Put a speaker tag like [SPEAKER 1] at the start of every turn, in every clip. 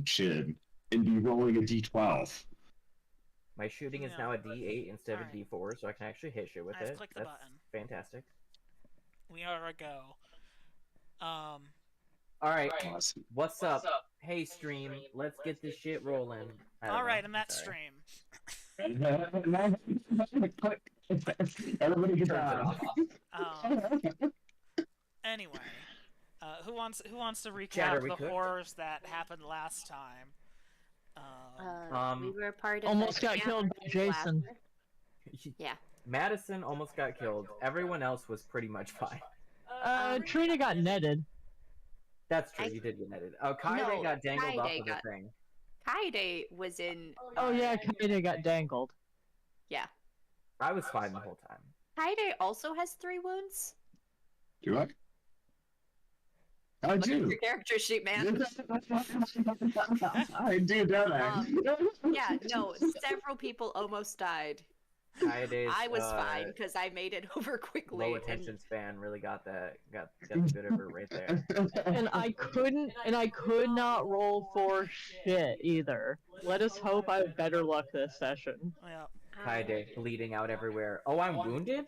[SPEAKER 1] should and be rolling a d12.
[SPEAKER 2] My shooting is now a D8 instead of D4, so I can actually hit shit with
[SPEAKER 3] I've
[SPEAKER 2] it.
[SPEAKER 3] clicked the
[SPEAKER 2] That's
[SPEAKER 3] button.
[SPEAKER 2] fantastic.
[SPEAKER 3] We are a go.
[SPEAKER 2] All right.
[SPEAKER 1] Awesome.
[SPEAKER 2] What's up? Hey, stream. Let's get this shit rolling.
[SPEAKER 3] All right, and that's stream.
[SPEAKER 1] Everybody get
[SPEAKER 2] Turns it
[SPEAKER 1] off.
[SPEAKER 3] Anyway, who wants to recap
[SPEAKER 2] Chad, are we
[SPEAKER 3] the
[SPEAKER 2] cooked?
[SPEAKER 3] horrors that happened last time?
[SPEAKER 4] We were part of
[SPEAKER 5] almost got killed by Jason.
[SPEAKER 4] Yeah.
[SPEAKER 2] Madison almost got killed. Everyone else was pretty much fine.
[SPEAKER 5] Trina got netted.
[SPEAKER 2] That's true. You did get netted. Oh, Kaide got dangled off of the thing.
[SPEAKER 4] Kaide was in.
[SPEAKER 5] Oh yeah, Kaide got dangled.
[SPEAKER 4] Yeah.
[SPEAKER 2] I was fine the whole time.
[SPEAKER 4] Kaide also has 3 wounds.
[SPEAKER 1] Do I? I
[SPEAKER 4] Look at
[SPEAKER 1] do.
[SPEAKER 4] your character sheet, man.
[SPEAKER 1] I do, don't I?
[SPEAKER 4] Yeah, no, several people almost died.
[SPEAKER 2] Kaide's,
[SPEAKER 4] I was fine because I made it over quickly.
[SPEAKER 2] low attention span really got the good of her right there.
[SPEAKER 5] And I could not roll for shit either. Let us hope I have better luck this session.
[SPEAKER 3] Yeah.
[SPEAKER 2] Kaide bleeding out everywhere. Oh, I'm wounded?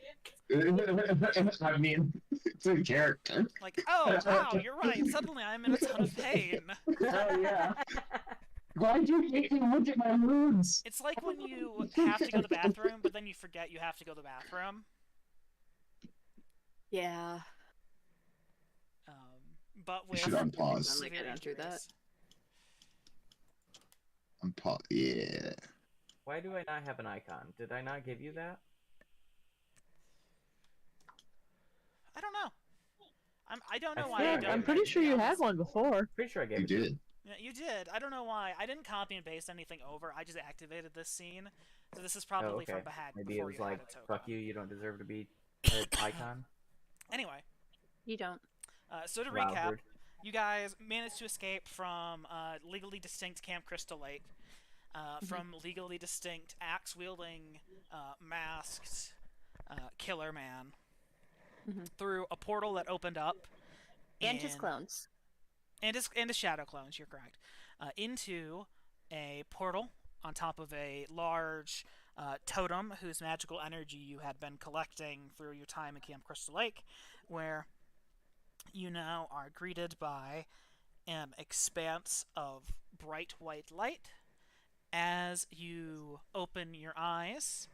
[SPEAKER 1] I mean, it's a character.
[SPEAKER 3] Like, oh wow, you're right. Suddenly I'm in a ton of pain.
[SPEAKER 1] Oh yeah. Why do you make me look at my wounds?
[SPEAKER 3] It's like when you have to go to the bathroom, but then you forget you have to go to the bathroom.
[SPEAKER 4] Yeah.
[SPEAKER 3] But
[SPEAKER 1] You
[SPEAKER 3] with
[SPEAKER 1] should unpause.
[SPEAKER 3] severe
[SPEAKER 4] After that.
[SPEAKER 3] injuries.
[SPEAKER 1] Unpause. Yeah.
[SPEAKER 2] Why do I not have an icon? Did I not give you that?
[SPEAKER 3] I don't know. I don't know
[SPEAKER 2] I
[SPEAKER 3] why I
[SPEAKER 2] think
[SPEAKER 3] don't.
[SPEAKER 5] I'm pretty sure you had one before.
[SPEAKER 2] Pretty sure I gave
[SPEAKER 1] You
[SPEAKER 2] it to you.
[SPEAKER 1] did.
[SPEAKER 3] Yeah, you did. I don't know why. I didn't copy and paste anything over. I just activated this scene. So this is probably
[SPEAKER 2] Oh, okay.
[SPEAKER 3] from Bahag
[SPEAKER 2] Maybe it
[SPEAKER 3] before
[SPEAKER 2] was
[SPEAKER 3] you
[SPEAKER 2] like,
[SPEAKER 3] had a token.
[SPEAKER 2] fuck you, you don't deserve to be an icon.
[SPEAKER 3] Anyway,
[SPEAKER 4] You don't.
[SPEAKER 3] so to
[SPEAKER 2] Wow,
[SPEAKER 3] recap,
[SPEAKER 2] rude.
[SPEAKER 3] you guys managed to escape from legally distinct Camp Crystal Lake, from legally distinct axe-wielding, masked killer man, through a portal that opened up,
[SPEAKER 4] And his clones.
[SPEAKER 3] and his shadow clones. You're correct. Into a portal on top of a large totem whose magical energy you had been collecting through your time in Camp Crystal Lake, where you now are greeted by an expanse of bright white light. As you open your eyes,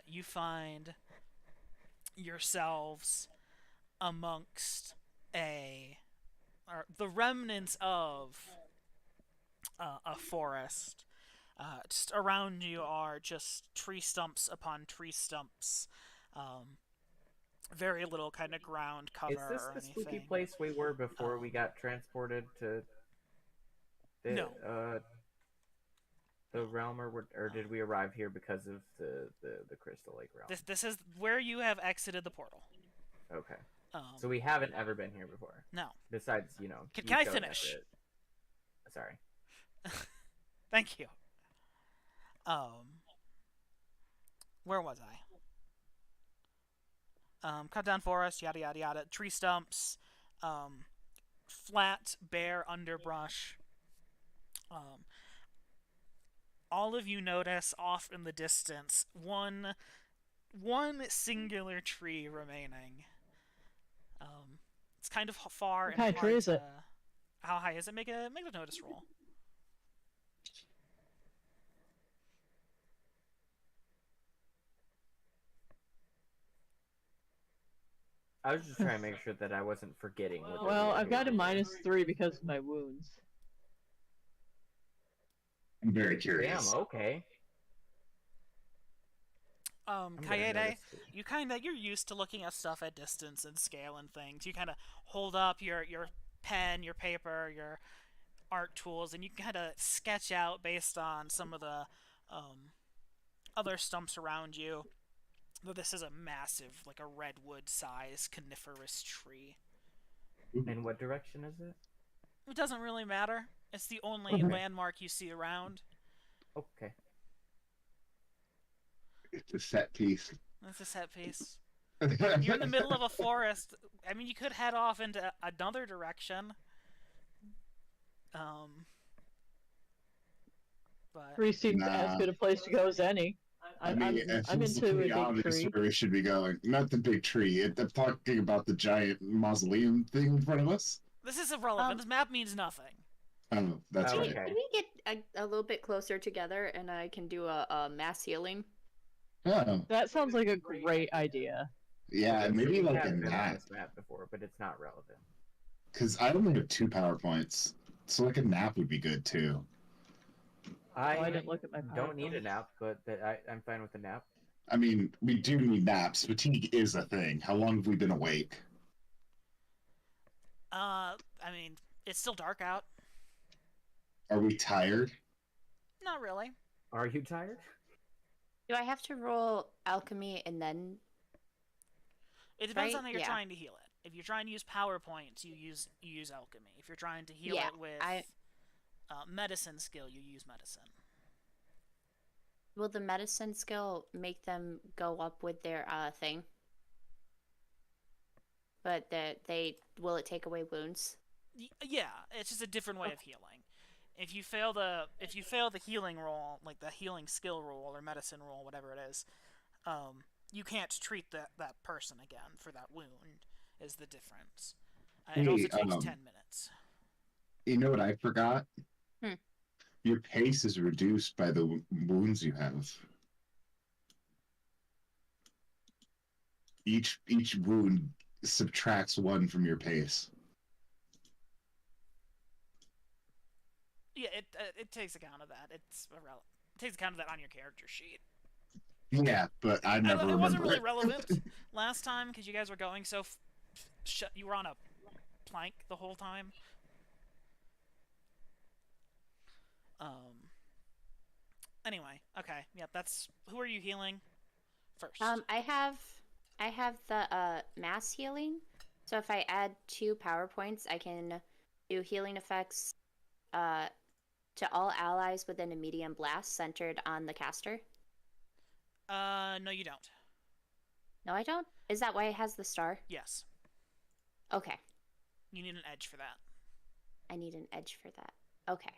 [SPEAKER 3] you find yourselves amongst the remnants of a forest. Just around you are just tree stumps upon tree stumps. Very little kind of ground cover
[SPEAKER 2] Is this
[SPEAKER 3] or
[SPEAKER 2] the
[SPEAKER 3] anything.
[SPEAKER 2] spooky place we were before we got transported to the,
[SPEAKER 3] No.
[SPEAKER 2] The realm, or did we arrive here because of the Crystal Lake realm?
[SPEAKER 3] This is where you have exited the portal.
[SPEAKER 2] Okay. So we haven't ever been here before.
[SPEAKER 3] No.
[SPEAKER 2] Besides, you know.
[SPEAKER 3] Can
[SPEAKER 2] you
[SPEAKER 3] I
[SPEAKER 2] showed
[SPEAKER 3] finish?
[SPEAKER 2] us it. Sorry.
[SPEAKER 3] Thank you. Where was I? Cut down forest, yada yada yada. Tree stumps, flat, bare underbrush. All of you notice off in the distance one singular tree remaining. It's kind of far.
[SPEAKER 5] What kind of tree is it?
[SPEAKER 3] How high is it? Make a notice roll.
[SPEAKER 2] I was just trying to make sure that I wasn't forgetting. What
[SPEAKER 5] Well, I've got a -3 because of my wounds.
[SPEAKER 1] I'm very curious.
[SPEAKER 2] Damn, okay. I'm gonna
[SPEAKER 3] Kaede,
[SPEAKER 2] notice too.
[SPEAKER 3] you're used to looking at stuff at distance and scale and things. You kind of hold up your pen, your paper, your art tools, and you kind of sketch out based on some of the other stumps around you. Though this is a massive, like a redwood-sized coniferous tree.
[SPEAKER 2] In what direction is it?
[SPEAKER 3] It doesn't really matter. It's the only landmark you see around.
[SPEAKER 2] Okay.
[SPEAKER 1] It's a set piece.
[SPEAKER 3] That's a set piece. You're in the middle of a forest. I mean, you could head off into another direction. but
[SPEAKER 5] Tree seems as
[SPEAKER 1] Nah.
[SPEAKER 5] good a place to go as any.
[SPEAKER 1] I
[SPEAKER 5] I'm,
[SPEAKER 1] mean,
[SPEAKER 5] I'm,
[SPEAKER 1] it
[SPEAKER 5] I'm
[SPEAKER 1] seems
[SPEAKER 5] into a
[SPEAKER 1] pretty
[SPEAKER 5] big
[SPEAKER 1] obvious
[SPEAKER 5] tree.
[SPEAKER 1] where we should be going. Not the big tree. I'm talking about the giant mausoleum thing in front of us.
[SPEAKER 3] this is irrelevant.
[SPEAKER 4] Um,
[SPEAKER 3] this map means nothing.
[SPEAKER 1] Oh, that's
[SPEAKER 2] Oh,
[SPEAKER 1] right.
[SPEAKER 2] okay.
[SPEAKER 4] Can we get a little bit closer together and I can do a mass healing?
[SPEAKER 1] Oh,
[SPEAKER 5] That sounds like a great idea.
[SPEAKER 1] yeah,
[SPEAKER 2] Okay, so
[SPEAKER 1] maybe
[SPEAKER 2] we
[SPEAKER 1] like a
[SPEAKER 2] have been on
[SPEAKER 1] nap.
[SPEAKER 2] this map before, but it's not relevant.
[SPEAKER 1] Because I only have 2 PowerPoints. So like a nap would be good too.
[SPEAKER 5] I
[SPEAKER 2] I
[SPEAKER 5] didn't look at my
[SPEAKER 2] don't need a
[SPEAKER 5] PowerPoint.
[SPEAKER 2] nap, but I'm fine with a nap.
[SPEAKER 1] I mean, we do need naps. Fatigue is a thing. How long have we been awake?
[SPEAKER 3] I mean, it's still dark out.
[SPEAKER 1] Are we tired?
[SPEAKER 3] Not really.
[SPEAKER 2] Are you tired?
[SPEAKER 4] Do I have to roll alchemy and then?
[SPEAKER 3] It depends on
[SPEAKER 4] Right?
[SPEAKER 3] how you're
[SPEAKER 4] Yeah.
[SPEAKER 3] trying to heal it. If you're trying to use power points, you use alchemy. If you're trying to heal
[SPEAKER 4] Yeah,
[SPEAKER 3] it with medicine skill, you use medicine.
[SPEAKER 4] Will the medicine skill make them go up with their thing? But will it take away wounds?
[SPEAKER 3] Yeah, it's just a different way of healing. If you fail the healing roll, like the healing skill roll or medicine roll, whatever it is, you can't treat that person again for that wound. Is the difference? It also
[SPEAKER 1] Hey,
[SPEAKER 3] takes 10 minutes.
[SPEAKER 1] You know what I forgot?
[SPEAKER 4] Hmm.
[SPEAKER 1] Your pace is reduced by the wounds you have. Each wound subtracts 1 from your pace.
[SPEAKER 3] Yeah, it takes account of that. It's irrelevant. It takes account of that on your character sheet.
[SPEAKER 1] Yeah, but I never remember
[SPEAKER 3] It wasn't really
[SPEAKER 1] it.
[SPEAKER 3] relevant last time because you guys were going so. You were on a plank the whole time. Anyway, okay, yep. That's who are you healing first?
[SPEAKER 4] I have the mass healing. So if I add 2 power points, I can do healing effects to all allies within a medium blast centered on the caster.
[SPEAKER 3] No, you don't.
[SPEAKER 4] No, I don't. Is that why it has the star?
[SPEAKER 3] Yes,
[SPEAKER 4] Okay.
[SPEAKER 3] you need an edge for that.
[SPEAKER 4] I need an edge for that. Okay.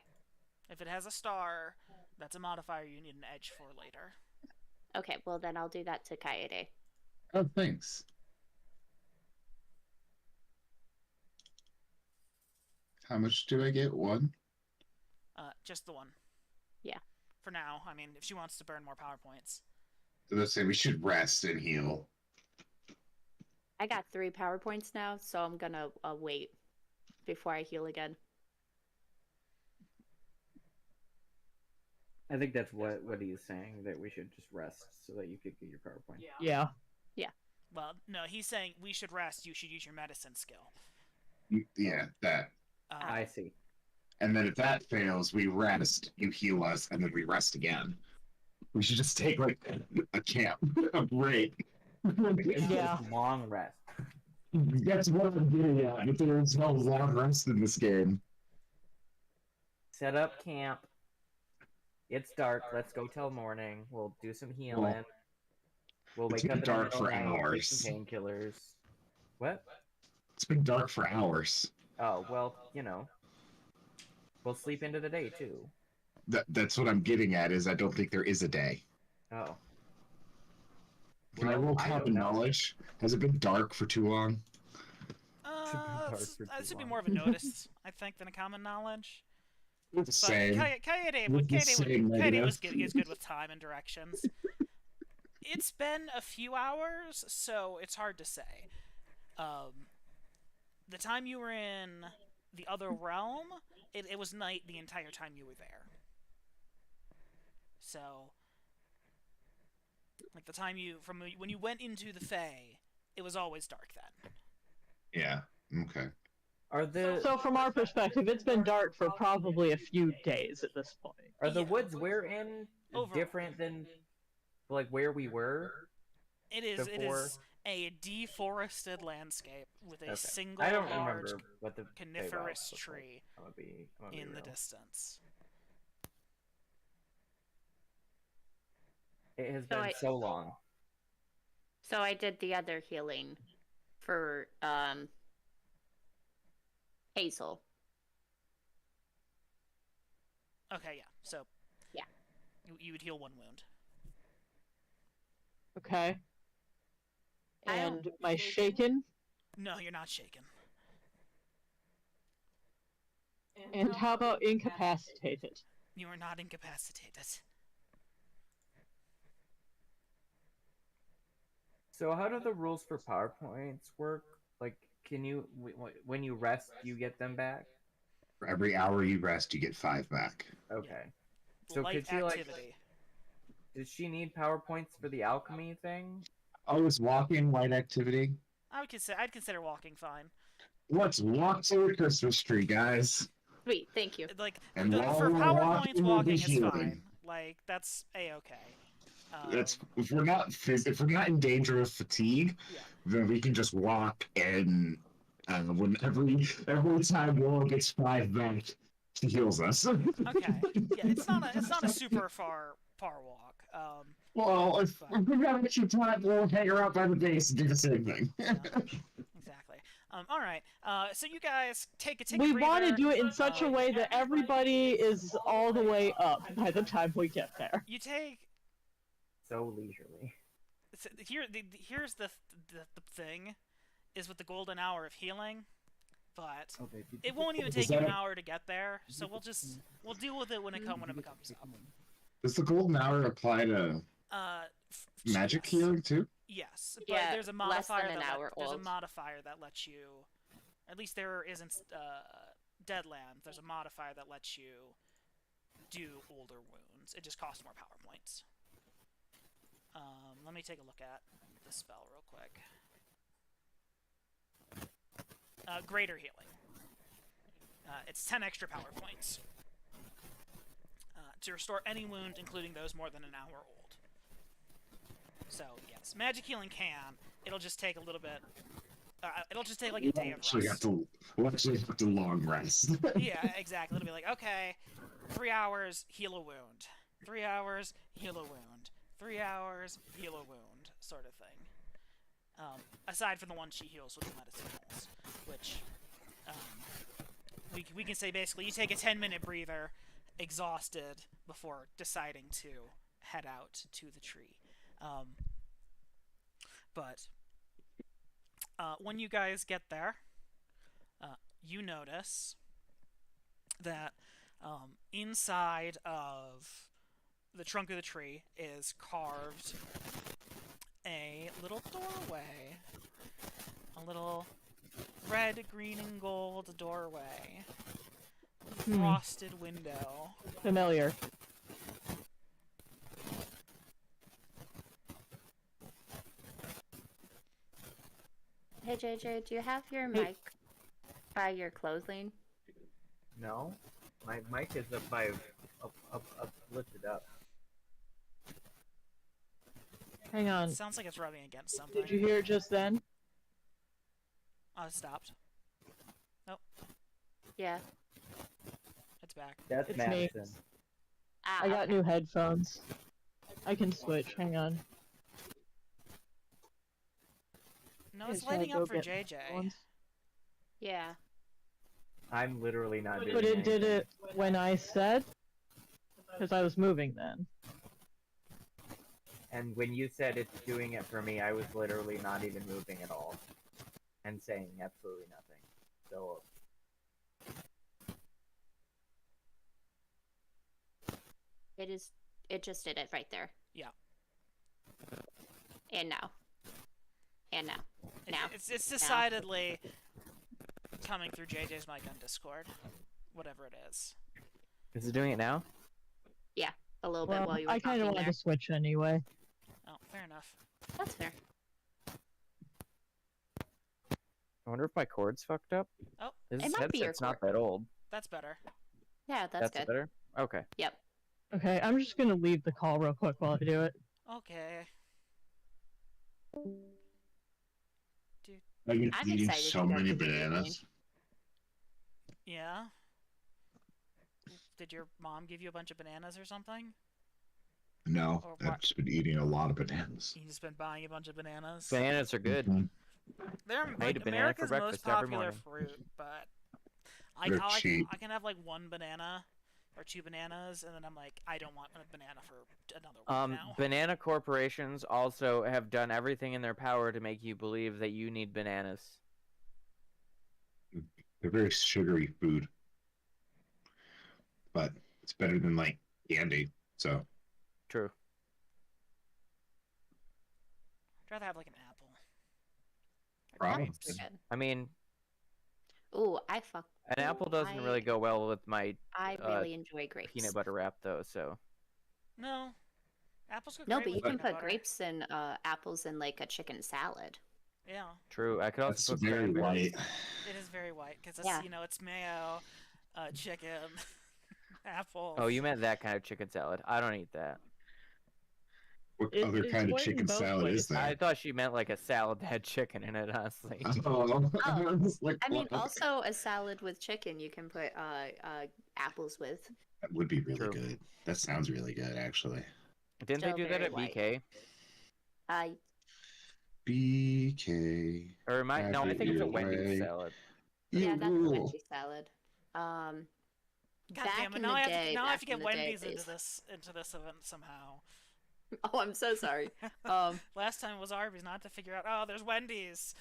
[SPEAKER 3] If it has a star, that's a modifier you need an edge for later.
[SPEAKER 4] Okay, well then I'll do that to Kaede.
[SPEAKER 1] Oh, thanks. How much do I get? 1?
[SPEAKER 3] Just the one.
[SPEAKER 4] Yeah.
[SPEAKER 3] For now, I mean, if she wants to burn more power points.
[SPEAKER 1] Let's say we should rest and heal.
[SPEAKER 4] I got 3 power points now, so I'm gonna wait before I heal again.
[SPEAKER 2] I think that's what he's saying, that we should just rest so that you could get your PowerPoint.
[SPEAKER 5] Yeah.
[SPEAKER 3] Well, no, he's saying we should rest. You should use your medicine skill.
[SPEAKER 1] Yeah, that.
[SPEAKER 2] I see.
[SPEAKER 1] And then if that fails, we rest, you heal us, and then we rest again. We should just take like a camp, a break.
[SPEAKER 5] Yeah.
[SPEAKER 2] Long rest.
[SPEAKER 1] That's what I'm getting at. But there is no long rest in this game.
[SPEAKER 2] Set up camp. It's dark. Let's go till morning. We'll do some healing. We'll
[SPEAKER 1] It's
[SPEAKER 2] wake up
[SPEAKER 1] been
[SPEAKER 2] in the
[SPEAKER 1] dark
[SPEAKER 2] middle
[SPEAKER 1] for
[SPEAKER 2] of the night, take
[SPEAKER 1] hours.
[SPEAKER 2] some painkillers. What?
[SPEAKER 1] It's been dark for hours.
[SPEAKER 2] Oh, well, you know. We'll sleep into the day, too.
[SPEAKER 1] That's what I'm getting at, is I don't think there is a day.
[SPEAKER 2] Oh.
[SPEAKER 1] Can I
[SPEAKER 2] Well,
[SPEAKER 1] roll
[SPEAKER 2] I don't
[SPEAKER 1] common
[SPEAKER 2] know.
[SPEAKER 1] knowledge? Has it been dark for too long?
[SPEAKER 2] dark
[SPEAKER 3] This
[SPEAKER 2] for too
[SPEAKER 3] should be
[SPEAKER 2] long.
[SPEAKER 3] more of a notice, I think, than a common knowledge.
[SPEAKER 1] It's the same.
[SPEAKER 3] Kaede
[SPEAKER 1] With the same negative.
[SPEAKER 3] is good with time and directions. It's been a few hours, so it's hard to say. The time you were in the other realm, it was night the entire time you were there. So, like the time when you went into the Fae, it was always dark then.
[SPEAKER 1] Yeah. Okay.
[SPEAKER 2] Are the
[SPEAKER 5] So from our perspective, it's been dark for probably a few days at this point.
[SPEAKER 2] are the
[SPEAKER 3] Yeah.
[SPEAKER 2] woods we're in
[SPEAKER 3] Overall.
[SPEAKER 2] different than like where we were?
[SPEAKER 3] It is
[SPEAKER 2] Before-
[SPEAKER 3] a deforested landscape with a
[SPEAKER 2] Okay.
[SPEAKER 3] single
[SPEAKER 2] I don't
[SPEAKER 3] large
[SPEAKER 2] remember what the
[SPEAKER 3] coniferous
[SPEAKER 2] Feywild looks like.
[SPEAKER 3] tree
[SPEAKER 2] I'm gonna be
[SPEAKER 3] in the
[SPEAKER 2] real.
[SPEAKER 3] distance.
[SPEAKER 2] It has
[SPEAKER 4] So
[SPEAKER 2] been
[SPEAKER 4] I-
[SPEAKER 2] so long.
[SPEAKER 4] So I did the other healing for Hazel.
[SPEAKER 3] Okay, yeah. So,
[SPEAKER 4] Yeah.
[SPEAKER 3] You would heal 1 wound.
[SPEAKER 5] Okay.
[SPEAKER 4] I don't-
[SPEAKER 5] And my shaken?
[SPEAKER 3] No, you're not shaken.
[SPEAKER 5] And how about incapacitated?
[SPEAKER 3] You are not incapacitated.
[SPEAKER 2] So how do the rules for PowerPoints work? Like, can you when you rest, you get them back?
[SPEAKER 1] For every hour you rest, you get 5 back.
[SPEAKER 2] Okay. So
[SPEAKER 3] Light
[SPEAKER 2] could she
[SPEAKER 3] activity.
[SPEAKER 2] does she need PowerPoints for the alchemy thing?
[SPEAKER 1] Oh, is walking light activity?
[SPEAKER 3] I'd consider walking fine.
[SPEAKER 1] Let's walk to the Christmas tree, guys.
[SPEAKER 4] Sweet, thank you.
[SPEAKER 3] Like
[SPEAKER 1] And while
[SPEAKER 3] for
[SPEAKER 1] we're
[SPEAKER 3] PowerPoints,
[SPEAKER 1] we'll
[SPEAKER 3] walking
[SPEAKER 1] be
[SPEAKER 3] is
[SPEAKER 1] healing.
[SPEAKER 3] fine. Like that's a-okay.
[SPEAKER 1] That's if we're not in danger of fatigue,
[SPEAKER 3] Yeah.
[SPEAKER 1] then we can just walk and when every time Laura gets 5 back, she heals us.
[SPEAKER 3] Okay. Yeah, it's not a super far walk.
[SPEAKER 1] Well, if we got extra time, we'll hang her out by the base and do the same thing.
[SPEAKER 3] Exactly. All right. So you guys take a
[SPEAKER 5] We
[SPEAKER 3] breather.
[SPEAKER 5] want to do it in such a way that everybody is all the way up by the time we get there.
[SPEAKER 3] You take.
[SPEAKER 2] So leisurely.
[SPEAKER 3] Here's the thing, is with the golden hour of healing, but it won't even take you an hour to get there. So we'll deal with it when it comes up.
[SPEAKER 1] Does the golden hour apply to magic
[SPEAKER 3] Yes.
[SPEAKER 1] healing too?
[SPEAKER 3] Yes, but
[SPEAKER 4] Yeah,
[SPEAKER 3] there's a
[SPEAKER 4] less than
[SPEAKER 3] modifier
[SPEAKER 4] an hour
[SPEAKER 3] there's a
[SPEAKER 4] old.
[SPEAKER 3] modifier that lets you. At least there isn't Deadlands. There's a modifier that lets you do older wounds. It just costs more power points. Let me take a look at the spell real quick. Greater healing. It's 10 extra power points. To restore any wound, including those more than an hour old. So, yes, magic healing can. It'll just take a little bit. It'll just take like a day of
[SPEAKER 1] So we have
[SPEAKER 3] rest.
[SPEAKER 1] we'll actually have to long rest.
[SPEAKER 3] Yeah, exactly. It'll be like, okay, 3 hours, heal a wound. 3 hours, heal a wound. 3 hours, heal a wound, sort of thing. Aside from the one she heals with the medicinals, which we can say basically you take a 10-minute breather, exhausted, before deciding to head out to the tree. But when you guys get there, you notice that inside of the trunk of the tree is carved a little doorway. A little red, green, and gold doorway. With a frosted window.
[SPEAKER 5] Familiar.
[SPEAKER 4] Hey JJ, do you have your mic by your clothing?
[SPEAKER 2] No, my mic is up lifted up.
[SPEAKER 5] Hang on.
[SPEAKER 3] Sounds like it's rubbing against something.
[SPEAKER 5] Did you hear it just then?
[SPEAKER 3] Oh, it stopped.
[SPEAKER 4] Yeah.
[SPEAKER 3] It's back.
[SPEAKER 2] That's
[SPEAKER 5] It's me.
[SPEAKER 2] Madison.
[SPEAKER 4] Ah,
[SPEAKER 5] I got new headphones. I can switch. Hang on.
[SPEAKER 3] No, it's
[SPEAKER 5] Should I
[SPEAKER 3] lighting
[SPEAKER 5] go
[SPEAKER 3] up for
[SPEAKER 5] get
[SPEAKER 3] JJ.
[SPEAKER 5] headphones?
[SPEAKER 4] Yeah.
[SPEAKER 2] I'm literally not doing
[SPEAKER 5] But it
[SPEAKER 2] anything.
[SPEAKER 5] did it when I said, because I was moving then.
[SPEAKER 2] And when you said it's doing it for me, I was literally not even moving at all. And saying absolutely nothing. So
[SPEAKER 4] It just did it right there.
[SPEAKER 3] Yeah.
[SPEAKER 4] And now. And now. Now.
[SPEAKER 3] It's decidedly coming through JJ's mic on Discord. Whatever it is.
[SPEAKER 2] is it doing it now?
[SPEAKER 4] A little bit
[SPEAKER 5] Well,
[SPEAKER 4] while you were
[SPEAKER 5] I kind of
[SPEAKER 4] talking
[SPEAKER 5] wanted
[SPEAKER 4] there.
[SPEAKER 5] to switch anyway.
[SPEAKER 3] Oh, fair enough.
[SPEAKER 4] That's fair.
[SPEAKER 6] I wonder if my cord's fucked up.
[SPEAKER 3] Oh.
[SPEAKER 6] This
[SPEAKER 4] It might be your
[SPEAKER 6] headset's not that old.
[SPEAKER 3] That's better.
[SPEAKER 4] Yeah, that's good.
[SPEAKER 6] better. Okay.
[SPEAKER 4] Yep.
[SPEAKER 5] Okay, I'm just gonna leave the call real quick while I do it.
[SPEAKER 3] Okay.
[SPEAKER 1] I've been
[SPEAKER 4] I'm
[SPEAKER 1] eating
[SPEAKER 4] excited
[SPEAKER 1] so
[SPEAKER 4] to go
[SPEAKER 1] many
[SPEAKER 4] to the
[SPEAKER 1] bananas.
[SPEAKER 3] Yeah? Did your mom give you a bunch of bananas or something?
[SPEAKER 1] No,
[SPEAKER 3] Or
[SPEAKER 1] I've
[SPEAKER 3] what?
[SPEAKER 1] just been eating a lot of bananas.
[SPEAKER 3] You just been buying a bunch of bananas?
[SPEAKER 6] Bananas are good.
[SPEAKER 1] Mhm.
[SPEAKER 3] They're
[SPEAKER 6] I eat
[SPEAKER 3] like
[SPEAKER 6] a banana for
[SPEAKER 3] America's most
[SPEAKER 6] breakfast every
[SPEAKER 3] popular
[SPEAKER 6] morning.
[SPEAKER 3] fruit, but
[SPEAKER 1] They're cheap.
[SPEAKER 3] I can have like one banana or 2 bananas, and then I'm like, I don't want a banana for another week now.
[SPEAKER 6] Banana corporations also have done everything in their power to make you believe that you need bananas.
[SPEAKER 1] They're very sugary food, but it's better than like candy. So
[SPEAKER 6] True.
[SPEAKER 3] I'd rather have like an apple.
[SPEAKER 1] Probably.
[SPEAKER 4] Apples are good.
[SPEAKER 6] I mean,
[SPEAKER 4] Ooh,
[SPEAKER 6] an apple doesn't really go well with my
[SPEAKER 4] I really enjoy grapes.
[SPEAKER 6] peanut butter wrap, though. So
[SPEAKER 3] No, apples go
[SPEAKER 4] No,
[SPEAKER 3] great
[SPEAKER 4] but you
[SPEAKER 3] with
[SPEAKER 4] can
[SPEAKER 3] peanut
[SPEAKER 4] put
[SPEAKER 3] butter.
[SPEAKER 4] grapes and apples in like a chicken salad.
[SPEAKER 3] Yeah,
[SPEAKER 6] true. I could
[SPEAKER 1] that's
[SPEAKER 6] also put
[SPEAKER 1] very
[SPEAKER 6] cranberries.
[SPEAKER 1] white.
[SPEAKER 3] it is very white because it's
[SPEAKER 4] Yeah.
[SPEAKER 3] it's mayo, chicken, apples.
[SPEAKER 6] Oh, you meant that kind of chicken salad. I don't eat that.
[SPEAKER 1] What
[SPEAKER 5] It-
[SPEAKER 1] other
[SPEAKER 5] it's
[SPEAKER 1] kind of
[SPEAKER 5] white in
[SPEAKER 1] chicken
[SPEAKER 5] both
[SPEAKER 1] salad
[SPEAKER 5] ways.
[SPEAKER 1] is that?
[SPEAKER 6] I thought she meant like a salad that had chicken in it. Honestly.
[SPEAKER 1] Oh,
[SPEAKER 4] Oh,
[SPEAKER 1] was like,
[SPEAKER 4] I mean,
[SPEAKER 1] what?
[SPEAKER 4] also a salad with chicken you can put apples with.
[SPEAKER 1] That would be really
[SPEAKER 6] True.
[SPEAKER 1] good. That sounds really good, actually.
[SPEAKER 6] Didn't they
[SPEAKER 4] Still
[SPEAKER 6] do that
[SPEAKER 4] very
[SPEAKER 6] at
[SPEAKER 4] white.
[SPEAKER 6] BK?
[SPEAKER 1] BK.
[SPEAKER 6] Or am I? No, I
[SPEAKER 1] Happy
[SPEAKER 6] think it's a
[SPEAKER 1] Meal,
[SPEAKER 6] Wendy's
[SPEAKER 1] right?
[SPEAKER 6] salad.
[SPEAKER 4] Yeah, that's a
[SPEAKER 1] Ooh.
[SPEAKER 4] Wendy's salad.
[SPEAKER 3] God
[SPEAKER 4] Back
[SPEAKER 3] damn it!
[SPEAKER 4] in
[SPEAKER 3] Now
[SPEAKER 4] the
[SPEAKER 3] I have
[SPEAKER 4] day,
[SPEAKER 3] to, now I have to
[SPEAKER 4] back in
[SPEAKER 3] get
[SPEAKER 4] the day,
[SPEAKER 3] Wendy's
[SPEAKER 4] days.
[SPEAKER 3] into this event somehow.
[SPEAKER 4] Oh, I'm so sorry.
[SPEAKER 3] Last time was Arby's, not to figure out. Oh, there's Wendy's.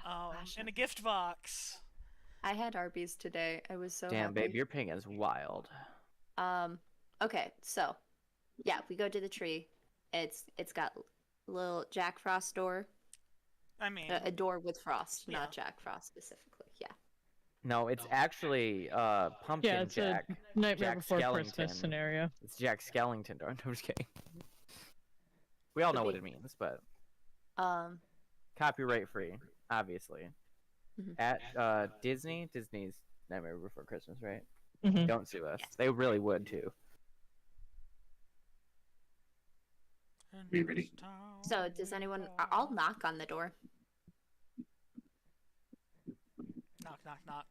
[SPEAKER 4] Gosh,
[SPEAKER 3] In a gift box.
[SPEAKER 4] I had Arby's today. I was so
[SPEAKER 6] Damn,
[SPEAKER 4] happy.
[SPEAKER 6] babe, your ping is wild.
[SPEAKER 4] Okay, so yeah, we go to the tree. It's got a little Jack Frost door,
[SPEAKER 3] I mean,
[SPEAKER 4] a door with frost,
[SPEAKER 3] Yeah.
[SPEAKER 4] not Jack Frost specifically. Yeah.
[SPEAKER 6] No, it's actually Pumpkin
[SPEAKER 5] Yeah, it's
[SPEAKER 6] Jack.
[SPEAKER 5] a Nightmare
[SPEAKER 6] Jack
[SPEAKER 5] Before
[SPEAKER 6] Skellington.
[SPEAKER 5] Christmas scenario.
[SPEAKER 6] It's Jack Skellington. No, I'm just kidding. We all know what
[SPEAKER 4] be.
[SPEAKER 6] it means, but
[SPEAKER 4] Um,
[SPEAKER 6] copyright free, obviously.
[SPEAKER 4] Mhm.
[SPEAKER 6] At Disney's Nightmare Before Christmas, right?
[SPEAKER 5] Mhm.
[SPEAKER 6] Don't sue us.
[SPEAKER 4] Yes.
[SPEAKER 6] They really would too.
[SPEAKER 1] We ready?
[SPEAKER 4] so does anyone? I'll knock on the door.
[SPEAKER 3] Knock, knock, knock.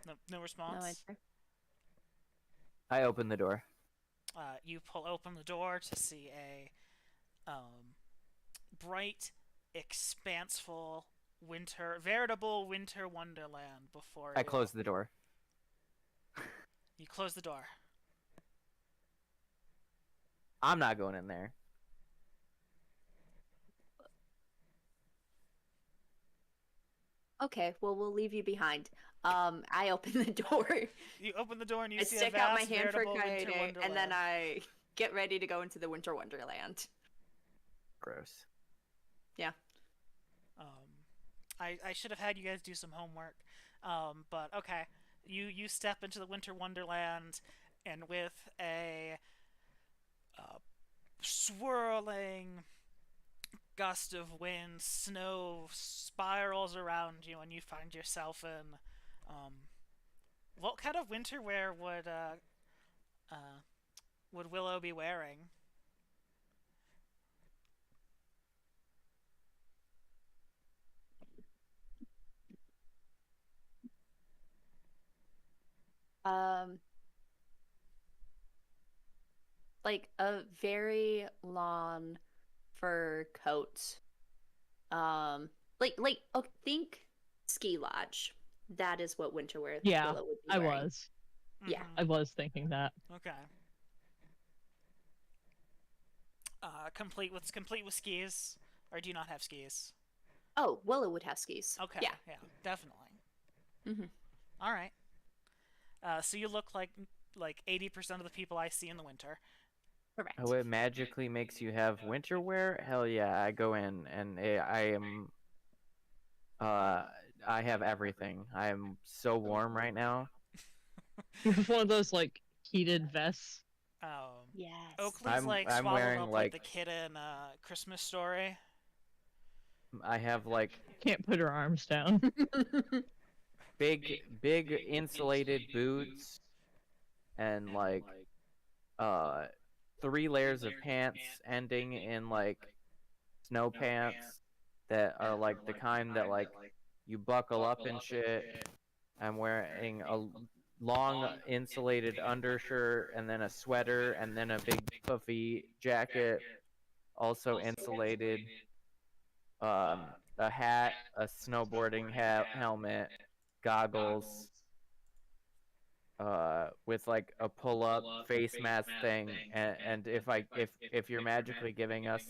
[SPEAKER 3] No, no response.
[SPEAKER 4] No answer.
[SPEAKER 6] I opened the door.
[SPEAKER 3] You pull open the door to see a bright, expanseful veritable winter wonderland before
[SPEAKER 6] I
[SPEAKER 3] you.
[SPEAKER 6] closed the door.
[SPEAKER 3] You close the door.
[SPEAKER 6] I'm not going in there.
[SPEAKER 4] Okay, well we'll leave you behind. I open the door.
[SPEAKER 3] You open the door and you
[SPEAKER 4] I
[SPEAKER 3] see
[SPEAKER 4] stick
[SPEAKER 3] a
[SPEAKER 4] out
[SPEAKER 3] vast,
[SPEAKER 4] my hand for
[SPEAKER 3] veritable winter
[SPEAKER 4] guiding,
[SPEAKER 3] wonderland.
[SPEAKER 4] and then I get ready to go into the winter wonderland.
[SPEAKER 6] Gross.
[SPEAKER 3] I should have had you guys do some homework. But okay. You step into the winter wonderland, and with a swirling gust of wind, snow spirals around you, and you find yourself in what kind of winter wear would Willow be wearing?
[SPEAKER 4] Like a very long fur coat. Think ski lodge. That is what winter wear.
[SPEAKER 5] Yeah,
[SPEAKER 4] Willow would be
[SPEAKER 5] I
[SPEAKER 4] wearing.
[SPEAKER 5] was.
[SPEAKER 4] Yeah.
[SPEAKER 3] Mhm.
[SPEAKER 5] I was thinking that.
[SPEAKER 3] Okay. Complete with skis, or do you not have skis?
[SPEAKER 4] Oh, Willow would have skis.
[SPEAKER 3] Okay.
[SPEAKER 4] Yeah.
[SPEAKER 3] Yeah. Definitely.
[SPEAKER 4] Mhm.
[SPEAKER 3] All right. So you look like 80% of the people I see in the winter.
[SPEAKER 4] Correct.
[SPEAKER 6] Oh, it magically makes you have winter wear? Hell yeah, I go in and I am I have everything. I am so warm right now.
[SPEAKER 5] One of those like heated vests.
[SPEAKER 4] Yes.
[SPEAKER 3] Oakley's
[SPEAKER 6] I'm
[SPEAKER 3] swallowing
[SPEAKER 6] wearing,
[SPEAKER 3] up
[SPEAKER 6] like-
[SPEAKER 3] the kid in Christmas Story.
[SPEAKER 6] I have like
[SPEAKER 5] Can't put her arms down.
[SPEAKER 6] big insulated boots and like 3 layers of pants ending in like snow pants that are like the kind that like you buckle up and shit. I'm wearing a long insulated undershirt and then a sweater and then a big puffy jacket, also insulated, a hat, a snowboarding hat, helmet, goggles, with like a pull-up face mask thing, and if you're magically giving us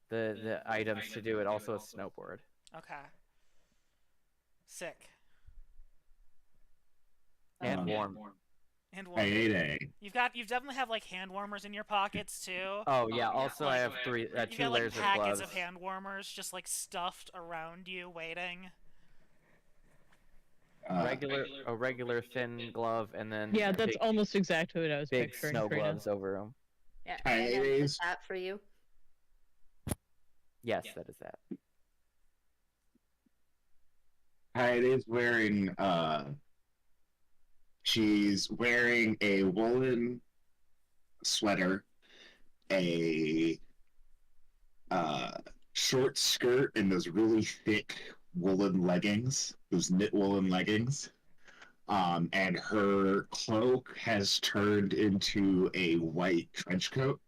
[SPEAKER 6] the items to do it, also a snowboard.
[SPEAKER 3] Okay. Sick.
[SPEAKER 6] And warm.
[SPEAKER 3] And warm.
[SPEAKER 1] Hey.
[SPEAKER 3] You've definitely have like hand warmers in your pockets too.
[SPEAKER 6] Oh yeah. Also, I have
[SPEAKER 3] You
[SPEAKER 6] two
[SPEAKER 3] got like
[SPEAKER 6] layers of
[SPEAKER 3] packets
[SPEAKER 6] gloves.
[SPEAKER 3] of hand warmers just like stuffed around you, waiting.
[SPEAKER 6] A regular thin glove, and then
[SPEAKER 5] Yeah, that's almost exactly what I was
[SPEAKER 6] big
[SPEAKER 5] picturing.
[SPEAKER 6] snow
[SPEAKER 5] Trina.
[SPEAKER 6] gloves over them.
[SPEAKER 4] Yeah,
[SPEAKER 1] Hey,
[SPEAKER 4] and
[SPEAKER 1] it
[SPEAKER 4] then
[SPEAKER 1] is-
[SPEAKER 4] that for you.
[SPEAKER 6] Yes, that is that.
[SPEAKER 1] Hyde is wearing she's wearing a woolen sweater, a short skirt, and those really thick woolen leggings, those knit woolen leggings. And her cloak has turned into a white trench coat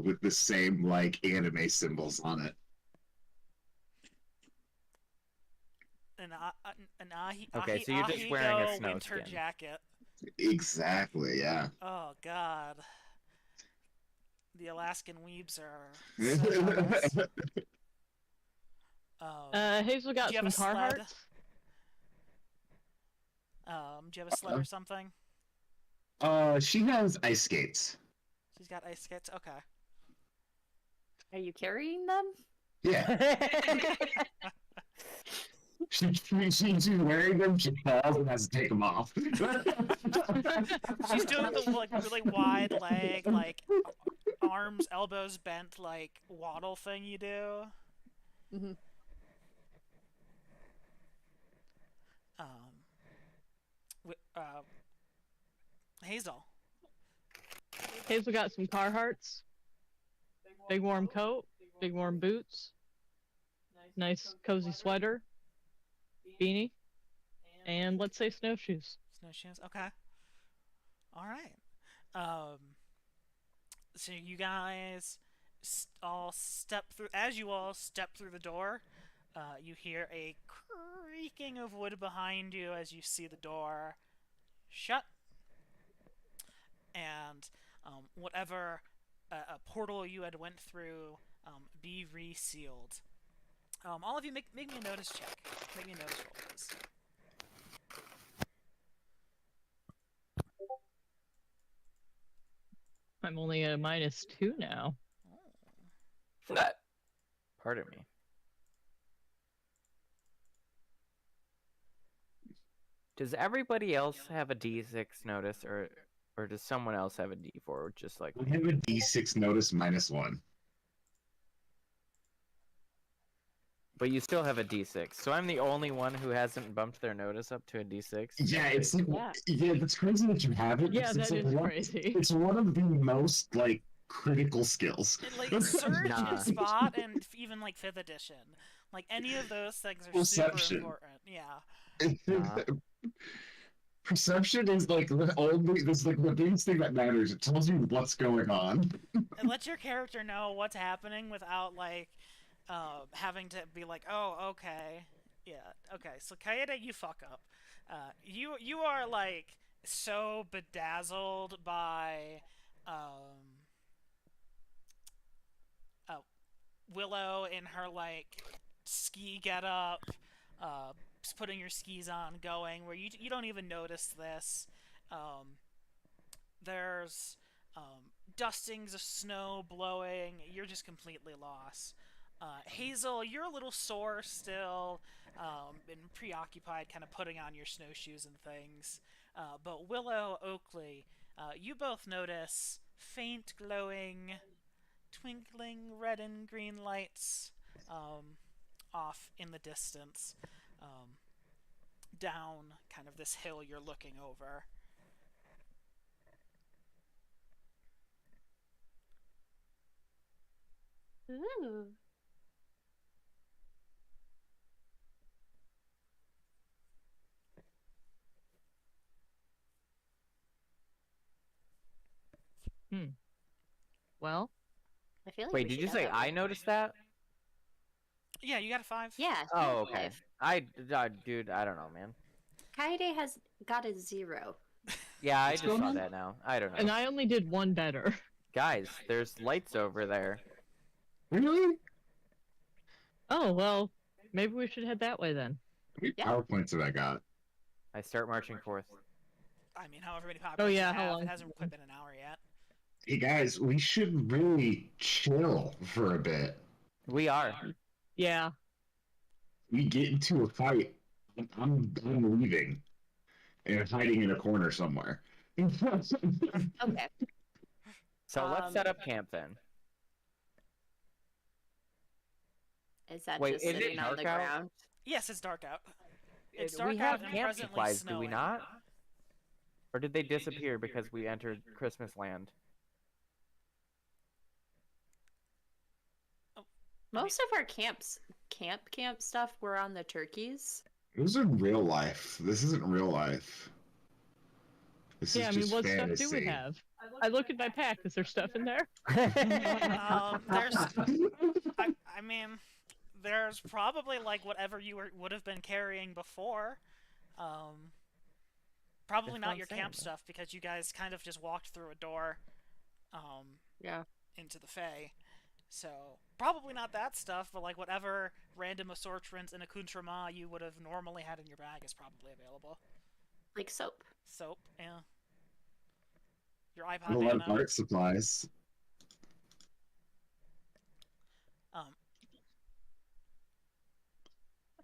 [SPEAKER 1] with the same like anime symbols on it.
[SPEAKER 6] Okay, so you're just wearing a snow
[SPEAKER 3] winter
[SPEAKER 6] skin.
[SPEAKER 3] jacket.
[SPEAKER 1] Exactly, yeah.
[SPEAKER 3] Oh god. The Alaskan weebs are so jealous.
[SPEAKER 5] Hazel got
[SPEAKER 3] Do you have
[SPEAKER 5] some
[SPEAKER 3] a sled?
[SPEAKER 5] Carhartts.
[SPEAKER 3] Do you have a sled or something?
[SPEAKER 1] She has ice skates.
[SPEAKER 3] She's got ice skates. Okay.
[SPEAKER 4] Are you carrying them?
[SPEAKER 1] Yeah. She's wearing them, she falls and has to take them off.
[SPEAKER 3] She's doing the like really wide leg, like arms, elbows bent, like waddle thing you do.
[SPEAKER 4] Mm-hmm.
[SPEAKER 3] Hazel.
[SPEAKER 5] Hazel got some Carhartts. Big warm coat, big warm boots, nice cozy sweater, beanie, and let's say snowshoes.
[SPEAKER 3] Snowshoes. Okay. All right. So you guys all step through. As you all step through the door, you hear a creaking of wood behind you as you see the door shut, and whatever a portal you had went through be resealed. All of you make me a notice check. Make me a notice roll, please.
[SPEAKER 5] I'm only at a -2 now.
[SPEAKER 6] Pardon me. Does everybody else have a D6 notice, or does someone else have a D4, just like
[SPEAKER 1] I have a D6 notice -1.
[SPEAKER 6] But you still have a D6, so I'm the only one who hasn't bumped their notice up to a D6.
[SPEAKER 1] Yeah, it's like,
[SPEAKER 4] Yeah.
[SPEAKER 1] yeah, that's crazy that you have it.
[SPEAKER 5] Yeah,
[SPEAKER 1] because
[SPEAKER 5] that
[SPEAKER 1] it's
[SPEAKER 5] is
[SPEAKER 1] like
[SPEAKER 5] crazy.
[SPEAKER 1] It's one of the most like critical skills.
[SPEAKER 3] And, like Surge
[SPEAKER 6] Nah.
[SPEAKER 3] and Spot and even like 5th edition. Like any of those things are
[SPEAKER 1] Perception.
[SPEAKER 3] super important. Yeah.
[SPEAKER 6] Nah.
[SPEAKER 1] Perception is like the only, this like the biggest thing that matters. It tells you what's going on.
[SPEAKER 3] And let your character know what's happening without like having to be like, oh, okay. Yeah, okay. So Kaede, you fuck up. You are like so bedazzled by Willow in her like ski getup, putting your skis on, going where you don't even notice this. There's dustings of snow blowing. You're just completely lost. Hazel, you're a little sore still, and preoccupied, kind of putting on your snowshoes and things. But Willow, Oakley, you both notice faint glowing, twinkling red and green lights off in the distance, down kind of this hill you're looking over.
[SPEAKER 4] Ooh.
[SPEAKER 5] Well,
[SPEAKER 4] I feel like
[SPEAKER 6] Wait,
[SPEAKER 4] we
[SPEAKER 6] did
[SPEAKER 4] should
[SPEAKER 6] you
[SPEAKER 4] have
[SPEAKER 6] say
[SPEAKER 4] that
[SPEAKER 6] I
[SPEAKER 4] one.
[SPEAKER 6] noticed that?
[SPEAKER 3] Yeah, you got a 5.
[SPEAKER 4] Yeah.
[SPEAKER 6] Oh, okay.
[SPEAKER 4] five.
[SPEAKER 6] Dude, I don't know, man.
[SPEAKER 4] Kaede has got a 0.
[SPEAKER 6] Yeah, I
[SPEAKER 1] What's
[SPEAKER 6] just
[SPEAKER 1] going
[SPEAKER 6] saw
[SPEAKER 1] on?
[SPEAKER 6] that now. I don't know.
[SPEAKER 5] And I only did one better.
[SPEAKER 6] Guys, there's lights over there.
[SPEAKER 1] Really?
[SPEAKER 5] Oh, well, maybe we should head that way then.
[SPEAKER 1] How many
[SPEAKER 4] Yeah.
[SPEAKER 1] PowerPoints have I got?
[SPEAKER 6] I start marching forth.
[SPEAKER 3] I mean, however many PowerPoints
[SPEAKER 5] Oh, yeah,
[SPEAKER 3] you
[SPEAKER 5] how
[SPEAKER 3] have,
[SPEAKER 5] long?
[SPEAKER 3] it hasn't quite been an hour yet.
[SPEAKER 1] Hey guys, we should really chill for a bit.
[SPEAKER 6] We are.
[SPEAKER 5] Yeah.
[SPEAKER 1] We get into a fight, I'm leaving and hiding in a corner somewhere.
[SPEAKER 4] Okay.
[SPEAKER 6] So let's set up camp then.
[SPEAKER 4] Is that
[SPEAKER 6] Wait,
[SPEAKER 4] just
[SPEAKER 6] is it
[SPEAKER 4] sitting on the
[SPEAKER 6] dark out?
[SPEAKER 4] ground?
[SPEAKER 3] Yes, it's dark out. It's dark
[SPEAKER 6] We
[SPEAKER 3] out
[SPEAKER 6] have
[SPEAKER 3] and
[SPEAKER 6] camp
[SPEAKER 3] presently
[SPEAKER 6] supplies, do we
[SPEAKER 3] snowing.
[SPEAKER 6] not? Or did they disappear because we entered Christmas land?
[SPEAKER 4] Most of our camp stuff were on the turkeys.
[SPEAKER 1] This is real life. This isn't real life. This
[SPEAKER 5] Yeah, I
[SPEAKER 1] is
[SPEAKER 5] mean,
[SPEAKER 1] just
[SPEAKER 5] what
[SPEAKER 1] fantasy.
[SPEAKER 5] stuff do we have? I look at my pack. Is there stuff in there?
[SPEAKER 3] There's, I mean, there's probably like whatever you would have been carrying before. Probably
[SPEAKER 6] That's
[SPEAKER 3] not
[SPEAKER 6] what
[SPEAKER 3] your
[SPEAKER 6] I'm
[SPEAKER 3] camp
[SPEAKER 6] saying.
[SPEAKER 3] stuff because you guys kind of just walked through a door,
[SPEAKER 4] Yeah.
[SPEAKER 3] into the Fae. So probably not that stuff, but like whatever random assortments and accoutrement you would have normally had in your bag is probably available.
[SPEAKER 4] Like soap.
[SPEAKER 3] Soap, yeah. Your iPod
[SPEAKER 1] A lot of
[SPEAKER 3] Nano.
[SPEAKER 1] art supplies.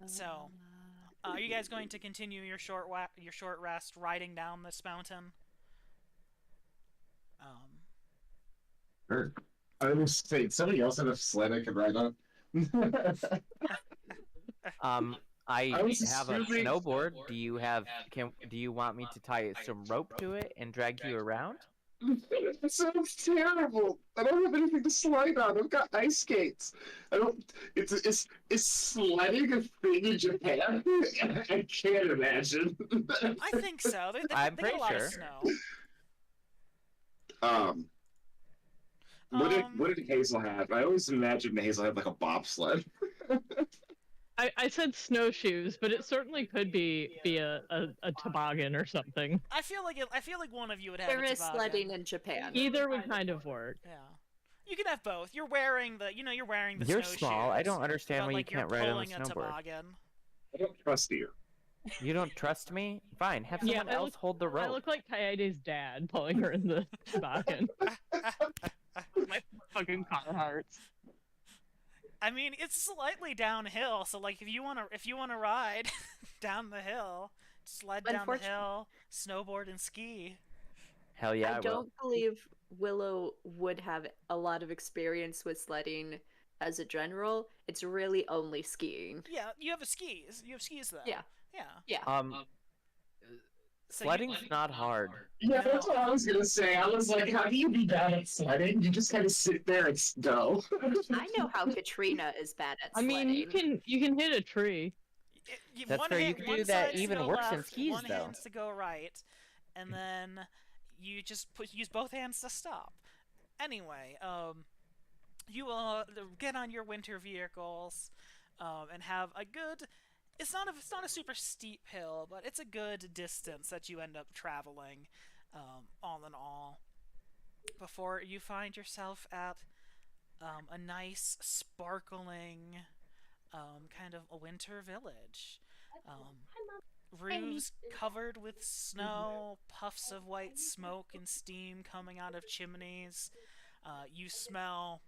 [SPEAKER 3] So, are you guys going to continue your short rest riding down this mountain?
[SPEAKER 1] Sure. I was saying, somebody else had a sled I could ride on.
[SPEAKER 6] I
[SPEAKER 1] I was
[SPEAKER 6] have a
[SPEAKER 1] assuming-
[SPEAKER 6] snowboard. Do you want me to tie some rope to it and drag you around?
[SPEAKER 1] That sounds terrible. I don't have anything to slide on. I've got ice skates. I don't. Is sledding a thing in Japan? I can't imagine.
[SPEAKER 3] I think so. They
[SPEAKER 6] I'm
[SPEAKER 3] get a lot
[SPEAKER 6] pretty
[SPEAKER 3] of
[SPEAKER 6] sure.
[SPEAKER 3] snow.
[SPEAKER 1] What did Hazel have? I always imagined Hazel had like a bobsled.
[SPEAKER 5] I said snowshoes, but it certainly could be a toboggan or something.
[SPEAKER 3] I feel like one of you would have.
[SPEAKER 4] There
[SPEAKER 3] a
[SPEAKER 4] is
[SPEAKER 3] toboggan.
[SPEAKER 4] sledding in Japan.
[SPEAKER 5] Either would kind of work.
[SPEAKER 3] Yeah, you can have both. You're wearing the
[SPEAKER 6] You're
[SPEAKER 3] snowshoes,
[SPEAKER 6] small. I don't understand
[SPEAKER 3] but,
[SPEAKER 6] why you
[SPEAKER 3] like,
[SPEAKER 6] can't
[SPEAKER 3] you're
[SPEAKER 6] ride on a
[SPEAKER 3] pulling a
[SPEAKER 6] snowboard.
[SPEAKER 3] toboggan.
[SPEAKER 1] I don't trust you.
[SPEAKER 6] You don't trust me? Fine, have
[SPEAKER 5] Yeah,
[SPEAKER 6] someone else hold the
[SPEAKER 5] I
[SPEAKER 6] rope.
[SPEAKER 5] look like Kaede's dad pulling her in the toboggan. My fucking car hearts.
[SPEAKER 3] I mean, it's slightly downhill, so like if you wanna ride down the hill, sled down the hill, snowboard and ski.
[SPEAKER 6] Hell yeah,
[SPEAKER 4] I
[SPEAKER 6] will.
[SPEAKER 4] don't believe Willow would have a lot of experience with sledding as a general. It's really only skiing.
[SPEAKER 3] Yeah, you have skis. You have skis though.
[SPEAKER 4] Yeah.
[SPEAKER 3] Yeah. So
[SPEAKER 6] Sledding's not hard.
[SPEAKER 1] Yeah, that's what I was gonna say. I was like, how do you be bad at sledding? You just kind of sit there and go.
[SPEAKER 4] I know how Katrina is bad at
[SPEAKER 5] I
[SPEAKER 4] sledding.
[SPEAKER 5] mean, you can hit a tree.
[SPEAKER 6] That's
[SPEAKER 3] one
[SPEAKER 6] fair, you
[SPEAKER 3] hand-
[SPEAKER 6] can
[SPEAKER 3] one
[SPEAKER 6] do that
[SPEAKER 3] side's to
[SPEAKER 6] even
[SPEAKER 3] go
[SPEAKER 6] worse than
[SPEAKER 3] left,
[SPEAKER 6] skis,
[SPEAKER 3] one
[SPEAKER 6] though.
[SPEAKER 3] hand's to go right, and then you just use both hands to stop. Anyway, you will get on your winter vehicles, and have a good. It's not a super steep hill, but it's a good distance that you end up traveling, all in all, before you find yourself at a nice, sparkling, kind of a winter village. Roofs covered with snow, puffs of white smoke and steam coming out of chimneys. You smell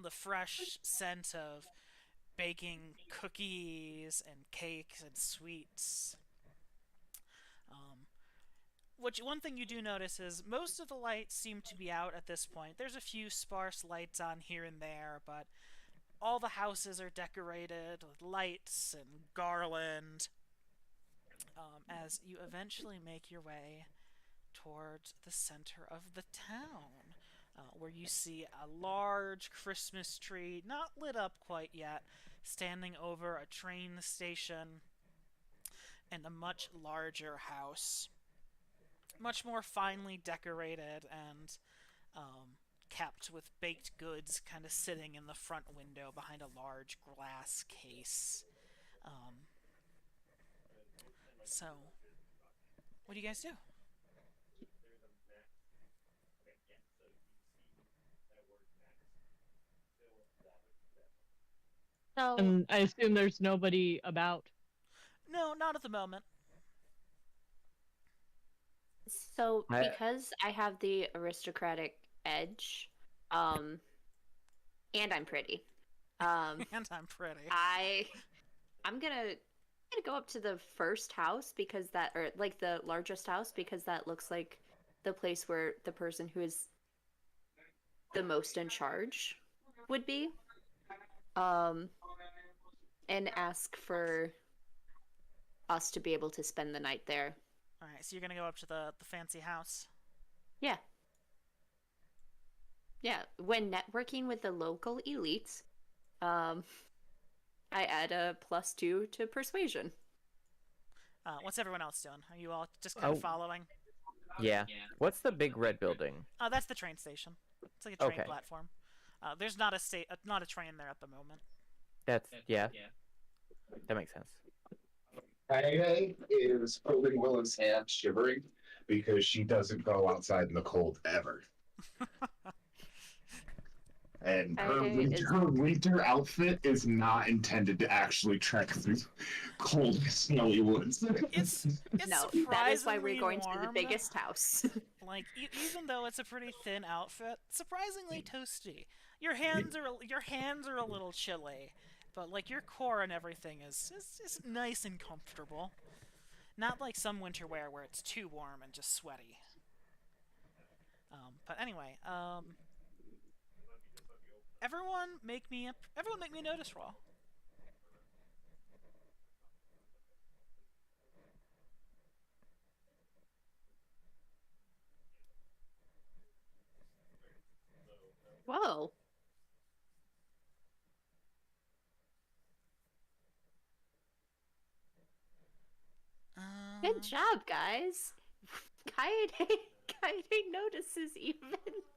[SPEAKER 3] the fresh scent of baking cookies and cakes and sweets. One thing you do notice is most of the lights seem to be out at this point. There's a few sparse lights on here and there, but all the houses are decorated with lights and garland. As you eventually make your way towards the center of the town, where you see a large Christmas tree, not lit up quite yet, standing over a train station, and a much larger house. Much more finely decorated and kept, with baked goods kind of sitting in the front window behind a large glass case. So, what do you guys do?
[SPEAKER 4] So,
[SPEAKER 5] And I assume there's nobody about.
[SPEAKER 3] No, not at the moment.
[SPEAKER 4] so
[SPEAKER 6] I-
[SPEAKER 4] because I have the aristocratic edge, and I'm pretty,
[SPEAKER 3] And I'm pretty.
[SPEAKER 4] I'm gonna go up to the first house because that, or like the largest house, because that looks like the place where the person who is the most in charge would be. And ask for us to be able to spend the night there.
[SPEAKER 3] Alright, so you're gonna go up to the fancy house.
[SPEAKER 4] Yeah. Yeah. When networking with the local elites, I add a +2 to persuasion.
[SPEAKER 3] What's everyone else doing? Are you all just kind of
[SPEAKER 6] Oh.
[SPEAKER 3] following?
[SPEAKER 6] Yeah. What's the big red building?
[SPEAKER 3] Oh, that's the train station. It's like a train
[SPEAKER 6] Okay.
[SPEAKER 3] platform. There's not a train there at the moment.
[SPEAKER 6] That's yeah. That makes sense.
[SPEAKER 1] Kaede is holding Willow's hand, shivering, because she doesn't go outside in the cold ever. And her
[SPEAKER 4] Kaede is-
[SPEAKER 1] winter outfit is not intended to actually trek through cold, snowy woods.
[SPEAKER 3] It's
[SPEAKER 4] No,
[SPEAKER 3] surprisingly
[SPEAKER 4] that is why we're going to the
[SPEAKER 3] warm.
[SPEAKER 4] biggest house.
[SPEAKER 3] Like even though it's a pretty thin outfit, surprisingly toasty. Your hands are a little chilly, but like your core and everything is nice and comfortable. Not like some winter wear where it's too warm and just sweaty. But anyway, everyone make me a notice roll.
[SPEAKER 4] Whoa. Good job, guys. Kaede notices even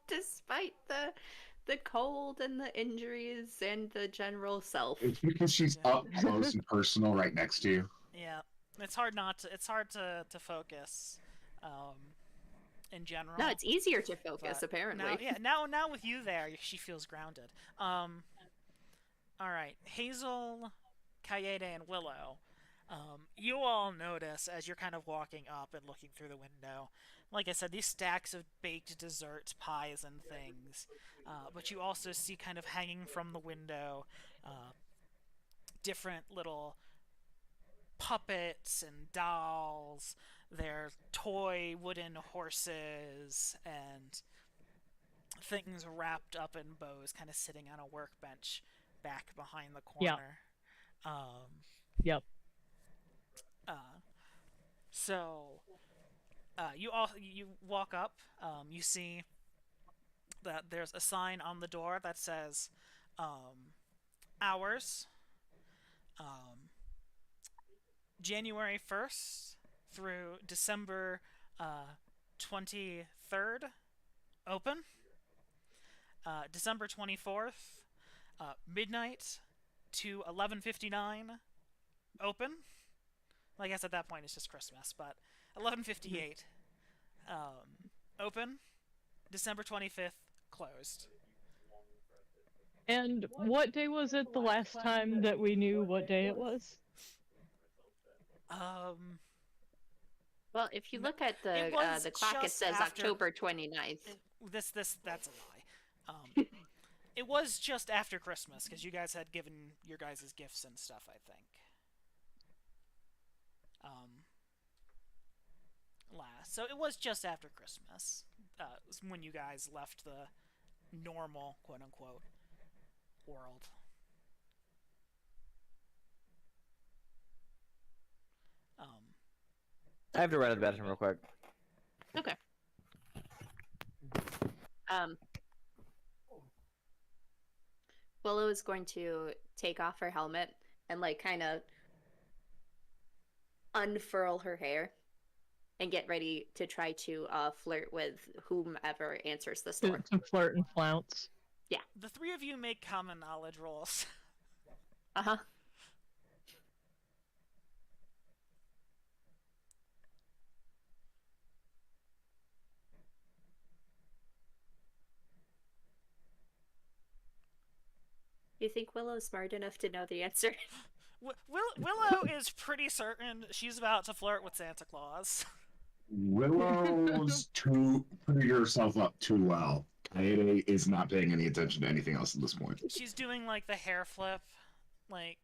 [SPEAKER 4] despite the cold and the injuries and the general self.
[SPEAKER 1] It's because she's up close and personal right next to you.
[SPEAKER 3] Yeah, it's hard to focus. In general.
[SPEAKER 4] No, it's easier to focus
[SPEAKER 3] But
[SPEAKER 4] apparently.
[SPEAKER 3] now with you there, she feels grounded. All right, Hazel, Kaede, and Willow. You all notice as you're kind of walking up and looking through the window. Like I said, these stacks of baked desserts, pies, and things. But you also see kind of hanging from the window, different little puppets and dolls. Their toy wooden horses and things wrapped up in bows, kind of sitting on a workbench back behind the corner.
[SPEAKER 5] Yep.
[SPEAKER 3] So you walk up. You see that there's a sign on the door that says hours. January 1st through December 23rd, open. December 24th, midnight to 11:59, open. I guess at that point it's just Christmas, but 11:58, open. December 25th, closed.
[SPEAKER 5] And what day was it the last time that we knew what day it was?
[SPEAKER 4] Well, if you look at
[SPEAKER 3] It was
[SPEAKER 4] the clock, it
[SPEAKER 3] just
[SPEAKER 4] says
[SPEAKER 3] after-
[SPEAKER 4] October 29th.
[SPEAKER 3] That's a lie. It was just after Christmas because you guys had given your guys' gifts and stuff, I think. Last, so it was just after Christmas. When you guys left the normal, quote unquote, world.
[SPEAKER 6] I have to run to the bathroom real quick.
[SPEAKER 4] Okay. Willow is going to take off her helmet and like kind of unfurl her hair and get ready to try to flirt with whomever answers this door.
[SPEAKER 5] To flirt and flounce.
[SPEAKER 3] The three of you make common knowledge rolls.
[SPEAKER 4] Uh-huh. You think Willow's smart enough to know the answer?
[SPEAKER 3] Willow is pretty certain she's about to flirt with Santa Claus.
[SPEAKER 1] Willow's too putting herself up too well. Kaede is not paying any attention to anything else at this point.
[SPEAKER 3] She's doing like the hair flip, like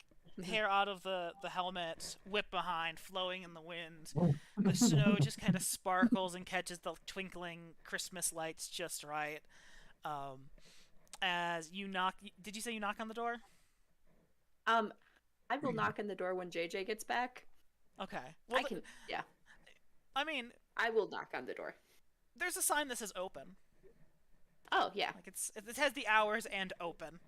[SPEAKER 3] hair out of the helmet, whip behind, flowing in the wind. The snow just kind of sparkles and catches the twinkling Christmas lights just right. As you knock, did you say you knock on the door?
[SPEAKER 7] I will knock on the door when JJ gets back.
[SPEAKER 3] Okay. Well,
[SPEAKER 7] yeah.
[SPEAKER 3] I mean,
[SPEAKER 7] I will knock on the door.
[SPEAKER 3] there's a sign that says open.
[SPEAKER 7] Oh, yeah.
[SPEAKER 3] Like it has the hours and open.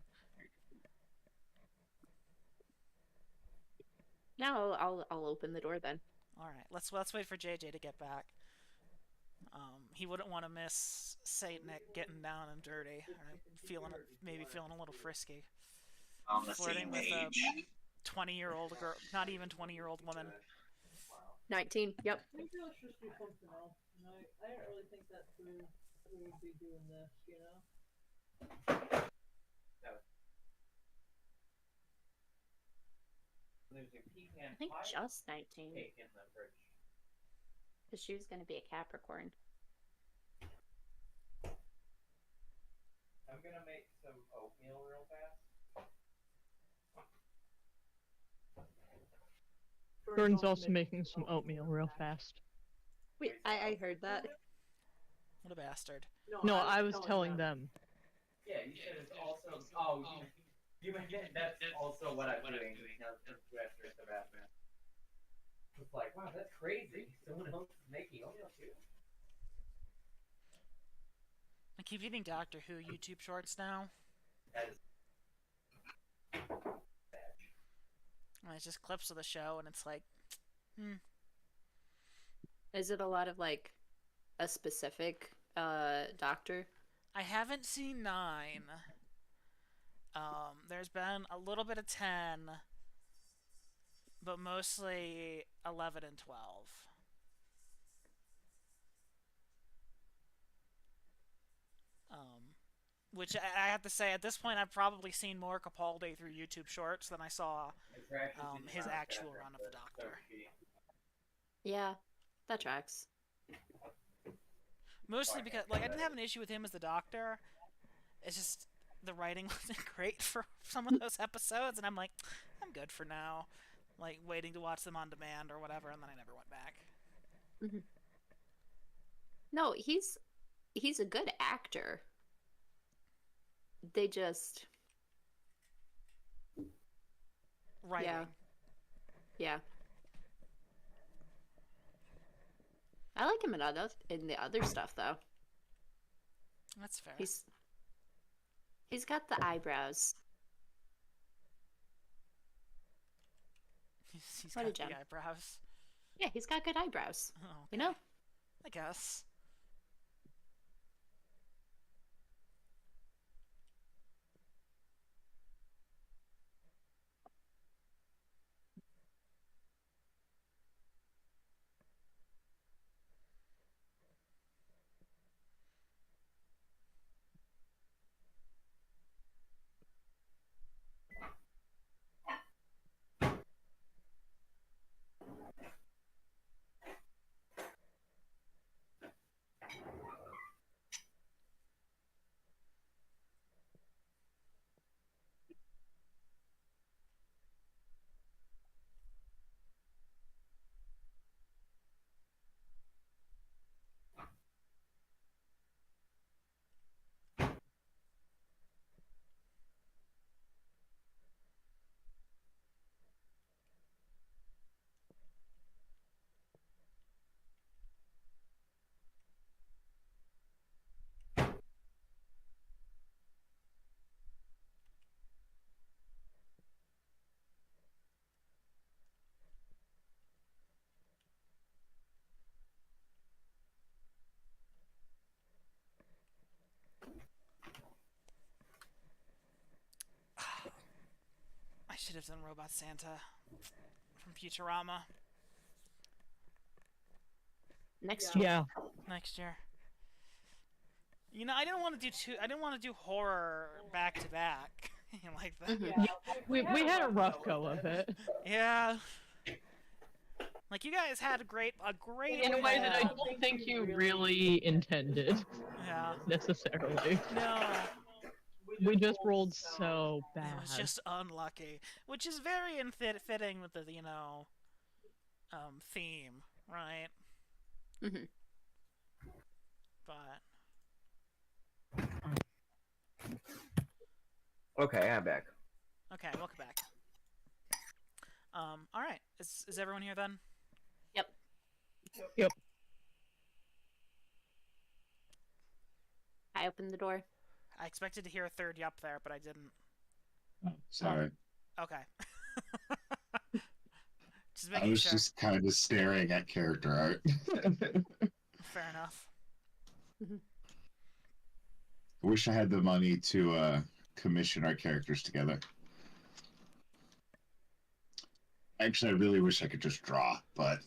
[SPEAKER 7] No, I'll open the door then.
[SPEAKER 3] All right. Let's wait for JJ to get back. He wouldn't want to miss Satanic getting down and dirty, or maybe feeling a little frisky.
[SPEAKER 8] On the
[SPEAKER 3] Flirting
[SPEAKER 8] same
[SPEAKER 3] with a
[SPEAKER 8] page.
[SPEAKER 3] 20-year-old girl, not even 20-year-old woman.
[SPEAKER 7] 19. Yep.
[SPEAKER 5] I think let's just do something else. I don't really think that we would be doing this, you know?
[SPEAKER 4] I think just 19. Because she was going to be a Capricorn.
[SPEAKER 9] I'm gonna make some oatmeal real fast.
[SPEAKER 5] Gordon's also making some oatmeal real fast.
[SPEAKER 7] Wait, I heard that.
[SPEAKER 3] What a bastard.
[SPEAKER 5] No, I was telling them.
[SPEAKER 9] Yeah, you said it's also. Oh, you that's also what I'm doing. After Sebastian. It's like, wow, that's crazy. Someone else is making oatmeal too.
[SPEAKER 3] I keep getting Doctor Who YouTube shorts now.
[SPEAKER 9] That is.
[SPEAKER 3] And it's just clips of the show, and it's like,
[SPEAKER 7] Is it a lot of, like, a specific doctor?
[SPEAKER 3] I haven't seen 9. There's been a little bit of 10, but mostly 11 and 12. Which I have to say, at this point, I've probably seen more Capaldi through YouTube Shorts than I saw his actual run of the Doctor.
[SPEAKER 7] Yeah, that tracks.
[SPEAKER 3] Mostly because, like, I didn't have an issue with him as the Doctor. It's just the writing wasn't great for some of those episodes, and I'm like, I'm good for now. Like, waiting to watch them on demand or whatever, and then I never went back.
[SPEAKER 7] Mm-hmm. No, he's a good actor. They just...
[SPEAKER 3] Writing.
[SPEAKER 7] Yeah. I like him in the other stuff though.
[SPEAKER 3] That's fair.
[SPEAKER 7] He's got the eyebrows.
[SPEAKER 3] He's
[SPEAKER 7] What a
[SPEAKER 3] got
[SPEAKER 7] gem.
[SPEAKER 3] the eyebrows.
[SPEAKER 7] Yeah, he's got good eyebrows.
[SPEAKER 3] Oh, okay.
[SPEAKER 7] You know?
[SPEAKER 3] I guess. I should have done Robot Santa from Futurama
[SPEAKER 7] Next year.
[SPEAKER 5] Yeah.
[SPEAKER 3] next year. You know, I didn't want to do horror back to back. You like that?
[SPEAKER 7] Mhm.
[SPEAKER 5] We had a rough go of it.
[SPEAKER 3] Yeah. Like you guys had a great
[SPEAKER 5] In a way that I
[SPEAKER 3] roll.
[SPEAKER 5] don't think you really intended,
[SPEAKER 3] Yeah.
[SPEAKER 5] necessarily.
[SPEAKER 3] No.
[SPEAKER 5] We just rolled so bad.
[SPEAKER 3] It was just unlucky, which is very fitting with the theme, right?
[SPEAKER 7] Mhm.
[SPEAKER 3] But
[SPEAKER 6] Okay, I'm back.
[SPEAKER 3] okay, welcome back. All right, is everyone here then?
[SPEAKER 5] Yep.
[SPEAKER 7] I opened the door.
[SPEAKER 3] I expected to hear a third yup there, but I didn't.
[SPEAKER 1] Sorry.
[SPEAKER 3] Okay. Just
[SPEAKER 1] I
[SPEAKER 3] making
[SPEAKER 1] was
[SPEAKER 3] sure.
[SPEAKER 1] just kind of staring at character art.
[SPEAKER 3] Fair enough.
[SPEAKER 1] I wish I had the money to commission our characters together. Actually, I really wish I could just draw, but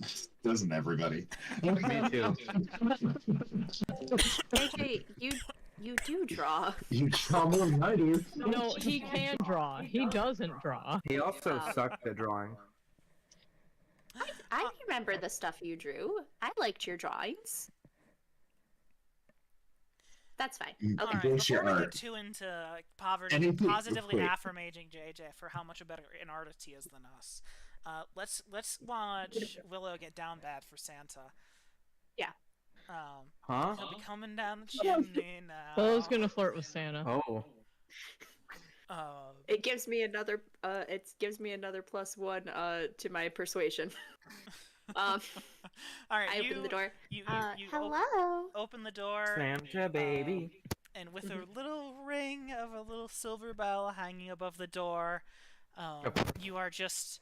[SPEAKER 1] doesn't everybody?
[SPEAKER 6] Me too.
[SPEAKER 7] AJ, you do draw.
[SPEAKER 1] You draw more than I do.
[SPEAKER 5] No, he can draw. He doesn't draw.
[SPEAKER 6] He also
[SPEAKER 7] Wow.
[SPEAKER 6] sucked at drawing.
[SPEAKER 7] I remember the stuff you drew. I liked your drawings. That's fine.
[SPEAKER 1] Mm.
[SPEAKER 3] All
[SPEAKER 7] Okay.
[SPEAKER 3] right,
[SPEAKER 1] Bullshit
[SPEAKER 3] before we get
[SPEAKER 1] art.
[SPEAKER 3] too into poverty,
[SPEAKER 1] Anything-
[SPEAKER 3] positively
[SPEAKER 1] wait.
[SPEAKER 3] affirming JJ for how much a better an artist he is than us, let's watch Willow get down bad for Santa.
[SPEAKER 7] Yeah.
[SPEAKER 6] Huh?
[SPEAKER 3] He'll be coming down the chimney now.
[SPEAKER 5] Willow's gonna flirt with Santa.
[SPEAKER 6] Oh.
[SPEAKER 7] It gives me another +1 to my persuasion.
[SPEAKER 3] All right,
[SPEAKER 7] I open the door.
[SPEAKER 3] You
[SPEAKER 7] Hello.
[SPEAKER 3] open the door.
[SPEAKER 6] Santa baby.
[SPEAKER 3] And with a little ring of a little silver bell hanging above the door, you are just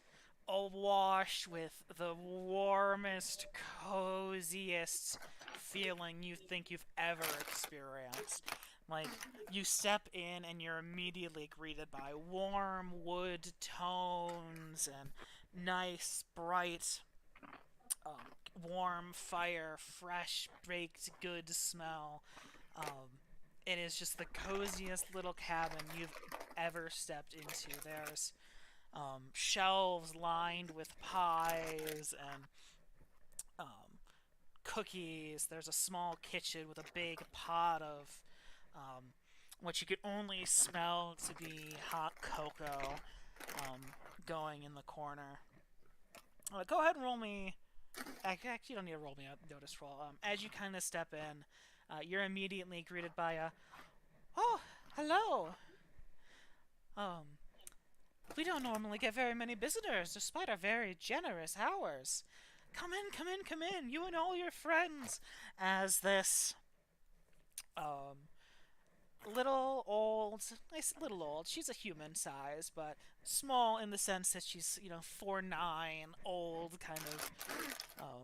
[SPEAKER 3] awash with the warmest, coziest feeling you think you've ever experienced. Like, you step in and you're immediately greeted by warm wood tones and nice, bright, warm fire, fresh, baked good smell. It is just the coziest little cabin you've ever stepped into. There's shelves lined with pies and cookies. There's a small kitchen with a big pot of what you could only smell to be hot cocoa going in the corner. Go ahead and roll me. Actually, you don't need to roll me a notice roll. As you kind of step in, you're immediately greeted by a, "Oh, hello. We don't normally get very many visitors, despite our very generous hours. Come in, come in, come in, you and all your friends." As this, little old, nice little old, she's a human size, but small in the sense that she's, 4'9", old, kind of,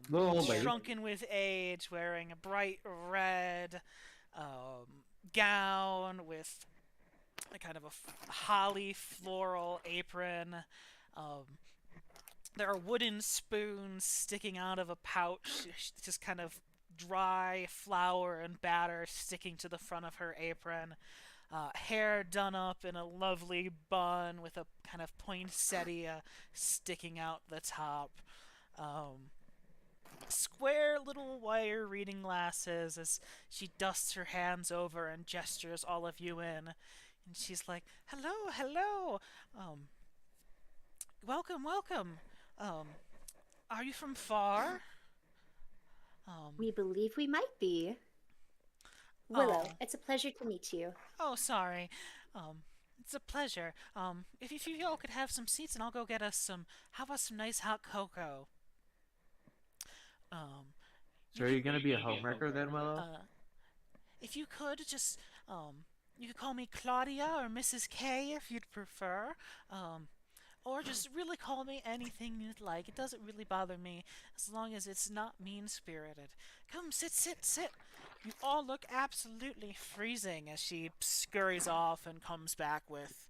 [SPEAKER 6] Little old lady.
[SPEAKER 3] shrunken with age, wearing a bright red gown with a kind of a holly floral apron. There are wooden spoons sticking out of a pouch, just kind of dry flour and batter sticking to the front of her apron. Hair done up in a lovely bun with a kind of poinsettia sticking out the top. Square little wire reading glasses as she dusts her hands over and gestures all of you in. And she's like, "Hello, hello. Welcome, welcome. Are you from far?"
[SPEAKER 7] We believe we might be. Willow,
[SPEAKER 3] Oh.
[SPEAKER 7] it's a pleasure to meet you.
[SPEAKER 3] Oh, sorry. It's a pleasure. If you all could have some seats, and I'll go get us some. How about some nice hot cocoa?
[SPEAKER 6] So are you gonna be a homewrecker then, Willow?
[SPEAKER 3] If you could just, you could call me Claudia or Mrs. K if you'd prefer. Or just really call me anything you'd like. It doesn't really bother me as long as it's not mean-spirited. Come, sit, sit, sit. You all look absolutely freezing as she scurries off and comes back with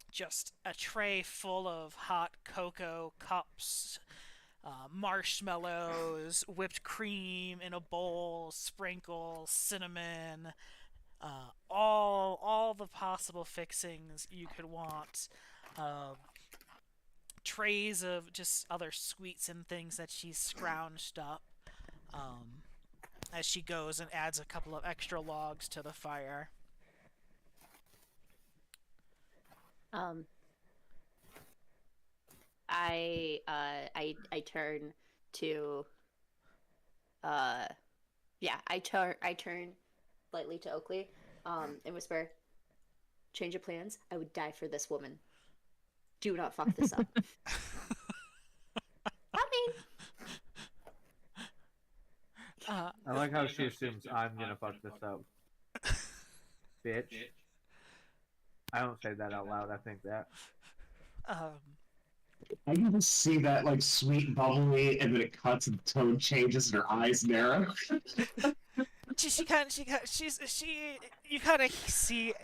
[SPEAKER 3] just a tray full of hot cocoa cups, marshmallows, whipped cream in a bowl, sprinkles, cinnamon, all the possible fixings you could want. Trays of just other sweets and things that she's scrounged up. As she goes and adds a couple of extra logs to the fire.
[SPEAKER 4] I turn to I turn slightly to Oakley, and whisper, "Change of plans. I would die for this woman. Do not fuck this up."
[SPEAKER 6] I like how she assumes I'm gonna fuck this up. Bitch. I don't say that out loud, I think that.
[SPEAKER 1] I can just see that like sweet bubbly, and then it cuts and the tone changes, and her eyes narrow.
[SPEAKER 3] You kind of see,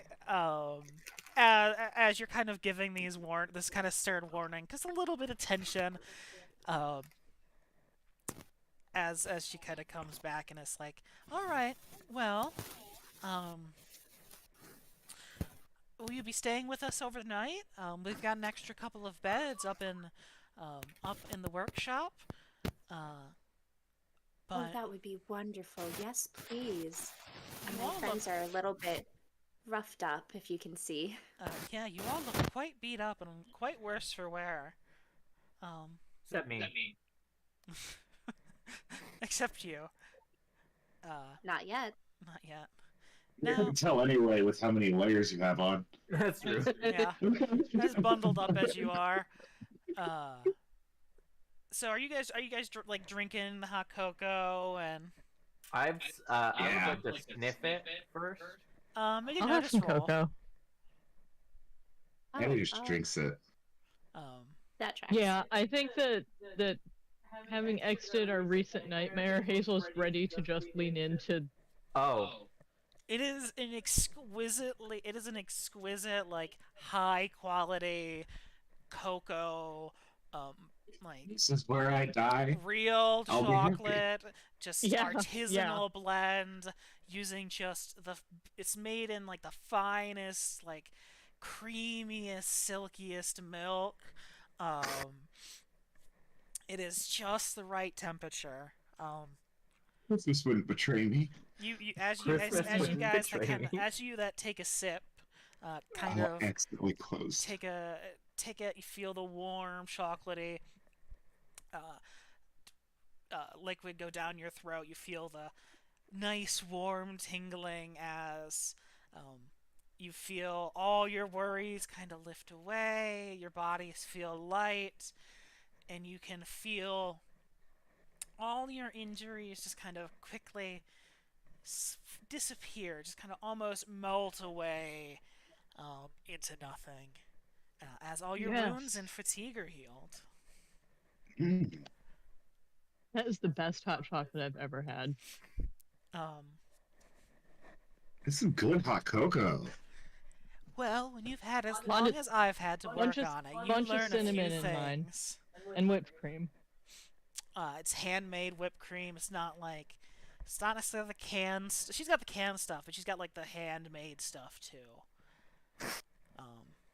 [SPEAKER 3] as you're kind of giving this kind of stern warning, because a little bit of tension, as she kind of comes back and is like, all right, well, will you be staying with us overnight? We've got an extra couple of beds up in the workshop.
[SPEAKER 4] Oh,
[SPEAKER 3] But
[SPEAKER 4] that would be wonderful. Yes, please.
[SPEAKER 3] you
[SPEAKER 4] My
[SPEAKER 3] all
[SPEAKER 4] friends are a little bit roughed up, if you can see.
[SPEAKER 3] yeah, you all look quite beat up and quite worse for wear.
[SPEAKER 6] Except me.
[SPEAKER 3] Except you.
[SPEAKER 4] Not yet.
[SPEAKER 3] Not yet.
[SPEAKER 1] You
[SPEAKER 3] Now,
[SPEAKER 1] can tell anyway with how many layers you have on.
[SPEAKER 6] That's true.
[SPEAKER 3] yeah, as bundled up as you are. So are you guys like drinking the hot cocoa and?
[SPEAKER 6] I would like to sniff it first.
[SPEAKER 3] Make a
[SPEAKER 5] I'll have
[SPEAKER 3] notice
[SPEAKER 5] some
[SPEAKER 3] roll.
[SPEAKER 5] cocoa.
[SPEAKER 1] Annie just drinks it.
[SPEAKER 4] That tracks.
[SPEAKER 5] Yeah, I think that having exited our recent nightmare, Hazel's ready to just lean into.
[SPEAKER 6] Oh.
[SPEAKER 3] It is an exquisite, like high quality cocoa, like
[SPEAKER 1] This is where I die.
[SPEAKER 3] real
[SPEAKER 1] I'll be happy.
[SPEAKER 3] chocolate, just
[SPEAKER 5] Yeah,
[SPEAKER 3] artisanal blend using just it's made in like the finest, like creamiest, silkiest milk. It is just the right temperature.
[SPEAKER 1] This wouldn't betray me.
[SPEAKER 3] As you take a sip, kind
[SPEAKER 1] I'll
[SPEAKER 3] of
[SPEAKER 1] accidentally close.
[SPEAKER 3] take it, you feel the warm chocolatey liquid go down your throat. You feel the nice warm tingling as you feel all your worries kind of lift away, your bodies feel light, and you can feel all your injuries just kind of quickly disappear, just kind of almost melt away into nothing, as all your wounds and fatigue are healed.
[SPEAKER 1] Mm.
[SPEAKER 5] That is the best hot chocolate I've ever had.
[SPEAKER 1] This is good hot cocoa.
[SPEAKER 3] Well, when you've had as long as I've had to work on it, you
[SPEAKER 5] bunch of
[SPEAKER 3] learn a few
[SPEAKER 5] cinnamon in mine.
[SPEAKER 3] things.
[SPEAKER 5] And whipped cream.
[SPEAKER 3] It's handmade whipped cream. It's not necessarily the cans. She's got the canned stuff, but she's got like the handmade stuff too.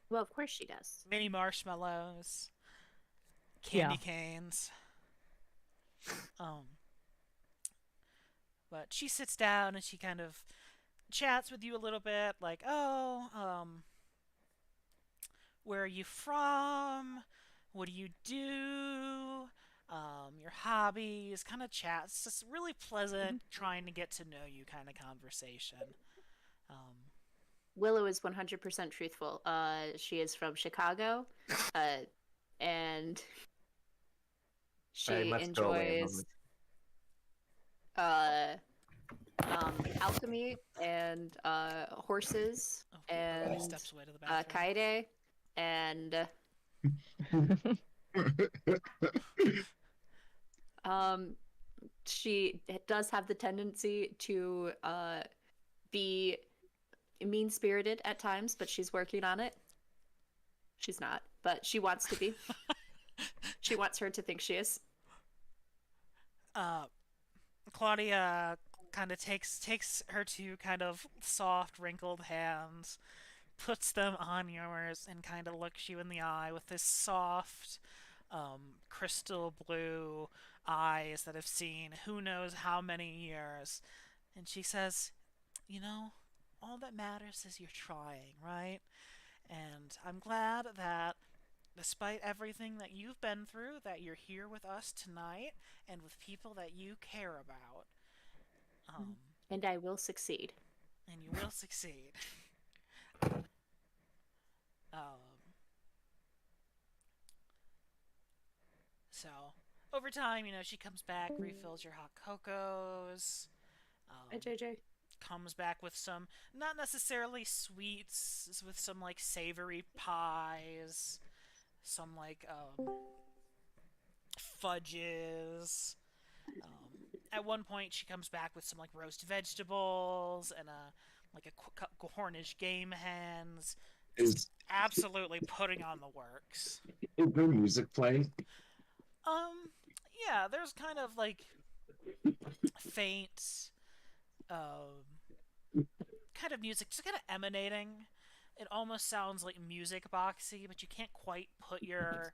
[SPEAKER 4] Well, of course she does.
[SPEAKER 3] Mini marshmallows, candy canes. But she sits down and she kind of chats with you a little bit, like, where are you from? What do you do? Your hobbies, kind of chats. Just really pleasant, trying to get to know you kind of conversation.
[SPEAKER 4] Willow is 100% truthful. She is from Chicago, and she enjoys alchemy and horses and
[SPEAKER 3] steps away to the bathroom.
[SPEAKER 4] kaede and she does have the tendency to be mean-spirited at times, but she's working on it. She's not, but she wants to be. She wants her to think she is.
[SPEAKER 3] Claudia kind of takes her two kind of soft, wrinkled hands, puts them on yours, and kind of looks you in the eye with this soft, crystal blue eyes that have seen who knows how many years. And she says, "You know, all that matters is you're trying, right? And I'm glad that despite everything that you've been through, that you're here with us tonight and with people that you care about.
[SPEAKER 7] And I will succeed.
[SPEAKER 3] And you will succeed." So, over time, she comes back, refills your hot cocos,
[SPEAKER 7] Hi, JJ.
[SPEAKER 3] comes back with some, not necessarily sweets, with some, like, savory pies, some, like, fudges. At one point, she comes back with some, like, roast vegetables and a Cornish game hens.
[SPEAKER 1] Is
[SPEAKER 3] Absolutely putting on the works.
[SPEAKER 1] there music playing?
[SPEAKER 3] Yeah, there's kind of like faint, kind of music, just kind of emanating. It almost sounds like music boxy, but you can't quite put your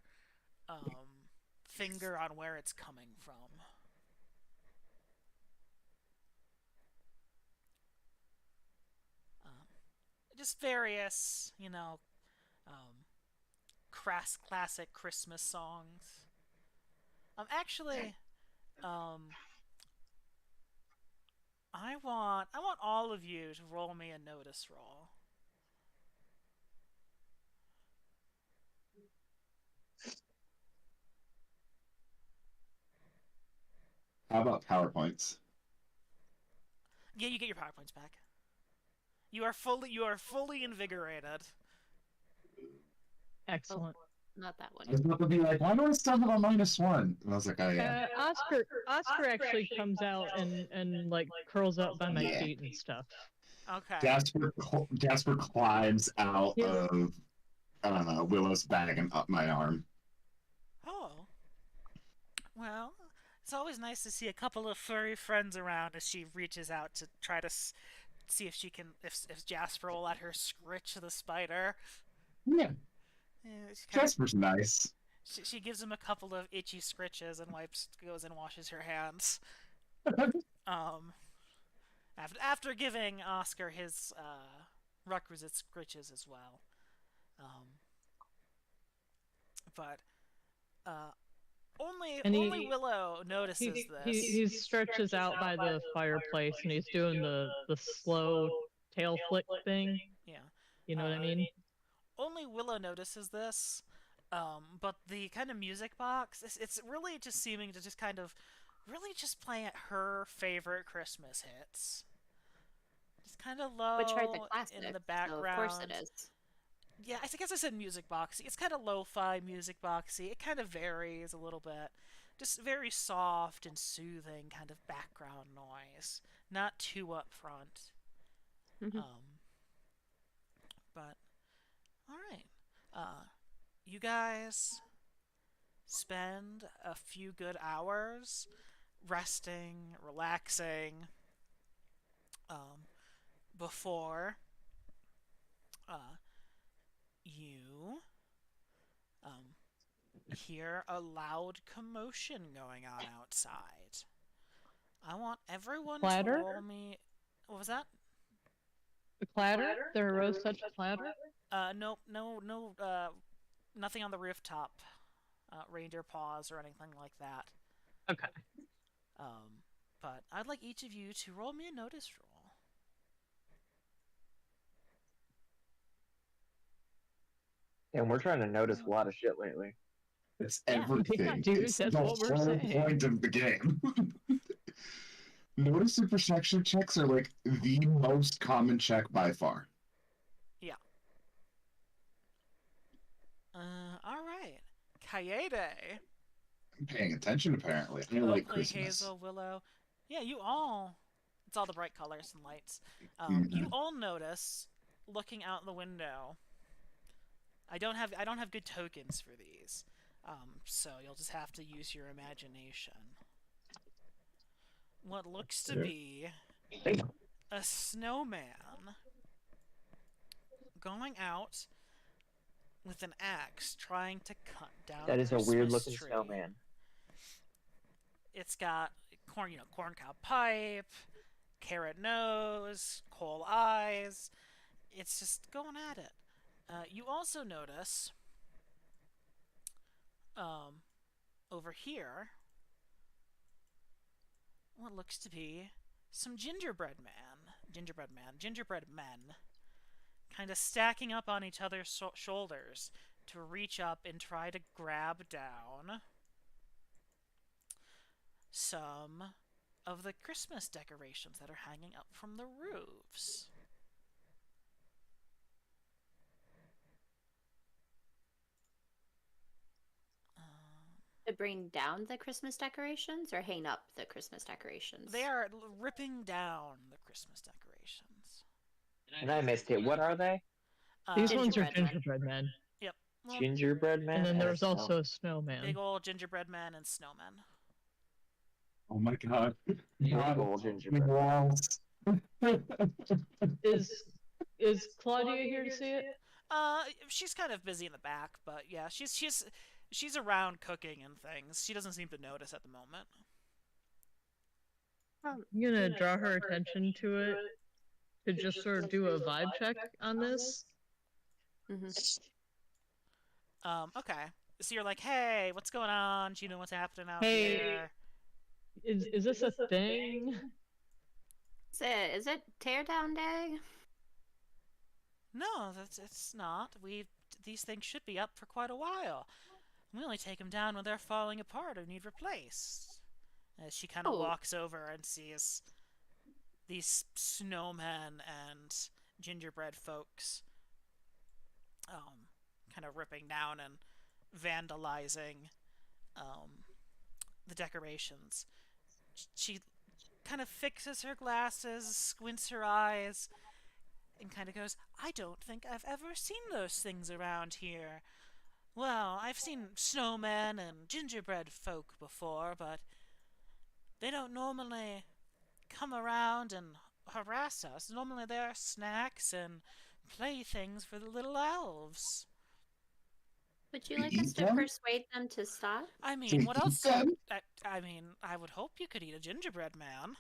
[SPEAKER 3] finger on where it's coming from. Just various, classic Christmas songs. Actually, I want all of you to roll me a notice roll.
[SPEAKER 1] How about PowerPoints?
[SPEAKER 3] Yeah, you get your PowerPoints back. You are fully invigorated.
[SPEAKER 5] Excellent.
[SPEAKER 7] Not that
[SPEAKER 1] I was
[SPEAKER 7] one.
[SPEAKER 1] about to be like, why do I still have a -1? And I was like, oh yeah.
[SPEAKER 5] Oscar actually comes out and like curls up by my
[SPEAKER 1] Yeah.
[SPEAKER 5] feet and stuff.
[SPEAKER 3] Okay.
[SPEAKER 1] Jasper climbs out
[SPEAKER 5] Yeah.
[SPEAKER 1] of, I don't know, Willow's bag and up my arm.
[SPEAKER 3] Oh. Well, it's always nice to see a couple of furry friends around as she reaches out to try to see if she can, if Jasper will let her scritch the spider.
[SPEAKER 1] Yeah,
[SPEAKER 3] She kinda-
[SPEAKER 1] Jasper's nice.
[SPEAKER 3] She gives him a couple of itchy scritches and goes and washes her hands. After giving Oscar his requisite scritches as well. But only Willow notices this.
[SPEAKER 5] He stretches out by the fireplace and he's doing the slow tail flick thing.
[SPEAKER 3] Yeah.
[SPEAKER 5] You know what I mean?
[SPEAKER 3] Only Willow notices this, but the kind of music box, it's really just seeming to just kind of really just play at her favorite Christmas hits. Just kind of low
[SPEAKER 7] Which are the classics.
[SPEAKER 3] in the
[SPEAKER 7] So
[SPEAKER 3] background.
[SPEAKER 7] of course it is.
[SPEAKER 3] Yeah, I guess I said music boxy. It's kind of lo-fi music boxy. It kind of varies a little bit. Just very soft and soothing kind of background noise. Not too up front.
[SPEAKER 7] Mhm.
[SPEAKER 3] But alright. You guys spend a few good hours resting, relaxing, before you hear a loud commotion going on outside. I want everyone
[SPEAKER 5] Clatter?
[SPEAKER 3] to roll me. What was that?
[SPEAKER 5] The clatter? There arose such clatter?
[SPEAKER 3] No, nothing on the rooftop. Reindeer paws or anything like that.
[SPEAKER 5] Okay.
[SPEAKER 3] But I'd like each of you to roll me a notice roll.
[SPEAKER 6] And we're trying to notice a lot of shit lately.
[SPEAKER 1] It's
[SPEAKER 5] Yeah,
[SPEAKER 1] everything.
[SPEAKER 5] yeah, dude,
[SPEAKER 1] it's
[SPEAKER 5] that's
[SPEAKER 1] the
[SPEAKER 5] what we're
[SPEAKER 1] whole
[SPEAKER 5] saying.
[SPEAKER 1] point of the game. Notice and perception checks are like the most common check by far.
[SPEAKER 3] Yeah. Alright. Kaede.
[SPEAKER 1] I'm paying attention apparently. I like
[SPEAKER 3] Oakley,
[SPEAKER 1] Christmas.
[SPEAKER 3] Hazel, Willow. Yeah, you all. It's all the bright colors and lights.
[SPEAKER 1] Mhm.
[SPEAKER 3] You all notice, looking out the window. I don't have good tokens for these, so you'll just have to use your imagination. what looks to be a snowman going out with an axe trying to cut down
[SPEAKER 8] That is a
[SPEAKER 3] Christmas
[SPEAKER 8] weird looking
[SPEAKER 3] tree.
[SPEAKER 8] snowman.
[SPEAKER 3] It's got corncob pipe, carrot nose, coal eyes. It's just going at it. You also notice over here what looks to be some gingerbread men, kind of stacking up on each other's shoulders to reach up and try to grab down some of the Christmas decorations that are hanging up from the roofs.
[SPEAKER 4] To bring down the Christmas decorations or hang up the Christmas decorations?
[SPEAKER 3] They are ripping down the Christmas decorations.
[SPEAKER 8] And I missed it. What are they?
[SPEAKER 5] These ones are
[SPEAKER 4] Gingerbread men.
[SPEAKER 5] gingerbread men.
[SPEAKER 3] Yep. Well,
[SPEAKER 8] Gingerbread man.
[SPEAKER 5] And then
[SPEAKER 8] a
[SPEAKER 5] there's
[SPEAKER 8] snow-
[SPEAKER 5] also a snowman.
[SPEAKER 3] big old gingerbread men and snowmen.
[SPEAKER 1] Oh my god.
[SPEAKER 8] big old gingerbread.
[SPEAKER 1] Walls.
[SPEAKER 5] Is Claudia here to see it?
[SPEAKER 3] She's kind of busy in the back, but yeah, she's around cooking and things. She doesn't seem to notice at the moment.
[SPEAKER 5] I'm gonna draw her attention to it to just sort of do a vibe check on this.
[SPEAKER 3] Okay. So you're like, hey, what's going on? Do you know what's happening out
[SPEAKER 5] Hey.
[SPEAKER 3] here?
[SPEAKER 5] Is this a thing?
[SPEAKER 4] Is it teardown day?
[SPEAKER 3] No, it's not. These things should be up for quite a while. We only take them down when they're falling apart or need replaced. As she kind of
[SPEAKER 4] Oh.
[SPEAKER 3] walks over and sees these snowmen and gingerbread folks kind of ripping down and vandalizing the decorations. She kind of fixes her glasses, squints her eyes, and kind of goes, I don't think I've ever seen those things around here. Well, I've seen snowmen and gingerbread folk before, but they don't normally come around and harass us. Normally they're snacks and playthings for the little elves.
[SPEAKER 4] Would you like us to
[SPEAKER 1] them?
[SPEAKER 4] persuade them to stop?
[SPEAKER 3] I mean, what else?
[SPEAKER 1] Them?
[SPEAKER 3] I mean, I would hope you could eat a gingerbread man.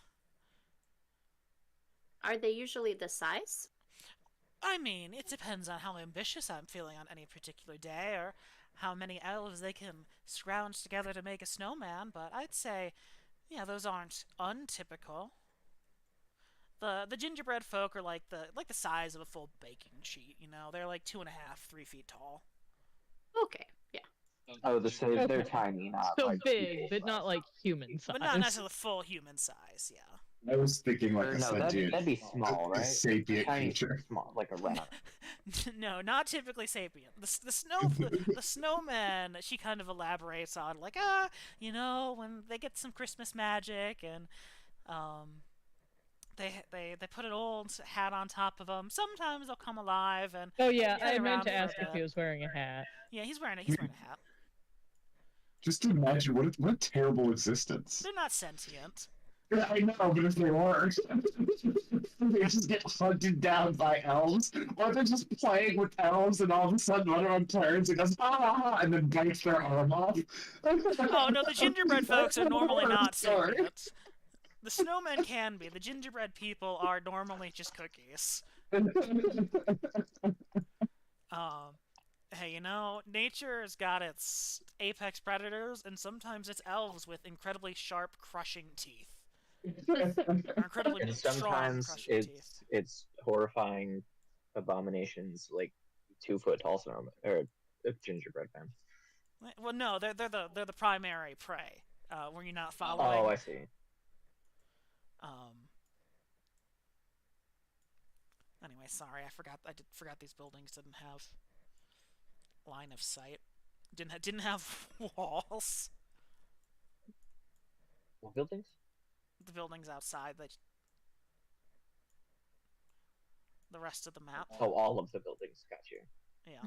[SPEAKER 4] Are they usually the size?
[SPEAKER 3] I mean, it depends on how ambitious I'm feeling on any particular day, or how many elves they can scrounge together to make a snowman, but I'd say, yeah, those aren't untypical. The gingerbread folk are like the size of a full baking sheet, you know? They're like 2.5, 3 feet tall.
[SPEAKER 4] Okay, yeah.
[SPEAKER 8] Oh, they're tiny, not
[SPEAKER 5] So
[SPEAKER 8] like
[SPEAKER 5] big,
[SPEAKER 8] people
[SPEAKER 5] but
[SPEAKER 8] size.
[SPEAKER 5] not like human size.
[SPEAKER 3] But not necessarily full human size, yeah.
[SPEAKER 1] I was thinking like
[SPEAKER 8] Or
[SPEAKER 1] a
[SPEAKER 8] no,
[SPEAKER 1] sentient,
[SPEAKER 8] that'd be small, right?
[SPEAKER 1] sapient
[SPEAKER 8] Tiny,
[SPEAKER 1] creature.
[SPEAKER 8] small, like a rat.
[SPEAKER 3] No, not typically sapient. The snowmen, she kind of elaborates on, like, you know, when they get some Christmas magic and they put an old hat on top of them. Sometimes they'll come alive and
[SPEAKER 5] Oh yeah,
[SPEAKER 3] Play
[SPEAKER 5] I
[SPEAKER 3] around
[SPEAKER 5] meant to
[SPEAKER 3] for a
[SPEAKER 5] ask if
[SPEAKER 3] bit.
[SPEAKER 5] he was wearing a hat.
[SPEAKER 3] yeah, he's wearing a hat.
[SPEAKER 1] Just imagine what a terrible existence.
[SPEAKER 3] They're not sentient.
[SPEAKER 1] Yeah, I know, but if they weren't, they just get hunted down by elves, or they're just playing with elves, and all of a sudden one of them turns and goes, ah, and then bites their arm off.
[SPEAKER 3] Oh no, the gingerbread folks are normally not
[SPEAKER 1] Sorry.
[SPEAKER 3] sapient. The snowmen can be. The gingerbread people are normally just cookies. Hey, you know, nature has got its apex predators, and sometimes it's elves with incredibly sharp, crushing teeth. Or incredibly
[SPEAKER 8] And
[SPEAKER 3] strong,
[SPEAKER 8] sometimes
[SPEAKER 3] crushing teeth.
[SPEAKER 8] it's horrifying abominations like 2 foot tall snowman or gingerbread man.
[SPEAKER 3] Well, no, they're the primary prey. Were you not following?
[SPEAKER 8] Oh, I see.
[SPEAKER 3] Anyway, sorry, I forgot these buildings didn't have line of sight. Didn't have walls.
[SPEAKER 8] What buildings?
[SPEAKER 3] The buildings outside the rest of the map.
[SPEAKER 8] Oh, all of the buildings. Got you.
[SPEAKER 3] Yeah.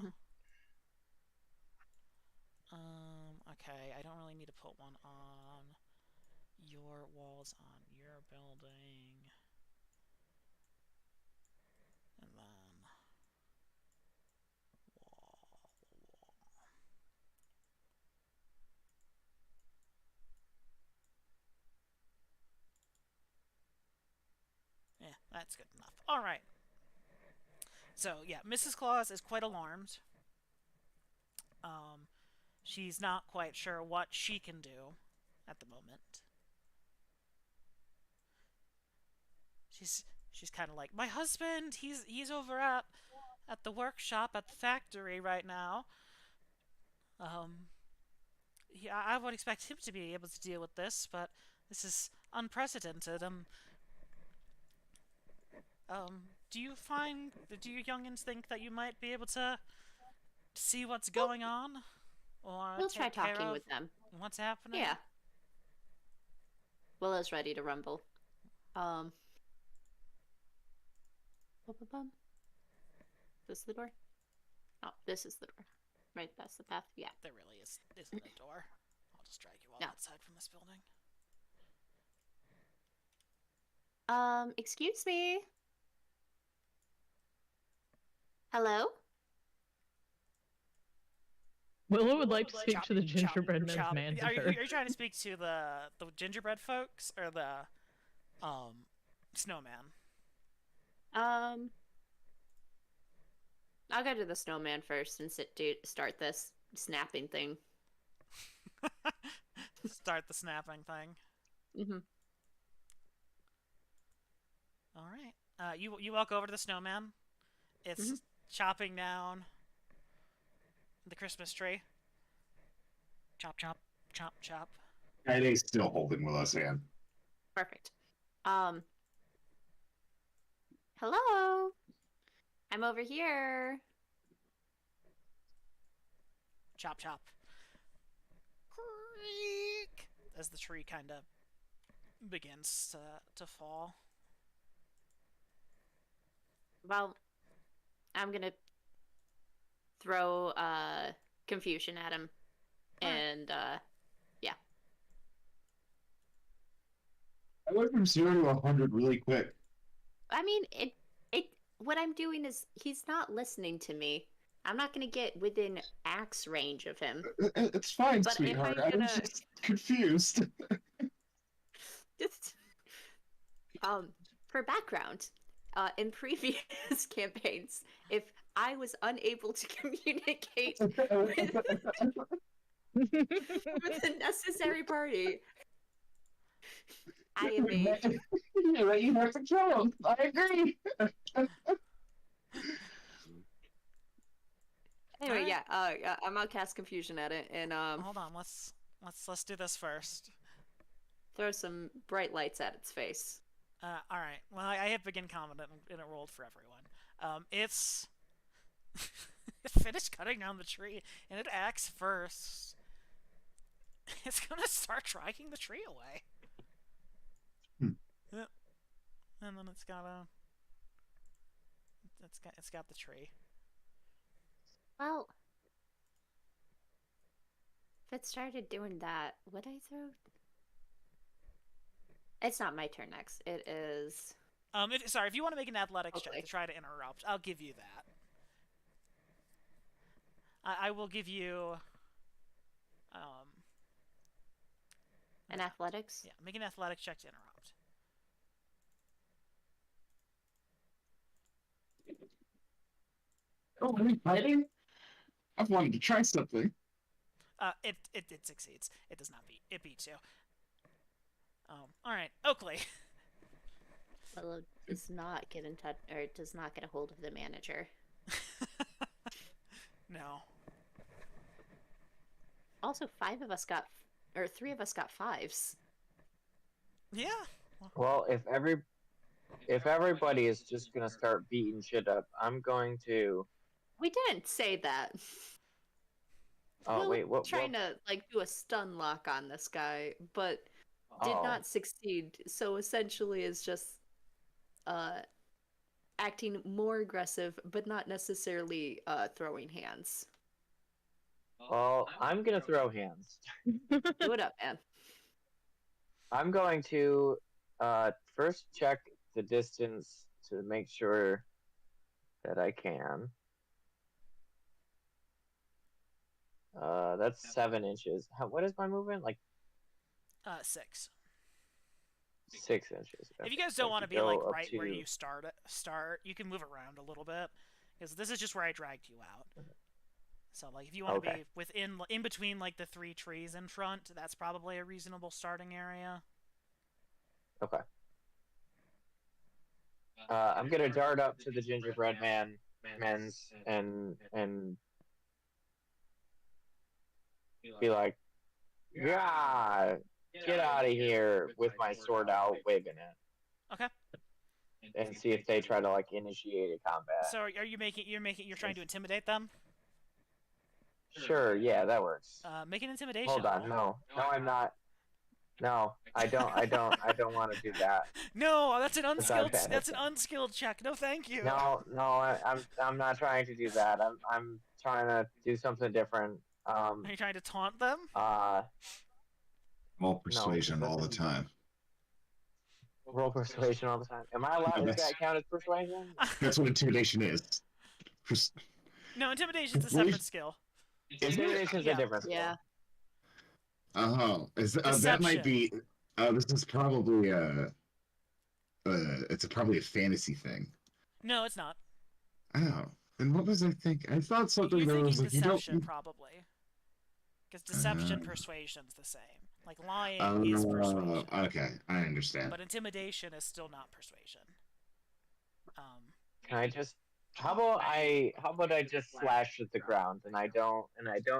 [SPEAKER 3] Okay, I don't really need to put one on your walls on your building. And then wall. Yeah, that's good enough. Alright. So, yeah, Mrs. Claus is quite alarmed. She's not quite sure what she can do at the moment. She's kind of like, my husband, he's over at the workshop at the factory right now. I would expect him to be able to deal with this, but this is unprecedented. Do you youngins think that you might be able to see what's going on? Or
[SPEAKER 7] We'll try
[SPEAKER 3] take care
[SPEAKER 7] talking
[SPEAKER 3] of
[SPEAKER 7] with them.
[SPEAKER 3] what's happening?
[SPEAKER 7] Yeah. Willa's ready to rumble. This is the door? Oh, this is the door. Right, that's the path. Yeah.
[SPEAKER 3] There really isn't a door. I'll just drag you all
[SPEAKER 7] No.
[SPEAKER 3] outside from this building.
[SPEAKER 7] Excuse me? Hello?
[SPEAKER 5] Willow would like to speak
[SPEAKER 3] Chop,
[SPEAKER 5] to the
[SPEAKER 3] chop,
[SPEAKER 5] gingerbread man's
[SPEAKER 3] chop.
[SPEAKER 5] manager.
[SPEAKER 3] Are you trying to speak to the gingerbread folks or the snowman?
[SPEAKER 7] I'll go to the snowman first and start this snapping thing.
[SPEAKER 3] Start the snapping thing.
[SPEAKER 7] Mm-hmm.
[SPEAKER 3] All right. You walk over to the snowman. It's chopping down the Christmas tree. Chop, chop, chop, chop.
[SPEAKER 1] Kaide's still holding Willow's hand.
[SPEAKER 7] Perfect. Hello? I'm over here.
[SPEAKER 3] Chop, chop. Creak! As the tree kind of begins to fall.
[SPEAKER 7] Well, I'm gonna throw confusion at him. And yeah.
[SPEAKER 1] I went from 0 to 100 really quick.
[SPEAKER 7] I mean, what I'm doing is he's not listening to me. I'm not gonna get within axe range of him.
[SPEAKER 1] It's fine,
[SPEAKER 7] But if
[SPEAKER 1] sweetheart.
[SPEAKER 7] I'm
[SPEAKER 1] I was
[SPEAKER 7] gonna-
[SPEAKER 1] just confused.
[SPEAKER 7] Just for background, in previous campaigns, if I was unable to communicate with the necessary party, I am a
[SPEAKER 1] You have to kill him. I agree.
[SPEAKER 7] anyway. Yeah, I'm gonna cast confusion at it and
[SPEAKER 3] Hold on, let's do this first.
[SPEAKER 7] throw some bright lights at its face.
[SPEAKER 3] All right. Well, I hit begin combat and it rolled for everyone. It's it finished cutting down the tree and it acts first. It's gonna start dragging the tree away. Yep. And then it's got the tree.
[SPEAKER 7] Well, if it started doing that, would I throw? It's not my turn next. It is.
[SPEAKER 3] Sorry, if you want to make an athletics check
[SPEAKER 7] Okay.
[SPEAKER 3] to try to interrupt, I'll give you that. I will give you.
[SPEAKER 7] An athletics?
[SPEAKER 3] Yeah, make an athletics check to interrupt.
[SPEAKER 1] Oh, are we fighting? I've wanted to try something.
[SPEAKER 3] It succeeds. It does not beat. It beats you. All right, Oakley.
[SPEAKER 7] Willow does not get in touch, or does not get a hold of the manager.
[SPEAKER 3] No.
[SPEAKER 7] Also, 3 of us got 5s.
[SPEAKER 3] Yeah.
[SPEAKER 8] Well, if everybody is just gonna start beating shit up, I'm going to.
[SPEAKER 7] We didn't say that.
[SPEAKER 8] Oh
[SPEAKER 7] Will
[SPEAKER 8] wait, what?
[SPEAKER 7] Trying to do a stun lock on this guy, but did
[SPEAKER 8] Oh.
[SPEAKER 7] not succeed. So essentially, is just acting more aggressive, but not necessarily throwing hands.
[SPEAKER 8] Well, I'm gonna throw hands.
[SPEAKER 7] Do it up, man.
[SPEAKER 8] I'm going to first check the distance to make sure that I can. That's 7 inches. What is my movement? Like
[SPEAKER 3] 6.
[SPEAKER 8] 6 inches.
[SPEAKER 3] If you
[SPEAKER 8] Okay,
[SPEAKER 3] guys
[SPEAKER 8] so I
[SPEAKER 3] don't want to
[SPEAKER 8] could
[SPEAKER 3] be like
[SPEAKER 8] go up
[SPEAKER 3] right where
[SPEAKER 8] to-
[SPEAKER 3] you start, you can move around a little bit because this is just where I dragged you out. So like if you want to
[SPEAKER 8] Okay.
[SPEAKER 3] be in between like the 3 trees in front, that's probably a reasonable starting area.
[SPEAKER 8] Okay. I'm gonna dart up to the gingerbread men's and be like, yeah, get out of here with my sword out, waving it.
[SPEAKER 3] Okay.
[SPEAKER 8] And see if they try to like initiate a combat.
[SPEAKER 3] So are you're trying to intimidate them?
[SPEAKER 8] Sure, yeah, that works.
[SPEAKER 3] Make an intimidation.
[SPEAKER 8] Hold on, no, I'm not. No, I don't want to do that.
[SPEAKER 3] No, that's an unskilled.
[SPEAKER 8] Okay.
[SPEAKER 3] That's an unskilled check. No, thank you.
[SPEAKER 8] No, I'm not trying to do that. I'm trying to do something different.
[SPEAKER 3] Are you trying to taunt them?
[SPEAKER 1] All persuasion all the
[SPEAKER 8] doesn't-
[SPEAKER 1] time.
[SPEAKER 8] Roll persuasion all the time. Am I allowed? Does that count as persuasion?
[SPEAKER 1] That's what intimidation is.
[SPEAKER 3] No, intimidation's a separate skill.
[SPEAKER 8] Intimidation's
[SPEAKER 3] Yeah.
[SPEAKER 8] a different skill.
[SPEAKER 7] Yeah.
[SPEAKER 1] Oh, that might be. This is probably it's probably a fantasy thing.
[SPEAKER 3] No, it's not.
[SPEAKER 1] Oh, then what was I thinking? I thought something
[SPEAKER 3] You're
[SPEAKER 1] that
[SPEAKER 3] thinking
[SPEAKER 1] was like you
[SPEAKER 3] deception,
[SPEAKER 1] don't.
[SPEAKER 3] probably. Because deception, persuasion's the same. Like lying
[SPEAKER 1] Oh,
[SPEAKER 3] is persuasion,
[SPEAKER 1] okay, I understand.
[SPEAKER 3] but intimidation is still not persuasion.
[SPEAKER 8] Can I just? How about I just slash at the ground and I don't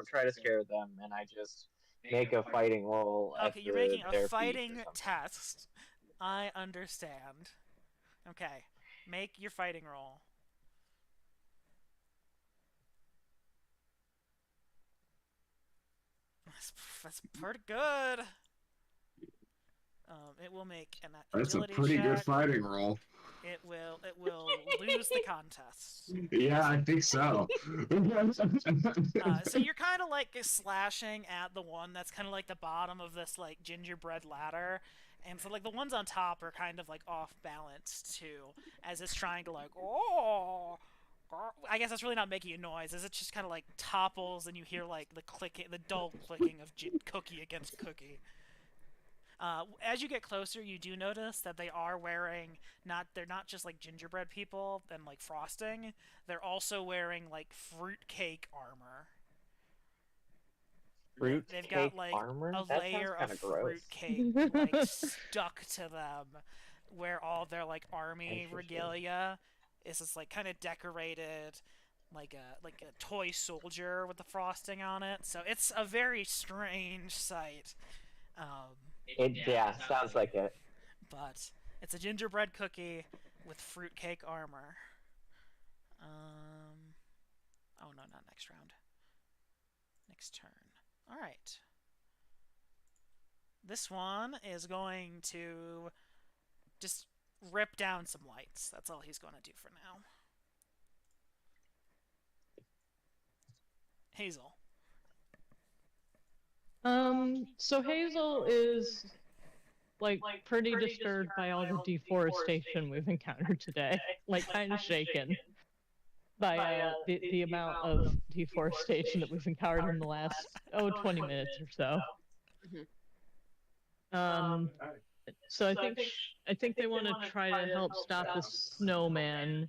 [SPEAKER 8] try to scare them and I just make a fighting roll.
[SPEAKER 3] Okay, you're making a fighting test. I understand. Okay, make your fighting roll. That's pretty good. It will make an
[SPEAKER 1] That's a
[SPEAKER 3] agility
[SPEAKER 1] pretty
[SPEAKER 3] check.
[SPEAKER 1] good fighting roll.
[SPEAKER 3] It will lose the contest.
[SPEAKER 1] Yeah, I think so.
[SPEAKER 3] So you're kind of like slashing at the one that's kind of like the bottom of this like gingerbread ladder, and so like the ones on top are kind of like off balance too, as it's trying to like I guess that's really not making a noise, as it just kind of like topples, and you hear like the dull clicking of cookie against cookie. As you get closer, you do notice that they are wearing they're not just like gingerbread people and like frosting. They're also wearing like fruitcake armor. They've got like
[SPEAKER 8] armor?
[SPEAKER 3] a
[SPEAKER 8] That
[SPEAKER 3] layer
[SPEAKER 8] sounds
[SPEAKER 3] of
[SPEAKER 8] kinda gross.
[SPEAKER 3] fruitcake like stuck to them, where all their like army
[SPEAKER 8] Interesting.
[SPEAKER 3] regalia is just like kind of decorated like a toy soldier with the frosting on it. So it's a very strange sight.
[SPEAKER 8] Yeah, sounds like it.
[SPEAKER 3] But it's a gingerbread cookie with fruitcake armor. Oh no, not next round. Next turn. Alright. This one is going to just rip down some lights. That's all he's going to do for now. Hazel.
[SPEAKER 5] So Hazel is like pretty disturbed by all the deforestation we've encountered today. Like kind of shaken by the amount of deforestation that we've encountered in the last 20 minutes or so. So I think they want to try to help stop the snowman.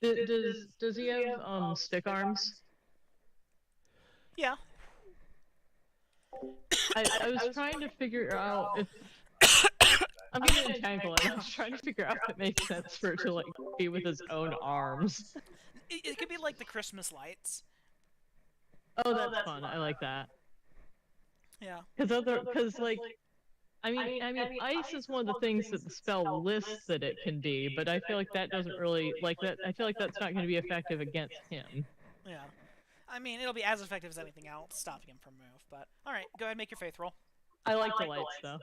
[SPEAKER 5] Does he have stick arms?
[SPEAKER 3] Yeah.
[SPEAKER 5] I was trying to figure out if I'm gonna entangle it. I was trying to figure out if it makes sense for it to like be with his own arms.
[SPEAKER 3] It could be like the Christmas lights.
[SPEAKER 5] Oh, that's fun. I like that.
[SPEAKER 3] Yeah.
[SPEAKER 5] Because like, I mean, ice is one of the things that the spell lists that it can be, but I feel like that doesn't really like that. I feel like that's not going to be effective against him.
[SPEAKER 3] Yeah. I mean, it'll be as effective as anything else, stopping him from move. But all right, go ahead and make your faith roll.
[SPEAKER 5] I like the lights though.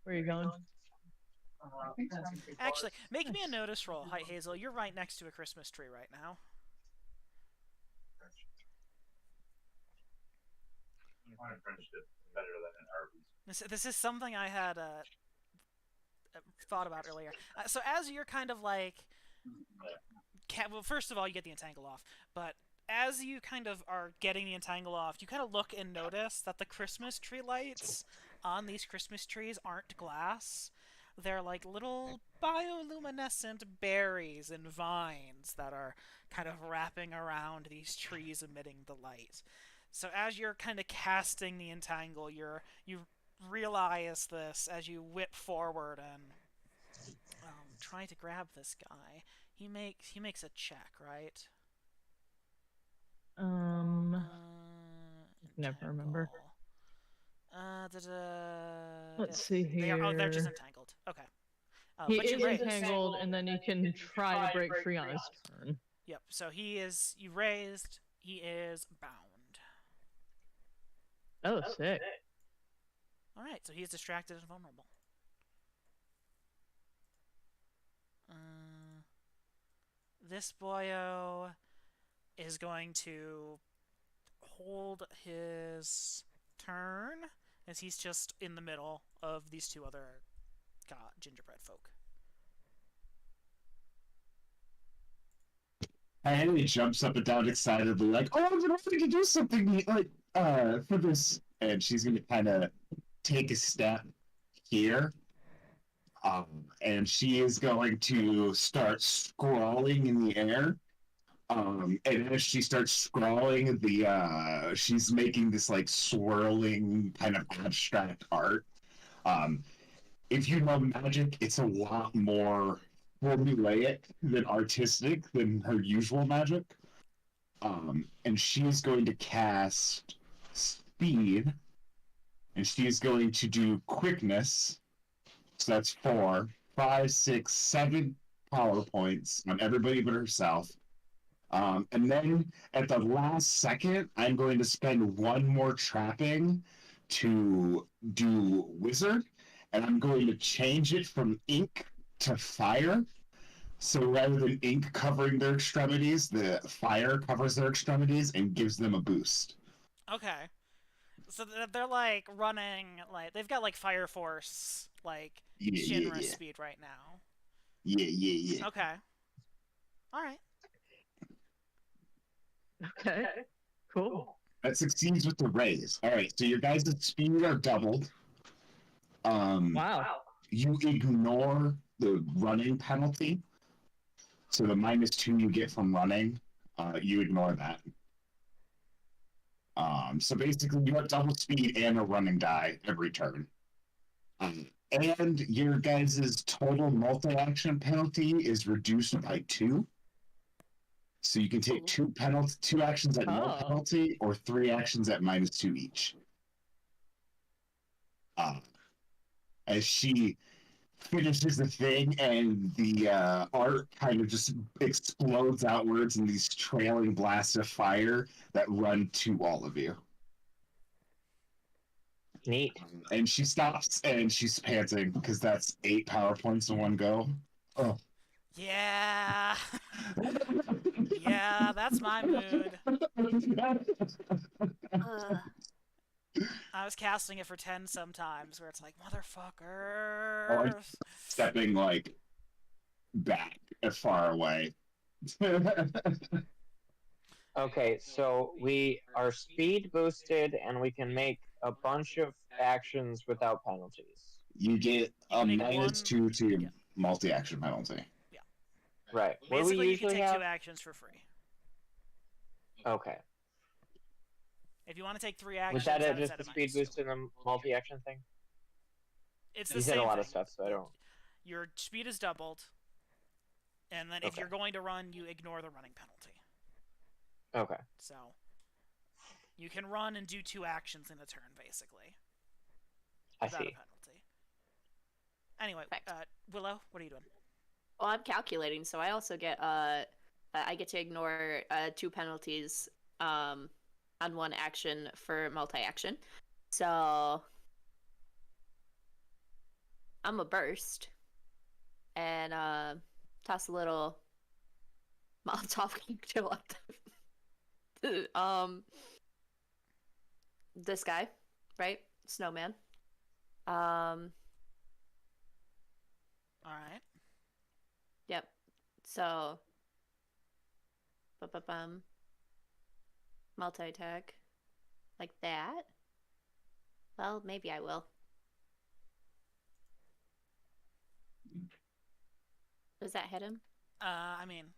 [SPEAKER 5] Where are you going?
[SPEAKER 3] Actually, make me a notice roll. Hi, Hazel. You're right next to a Christmas tree right now. This is something I had thought about earlier. So as you're kind of like, well, first of all, you get the entangle off, but as you kind of are getting the entangle off, you kind of look and notice that the Christmas tree lights on these Christmas trees aren't glass. They're like little bioluminescent berries and vines that are kind of wrapping around these trees emitting the light. So as you're kind of casting the entangle, you realize this as you whip forward and try to grab this guy. He makes a check, right?
[SPEAKER 5] Never remember.
[SPEAKER 3] Let's
[SPEAKER 5] Let's see here.
[SPEAKER 3] They're just entangled. Okay.
[SPEAKER 5] He
[SPEAKER 3] but
[SPEAKER 5] is
[SPEAKER 3] you raised.
[SPEAKER 5] entangled, and then you can try to break free on his turn.
[SPEAKER 3] Yep. So you raised. He is bound.
[SPEAKER 5] Oh, sick.
[SPEAKER 3] All right. So he's distracted and vulnerable. This boyo is going to hold his turn as he's just in the middle of these two other gingerbread folk.
[SPEAKER 1] Annie jumps up and down excitedly, like, "Oh, I'm ready to do something like for this," and she's gonna kind of take a step here. And she is going to start scrawling in the air. And as she starts scrawling, she's making this like swirling kind of abstract art. If you know magic, it's a lot more formulaic than artistic than her usual magic. And she's going to cast speed, and she's going to do quickness. So that's 4, 5, 6, 7 power points on everybody but herself. And then at the last second, I'm going to spend one more trapping to do wizard, and I'm going to change it from ink to fire. So rather than ink covering their extremities, the fire covers their extremities and gives them a boost.
[SPEAKER 3] Okay. So they're like running, like they've got like Fire Force, like Shinra speed right now.
[SPEAKER 1] Yeah.
[SPEAKER 3] Okay. All right.
[SPEAKER 5] Okay. Cool.
[SPEAKER 1] That succeeds with the raise. All right, so your guys' speed are doubled.
[SPEAKER 5] Wow.
[SPEAKER 1] You ignore the running penalty. So the -2 you get from running, you ignore that. So basically, you have double speed and a running die every turn. And your guys' total multi-action penalty is reduced by 2. So you can take 2 actions at no penalty, or 3 actions at -2 each. As she finishes the thing, and the art kind of just explodes outwards in these trailing blasts of fire that run to all of you.
[SPEAKER 8] Neat.
[SPEAKER 1] And she stops, and she's panting, because that's 8 power points in one go. Oh.
[SPEAKER 3] Yeah. Yeah, that's my mood. I was casting it for 10 sometimes, where it's like, motherfuckers.
[SPEAKER 1] Oh, I'm stepping, like, back far away.
[SPEAKER 8] Okay, so we are speed boosted, and we can make a bunch of actions without penalties.
[SPEAKER 1] You get a
[SPEAKER 3] You make
[SPEAKER 1] -2 to your multi-action penalty.
[SPEAKER 8] Right. What do
[SPEAKER 3] Basically,
[SPEAKER 8] we
[SPEAKER 3] you
[SPEAKER 8] usually
[SPEAKER 3] can take
[SPEAKER 8] have?
[SPEAKER 3] 2 actions for free.
[SPEAKER 8] Okay.
[SPEAKER 3] If you want to take 3 actions,
[SPEAKER 8] Was that it?
[SPEAKER 3] that's
[SPEAKER 8] Just
[SPEAKER 3] at
[SPEAKER 8] the
[SPEAKER 3] a
[SPEAKER 8] speed
[SPEAKER 3] -2.
[SPEAKER 8] boost and the multi-action thing?
[SPEAKER 3] It's the
[SPEAKER 8] You said
[SPEAKER 3] same
[SPEAKER 8] a lot of
[SPEAKER 3] thing.
[SPEAKER 8] stuff, so I don't.
[SPEAKER 3] Your speed is doubled, and then if
[SPEAKER 8] Okay.
[SPEAKER 3] you're going to run, you ignore the running penalty.
[SPEAKER 8] Okay.
[SPEAKER 3] So you can run and do 2 actions in a turn, basically,
[SPEAKER 8] I
[SPEAKER 3] without a
[SPEAKER 8] see.
[SPEAKER 3] penalty. Anyway,
[SPEAKER 7] Perfect.
[SPEAKER 3] Willow, what are you doing?
[SPEAKER 7] Well, I'm calculating, so I also get I get to ignore 2 penalties on 1 action for multi-action. So I'm a burst and toss a little Molotov cocktail up the this guy, right? Snowman.
[SPEAKER 3] All right.
[SPEAKER 7] Yep. So, multi-attack, like that. Well, maybe I will. Does that hit him?
[SPEAKER 3] I mean,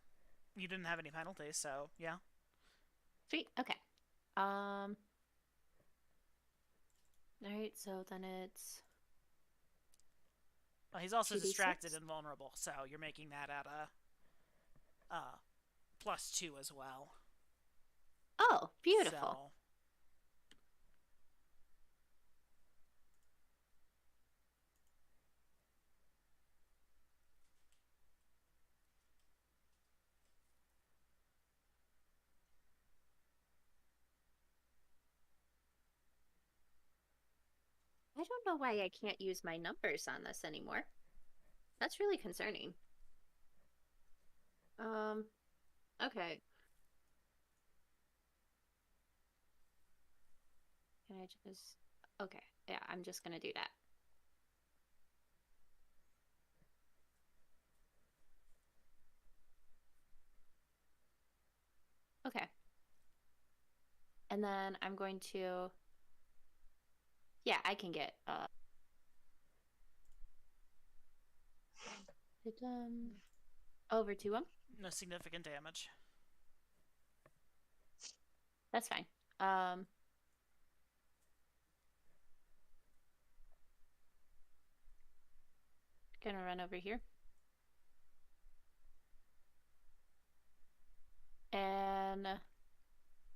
[SPEAKER 3] you didn't have any penalties, so yeah.
[SPEAKER 7] Sweet. Okay. All right. So then it's.
[SPEAKER 3] Well, he's also
[SPEAKER 7] 2d6?
[SPEAKER 3] distracted and vulnerable, so you're making that at a +2 as well.
[SPEAKER 7] Oh, beautiful.
[SPEAKER 3] So,
[SPEAKER 7] I don't know why I can't use my numbers on this anymore. That's really concerning. Okay. Can I just... Okay, yeah, I'm just gonna do that. Okay. And then I'm going to... Yeah, I can get, over to him.
[SPEAKER 3] no significant damage.
[SPEAKER 7] That's fine. Gonna run over here. And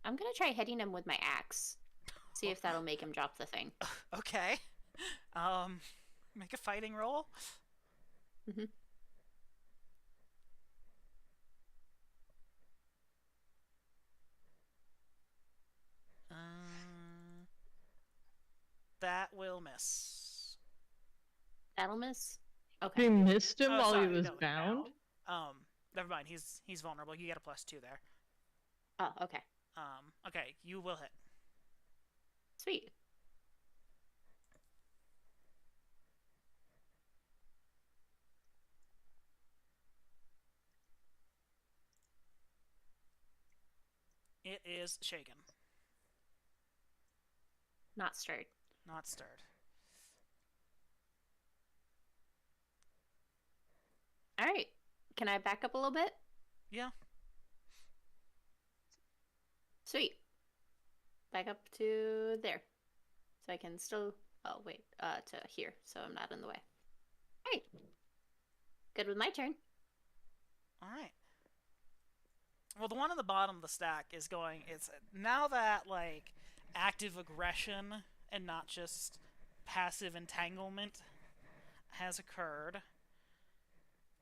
[SPEAKER 7] I'm gonna try hitting him with my axe. See if that'll make him drop the thing.
[SPEAKER 3] Okay. Make a fighting roll.
[SPEAKER 7] Mm-hmm.
[SPEAKER 3] That will miss.
[SPEAKER 7] That'll miss? Okay.
[SPEAKER 5] You missed him
[SPEAKER 3] Oh,
[SPEAKER 5] while
[SPEAKER 3] sorry,
[SPEAKER 5] he was
[SPEAKER 3] no,
[SPEAKER 5] bound?
[SPEAKER 3] Never mind. He's vulnerable. You get a +2 there.
[SPEAKER 7] Oh, okay.
[SPEAKER 3] Okay, you will hit.
[SPEAKER 7] Sweet.
[SPEAKER 3] It is shaken,
[SPEAKER 7] Not stirred.
[SPEAKER 3] not stirred.
[SPEAKER 7] All right. Can I back up a little bit?
[SPEAKER 3] Yeah.
[SPEAKER 7] Sweet. Back up to there. So I can still... Oh, wait. To here. So I'm not in the way. All right. Good with my turn.
[SPEAKER 3] All right. Well, the one on the bottom of the stack is going... It's now that, like, active aggression and not just passive entanglement has occurred,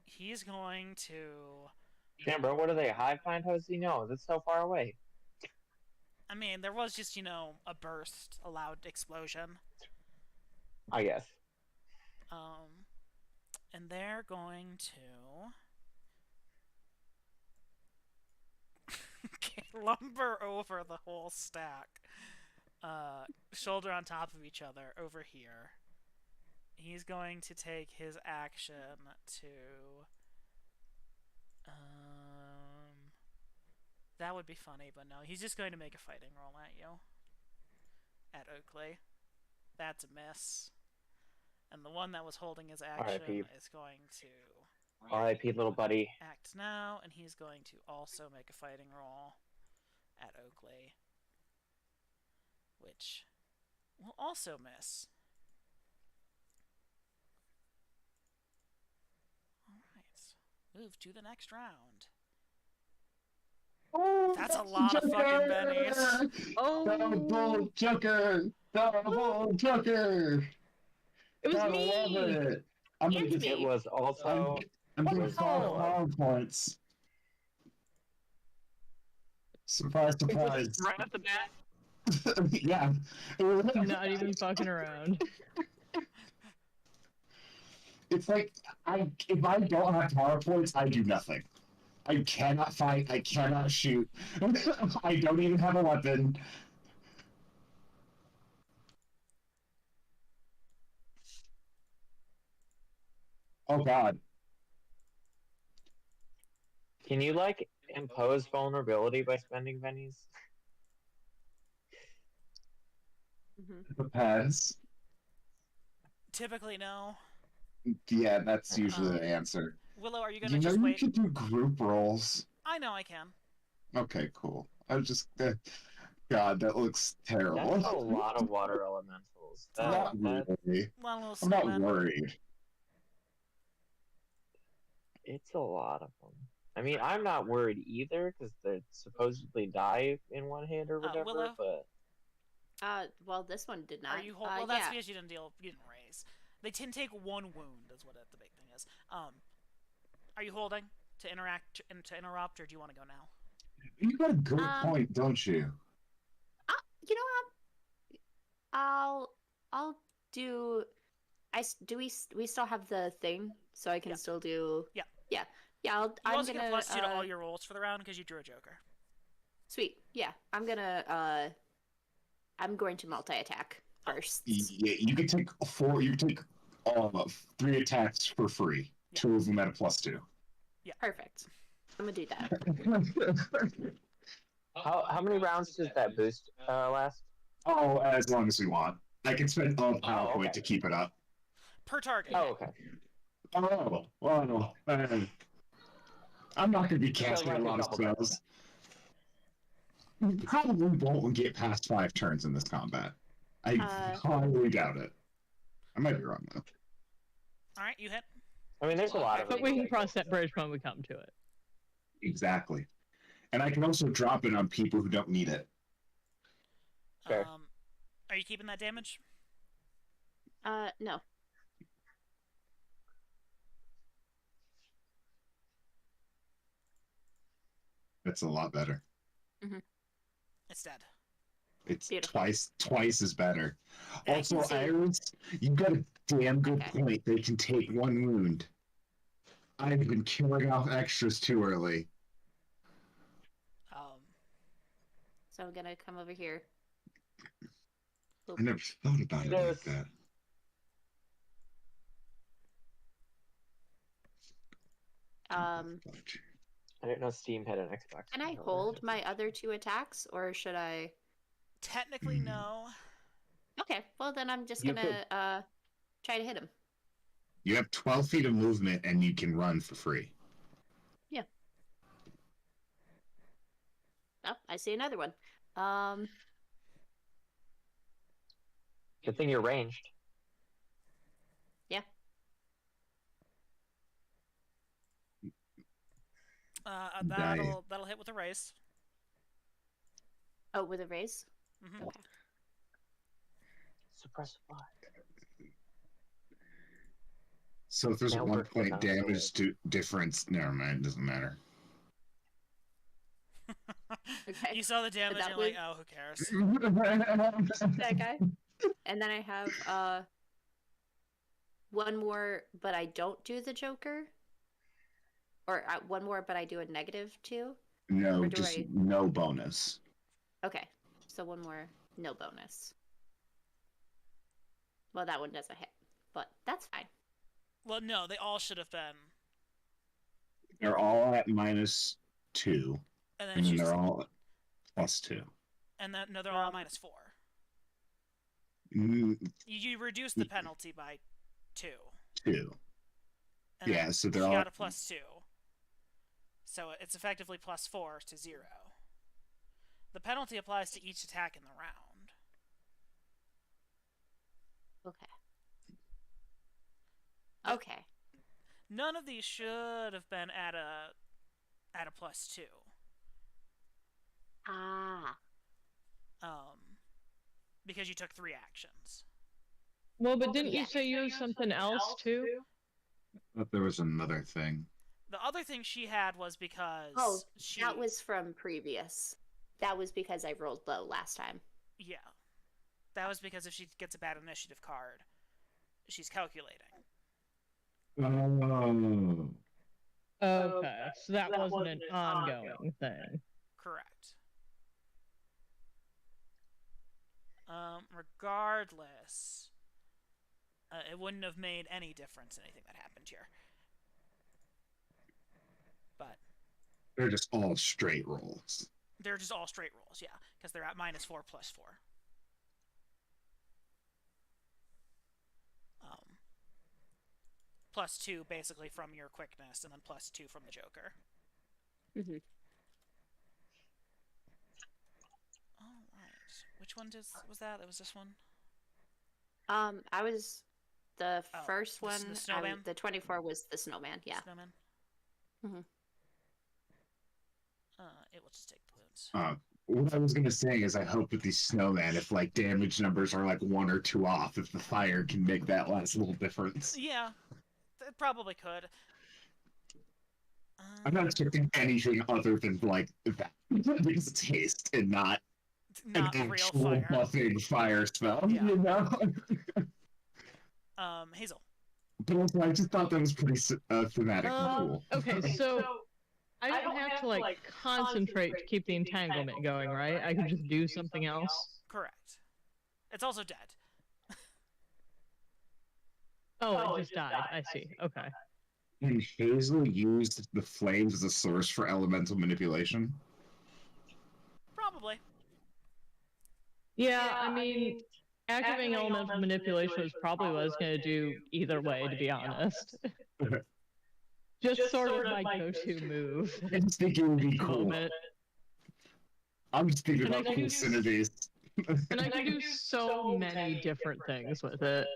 [SPEAKER 3] he's going to...
[SPEAKER 8] Damn, bro, what are they? Hive mind? How does he know? That's so far away.
[SPEAKER 3] I mean, there was just, a burst, a loud explosion.
[SPEAKER 8] I guess.
[SPEAKER 3] And they're going to... lumber over the whole stack. Shoulder on top of each other over here. He's going to take his action to... that would be funny, but no. He's just going to make a fighting roll at you. At Oakley. That's a miss. And the one that was holding his action
[SPEAKER 8] R.I.P.
[SPEAKER 3] is going to...
[SPEAKER 8] R.I.P. little buddy.
[SPEAKER 3] act now, and he's going to also make a fighting roll at Oakley, which will also miss. Alright, move to the next round.
[SPEAKER 1] Oh,
[SPEAKER 3] That's a lot of fucking bennies.
[SPEAKER 5] Oh,
[SPEAKER 1] Double Joker! Double Joker!
[SPEAKER 5] it was
[SPEAKER 1] I
[SPEAKER 5] me!
[SPEAKER 1] love it. I'm gonna
[SPEAKER 7] It's
[SPEAKER 1] get
[SPEAKER 8] It was also...
[SPEAKER 1] I'm getting
[SPEAKER 8] was
[SPEAKER 1] 5
[SPEAKER 8] also-
[SPEAKER 1] power points. Surprise, surprise.
[SPEAKER 5] Right off the bat.
[SPEAKER 1] Yeah. It was,
[SPEAKER 5] Not even fucking around.
[SPEAKER 1] it's like if I don't have power points, I do nothing. I cannot fight, I cannot shoot. I don't even have a weapon. Oh God.
[SPEAKER 8] Can you like impose vulnerability by spending bennies?
[SPEAKER 1] Depends.
[SPEAKER 3] Typically, no.
[SPEAKER 1] Yeah, that's usually the
[SPEAKER 3] Um,
[SPEAKER 1] answer.
[SPEAKER 3] Willow, are you gonna
[SPEAKER 1] You know,
[SPEAKER 3] just
[SPEAKER 1] you
[SPEAKER 3] wait?
[SPEAKER 1] could do group roles.
[SPEAKER 3] I know I can.
[SPEAKER 1] Okay, cool. I was just, God, that looks terrible.
[SPEAKER 8] That's a lot of water elementals.
[SPEAKER 1] Not
[SPEAKER 8] That
[SPEAKER 1] really.
[SPEAKER 3] One little
[SPEAKER 1] I'm not
[SPEAKER 3] snowman.
[SPEAKER 1] worried.
[SPEAKER 8] it's a lot of them. I mean, I'm not worried either because they supposedly die in one hit or whatever.
[SPEAKER 3] Willow?
[SPEAKER 8] But
[SPEAKER 7] Well, this one did not.
[SPEAKER 3] Are you hold? Well, that's
[SPEAKER 7] yeah.
[SPEAKER 3] because you didn't raise. They can take one wound. Is what the big thing is. Are you holding to interact and to interrupt, or do you want to go now?
[SPEAKER 1] You got a good point, don't you?
[SPEAKER 7] You know what? I'll do. We still have the thing, so I can still do.
[SPEAKER 3] Yeah.
[SPEAKER 7] Yeah.
[SPEAKER 3] You
[SPEAKER 7] I'm
[SPEAKER 3] also
[SPEAKER 7] gonna
[SPEAKER 3] get +2 to all your rolls for the round because you drew a joker.
[SPEAKER 7] Sweet. Yeah. I'm going to multi-attack first.
[SPEAKER 1] Yeah, you can take 4. You can take 3 attacks for free.
[SPEAKER 3] Yeah.
[SPEAKER 1] 2 of them at a +2.
[SPEAKER 3] Yeah.
[SPEAKER 7] Perfect. I'm gonna do that.
[SPEAKER 8] how many rounds does that boost last?
[SPEAKER 1] Oh, as long as we want. I can spend all PowerPoint
[SPEAKER 8] okay.
[SPEAKER 1] to keep it up.
[SPEAKER 3] Per target.
[SPEAKER 8] Oh, okay.
[SPEAKER 1] Oh, well, I'm not going to be casting a lot of spells. You probably won't get past 5 turns in this combat. I highly doubt it. I might be wrong, though.
[SPEAKER 3] All right, you hit.
[SPEAKER 8] I mean, there's a lot of
[SPEAKER 5] But
[SPEAKER 8] them.
[SPEAKER 5] we can cross that bridge when we come to it.
[SPEAKER 1] Exactly. And I can also drop it on people who don't need it.
[SPEAKER 8] Fair.
[SPEAKER 3] Are you keeping that damage?
[SPEAKER 7] No.
[SPEAKER 1] That's a lot better.
[SPEAKER 3] It's dead.
[SPEAKER 1] It's
[SPEAKER 7] Beautiful.
[SPEAKER 1] twice as better. Also,
[SPEAKER 7] see.
[SPEAKER 1] Iris, you've got a damn good point. They can take 1 wound. I've been killing off extras too early.
[SPEAKER 7] So I'm gonna come over here.
[SPEAKER 1] I never thought about it like that.
[SPEAKER 8] I didn't know Steam had an Xbox.
[SPEAKER 7] Can I
[SPEAKER 8] controller.
[SPEAKER 7] hold my other 2 attacks, or should I?
[SPEAKER 3] Technically, no.
[SPEAKER 7] Okay, well then I'm just
[SPEAKER 1] You
[SPEAKER 7] gonna try to hit him.
[SPEAKER 1] You have 12 feet of movement and you can run for free.
[SPEAKER 7] Yeah. Oh, I see another one.
[SPEAKER 8] Good thing you're ranged.
[SPEAKER 7] Yeah.
[SPEAKER 3] That'll hit with a raise.
[SPEAKER 7] Oh, with a raise.
[SPEAKER 3] Mm-hmm.
[SPEAKER 8] Suppress fire.
[SPEAKER 1] So if there's a
[SPEAKER 8] Now
[SPEAKER 1] 1
[SPEAKER 8] we're
[SPEAKER 1] point
[SPEAKER 8] not
[SPEAKER 1] damage difference, never mind, doesn't matter.
[SPEAKER 7] Okay.
[SPEAKER 3] You saw the damage
[SPEAKER 7] that
[SPEAKER 3] and you're like,
[SPEAKER 7] would-
[SPEAKER 3] oh, who cares?
[SPEAKER 7] That guy. And then I have 1 more, but I don't do the Joker. Or 1 more, but I do a -2.
[SPEAKER 1] No,
[SPEAKER 7] Or do
[SPEAKER 1] just
[SPEAKER 7] I-
[SPEAKER 1] no bonus.
[SPEAKER 7] Okay, so 1 more, no bonus. Well, that one doesn't hit, but that's fine.
[SPEAKER 3] Well, no, they all should have been.
[SPEAKER 1] They're all at -2,
[SPEAKER 3] And then
[SPEAKER 1] and then
[SPEAKER 3] she's,
[SPEAKER 1] they're all at +2.
[SPEAKER 3] and then no, they're all at -4. You reduce the penalty by 2.
[SPEAKER 1] 2.
[SPEAKER 3] And
[SPEAKER 1] Yeah,
[SPEAKER 3] then
[SPEAKER 1] so they're
[SPEAKER 3] she
[SPEAKER 1] all
[SPEAKER 3] got a +2. So it's effectively +4 to 0. The penalty applies to each attack in the round.
[SPEAKER 7] Okay. Okay.
[SPEAKER 3] None of these should have been at a +2.
[SPEAKER 7] Ah.
[SPEAKER 3] Because you took 3 actions.
[SPEAKER 5] Well, but didn't you say you have something else too?
[SPEAKER 1] I thought there was another thing.
[SPEAKER 3] The other thing she had was because
[SPEAKER 7] That was from previous. That was because I rolled low last time.
[SPEAKER 3] Yeah. That was because if she gets a bad initiative card, she's calculating.
[SPEAKER 1] Oh.
[SPEAKER 5] Okay, so that wasn't an ongoing thing.
[SPEAKER 3] Correct. Regardless, It wouldn't have made any difference in anything that happened here. But
[SPEAKER 1] They're just all straight rolls.
[SPEAKER 3] they're just all straight rolls, yeah, because they're at -4 + 4. +2 basically from your quickness, and then +2 from the Joker.
[SPEAKER 7] Mm-hmm.
[SPEAKER 3] All right. Which one was that? It was this one.
[SPEAKER 7] I was the
[SPEAKER 3] Oh,
[SPEAKER 7] first
[SPEAKER 3] the
[SPEAKER 7] one.
[SPEAKER 3] snowman?
[SPEAKER 7] The 24 was the snowman. Yeah.
[SPEAKER 3] Snowman.
[SPEAKER 7] Mhm.
[SPEAKER 3] It will just take the wounds.
[SPEAKER 1] What I was gonna say is I hope with these snowman, if like damage numbers are like 1 or 2 off, if the fire can make that last little difference.
[SPEAKER 3] Yeah, it probably could.
[SPEAKER 1] I'm not expecting anything other than like that because it's haste and not
[SPEAKER 3] Not
[SPEAKER 1] an
[SPEAKER 3] real
[SPEAKER 1] actual
[SPEAKER 3] fire.
[SPEAKER 1] buffing fire spell.
[SPEAKER 3] Yeah.
[SPEAKER 1] You know.
[SPEAKER 3] Hazel.
[SPEAKER 1] But also, I just thought that was pretty thematic and cool.
[SPEAKER 5] Okay, so I don't have to like concentrate to keep the entanglement going, right? I can just do something else.
[SPEAKER 3] Correct. It's also dead.
[SPEAKER 5] Oh, it just died. I see. Okay.
[SPEAKER 1] And Hazel used the flames as a source for elemental manipulation.
[SPEAKER 3] Probably.
[SPEAKER 5] Yeah, I mean, activating elemental manipulation was probably what I was going to do either way, to be honest. Just sort of my go-to move.
[SPEAKER 1] I just think it would be cool.
[SPEAKER 5] Moment.
[SPEAKER 1] I'm just thinking
[SPEAKER 5] And I
[SPEAKER 1] about
[SPEAKER 5] can
[SPEAKER 1] cool
[SPEAKER 5] do-
[SPEAKER 1] synergies.
[SPEAKER 5] And I can do so many different things with it.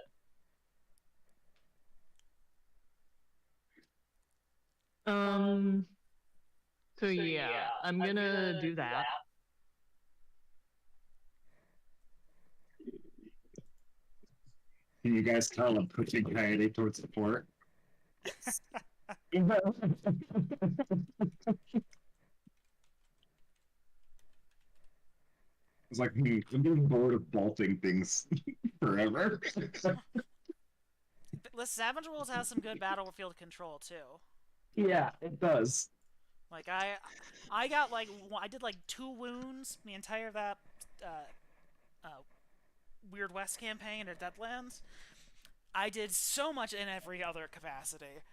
[SPEAKER 5] So yeah, I'm gonna do that.
[SPEAKER 1] Can you guys tell I'm pushing Coyote towards support? It's like, I'm getting bored of bolting things forever.
[SPEAKER 3] The Savage Worlds has some good battlefield control too.
[SPEAKER 1] Yeah, it does.
[SPEAKER 3] Like I got like I did like 2 wounds the entire that Weird West campaign at Deadlands. I did so much in every other capacity.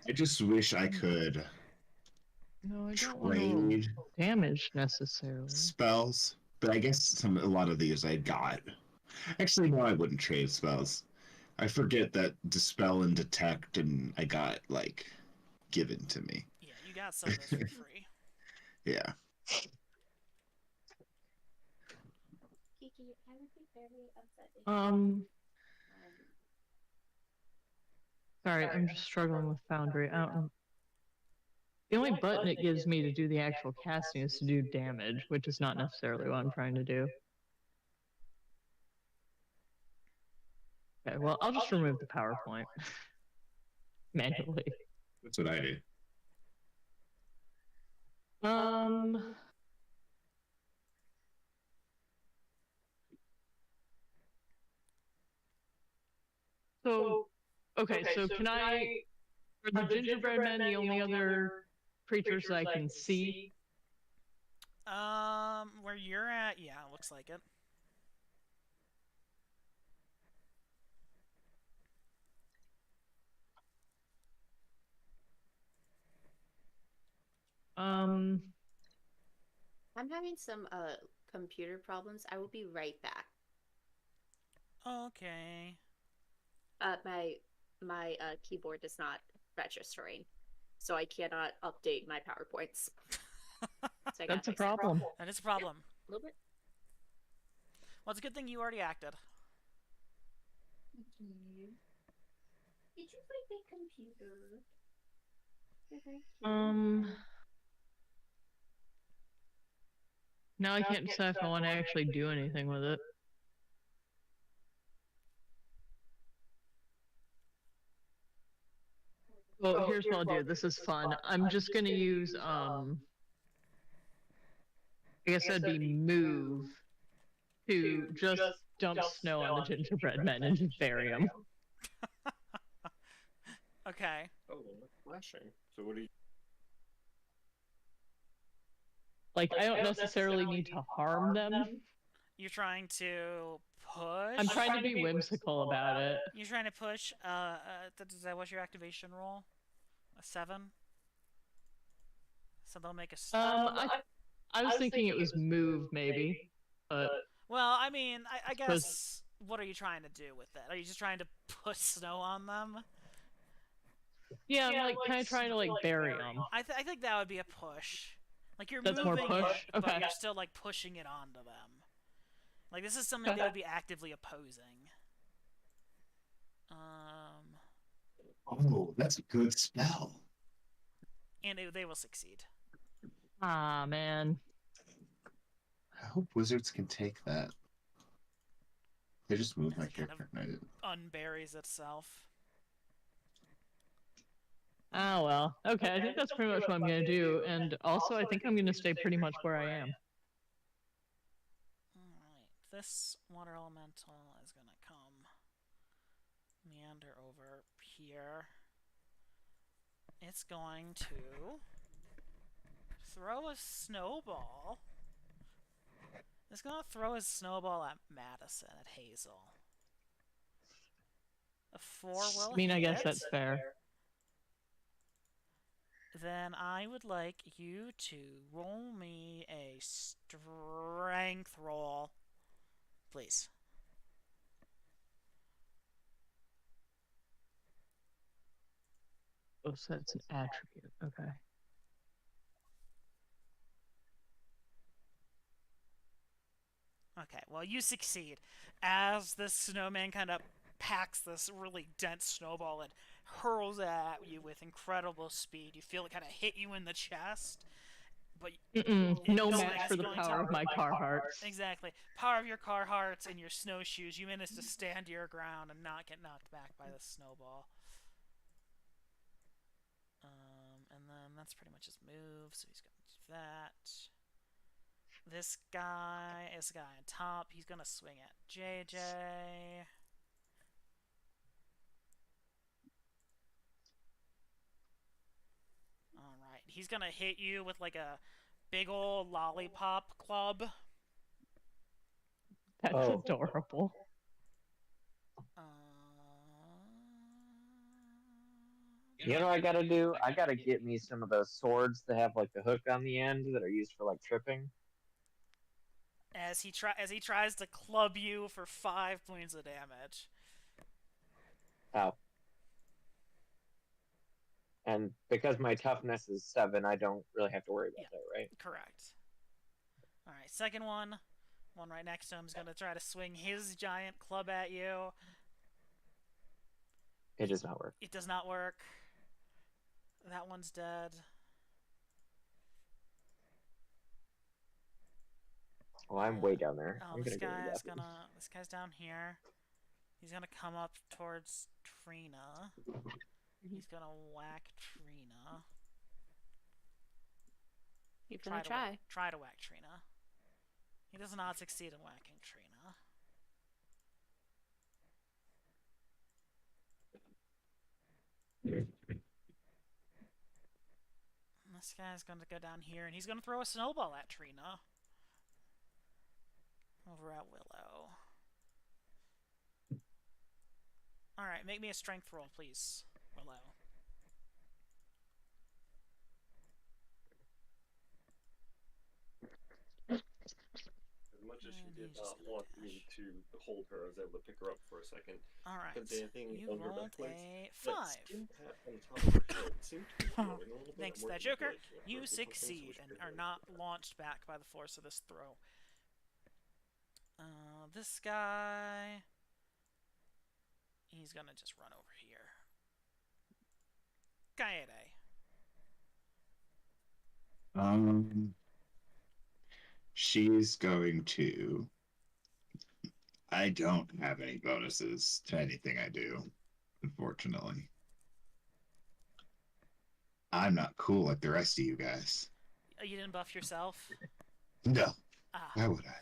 [SPEAKER 1] I just wish I could
[SPEAKER 5] No, I don't want to
[SPEAKER 1] trade
[SPEAKER 5] damage necessarily.
[SPEAKER 1] spells, but I guess a lot of these I got. Actually, no, I wouldn't trade spells. I forget that Dispel and Detect, and I got like given to me.
[SPEAKER 3] Yeah, you got some of this for free.
[SPEAKER 1] Yeah.
[SPEAKER 4] Kiki, I would be very upset if
[SPEAKER 5] Sorry, I'm just struggling with Foundry. I don't know. The only button it gives me to do the actual casting is to do damage, which is not necessarily what I'm trying to do. Okay, well, I'll just remove the PowerPoint manually.
[SPEAKER 1] That's what I do.
[SPEAKER 5] So, okay, so can I, are the gingerbread men the only other creatures that I can see?
[SPEAKER 3] Where you're at, yeah, looks like it.
[SPEAKER 7] I'm having some computer problems. I will be right back.
[SPEAKER 3] Okay.
[SPEAKER 7] My keyboard is not registering, so I cannot update my PowerPoints. So
[SPEAKER 5] That's a problem.
[SPEAKER 3] That is a problem.
[SPEAKER 7] A little bit.
[SPEAKER 3] Well, it's a good thing you already acted.
[SPEAKER 4] Did you break the computer?
[SPEAKER 5] Now I can't decide if I want to actually do anything with it. Well, here's what I'll do. This is fun. I'm just gonna use I guess that'd be move to just dump snow on the gingerbread men and just bury them.
[SPEAKER 3] Okay.
[SPEAKER 10] Oh, flashing. So what do you?
[SPEAKER 5] Like, I don't necessarily need to harm them.
[SPEAKER 3] You're trying to push.
[SPEAKER 5] I'm trying to be whimsical about it.
[SPEAKER 3] You're trying to push. What's your activation roll? A 7. So they'll make a.
[SPEAKER 5] I was thinking it was move maybe, but
[SPEAKER 3] Well, I mean, I
[SPEAKER 5] Suppose-
[SPEAKER 3] guess. What are you trying to do with it? Are you just trying to put snow on them?
[SPEAKER 5] yeah, I'm like kind of trying to like bury them.
[SPEAKER 3] I think that would be a push. Like you're
[SPEAKER 5] That's more
[SPEAKER 3] moving
[SPEAKER 5] push?
[SPEAKER 3] it, but
[SPEAKER 5] Okay.
[SPEAKER 3] you're still like pushing it onto them. Like this is something they would be actively opposing.
[SPEAKER 1] Oh, that's a good spell.
[SPEAKER 3] And they will succeed.
[SPEAKER 5] Ah man.
[SPEAKER 1] I hope wizards can take that. They just moved my
[SPEAKER 3] It kind of
[SPEAKER 1] character. I didn't.
[SPEAKER 3] unburies itself.
[SPEAKER 5] Oh well. Okay, I think that's pretty much what I'm gonna do, and also I think I'm gonna stay pretty much where I am.
[SPEAKER 3] Alright, this water elemental is gonna come meander over here. It's going to throw a snowball. It's gonna throw a snowball at Madison, at Hazel. A 4 will
[SPEAKER 5] I mean, I guess
[SPEAKER 3] hit.
[SPEAKER 5] that's fair.
[SPEAKER 3] Then I would like you to roll me a strength roll, please.
[SPEAKER 5] Oh, so that's an attribute. Okay.
[SPEAKER 3] Okay, well, you succeed. As this snowman kind of packs this really dense snowball and hurls it at you with incredible speed, you feel it kind of hit you in the chest. But
[SPEAKER 5] No
[SPEAKER 3] it's
[SPEAKER 5] match for the
[SPEAKER 3] going
[SPEAKER 5] power of my Carhartts.
[SPEAKER 3] Exactly. Power of your Carhartts and your snowshoes, you manage to stand your ground and not get knocked back by the snowball. And then that's pretty much his move, so he's going to do that. This guy is the guy on top. He's going to swing at JJ. Alright, he's going to hit you with like a big old lollipop club.
[SPEAKER 5] That's
[SPEAKER 8] Oh.
[SPEAKER 5] adorable.
[SPEAKER 8] You know what I gotta do? I gotta get me some of those swords that have like the hook on the end that are used for like tripping.
[SPEAKER 3] As he tries to club you for 5 points of damage.
[SPEAKER 8] Oh. And because my toughness is 7, I don't really have to worry about that, right?
[SPEAKER 3] Correct. Alright, second one. One right next to him is going to try to swing his giant club at you.
[SPEAKER 8] It does not work.
[SPEAKER 3] It does not work. That one's dead.
[SPEAKER 8] Well, I'm way down there.
[SPEAKER 3] Oh,
[SPEAKER 8] I'm
[SPEAKER 3] this
[SPEAKER 8] gonna go
[SPEAKER 3] guy is this guy's down here. He's gonna come up towards Trina. He's gonna whack Trina.
[SPEAKER 7] You're gonna try.
[SPEAKER 3] Try to whack Trina. He does not succeed in whacking Trina. This guy's going to go down here, and he's going to throw a snowball at Trina. Over at Willow. Alright, make me a strength roll, please, Willow.
[SPEAKER 10] As much as she did not want me to hold her, I was able to pick her up for a second.
[SPEAKER 3] Alright,
[SPEAKER 10] Put the thing
[SPEAKER 3] you
[SPEAKER 10] on her
[SPEAKER 3] rolled
[SPEAKER 10] back legs.
[SPEAKER 3] a
[SPEAKER 10] That
[SPEAKER 3] 5.
[SPEAKER 10] skin pat on the top of her head seemed to be growing a little bit
[SPEAKER 3] Thanks to
[SPEAKER 10] more
[SPEAKER 3] that
[SPEAKER 10] than
[SPEAKER 3] Joker,
[SPEAKER 10] good. Her
[SPEAKER 3] you
[SPEAKER 10] purple
[SPEAKER 3] succeed
[SPEAKER 10] switch
[SPEAKER 3] and
[SPEAKER 10] bit
[SPEAKER 3] are
[SPEAKER 10] her.
[SPEAKER 3] not launched back by the force of this throw. This guy... He's gonna just run over here. Kaede.
[SPEAKER 1] She's going to. I don't have any bonuses to anything I do, unfortunately. I'm not cool like the rest of you guys.
[SPEAKER 3] You didn't buff yourself?
[SPEAKER 1] No.
[SPEAKER 3] Ah,
[SPEAKER 1] Why would I?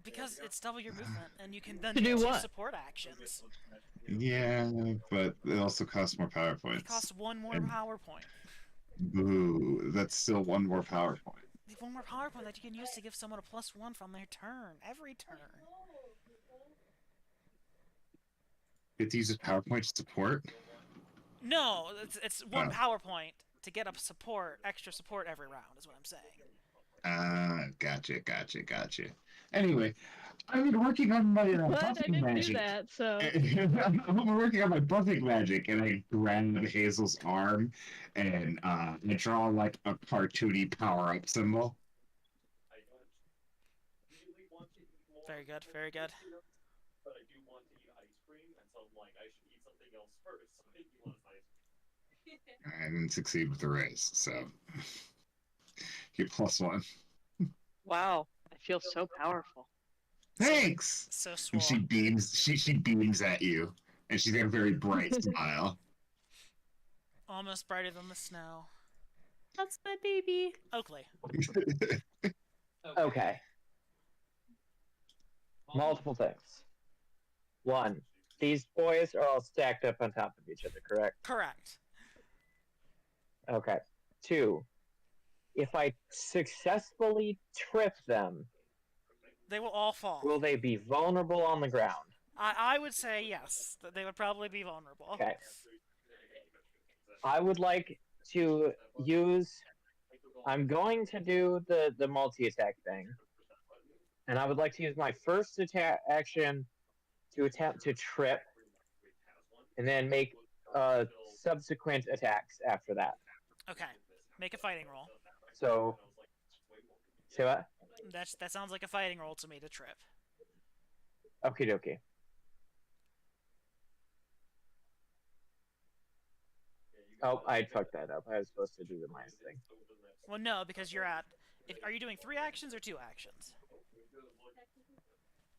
[SPEAKER 3] because it's double your movement, and you can then
[SPEAKER 5] To do
[SPEAKER 3] two
[SPEAKER 5] what?
[SPEAKER 3] support actions.
[SPEAKER 1] Yeah, but it also costs more power
[SPEAKER 3] It
[SPEAKER 1] points.
[SPEAKER 3] costs 1 more
[SPEAKER 1] And-
[SPEAKER 3] power point.
[SPEAKER 1] Boo, that's still one more power point.
[SPEAKER 3] 1 more power point that you can use to give someone a +1 from their turn, every turn.
[SPEAKER 1] Get to use his PowerPoint support.
[SPEAKER 3] No, it's one
[SPEAKER 1] Oh.
[SPEAKER 3] PowerPoint to get up support, extra support every round, is what I'm saying.
[SPEAKER 1] Gotcha. Anyway, I've been working on my
[SPEAKER 5] But I
[SPEAKER 1] buffing
[SPEAKER 5] didn't
[SPEAKER 1] magic.
[SPEAKER 5] do that, so
[SPEAKER 1] I'm working on my buffing magic, and I grab Hazel's arm, and I draw like a cartoony power-up symbol.
[SPEAKER 3] Very good, very good.
[SPEAKER 10] But I do want to eat ice cream, and so I'm like, I should eat something else first. So maybe you want ice cream.
[SPEAKER 1] I didn't succeed with the raise, so you +1.
[SPEAKER 11] Wow, I feel so powerful.
[SPEAKER 1] Thanks.
[SPEAKER 3] So
[SPEAKER 1] And
[SPEAKER 3] swole.
[SPEAKER 1] she beams. She beams at you, and she's got a very bright smile.
[SPEAKER 3] Almost brighter than the snow.
[SPEAKER 7] That's my baby.
[SPEAKER 3] Oakley.
[SPEAKER 8] Okay. Multiple things. One, these boys are all stacked up on top of each other, correct?
[SPEAKER 3] Correct.
[SPEAKER 8] Okay. Two, if I successfully trip them,
[SPEAKER 3] They will all fall.
[SPEAKER 8] will they be vulnerable on the ground?
[SPEAKER 3] I would say yes, that they would probably be vulnerable.
[SPEAKER 8] Okay. I would like to use. I'm going to do the multi-attack thing, and I would like to use my first attack action to attempt to trip, and then make subsequent attacks after that.
[SPEAKER 3] Okay. Make a fighting roll.
[SPEAKER 8] So, say what?
[SPEAKER 3] That sounds like a fighting roll to me to trip.
[SPEAKER 8] Okie dokie. Oh, I fucked that up. I was supposed to do the minus thing.
[SPEAKER 3] Well, no, because you're at. Are you doing 3 actions or 2 actions?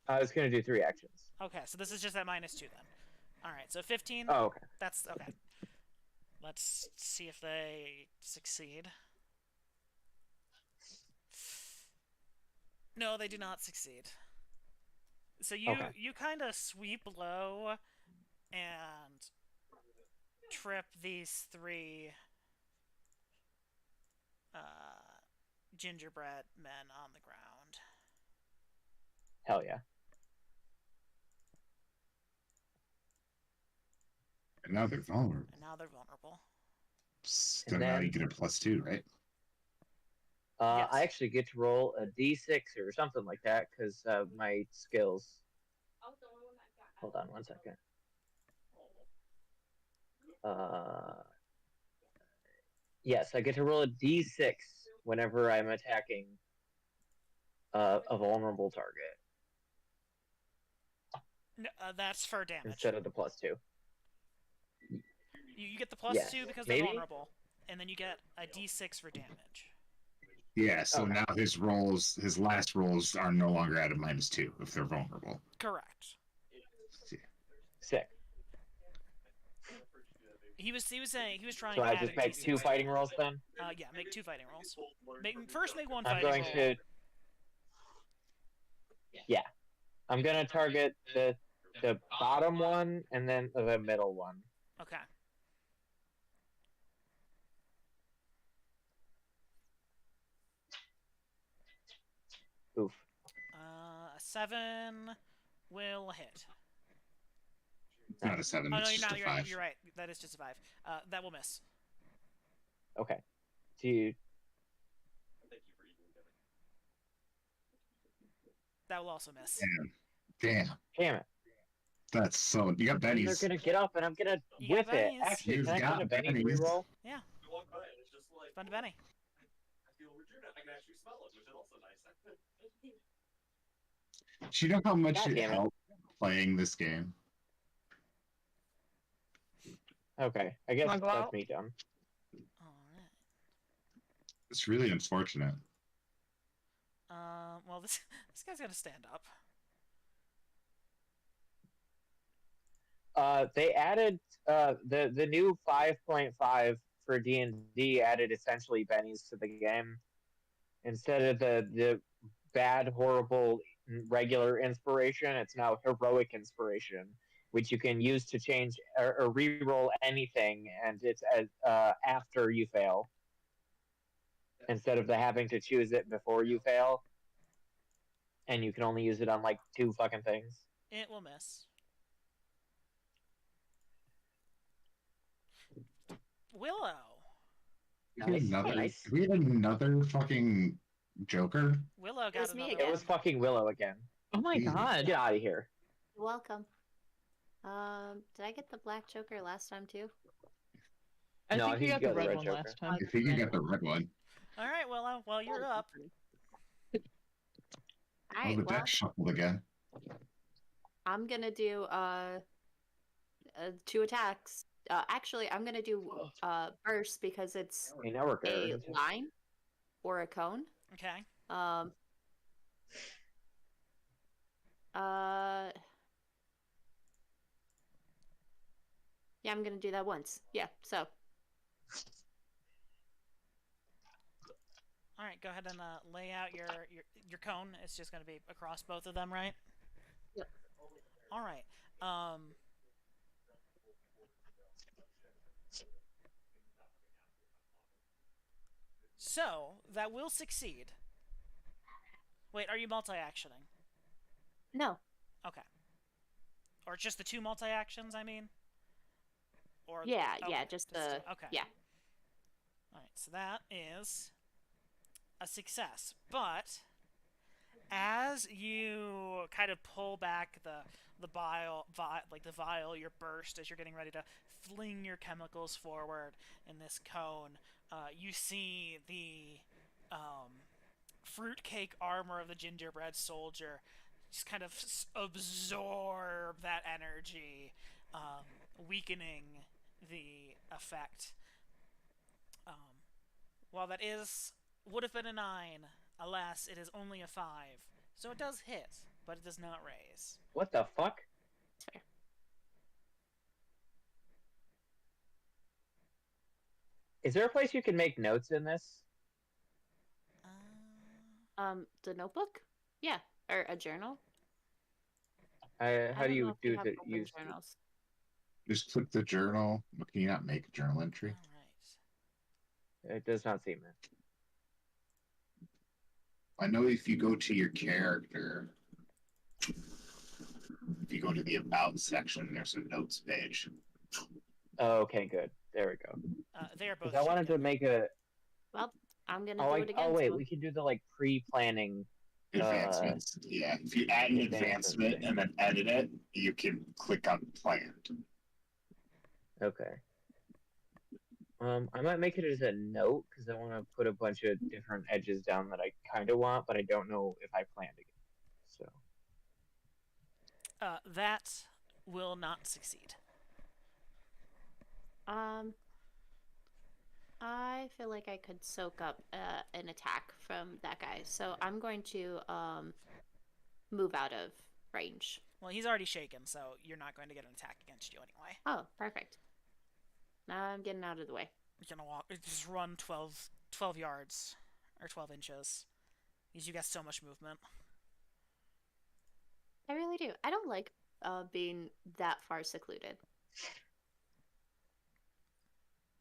[SPEAKER 8] I was gonna do 3 actions.
[SPEAKER 3] Okay, so this is just at -2 then. Alright, so 15.
[SPEAKER 8] Oh, okay.
[SPEAKER 3] That's okay. Let's see if they succeed. No, they do not succeed. So you kind of sweep low and trip these 3 gingerbread men on the ground.
[SPEAKER 8] Hell yeah.
[SPEAKER 1] And now they're vulnerable.
[SPEAKER 3] And now they're vulnerable.
[SPEAKER 1] So
[SPEAKER 8] And
[SPEAKER 1] now
[SPEAKER 8] then-
[SPEAKER 1] you get a +2, right?
[SPEAKER 3] Yes.
[SPEAKER 8] I actually get to roll a d6 or something like that because of my skills. Hold on 1 second. Yes, I get to roll a d6 whenever I'm attacking a vulnerable target
[SPEAKER 3] No, that's for damage.
[SPEAKER 8] instead of the +2.
[SPEAKER 3] You get the +2
[SPEAKER 8] Yes.
[SPEAKER 3] because they're
[SPEAKER 8] Maybe?
[SPEAKER 3] vulnerable, and then you get a d6 for damage.
[SPEAKER 1] Yeah. So
[SPEAKER 8] Okay.
[SPEAKER 1] now his last rolls are no longer at a -2 if they're vulnerable.
[SPEAKER 3] Correct.
[SPEAKER 8] Sick.
[SPEAKER 3] He was saying he was trying
[SPEAKER 8] So
[SPEAKER 3] to
[SPEAKER 8] I
[SPEAKER 3] add
[SPEAKER 8] just
[SPEAKER 3] a
[SPEAKER 8] make
[SPEAKER 3] D6
[SPEAKER 8] 2 fighting rolls then?
[SPEAKER 3] Yeah, make 2 fighting rolls. First make 1
[SPEAKER 8] I'm
[SPEAKER 3] fighting
[SPEAKER 8] going
[SPEAKER 3] roll.
[SPEAKER 8] to. Yeah. I'm going to target the bottom one and then the middle one.
[SPEAKER 3] Okay.
[SPEAKER 8] Oof.
[SPEAKER 3] A 7 will hit.
[SPEAKER 1] It's not a 7.
[SPEAKER 3] Oh
[SPEAKER 1] it's
[SPEAKER 3] no,
[SPEAKER 1] just a
[SPEAKER 3] you're right.
[SPEAKER 1] 5.
[SPEAKER 3] You're right. That is just a 5. That will miss.
[SPEAKER 8] Okay. Do you.
[SPEAKER 3] That will also miss.
[SPEAKER 1] Damn.
[SPEAKER 8] Damn it.
[SPEAKER 1] That's so. You got
[SPEAKER 8] They're
[SPEAKER 1] Benny's.
[SPEAKER 8] going to get up and I'm going to
[SPEAKER 3] You got
[SPEAKER 8] whip it.
[SPEAKER 3] Bennies.
[SPEAKER 8] Actually,
[SPEAKER 1] You've
[SPEAKER 8] can I
[SPEAKER 1] got
[SPEAKER 8] get a Benny
[SPEAKER 1] Bennies.
[SPEAKER 8] reroll?
[SPEAKER 3] Yeah.
[SPEAKER 10] We walk by and it's just like,
[SPEAKER 3] Fun to Benny.
[SPEAKER 10] I feel rejuvenated. I can actually smell it, which is also nice.
[SPEAKER 1] Do you know how much
[SPEAKER 8] God
[SPEAKER 1] it
[SPEAKER 8] damn it.
[SPEAKER 1] helped playing this game?
[SPEAKER 8] Okay. I guess
[SPEAKER 11] Wanna go
[SPEAKER 8] that's
[SPEAKER 11] out?
[SPEAKER 8] me done.
[SPEAKER 3] Alright.
[SPEAKER 1] It's really unfortunate.
[SPEAKER 3] Well, this guy's got to stand up.
[SPEAKER 8] They added the new 5.5 for D&D added essentially bennies to the game instead of the bad, horrible, regular inspiration. It's now heroic inspiration, which you can use to change or re-roll anything, and it's after you fail instead of having to choose it before you fail. And you can only use it on like 2 fucking things.
[SPEAKER 3] It will miss. Willow.
[SPEAKER 8] Nice.
[SPEAKER 1] Do we have another fucking Joker?
[SPEAKER 3] Willow
[SPEAKER 7] It
[SPEAKER 3] got
[SPEAKER 7] was me
[SPEAKER 3] another
[SPEAKER 7] again.
[SPEAKER 8] It was fucking Willow again.
[SPEAKER 5] Oh my
[SPEAKER 1] Jesus.
[SPEAKER 5] god.
[SPEAKER 8] Get out of here.
[SPEAKER 7] You're welcome. Did I get the black Joker last time too?
[SPEAKER 5] I
[SPEAKER 8] No, I
[SPEAKER 5] think
[SPEAKER 8] think
[SPEAKER 5] you got
[SPEAKER 8] you
[SPEAKER 5] the
[SPEAKER 8] got the
[SPEAKER 5] red
[SPEAKER 8] red
[SPEAKER 5] one
[SPEAKER 8] Joker.
[SPEAKER 5] last time.
[SPEAKER 1] I think you got the red one.
[SPEAKER 3] All right, Willow. Well, you're up.
[SPEAKER 7] All
[SPEAKER 1] Oh,
[SPEAKER 7] right.
[SPEAKER 1] the
[SPEAKER 7] Well,
[SPEAKER 1] deck shuffled again.
[SPEAKER 7] I'm gonna do 2 attacks. Actually, I'm gonna do burst because it's
[SPEAKER 8] Okay, now we're
[SPEAKER 7] a
[SPEAKER 8] good.
[SPEAKER 7] line or a cone.
[SPEAKER 3] Okay.
[SPEAKER 7] Yeah, I'm gonna do that once. Yeah, so
[SPEAKER 3] All right, go ahead and lay out your cone. It's just going to be across both of them, right?
[SPEAKER 7] Yep.
[SPEAKER 3] All right. So that will succeed. Wait, are you multi-actioning?
[SPEAKER 7] no.
[SPEAKER 3] Okay. Or just the 2 multi-actions, I mean? Or
[SPEAKER 7] Yeah,
[SPEAKER 3] okay,
[SPEAKER 7] yeah, just the
[SPEAKER 3] okay.
[SPEAKER 7] yeah.
[SPEAKER 3] All right, so that is a success. But as you kind of pull back the vial, your burst, as you're getting ready to fling your chemicals forward in this cone, you see the fruitcake armor of the gingerbread soldier just kind of absorb that energy, weakening the effect. While that would have been a 9, alas, it is only a 5. So it does hit, but it does not raise.
[SPEAKER 8] What the fuck?
[SPEAKER 7] That's fair.
[SPEAKER 8] Is there a place you can make notes in this?
[SPEAKER 7] The notebook? Yeah, or a journal.
[SPEAKER 8] How
[SPEAKER 7] I
[SPEAKER 8] do
[SPEAKER 7] don't know
[SPEAKER 8] you
[SPEAKER 7] if we
[SPEAKER 8] do
[SPEAKER 7] have
[SPEAKER 8] the
[SPEAKER 7] open
[SPEAKER 8] use?
[SPEAKER 7] journals.
[SPEAKER 1] Just click the journal. Can you not make a journal entry?
[SPEAKER 3] All right.
[SPEAKER 8] It does not seem it.
[SPEAKER 1] I know if you go to your character, if you go to the About section, there's a notes page.
[SPEAKER 8] Oh, okay, good. There we go.
[SPEAKER 3] They are both.
[SPEAKER 8] 'Cause I wanted to make a.
[SPEAKER 7] Well, I'm gonna
[SPEAKER 8] Oh,
[SPEAKER 7] do it again.
[SPEAKER 8] oh wait,
[SPEAKER 7] so-
[SPEAKER 8] we can do the like pre-planning.
[SPEAKER 1] Advancements. Yeah. If you add an advancement and then edit it, you can click on planned.
[SPEAKER 8] Okay. I might make it as a note because I want to put a bunch of different edges down that I kind of want, but I don't know if I planned it. So.
[SPEAKER 3] That will not succeed.
[SPEAKER 7] I feel like I could soak up an attack from that guy, so I'm going to move out of range.
[SPEAKER 3] Well, he's already shaken, so you're not going to get an attack against you anyway.
[SPEAKER 7] Oh, perfect. Now I'm getting out of the way.
[SPEAKER 3] You're gonna just run 12 yards or 12 inches, because you got so much movement.
[SPEAKER 7] I really do. I don't like being that far secluded.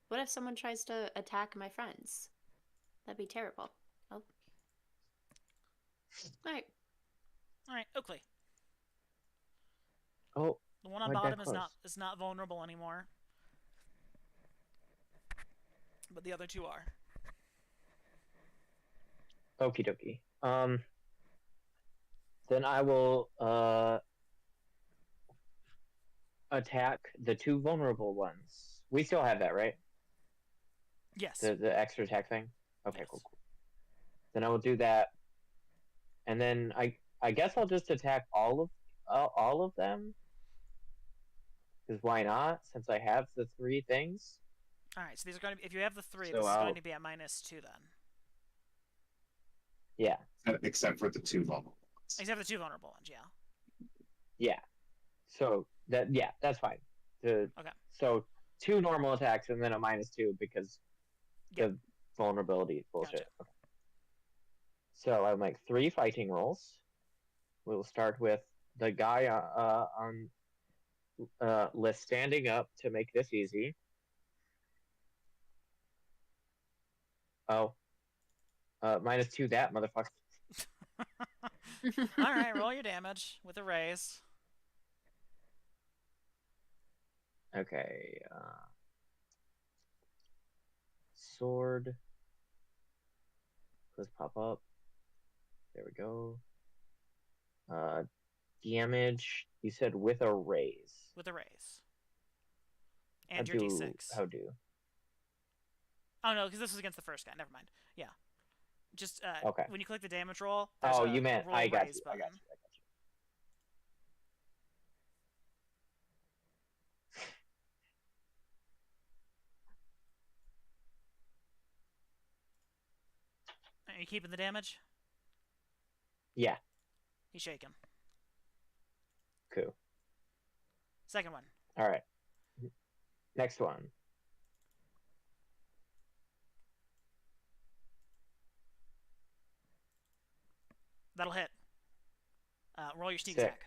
[SPEAKER 7] What if someone tries to attack my friends? That'd be terrible. Oh. Alright.
[SPEAKER 3] Alright, Oakley.
[SPEAKER 8] Oh.
[SPEAKER 3] The one on
[SPEAKER 8] why'd that
[SPEAKER 3] bottom
[SPEAKER 8] close?
[SPEAKER 3] is not vulnerable anymore. But the other 2 are.
[SPEAKER 8] Okie dokie. Then I will attack the 2 vulnerable ones. We still have that, right?
[SPEAKER 3] Yes.
[SPEAKER 8] The extra attack thing. Okay,
[SPEAKER 3] Yes.
[SPEAKER 8] cool. Then I will do that, and then I guess I'll just attack all of them. Because why not? Since I have the 3 things.
[SPEAKER 3] Alright, so these are going to be, if you have the 3,
[SPEAKER 8] So
[SPEAKER 3] this is
[SPEAKER 8] I'll-
[SPEAKER 3] going to be at -2 then.
[SPEAKER 8] Yeah.
[SPEAKER 1] Except for the 2 vulnerable ones.
[SPEAKER 3] Except for the 2 vulnerable ones, yeah.
[SPEAKER 8] Yeah. So that's fine.
[SPEAKER 3] Okay.
[SPEAKER 8] So 2 normal attacks and then a -2 because the vulnerability bullshit.
[SPEAKER 3] Gotcha.
[SPEAKER 8] Okay. So I'll make 3 fighting rolls. We'll start with the guy on list standing up to make this easy. Oh. -2 that motherfucker.
[SPEAKER 3] Alright, roll your damage with a raise.
[SPEAKER 8] Okay. sword. Let's pop up. There we go. Damage. You said with a raise.
[SPEAKER 3] With a raise. And your d6.
[SPEAKER 8] How do?
[SPEAKER 3] Oh no, because this is against the first guy. Never mind. Yeah. Just
[SPEAKER 8] Okay.
[SPEAKER 3] when you click the damage roll.
[SPEAKER 8] Oh,
[SPEAKER 3] there's
[SPEAKER 8] you
[SPEAKER 3] a
[SPEAKER 8] meant
[SPEAKER 3] roll
[SPEAKER 8] I got
[SPEAKER 3] raise
[SPEAKER 8] you. I got
[SPEAKER 3] button.
[SPEAKER 8] you. I got you.
[SPEAKER 3] Are you keeping the damage?
[SPEAKER 8] Yeah.
[SPEAKER 3] He's shaking.
[SPEAKER 8] Cool.
[SPEAKER 3] Second one.
[SPEAKER 8] All right. Next one.
[SPEAKER 3] That'll hit. Roll your sneak
[SPEAKER 8] Sick.
[SPEAKER 3] attack.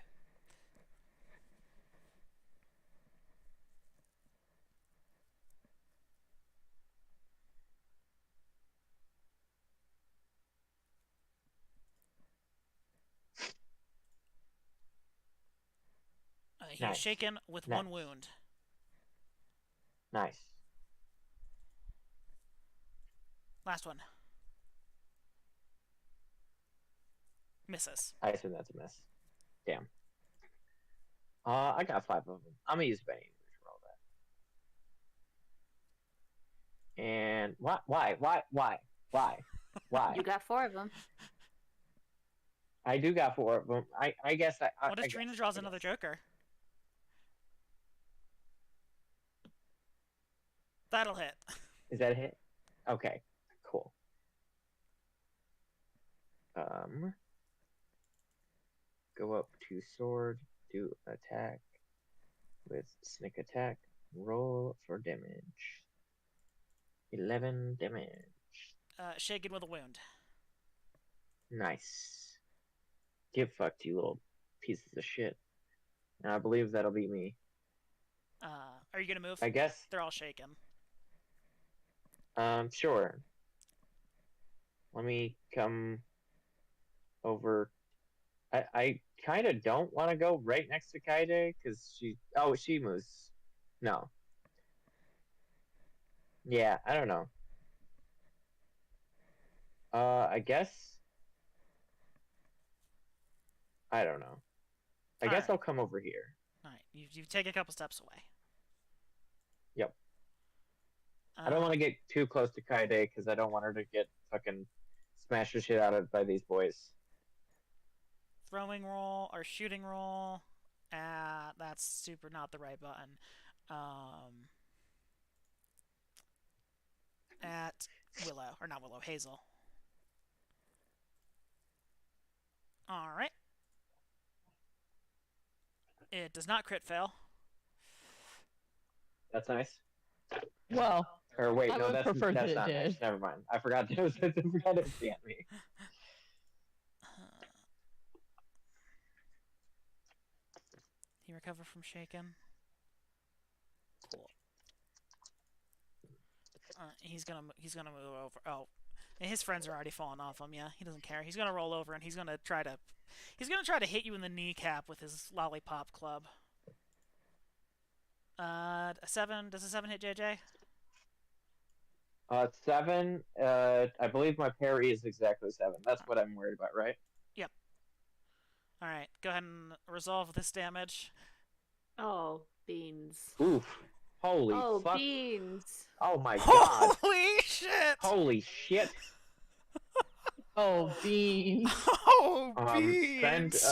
[SPEAKER 3] He is
[SPEAKER 8] Nice.
[SPEAKER 3] shaken with
[SPEAKER 8] Nice.
[SPEAKER 3] one wound.
[SPEAKER 8] Nice.
[SPEAKER 3] Last one. Misses.
[SPEAKER 8] I assume that's a miss. Damn. I got 5 of them. I'm gonna use Benny to roll that. And why?
[SPEAKER 4] You got 4 of them.
[SPEAKER 8] I do got 4 of them. I guess I.
[SPEAKER 3] What if
[SPEAKER 8] I
[SPEAKER 3] Trina
[SPEAKER 8] guess,
[SPEAKER 3] draws
[SPEAKER 8] I
[SPEAKER 3] another
[SPEAKER 8] guess.
[SPEAKER 3] Joker? That'll hit.
[SPEAKER 8] Is that a hit? Okay. Cool. Go up to sword, do attack with sneak attack, roll for damage. 11 damage.
[SPEAKER 3] Shaken with a wound.
[SPEAKER 8] Nice. Get fucked, you little pieces of shit. And I believe that'll be me.
[SPEAKER 3] Are you gonna move?
[SPEAKER 8] I guess.
[SPEAKER 3] They're all shaken.
[SPEAKER 8] Sure. Let me come over. I kind of don't want to go right next to Kaide because she moves. No. Yeah, I don't know. I guess. I don't know. I guess
[SPEAKER 3] Alright.
[SPEAKER 8] I'll come over here.
[SPEAKER 3] Alright, you take a couple steps away.
[SPEAKER 8] Yep. I don't want to get too close to Kaide because I don't want her to get fucking smashed the shit out of by these boys.
[SPEAKER 3] Throwing roll or shooting roll. That's super not the right button. At Willow, or not Willow, Hazel. Alright. It does not crit fail.
[SPEAKER 8] That's nice.
[SPEAKER 5] Well,
[SPEAKER 8] Or wait,
[SPEAKER 5] I
[SPEAKER 8] no,
[SPEAKER 5] would
[SPEAKER 8] that's
[SPEAKER 5] prefer that
[SPEAKER 8] that's
[SPEAKER 5] it
[SPEAKER 8] not
[SPEAKER 5] did.
[SPEAKER 8] nice. Never mind. I forgot it was. I forgot it was the enemy.
[SPEAKER 3] He recover from shaken. Cool. He's gonna move over. Oh, and his friends are already falling off him. Yeah, he doesn't care. He's gonna roll over and he's gonna try to hit you in the kneecap with his lollipop club. A 7. Does a 7 hit JJ?
[SPEAKER 8] 7. I believe my parry is exactly 7. That's what I'm worried about, right?
[SPEAKER 3] Yep. All right, go ahead and resolve this damage.
[SPEAKER 7] Oh, beans.
[SPEAKER 8] Oof! Holy
[SPEAKER 7] Oh,
[SPEAKER 8] fuck!
[SPEAKER 7] beans.
[SPEAKER 8] Oh my god!
[SPEAKER 3] Holy shit!
[SPEAKER 8] Holy shit!
[SPEAKER 5] Oh, beans.
[SPEAKER 3] Oh,
[SPEAKER 8] Send
[SPEAKER 3] beans!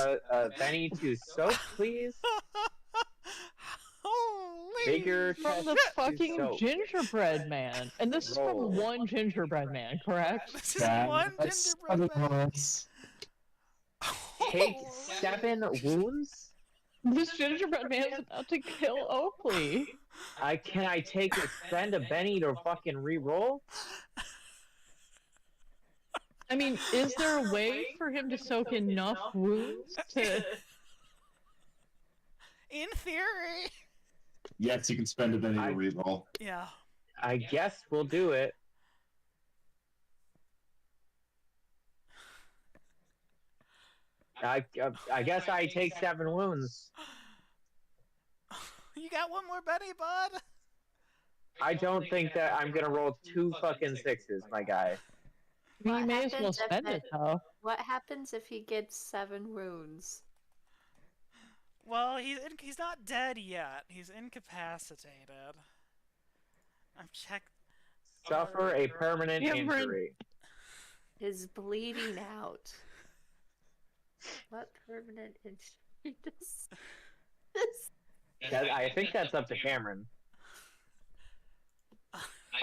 [SPEAKER 8] Benny to soap, please.
[SPEAKER 3] Holy
[SPEAKER 8] Bigger
[SPEAKER 5] From the
[SPEAKER 8] chest to
[SPEAKER 5] fucking
[SPEAKER 8] soap.
[SPEAKER 5] gingerbread man. And this is
[SPEAKER 8] Roll.
[SPEAKER 5] from one gingerbread man, correct?
[SPEAKER 3] This is one
[SPEAKER 1] That's
[SPEAKER 3] gingerbread man.
[SPEAKER 1] us.
[SPEAKER 8] Take
[SPEAKER 3] Holy-
[SPEAKER 8] 7 wounds.
[SPEAKER 5] This gingerbread man is about to kill Oakley.
[SPEAKER 8] Can I send a Benny to fucking re-roll?
[SPEAKER 5] I mean, is there a way for him to soak enough wounds to...
[SPEAKER 3] In theory.
[SPEAKER 1] Yes, you can spend a minute to reroll.
[SPEAKER 3] Yeah.
[SPEAKER 8] I guess we'll do it. I guess I take 7 wounds.
[SPEAKER 3] You got one more Benny, bud?
[SPEAKER 8] I don't think that I'm gonna roll 2 fucking 6s, my guy.
[SPEAKER 5] You
[SPEAKER 7] What
[SPEAKER 5] may as well
[SPEAKER 7] happens if
[SPEAKER 5] spend it though.
[SPEAKER 7] What happens if he gets 7 wounds?
[SPEAKER 3] Well, he's not dead yet. He's incapacitated. I'm check.
[SPEAKER 8] Suffer a permanent
[SPEAKER 5] Cameron.
[SPEAKER 8] injury.
[SPEAKER 7] Is bleeding out. What permanent injury does this?
[SPEAKER 8] I think that's up to Cameron.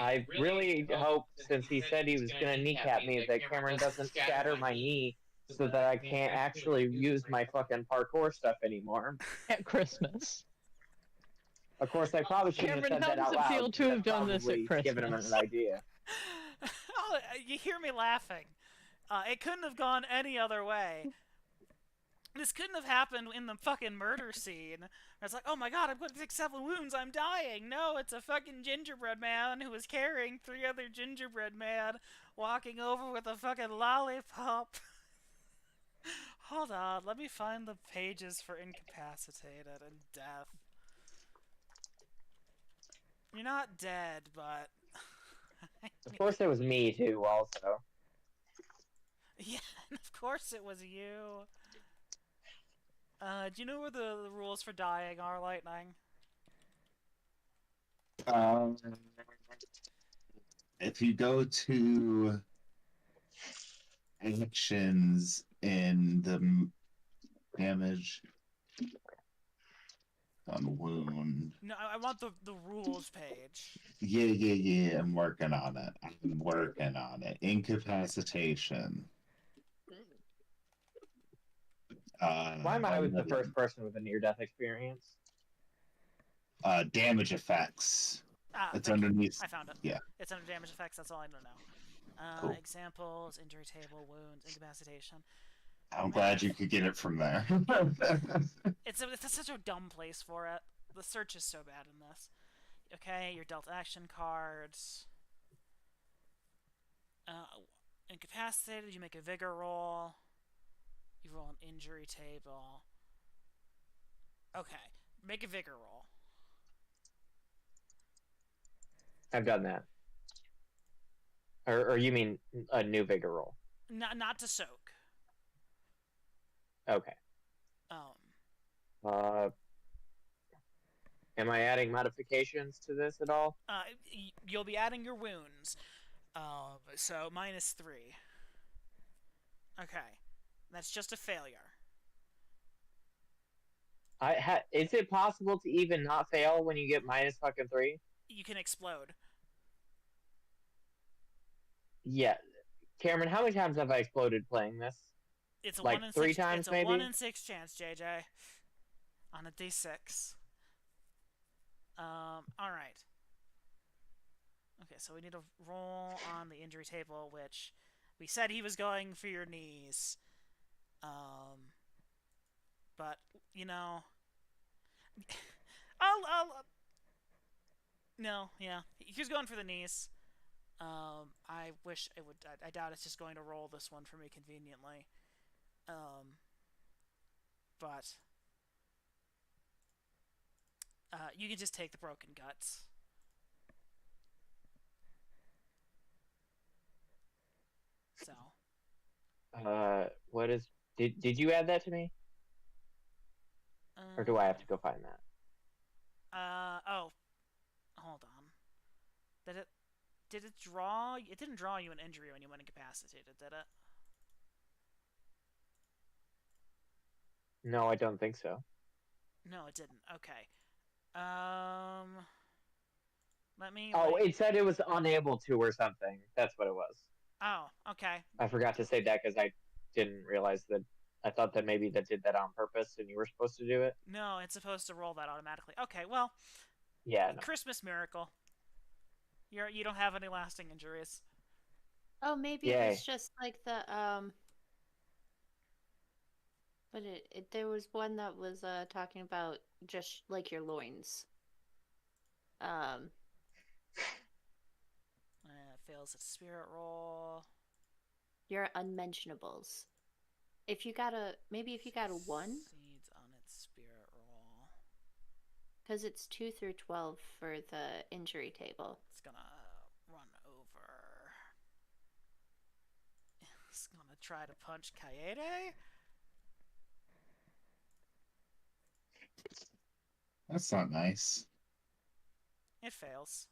[SPEAKER 8] I really hope, since he said he was gonna kneecap me, that Cameron doesn't shatter my knee so that I can't actually use my fucking parkour stuff anymore.
[SPEAKER 5] At Christmas.
[SPEAKER 8] Of course, I probably shouldn't
[SPEAKER 5] Cameron,
[SPEAKER 8] have said that
[SPEAKER 5] how
[SPEAKER 8] out
[SPEAKER 5] does it
[SPEAKER 8] loud.
[SPEAKER 5] feel to
[SPEAKER 8] but
[SPEAKER 5] have done this at
[SPEAKER 8] probably given him
[SPEAKER 5] Christmas?
[SPEAKER 8] an idea.
[SPEAKER 3] Oh, you hear me laughing. It couldn't have gone any other way. This couldn't have happened in the fucking murder scene. It's like, oh my god, I'm going to take 7 wounds, I'm dying. No, it's a fucking gingerbread man who was carrying 3 other gingerbread men walking over with a fucking lollipop. Hold on, let me find the pages for incapacitated and death. You're not dead, but...
[SPEAKER 8] Of course, it was me too. Also,
[SPEAKER 3] Yeah, of course it was you. Do you know where the rules for dying are, Lightning?
[SPEAKER 1] If you go to actions in the damage on wound.
[SPEAKER 3] No, I want the rules page.
[SPEAKER 1] Yeah. I'm working on it. Incapacitation.
[SPEAKER 8] why am I always the first person with a near-death experience?
[SPEAKER 1] Damage effects. It's
[SPEAKER 3] Thank you.
[SPEAKER 1] underneath.
[SPEAKER 3] I found it.
[SPEAKER 1] Yeah.
[SPEAKER 3] It's under damage effects, that's all I don't know.
[SPEAKER 1] Cool.
[SPEAKER 3] Examples, injury table, wounds, incapacitation.
[SPEAKER 1] I'm glad you could get it from there.
[SPEAKER 3] It's such a dumb place for it. The search is so bad in this. Okay, your dealt action cards. Incapacitated, you make a vigor roll. You roll an injury table. Okay, make a vigor roll.
[SPEAKER 8] I've done that. Or you mean a new vigor roll?
[SPEAKER 3] Not to soak.
[SPEAKER 8] Okay. Am I adding modifications to this at all?
[SPEAKER 3] You'll be adding your wounds. So -3. Okay, that's just a failure.
[SPEAKER 8] Is it possible to even not fail when you get -3?
[SPEAKER 3] You can explode.
[SPEAKER 8] Yeah. Cameron, how many times have I exploded playing this?
[SPEAKER 3] It's a
[SPEAKER 8] like
[SPEAKER 3] 1 in
[SPEAKER 8] 3
[SPEAKER 3] 6,
[SPEAKER 8] times,
[SPEAKER 3] it's a
[SPEAKER 8] maybe?
[SPEAKER 3] 1 in 6 chance, JJ. On a D6. Alright. Okay, so we need to roll on the injury table, which we said he was going for your knees. But, you know... No, yeah. He was going for the knees. I wish it would... I doubt it's just going to roll this one for me conveniently. But... you can just take the broken guts. So...
[SPEAKER 8] What is... Did you add that to me? Or do I have to go find that?
[SPEAKER 3] Oh. Hold on. Did it draw... It didn't draw you an injury when you went incapacitated, did it?
[SPEAKER 8] No, I don't think so.
[SPEAKER 3] No, it didn't. Okay. Let me...
[SPEAKER 8] Oh, it said it was unable to or something. That's what it was.
[SPEAKER 3] Oh, okay.
[SPEAKER 8] I forgot to say that because I didn't realize that. I thought that maybe that did that on purpose and you were supposed to do it.
[SPEAKER 3] No, it's supposed to roll that automatically. Okay, well...
[SPEAKER 8] Yeah, no.
[SPEAKER 3] Christmas miracle. You don't have any lasting injuries.
[SPEAKER 7] Oh, maybe
[SPEAKER 8] Yay.
[SPEAKER 7] it was just like the But there was one that was talking about just like your loins.
[SPEAKER 3] Fails its spirit roll.
[SPEAKER 7] Your unmentionables. If you got a 1,
[SPEAKER 3] Succeeds on its spirit roll.
[SPEAKER 4] Because it's 2 through 12 for the injury table.
[SPEAKER 3] It's gonna run over. It's gonna try to punch Kaede.
[SPEAKER 1] That's not nice.
[SPEAKER 3] It fails.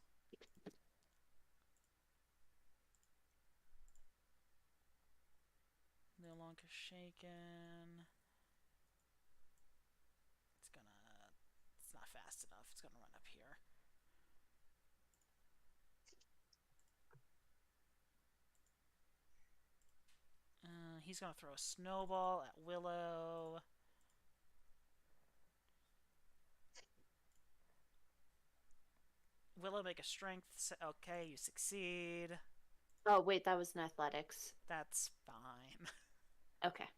[SPEAKER 3] No longer shaken. It's not fast enough. It's gonna run up here. He's gonna throw a snowball at Willow. Willow, make a strength. Okay, you succeed.
[SPEAKER 4] Oh, wait, that was an athletics.
[SPEAKER 3] That's fine.
[SPEAKER 4] Okay.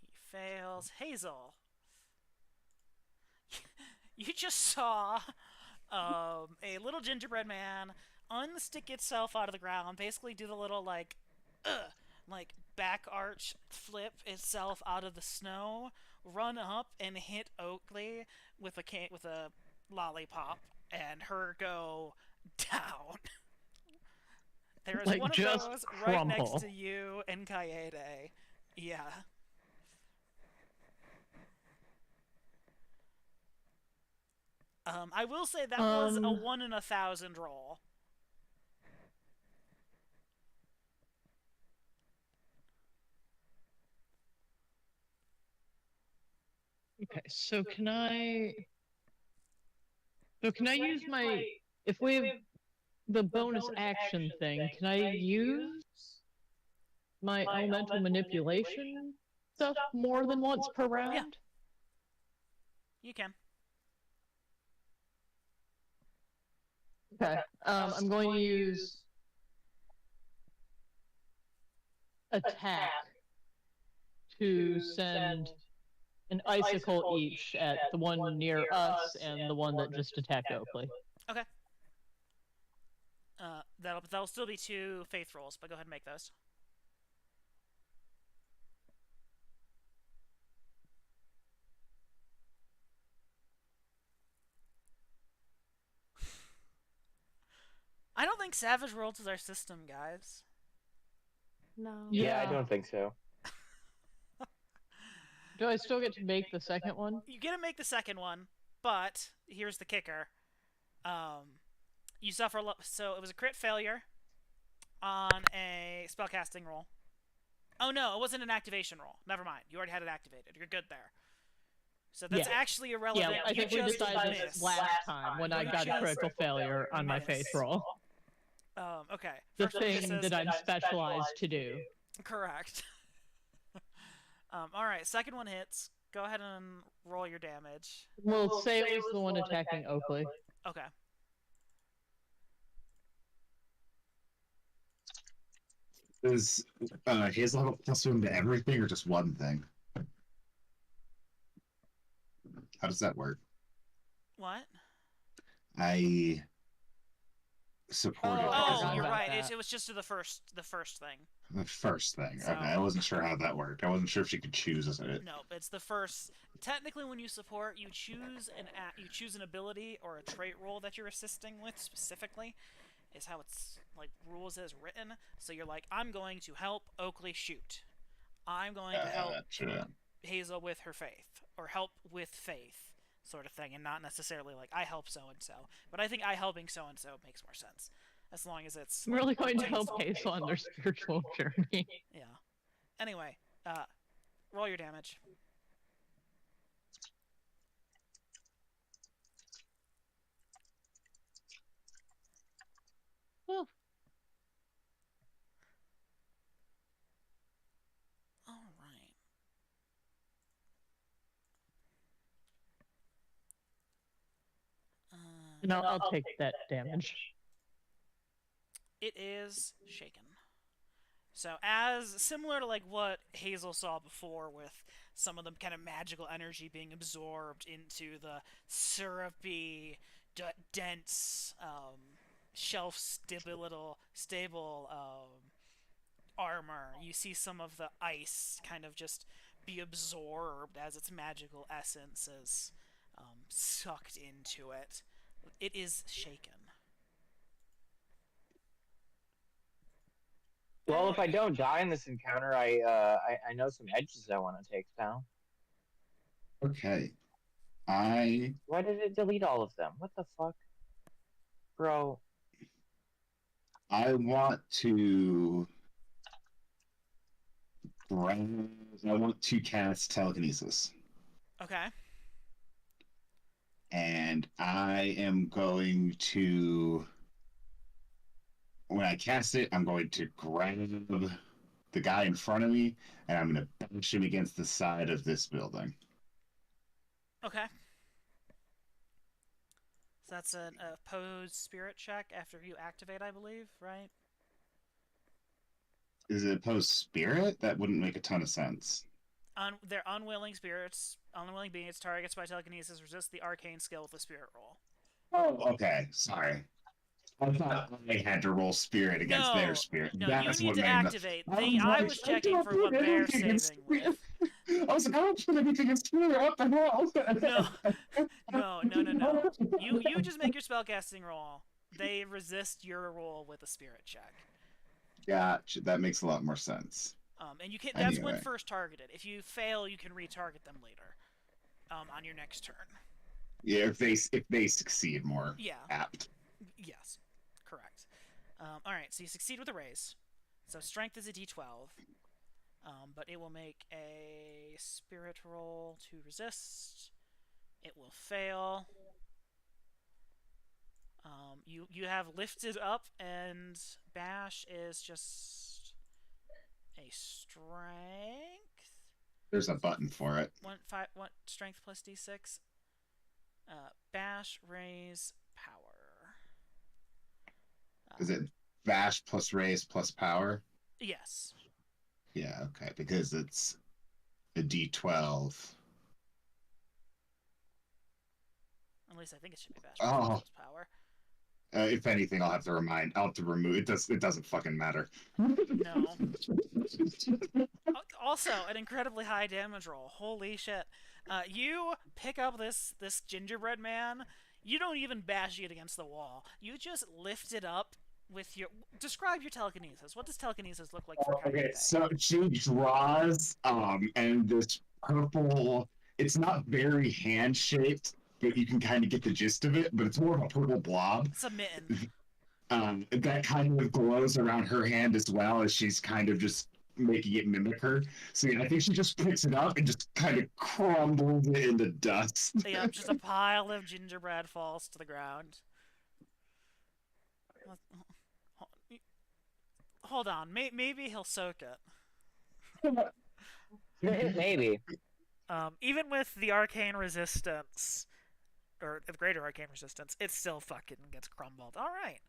[SPEAKER 3] He fails. Hazel, you just saw a little gingerbread man unstick itself out of the ground, basically do the little like back arch flip itself out of the snow, run up and hit Oakley with a lollipop, and her go down. There is
[SPEAKER 5] Like,
[SPEAKER 3] one of
[SPEAKER 5] just
[SPEAKER 3] those right next
[SPEAKER 5] crumble.
[SPEAKER 3] to you and Kaede. Yeah. I will say that was a 1 in 1,000 roll.
[SPEAKER 5] Okay, so can I use my, if we have the bonus action thing, can I use my elemental manipulation stuff more than once per round?
[SPEAKER 3] Yeah. You can.
[SPEAKER 5] Okay. I'm going to use attack to send an icicle each at the one near us and the one that just attacked Oakley.
[SPEAKER 3] Okay. That'll still be 2 faith rolls, but go ahead and make those. I don't think Savage Worlds is our system, guys.
[SPEAKER 4] No.
[SPEAKER 8] Yeah, I don't think so.
[SPEAKER 5] Do I still get to make the second one?
[SPEAKER 3] You get to make the second one, but here's the kicker. You suffer so it was a crit failure on a spellcasting roll. Oh no, it wasn't an activation roll. Never mind. You already had it activated. You're good there. So that's actually irrelevant.
[SPEAKER 5] Yeah, I think we decided this last time when I got a critical failure on my faith roll.
[SPEAKER 3] Okay.
[SPEAKER 5] The thing that I'm specialized to do.
[SPEAKER 3] Correct. Alright, second one hits. Go ahead and roll your damage.
[SPEAKER 5] We'll say it was the one attacking Oakley.
[SPEAKER 3] Okay.
[SPEAKER 1] Does Hazel have a +1 to everything or just one thing? How does that work?
[SPEAKER 3] What?
[SPEAKER 1] I supported.
[SPEAKER 3] Oh, you're right. It was just to the first thing.
[SPEAKER 1] The first thing.
[SPEAKER 3] So-
[SPEAKER 1] Okay, I wasn't sure how that worked. I wasn't sure if she could choose it.
[SPEAKER 3] No, it's the first. Technically, when you support, you choose an ability or a trait roll that you're assisting with specifically. Is how it's like rules as written. So you're like, I'm going to help Oakley shoot. I'm going to help Hazel with her faith, or help with faith, sort of thing, and not necessarily like I help so and so. But I think I helping so and so makes more sense, as long as it's.
[SPEAKER 5] I'm really going to help Hazel on their spiritual journey.
[SPEAKER 3] Yeah. Anyway, roll your damage.
[SPEAKER 5] Well,
[SPEAKER 3] All right.
[SPEAKER 5] no, I'll take that damage.
[SPEAKER 3] It is shaken. So as similar to like what Hazel saw before, with some of the kind of magical energy being absorbed into the syrupy, dense, shelf-stable armor, you see some of the ice kind of just be absorbed as its magical essence is sucked into it. It is shaken.
[SPEAKER 8] Well, if I don't die in this encounter, I know some edges I want to take down.
[SPEAKER 1] Okay.
[SPEAKER 8] Why did it delete all of them? What the fuck, bro?
[SPEAKER 1] I want to cast telekinesis.
[SPEAKER 3] Okay.
[SPEAKER 1] And I am going to, when I cast it, I'm going to grab the guy in front of me and I'm going to bash him against the side of this building.
[SPEAKER 3] Okay. So that's an opposed spirit check after you activate, I believe, right?
[SPEAKER 1] Is it opposed spirit? That wouldn't make a ton of sense.
[SPEAKER 3] They're unwilling spirits. Unwilling beings targets by telekinesis resist the arcane skill with the spirit roll.
[SPEAKER 1] Oh, okay. Sorry. I thought I had to roll spirit against their spirit.
[SPEAKER 3] No,
[SPEAKER 1] That's
[SPEAKER 3] you need
[SPEAKER 1] what
[SPEAKER 3] to
[SPEAKER 1] made
[SPEAKER 3] activate.
[SPEAKER 1] I
[SPEAKER 3] was checking for what they're saving with.
[SPEAKER 1] I was like, I don't put anything in spirit. What the hell?
[SPEAKER 3] No. You just make your spellcasting roll. They resist your roll with a spirit check.
[SPEAKER 1] Gotcha. That makes a lot more sense.
[SPEAKER 3] And you can. That's when
[SPEAKER 1] Anyway.
[SPEAKER 3] first targeted. If you fail, you can retarget them later. On your next turn.
[SPEAKER 1] Yeah, if they succeed, more apt.
[SPEAKER 3] Yes, correct. All right, so you succeed with a raise. So strength is a d12, but it will make a spirit roll to resist. It will fail. You have lifted up, and bash is just a strength.
[SPEAKER 1] There's a button for it.
[SPEAKER 3] One strength plus d6. Bash, raise, power.
[SPEAKER 1] Is it bash plus raise plus power?
[SPEAKER 3] Yes.
[SPEAKER 1] Yeah, okay, because it's a D12.
[SPEAKER 3] At least I think it should be bash
[SPEAKER 1] Oh.
[SPEAKER 3] plus power.
[SPEAKER 1] If anything, I'll have to remove it. It doesn't fucking matter.
[SPEAKER 3] No. Also, an incredibly high damage roll. Holy shit! You pick up this gingerbread man. You don't even bash it against the wall. You just lift it up with your. Describe your telekinesis. What does telekinesis look like for
[SPEAKER 1] Okay, so she draws, and this purple. It's not very hand shaped, but you can kind of get the gist of it. But it's more of a purple blob.
[SPEAKER 3] It's a mitten.
[SPEAKER 1] That kind of glows around her hand as well as she's kind of just making it mimic her. So yeah, I think she just picks it up and just kind of crumbles it into dust.
[SPEAKER 3] Yeah, just a pile of gingerbread falls to the ground. Hold on, maybe he'll soak it.
[SPEAKER 8] Maybe.
[SPEAKER 3] Even with the arcane resistance, or the greater arcane resistance, it still fucking gets crumbled. All right.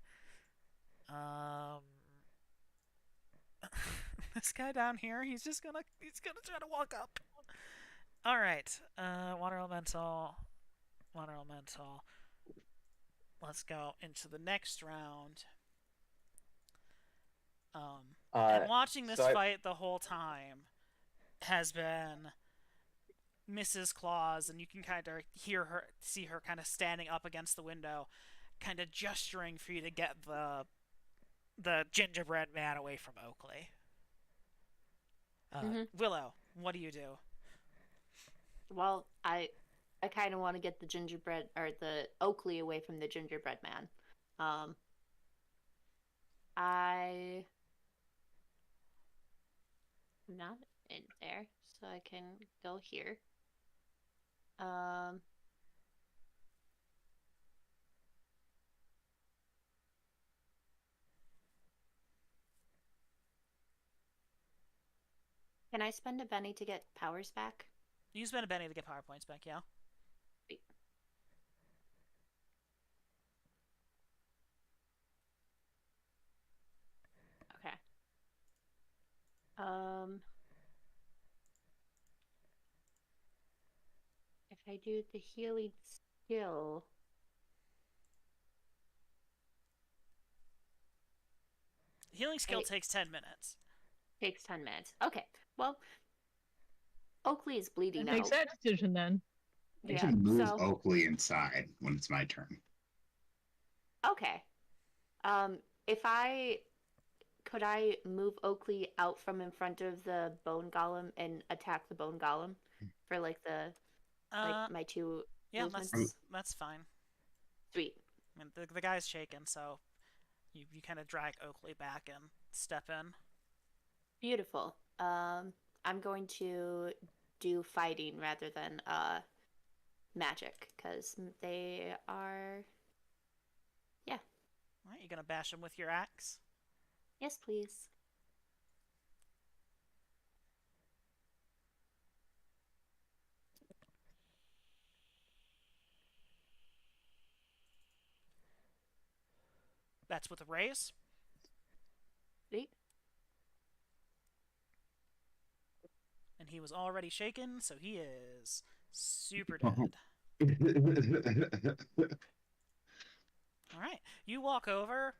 [SPEAKER 3] This guy down here, he's gonna try to walk up. All right. Water elemental. Let's go into the next round. And watching this fight the whole time has been Mrs. Claus, and you can kind of see her kind of standing up against the window, kind of gesturing for you to get the gingerbread man away from Oakley. Willow, what do you do?
[SPEAKER 7] Well, I kind of want to get the gingerbread or the Oakley away from the gingerbread man. I'm not in there, so I can go here. Can I spend a Benny to get powers back?
[SPEAKER 3] You spend a Benny to get power points back, yeah?
[SPEAKER 7] Wait. Okay. If I do the healing skill...
[SPEAKER 3] Healing skill takes 10 minutes.
[SPEAKER 7] Takes 10 minutes. Okay. Well, Oakley is bleeding
[SPEAKER 5] Makes
[SPEAKER 7] out.
[SPEAKER 5] that decision then.
[SPEAKER 1] I
[SPEAKER 7] Yeah.
[SPEAKER 1] can move
[SPEAKER 7] So
[SPEAKER 1] Oakley inside when it's my turn.
[SPEAKER 7] okay. If could I move Oakley out from in front of the bone golem and attack the bone golem for like my two
[SPEAKER 3] Yeah,
[SPEAKER 7] movements?
[SPEAKER 3] that's fine.
[SPEAKER 7] Sweet.
[SPEAKER 3] I mean, the guy's shaken, so you kind of drag Oakley back and step in.
[SPEAKER 7] Beautiful. I'm going to do fighting rather than magic because they are. Yeah.
[SPEAKER 3] All right, you gonna bash him with your axe?
[SPEAKER 7] Yes, please.
[SPEAKER 3] That's with a raise.
[SPEAKER 7] Sweet.
[SPEAKER 3] And he was already shaken, so he is super dead. All right, you walk over,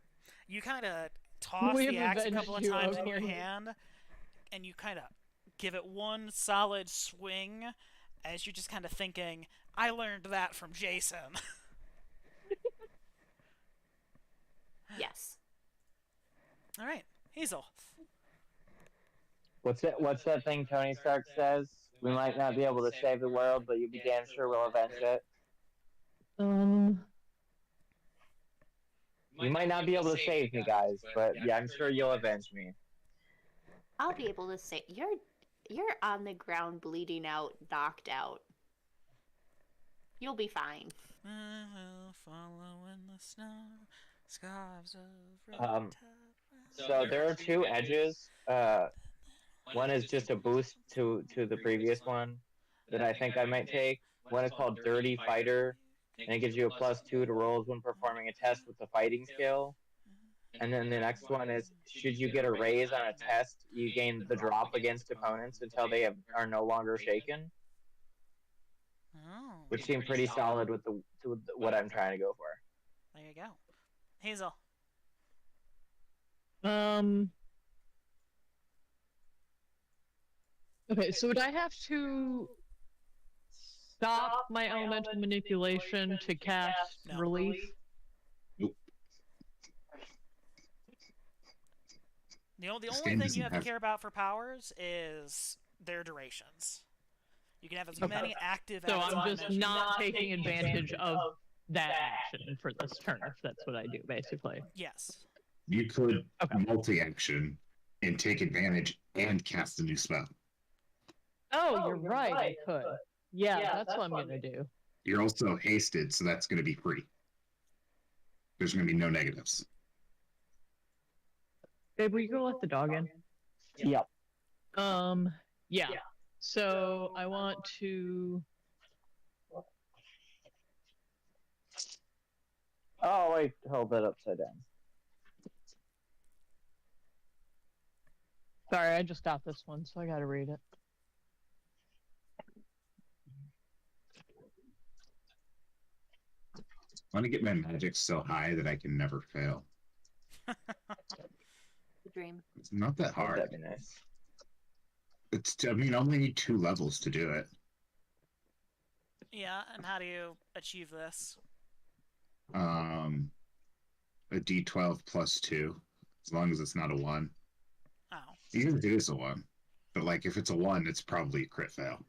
[SPEAKER 3] you kind of toss
[SPEAKER 5] We
[SPEAKER 3] the
[SPEAKER 5] have
[SPEAKER 3] axe a couple of
[SPEAKER 5] avenged you,
[SPEAKER 3] times in your
[SPEAKER 5] Oakley.
[SPEAKER 3] hand, and you kind of give it one solid swing as you're just kind of thinking, I learned that from Jason.
[SPEAKER 7] Yes.
[SPEAKER 3] All right, Hazel.
[SPEAKER 8] What's that thing Tony Stark says? We might not be able to save the world, but you be damn sure we'll avenge it. You might not be able to save me, guys, but yeah, I'm sure you'll avenge me.
[SPEAKER 7] I'll be able to say you're on the ground bleeding out, knocked out. You'll be fine.
[SPEAKER 3] I will follow in the snow, scarves of red
[SPEAKER 8] So there are two edges. One is just a boost to the previous one that I think I might take. One is called Dirty Fighter, and it gives you a +2 to rolls when performing a test with the fighting skill. And then the next one is, should you get a raise on a test, you gain the drop against opponents until they are no longer shaken,
[SPEAKER 3] Oh,
[SPEAKER 8] which seemed pretty solid with what I'm trying to go for.
[SPEAKER 3] there you go. Hazel.
[SPEAKER 5] Okay, so would I have to stop my elemental manipulation to cast
[SPEAKER 3] No.
[SPEAKER 5] relief?
[SPEAKER 3] The only
[SPEAKER 1] This
[SPEAKER 3] thing
[SPEAKER 1] game
[SPEAKER 3] you
[SPEAKER 1] doesn't
[SPEAKER 3] have to
[SPEAKER 1] have-
[SPEAKER 3] care about for powers is their durations. You can have as
[SPEAKER 5] Okay.
[SPEAKER 3] many active
[SPEAKER 5] So
[SPEAKER 3] as
[SPEAKER 5] I'm
[SPEAKER 3] you
[SPEAKER 5] just
[SPEAKER 3] want.
[SPEAKER 5] not taking advantage of that action for this turn, if that's what I do, basically.
[SPEAKER 3] Yes.
[SPEAKER 1] You could
[SPEAKER 5] Okay.
[SPEAKER 1] multi-action and take advantage and cast a new spell.
[SPEAKER 5] Oh, you're right, I could. Yeah, that's what I'm gonna do.
[SPEAKER 1] You're also hasted, so that's going to be free. There's going to be no negatives.
[SPEAKER 5] Babe, will you go let the dog in?
[SPEAKER 8] Yep.
[SPEAKER 5] Yeah. So I want to.
[SPEAKER 8] Oh, wait, hold that upside down.
[SPEAKER 5] Sorry, I just got this one, so I gotta read it.
[SPEAKER 1] I want to get my magic so high that I can never fail.
[SPEAKER 7] The dream.
[SPEAKER 1] It's not that hard.
[SPEAKER 8] That'd be nice.
[SPEAKER 1] I only need 2 levels to do it.
[SPEAKER 3] Yeah, and how do you achieve this?
[SPEAKER 1] A D12 plus 2, as long as it's not a 1.
[SPEAKER 3] Oh.
[SPEAKER 1] Even if it is a 1. But, like, if it's a 1, it's probably a crit fail.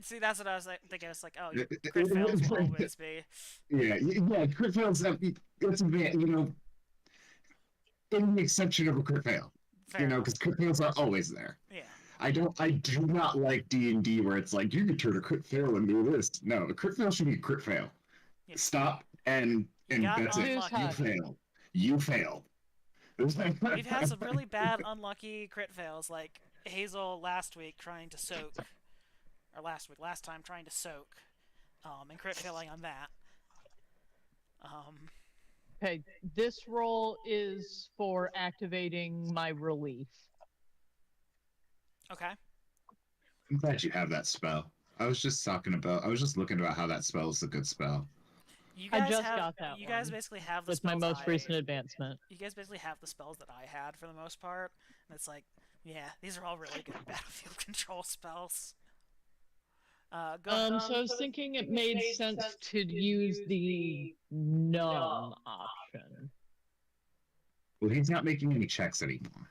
[SPEAKER 3] See, that's what I was thinking. It's like, oh, crit fails will always be.
[SPEAKER 1] Yeah, crit fails, it's a bit, in the exception of a crit fail.
[SPEAKER 3] Fair enough.
[SPEAKER 1] Because crit fails are always there.
[SPEAKER 3] Yeah.
[SPEAKER 1] I do not like D&D where it's like, you can turn a crit fail into this. No, a crit fail should be a crit fail.
[SPEAKER 3] Yeah.
[SPEAKER 1] Stop, and
[SPEAKER 3] got
[SPEAKER 1] that's it.
[SPEAKER 3] unlucky.
[SPEAKER 1] You fail. You fail.
[SPEAKER 3] We've had some really bad, unlucky crit fails, like Hazel last week trying to soak, or last time trying to soak, and crit failing on that.
[SPEAKER 5] Okay, this roll is for activating my relief.
[SPEAKER 3] Okay.
[SPEAKER 1] I'm glad you have that spell. I was just looking about how that spell is a good spell.
[SPEAKER 3] You
[SPEAKER 5] I
[SPEAKER 3] guys
[SPEAKER 5] just
[SPEAKER 3] have,
[SPEAKER 5] got that
[SPEAKER 3] You guys
[SPEAKER 5] one
[SPEAKER 3] basically have the
[SPEAKER 5] with my
[SPEAKER 3] spells
[SPEAKER 5] most
[SPEAKER 3] I-
[SPEAKER 5] recent advancement.
[SPEAKER 3] You guys basically have the spells that I had for the most part, and it's like, yeah, these are all really good battlefield control spells. Go.
[SPEAKER 5] So I was thinking it made sense to use the numb option.
[SPEAKER 1] Well, he's not making any checks anymore.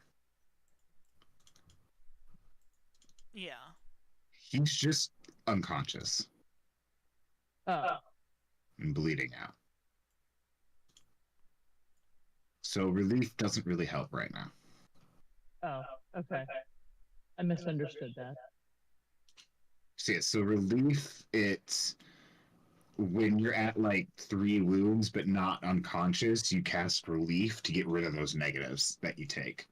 [SPEAKER 3] Yeah.
[SPEAKER 1] He's just unconscious
[SPEAKER 5] Oh.
[SPEAKER 1] and bleeding out. So relief doesn't really help right now.
[SPEAKER 5] Oh, okay. I misunderstood that.
[SPEAKER 1] So relief, it's when you're at like 3 wounds but not unconscious, you cast relief to get rid of those negatives that you take.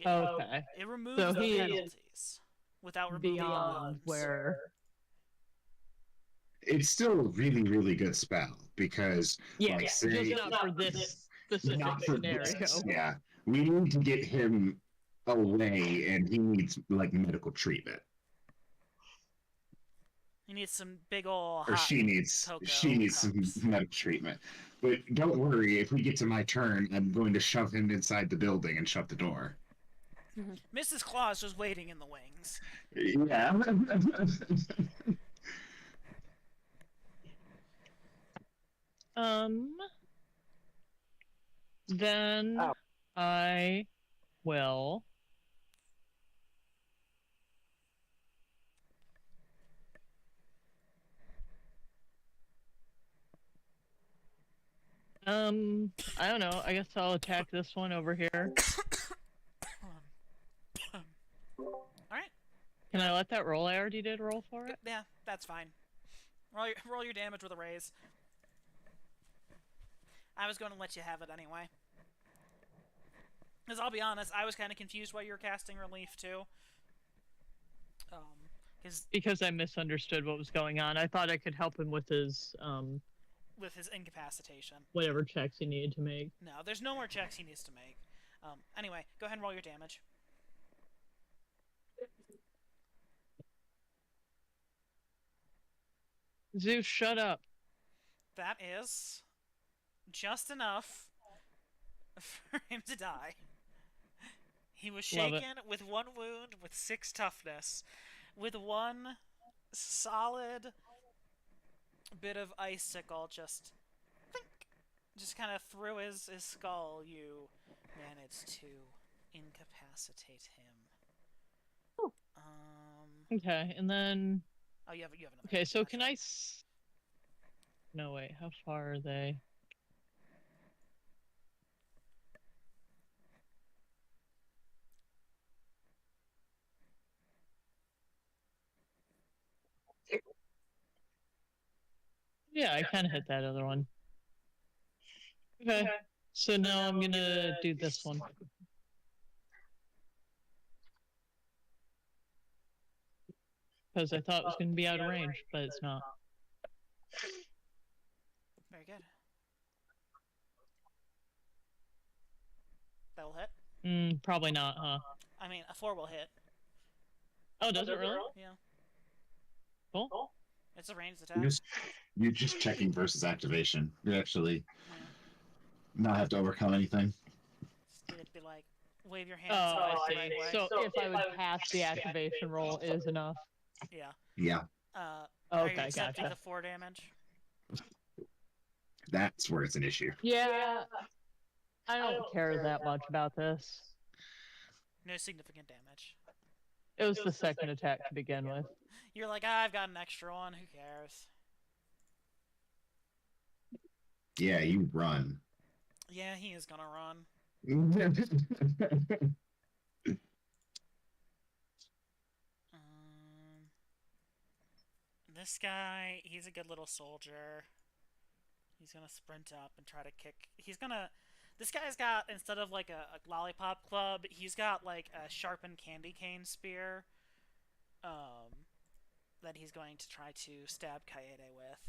[SPEAKER 5] Okay.
[SPEAKER 3] It removes
[SPEAKER 5] So
[SPEAKER 3] the
[SPEAKER 5] he is
[SPEAKER 3] penalties without removing the
[SPEAKER 5] beyond
[SPEAKER 3] wounds.
[SPEAKER 5] where.
[SPEAKER 1] It's still a really, really good spell because,
[SPEAKER 5] Yeah,
[SPEAKER 1] like,
[SPEAKER 5] just
[SPEAKER 1] say,
[SPEAKER 5] not for this specific
[SPEAKER 1] not for
[SPEAKER 5] scenario.
[SPEAKER 1] this, yeah, we need to get him away, and he needs like medical treatment.
[SPEAKER 3] You need some big ol'
[SPEAKER 1] Or
[SPEAKER 3] hot
[SPEAKER 1] she needs
[SPEAKER 3] cocoa
[SPEAKER 1] some
[SPEAKER 3] cups.
[SPEAKER 1] medical treatment. But don't worry, if we get to my turn, I'm going to shove him inside the building and shut the door.
[SPEAKER 3] Mrs. Claus just waiting in the wings.
[SPEAKER 1] Yeah.
[SPEAKER 5] Then I will. I don't know. I guess I'll attack this one over here.
[SPEAKER 3] Alright.
[SPEAKER 5] Can I let that roll? I already did roll for it.
[SPEAKER 3] Yeah, that's fine. Roll your damage with a raise. I was going to let you have it anyway. Because I'll be honest, I was kind of confused why you were casting relief too.
[SPEAKER 5] Because I misunderstood what was going on. I thought I could help him with his
[SPEAKER 3] incapacitation.
[SPEAKER 5] Whatever checks he needed to make.
[SPEAKER 3] No, there's no more checks he needs to make. Anyway, go ahead and roll your damage.
[SPEAKER 5] Zeus, shut up.
[SPEAKER 3] That is just enough for him to die. He was shaken with 1 wound, with 6 toughness, with 1 solid bit of icicle just kind of through his skull. You managed to incapacitate him.
[SPEAKER 5] Okay, and then.
[SPEAKER 3] Oh, you have another.
[SPEAKER 5] Okay, so can I? No, wait. How far are they? Yeah, I kind of hit that other one. Okay, so now I'm gonna do this one. Because I thought it was gonna be out of range, but it's not.
[SPEAKER 3] Very good. That will hit?
[SPEAKER 5] Probably not, huh?
[SPEAKER 3] I mean, a 4 will hit.
[SPEAKER 5] Oh, does it really?
[SPEAKER 3] Yeah.
[SPEAKER 5] Cool.
[SPEAKER 3] It's a ranged attack.
[SPEAKER 1] You're just checking versus activation. You actually not have to overcome anything.
[SPEAKER 3] It'd be like, wave your hands.
[SPEAKER 5] Oh, I see.
[SPEAKER 3] right way.
[SPEAKER 5] So if I would pass the activation roll, it is enough.
[SPEAKER 3] Yeah.
[SPEAKER 1] Yeah.
[SPEAKER 3] Are you
[SPEAKER 5] Okay,
[SPEAKER 3] accepting
[SPEAKER 5] gotcha.
[SPEAKER 3] the 4 damage?
[SPEAKER 1] That's where it's an issue.
[SPEAKER 5] Yeah, I don't care that much about this.
[SPEAKER 3] No significant damage.
[SPEAKER 5] It was the second attack to begin with.
[SPEAKER 3] You're like, I've got an extra one. Who cares?
[SPEAKER 1] Yeah, you run.
[SPEAKER 3] Yeah, he is gonna run. This guy, he's a good little soldier. He's gonna sprint up and try to kick. This guy's got, instead of like a lollipop club, he's got like a sharpened candy cane spear. That he's going to try to stab Kaede with.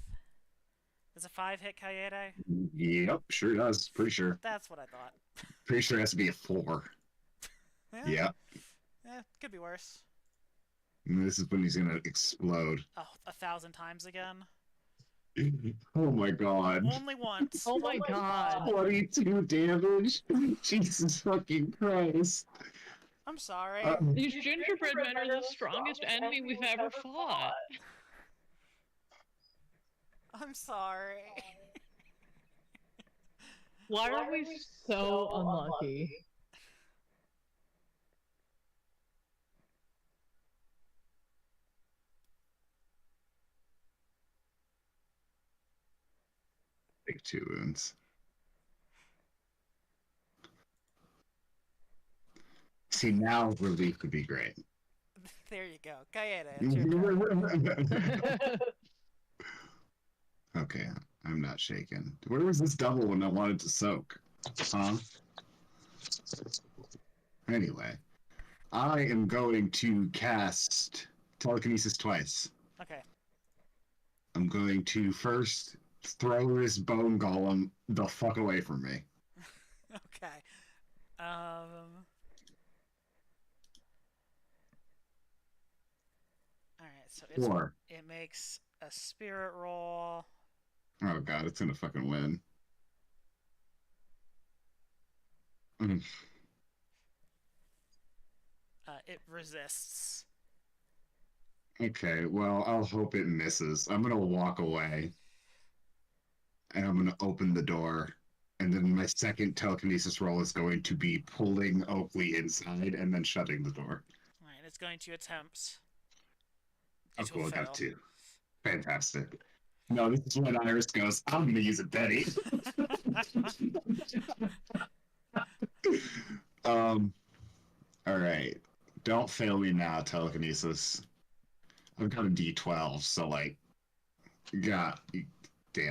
[SPEAKER 3] Does a 5 hit Kaede?
[SPEAKER 1] Yep, sure does. Pretty sure.
[SPEAKER 3] That's what I thought.
[SPEAKER 1] Pretty sure it has to be a 4. Yeah.
[SPEAKER 3] Could be worse.
[SPEAKER 1] And this is when he's gonna explode.
[SPEAKER 3] Oh, 1,000 times again?
[SPEAKER 1] Oh my god.
[SPEAKER 3] Only once.
[SPEAKER 5] Oh my god.
[SPEAKER 1] 22 damage? Jesus fucking Christ.
[SPEAKER 3] I'm sorry.
[SPEAKER 5] These gingerbread men are the strongest enemy we've ever fought.
[SPEAKER 3] I'm sorry.
[SPEAKER 5] Why are we so unlucky?
[SPEAKER 1] Take 2 wounds. See, now relief would be great.
[SPEAKER 3] There you go. Kaede, it's your turn.
[SPEAKER 1] Okay, I'm not shaken. Where was this double when I wanted to soak? Huh? Anyway, I am going to cast telekinesis twice.
[SPEAKER 3] Okay.
[SPEAKER 1] I'm going to first throw this bone golem the fuck away from me.
[SPEAKER 3] Okay. Alright, so it makes a spirit roll.
[SPEAKER 1] Oh god, it's gonna fucking win.
[SPEAKER 3] It resists.
[SPEAKER 1] Okay, well, I'll hope it misses. I'm gonna walk away. And I'm gonna open the door. And then my second telekinesis roll is going to be pulling Oakley inside and then shutting the door.
[SPEAKER 3] Alright, it's going to attempt.
[SPEAKER 1] Oh,
[SPEAKER 3] It
[SPEAKER 1] cool,
[SPEAKER 3] will
[SPEAKER 1] I got
[SPEAKER 3] fail.
[SPEAKER 1] 2. Fantastic. No, this is when Iris goes, I'm gonna use it, Betty. Alright. Don't fail me now, telekinesis. I've got a D12, so like, damn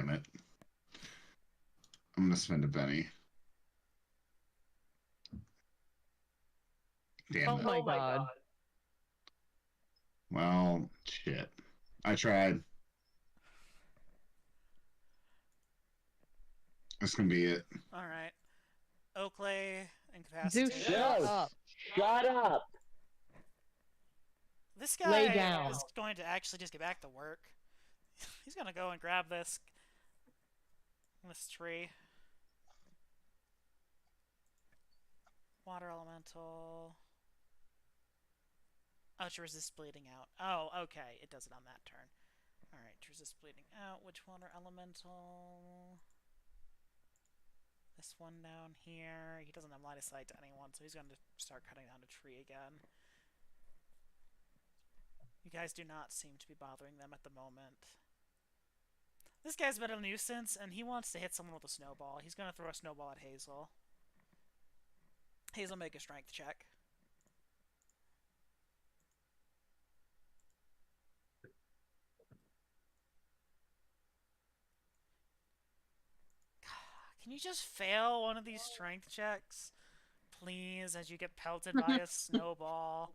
[SPEAKER 1] it. I'm gonna spend a penny. Damn it.
[SPEAKER 5] Oh my god.
[SPEAKER 1] Well, shit. I tried. That's gonna be it.
[SPEAKER 3] Alright. Oakley, incapacitated.
[SPEAKER 5] Zeus, shut up.
[SPEAKER 8] Shut up!
[SPEAKER 3] This guy
[SPEAKER 5] Lay down.
[SPEAKER 3] is going to actually just get back to work. He's gonna go and grab this tree. Water elemental. Oh, to resist bleeding out. Oh, okay. It does it on that turn. Alright, to resist bleeding out. Which water elemental? This one down here. He doesn't have line of sight to anyone, so he's going to start cutting down a tree again. You guys do not seem to be bothering them at the moment. This guy's been a nuisance, and he wants to hit someone with a snowball. He's going to throw a snowball at Hazel. Hazel, make a strength check. Can you just fail one of these strength checks? Please, as you get pelted by a snowball.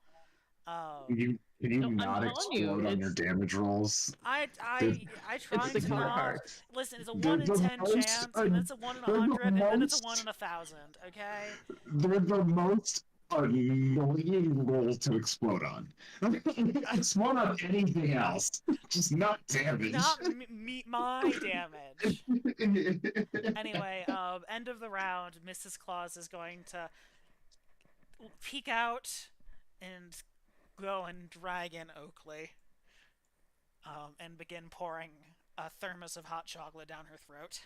[SPEAKER 1] Can you
[SPEAKER 5] No, I'm
[SPEAKER 1] not
[SPEAKER 5] telling you,
[SPEAKER 1] explode on your
[SPEAKER 5] it's-
[SPEAKER 1] damage rolls?
[SPEAKER 3] I try
[SPEAKER 5] the
[SPEAKER 3] to
[SPEAKER 5] cover
[SPEAKER 3] not.
[SPEAKER 5] cards.
[SPEAKER 3] Listen, it's a
[SPEAKER 1] They're
[SPEAKER 3] 1 in
[SPEAKER 1] the
[SPEAKER 3] 10
[SPEAKER 1] most
[SPEAKER 3] chance, and it's a 1 in
[SPEAKER 1] they're the
[SPEAKER 3] 100, and then it's a
[SPEAKER 1] most-
[SPEAKER 3] 1 in 1,000. Okay.
[SPEAKER 1] They're the most annoying roll to explode on. Explode on anything else, just not damage.
[SPEAKER 3] Not my damage. Anyway, end of the round. Mrs. Claus is going to peek out and go and drag in Oakley, and begin pouring a thermos of hot chocolate down her throat.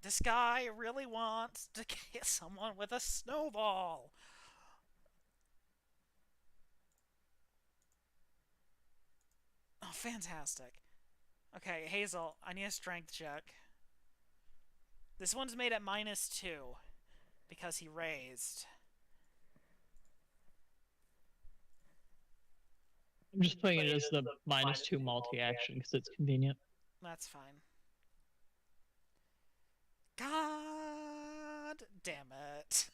[SPEAKER 3] This guy really wants to get someone with a snowball. Oh, fantastic. Okay, Hazel, I need a strength check. This one's made at -2 because he raised.
[SPEAKER 5] I'm just putting it as the -2 multi-action because it's convenient.
[SPEAKER 3] That's fine. God damn it.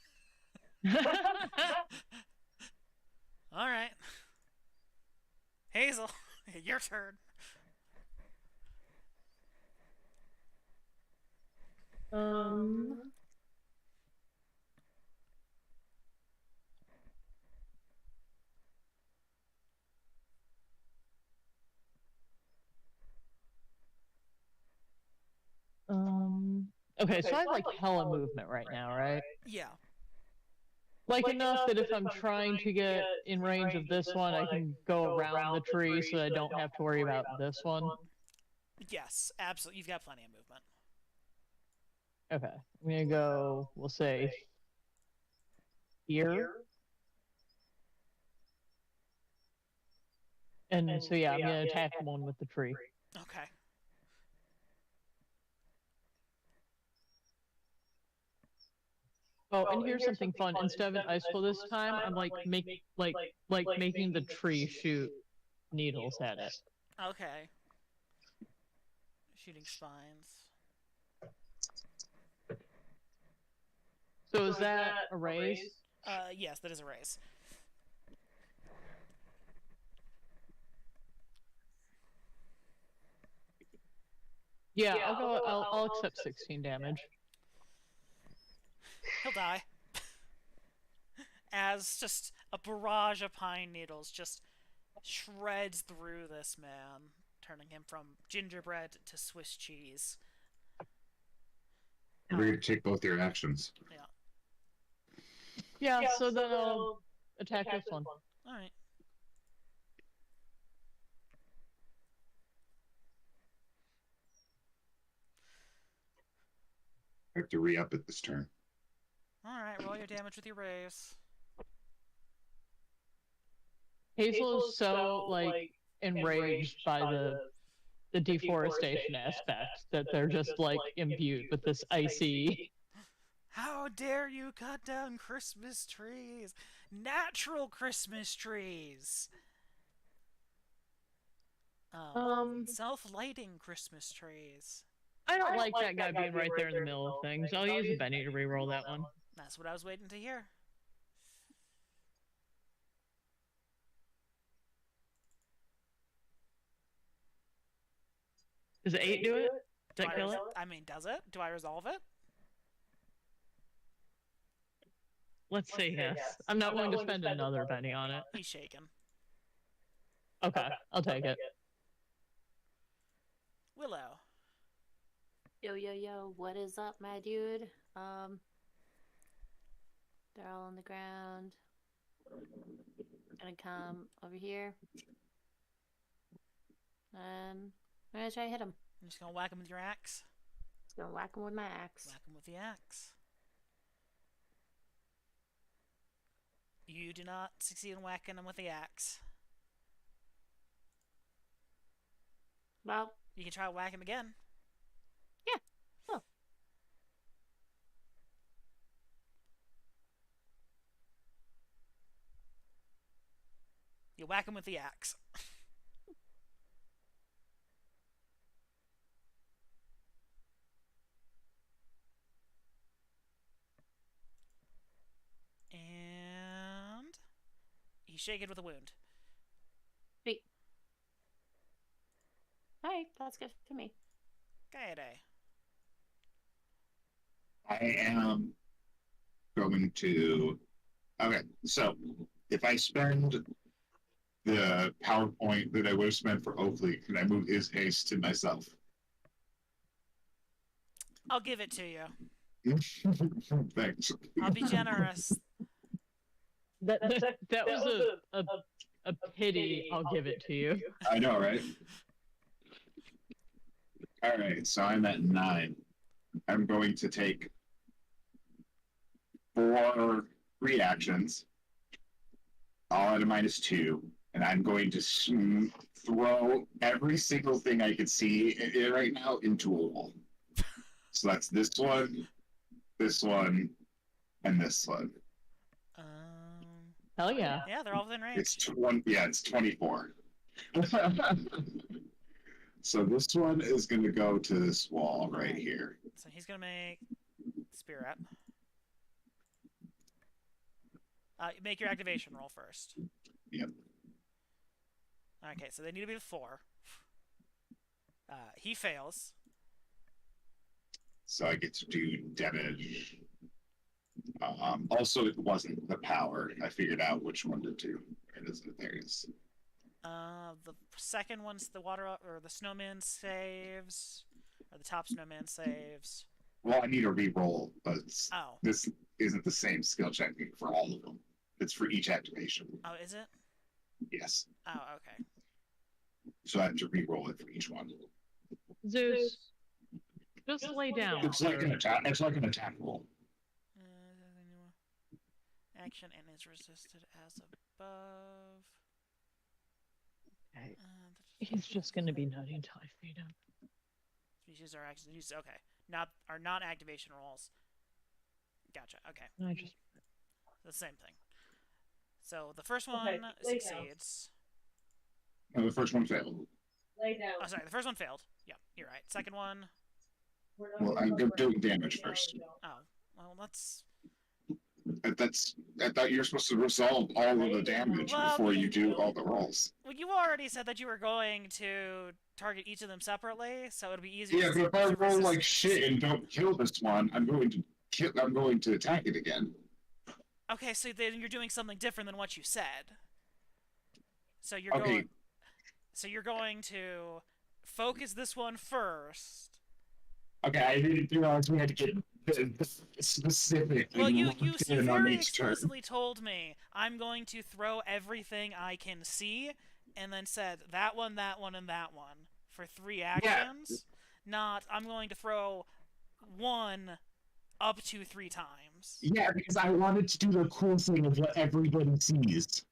[SPEAKER 3] Alright. Hazel, your turn.
[SPEAKER 5] Okay, so I have like hella movement right now, right?
[SPEAKER 3] Yeah.
[SPEAKER 5] Like enough that if I'm trying to get in range of this one, I can go around the tree so I don't have to worry about this one.
[SPEAKER 3] Yes, absolutely. You've got plenty of movement.
[SPEAKER 5] Okay, I'm gonna go, we'll say, here. And so yeah, I'm gonna attack the one with the tree.
[SPEAKER 3] Okay.
[SPEAKER 5] Oh, and here's something fun. Instead of an icicle this time, I'm like making the tree shoot needles at it.
[SPEAKER 3] Okay. Shooting spines.
[SPEAKER 5] So is that a raise?
[SPEAKER 3] Yes, that is a raise.
[SPEAKER 5] Yeah, I'll accept 16 damage.
[SPEAKER 3] He'll die. As just a barrage of pine needles just shreds through this man, turning him from gingerbread to Swiss cheese.
[SPEAKER 1] We're going to take both your actions.
[SPEAKER 3] Yeah.
[SPEAKER 5] Yeah, so then I'll attack this one.
[SPEAKER 3] Alright.
[SPEAKER 1] I have to re-up it this turn.
[SPEAKER 3] Alright, roll your damage with your raise.
[SPEAKER 5] Hazel is so like enraged by the deforestation aspect that they're just like imbued with this icy.
[SPEAKER 3] How dare you cut down Christmas trees? Natural Christmas trees! Self-lighting Christmas trees.
[SPEAKER 5] I don't like that guy being right there in the middle of things. I'll use a Benny to reroll that one.
[SPEAKER 3] That's what I was waiting to hear.
[SPEAKER 5] Does 8 do it? Does that kill it?
[SPEAKER 3] I mean, does it? Do I resolve it?
[SPEAKER 5] Let's say yes. I'm not willing to spend another Benny on it.
[SPEAKER 3] He's shaken.
[SPEAKER 5] Okay, I'll take it.
[SPEAKER 3] Willow.
[SPEAKER 7] Yo, what is up, my dude? They're all on the ground. Gonna come over here. I'm gonna try to hit him.
[SPEAKER 3] You're just gonna whack him with your axe?
[SPEAKER 7] Just gonna whack him with my axe.
[SPEAKER 3] Whack him with the axe. You do not succeed in whacking him with the axe.
[SPEAKER 7] Well,
[SPEAKER 3] you can try to whack him again.
[SPEAKER 7] Yeah. Oh.
[SPEAKER 3] You whack him with the axe. And he's shaken with a wound.
[SPEAKER 7] Sweet. Alright, that's good for me.
[SPEAKER 3] Kaede.
[SPEAKER 1] I am going to... Okay, so if I spend the PowerPoint that I would have spent for Oakley, can I move his haste to myself?
[SPEAKER 3] I'll give it to you.
[SPEAKER 1] Thanks.
[SPEAKER 3] I'll be generous.
[SPEAKER 5] That was a pity. I'll give it to you.
[SPEAKER 1] I know, right? All right, so I'm at 9. I'm going to take 4 reactions, all at a -2, and I'm going to throw every single thing I can see right now into a wall. So that's this one, and this one.
[SPEAKER 5] Hell yeah.
[SPEAKER 3] Yeah, they're all within range.
[SPEAKER 1] It's 24. So this one is going to go to this wall right here.
[SPEAKER 3] So he's going to make Spirit. Make your activation roll first.
[SPEAKER 1] Yep.
[SPEAKER 3] Okay, so they need to be the 4. He fails.
[SPEAKER 1] So I get to do damage. Also, it wasn't the power. I figured out which one to do. There it is.
[SPEAKER 3] The second one's the water or the snowman saves, or the top snowman saves.
[SPEAKER 1] Well, I need a re-roll, but
[SPEAKER 3] Oh.
[SPEAKER 1] this isn't the same skill checking for all of them. It's for each activation.
[SPEAKER 3] Oh, is it?
[SPEAKER 1] Yes.
[SPEAKER 3] Oh, okay.
[SPEAKER 1] So I have to re-roll it for each one.
[SPEAKER 5] Zeus, just lay down.
[SPEAKER 1] It's like an attack. It's like an attack roll.
[SPEAKER 3] Action and is resisted as above.
[SPEAKER 5] He's just gonna be nutty until I feed him.
[SPEAKER 3] Species are actions. Okay, are not activation rolls. Gotcha. Okay.
[SPEAKER 5] I just
[SPEAKER 3] The same thing. So the first one succeeds.
[SPEAKER 1] No, the first one failed.
[SPEAKER 7] Lay down.
[SPEAKER 3] Oh, sorry. The first one failed. Yeah, you're right. Second one.
[SPEAKER 1] Well, I'm doing damage first.
[SPEAKER 3] Oh, well, that's.
[SPEAKER 1] I thought you were supposed to resolve all of the damage before you do all the rolls.
[SPEAKER 3] Well, you already said that you were going to target each of them separately, so it'd be easier.
[SPEAKER 1] Yeah, but if I roll like shit and don't kill this one, I'm going to attack it again.
[SPEAKER 3] Okay, so then you're doing something different than what you said. So you're going to focus this one first.
[SPEAKER 1] Okay, I didn't realize we had to get specific.
[SPEAKER 3] Well, you very explicitly told me I'm going to throw everything I can see, and then said that one, and that one for 3 actions. Yeah. Not I'm going to throw one up to 3 times.
[SPEAKER 1] Yeah, because I wanted to do the cool thing of what everybody sees.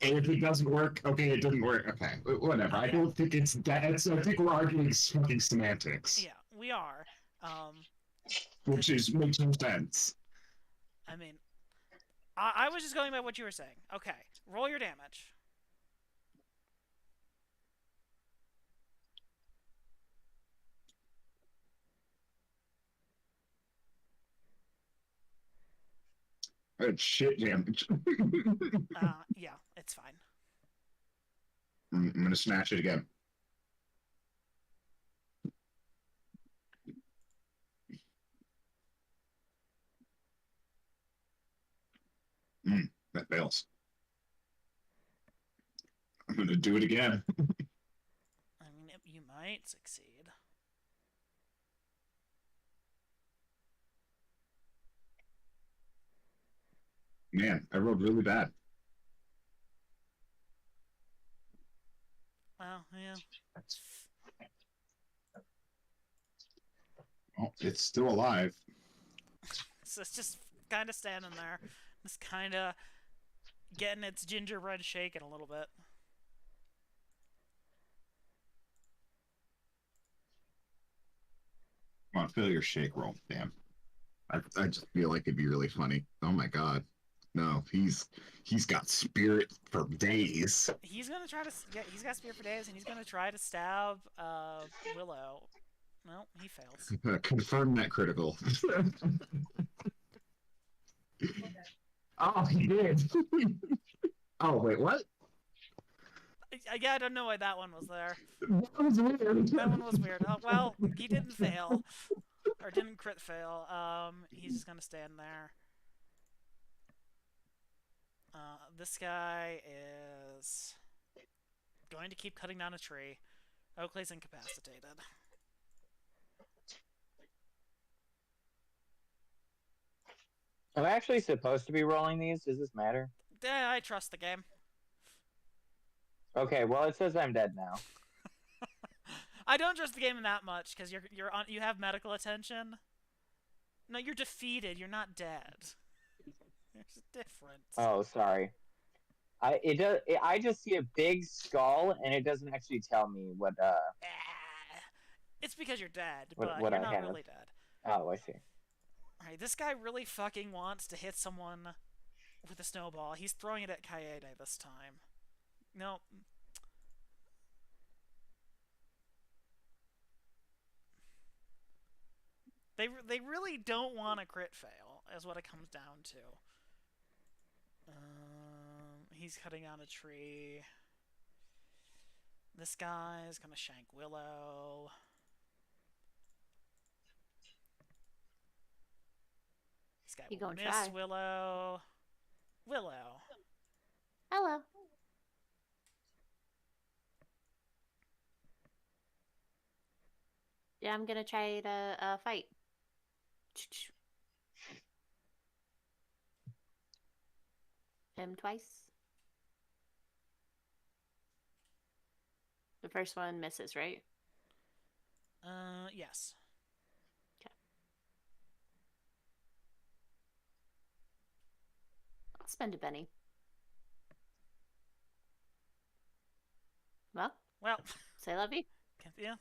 [SPEAKER 1] And if it doesn't work, okay, it didn't work. Okay, whatever. I don't think it's that. So I think we're arguing fucking semantics.
[SPEAKER 3] Yeah, we are.
[SPEAKER 1] Which makes no sense.
[SPEAKER 3] I mean, I was just going by what you were saying. Okay, roll your damage.
[SPEAKER 1] That's shit damage.
[SPEAKER 3] Yeah, it's fine.
[SPEAKER 1] I'm gonna smash it again. That fails. I'm gonna do it again.
[SPEAKER 3] I mean, you might succeed.
[SPEAKER 1] Man, I rolled really bad.
[SPEAKER 3] Well, yeah.
[SPEAKER 1] Oh, it's still alive.
[SPEAKER 3] So it's just kind of standing there. Just kind of getting its gingerbread shaken a little bit.
[SPEAKER 1] Come on, failure shake roll. Damn. I just feel like it'd be really funny. Oh my god. No, he's got spirit for days.
[SPEAKER 3] He's gonna try to he's got spirit for days, and he's gonna try to stab Willow. No, he fails.
[SPEAKER 1] Confirm that critical. Oh, he did. Oh wait, what?
[SPEAKER 3] Yeah, I don't know why that one was there.
[SPEAKER 1] That was weird.
[SPEAKER 3] That one was weird. Well, he didn't fail, or didn't crit fail. He's just gonna stand there. This guy is going to keep cutting down a tree. Oakley's incapacitated.
[SPEAKER 8] I'm actually supposed to be rolling these. Does this matter?
[SPEAKER 3] Yeah, I trust the game.
[SPEAKER 8] Okay, well it says I'm dead now.
[SPEAKER 3] I don't trust the game that much because you have medical attention. No, you're defeated. You're not dead. There's a difference.
[SPEAKER 8] Oh, sorry. I just see a big skull and it doesn't actually tell me what
[SPEAKER 3] It's because you're dead,
[SPEAKER 8] what
[SPEAKER 3] but you're
[SPEAKER 8] I
[SPEAKER 3] not
[SPEAKER 8] have.
[SPEAKER 3] really dead.
[SPEAKER 8] Oh, I see.
[SPEAKER 3] Alright, this guy really fucking wants to hit someone with a snowball. He's throwing it at Kaede this time. No. They really don't want a crit fail, is what it comes down to. He's cutting down a tree. This guy is gonna shank Willow. This guy will miss
[SPEAKER 7] try.
[SPEAKER 3] Willow. Willow.
[SPEAKER 7] Hello. Yeah, I'm gonna try to fight. Him twice. The first one misses, right?
[SPEAKER 3] Yes.
[SPEAKER 7] I'll spend a penny. Well,
[SPEAKER 3] Well,
[SPEAKER 7] say lovey.
[SPEAKER 3] yeah.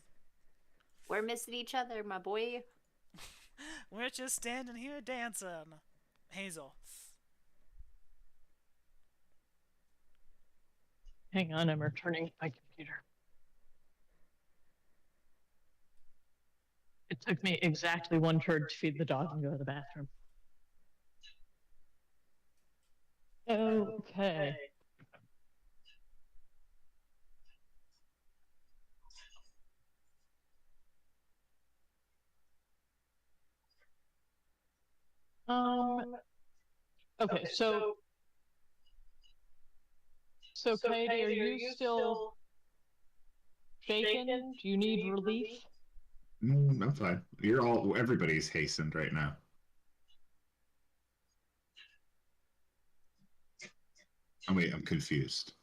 [SPEAKER 7] We're missing each other, my boy.
[SPEAKER 3] We're just standing here dancing. Hazel.
[SPEAKER 5] Hang on, I'm returning my computer. It took me exactly one turn to feed the dog and go to the bathroom. Okay. Okay, so Katie, are you still shaken? Do you need relief?
[SPEAKER 1] I'm fine. Everybody's hastened right now. Oh wait, I'm confused.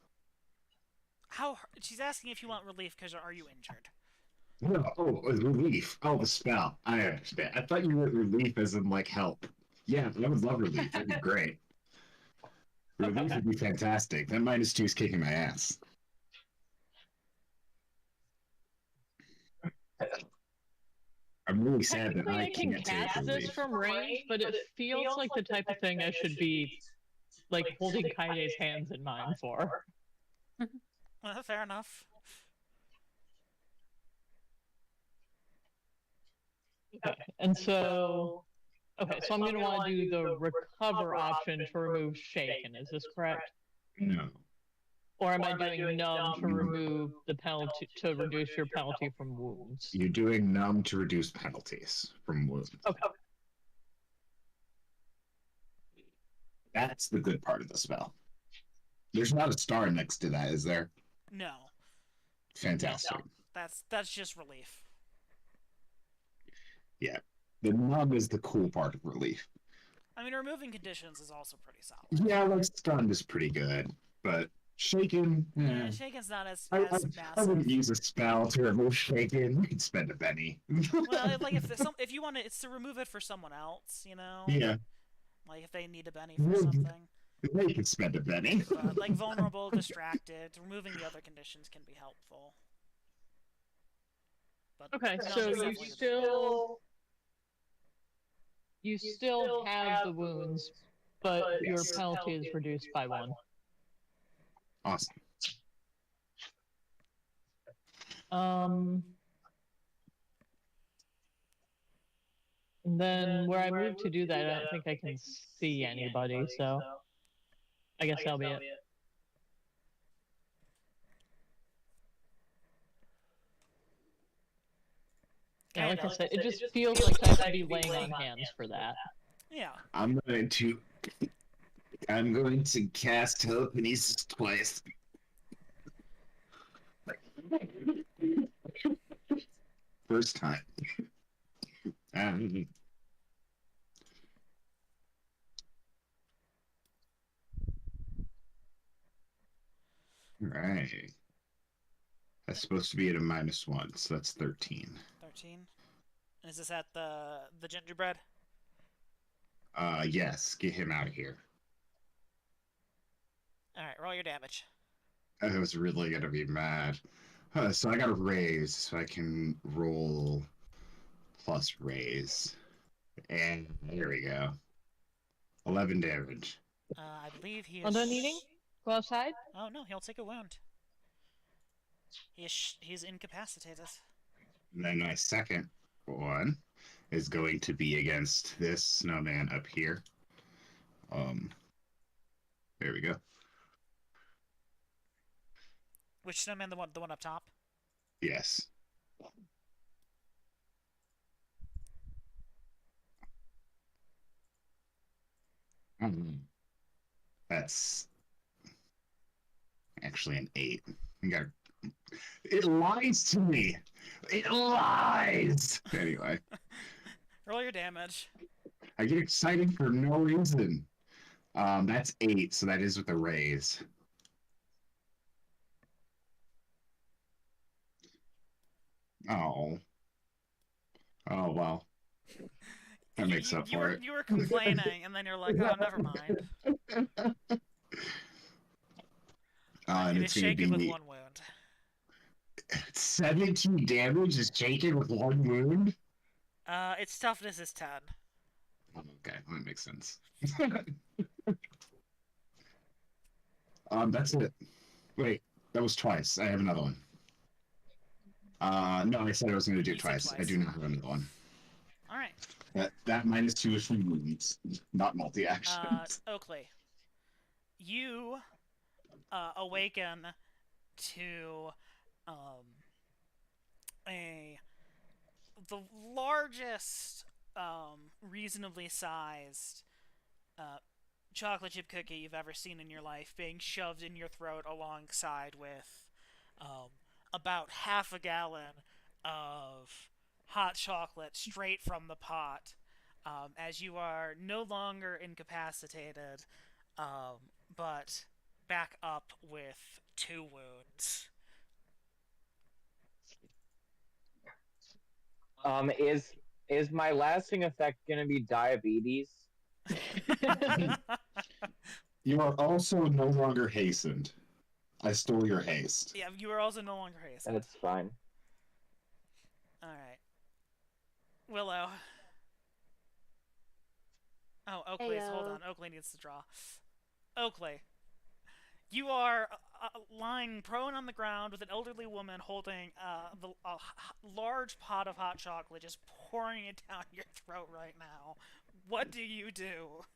[SPEAKER 3] She's asking if you want relief because are you injured?
[SPEAKER 1] No, relief. Oh, the spell. I understand. I thought you meant relief as in like help. Yeah, I would love relief. That'd be great. Relief would be fantastic. That -2 is kicking my ass. I'm really sad that I
[SPEAKER 5] can
[SPEAKER 1] can't take
[SPEAKER 5] cast this
[SPEAKER 1] relief.
[SPEAKER 5] from range, but it feels like the type of thing I should be like holding Kaide's hands in mine for.
[SPEAKER 3] Well, fair enough.
[SPEAKER 5] Okay, and so I'm going to want to do the recover option to remove shaken. Is this correct?
[SPEAKER 1] No.
[SPEAKER 5] Or am I doing numb to remove the penalty, to reduce your penalty from wounds?
[SPEAKER 1] You're doing numb to reduce penalties from wounds.
[SPEAKER 5] Okay.
[SPEAKER 1] That's the good part of the spell. There's not a star next to that, is there?
[SPEAKER 3] No.
[SPEAKER 1] Fantastic.
[SPEAKER 3] No. That's just relief.
[SPEAKER 1] Yeah. The numb is the cool part of relief.
[SPEAKER 3] I mean, removing conditions is also pretty solid.
[SPEAKER 1] Yeah, like stunned is pretty good, but shaken.
[SPEAKER 3] Yeah, shaken's not as
[SPEAKER 1] I
[SPEAKER 3] massive.
[SPEAKER 1] wouldn't use a spell to remove shaken. You could spend a penny.
[SPEAKER 3] Well, like if you want to, it's to remove it for someone else, you know.
[SPEAKER 1] Yeah.
[SPEAKER 3] Like if they need a penny for something.
[SPEAKER 1] They could spend a penny.
[SPEAKER 3] Like vulnerable, distracted, removing the other conditions can be helpful. But
[SPEAKER 5] Okay,
[SPEAKER 3] numb
[SPEAKER 5] so
[SPEAKER 3] is
[SPEAKER 5] you
[SPEAKER 3] definitely
[SPEAKER 5] still have the wounds, but your penalty is reduced by 1.
[SPEAKER 1] Awesome.
[SPEAKER 5] And then where I move to do that, I don't think I can see anybody, so I guess that'll be it. Yeah, like I said, it just feels like I should be laying on hands for that.
[SPEAKER 3] Yeah.
[SPEAKER 1] I'm going to cast telekinesis twice. First time. Right. That's supposed to be at a -1, so that's 13.
[SPEAKER 3] 13. And is this at the gingerbread?
[SPEAKER 1] Yes. Get him out of here.
[SPEAKER 3] All right, roll your damage.
[SPEAKER 1] I was really gonna be mad. So I got a raise, so I can roll plus raise. And here we go. 11 damage.
[SPEAKER 3] I believe he is.
[SPEAKER 5] Well done eating? Go outside?
[SPEAKER 3] Oh no, he'll take a wound. He's incapacitated.
[SPEAKER 1] And then my second one is going to be against this snowman up here. There we go.
[SPEAKER 3] Which snowman? The one up top?
[SPEAKER 1] Yes. That's actually an 8. It lies to me. It lies. Anyway,
[SPEAKER 3] Roll your damage.
[SPEAKER 1] I get excited for no reason. That's 8, so that is with a raise. Oh. Oh, well. That makes up for it.
[SPEAKER 3] You were complaining, and then you're like, oh, never mind.
[SPEAKER 1] And
[SPEAKER 3] It
[SPEAKER 1] it's
[SPEAKER 3] is
[SPEAKER 1] going to
[SPEAKER 3] shaken
[SPEAKER 1] be
[SPEAKER 3] with 1 wound.
[SPEAKER 1] 17 damage is shaken with 1 wound?
[SPEAKER 3] Its toughness is 10.
[SPEAKER 1] Okay, that makes sense. That's it. Wait, that was twice. I have another one. No, I said I was going to do
[SPEAKER 3] You
[SPEAKER 1] it
[SPEAKER 3] said
[SPEAKER 1] twice. I
[SPEAKER 3] twice.
[SPEAKER 1] do not have another one.
[SPEAKER 3] All right.
[SPEAKER 1] That -2 is from movements, not multi-actions.
[SPEAKER 3] Oakley, you awaken to the largest reasonably sized chocolate chip cookie you've ever seen in your life being shoved in your throat alongside with about half a gallon of hot chocolate straight from the pot, as you are no longer incapacitated, but back up with 2 wounds.
[SPEAKER 8] Is my lasting effect gonna be diabetes?
[SPEAKER 1] You are also no longer hastened. I stole your haste.
[SPEAKER 3] Yeah, you are also no longer hastened.
[SPEAKER 8] That's fine.
[SPEAKER 3] Alright. Willow. Oh, Oakley, hold on. Oakley needs to draw. Oakley. You are lying prone on the ground with an elderly woman holding a large pot of hot chocolate, just pouring it down your throat right now. What do you do?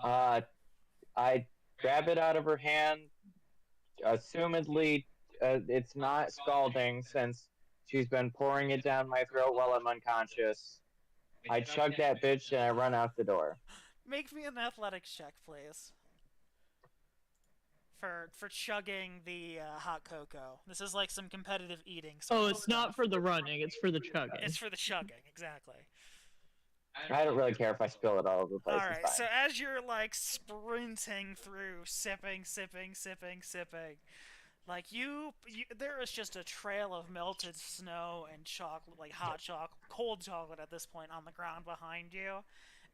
[SPEAKER 8] I grab it out of her hand. Assumedly, it's not scalding since she's been pouring it down my throat while I'm unconscious. I chug that bitch and I run out the door.
[SPEAKER 3] Make me an athletics check, please. For chugging the hot cocoa. This is like some competitive eating.
[SPEAKER 5] Oh, it's not for the running, it's for the chugging.
[SPEAKER 3] It's for the chugging, exactly.
[SPEAKER 8] I don't really care if I spill it all over the place.
[SPEAKER 3] Alright, so as you're like sprinting through, sipping, like you there is just a trail of melted snow and chocolate, like hot chocolate, cold chocolate at this point on the ground behind you.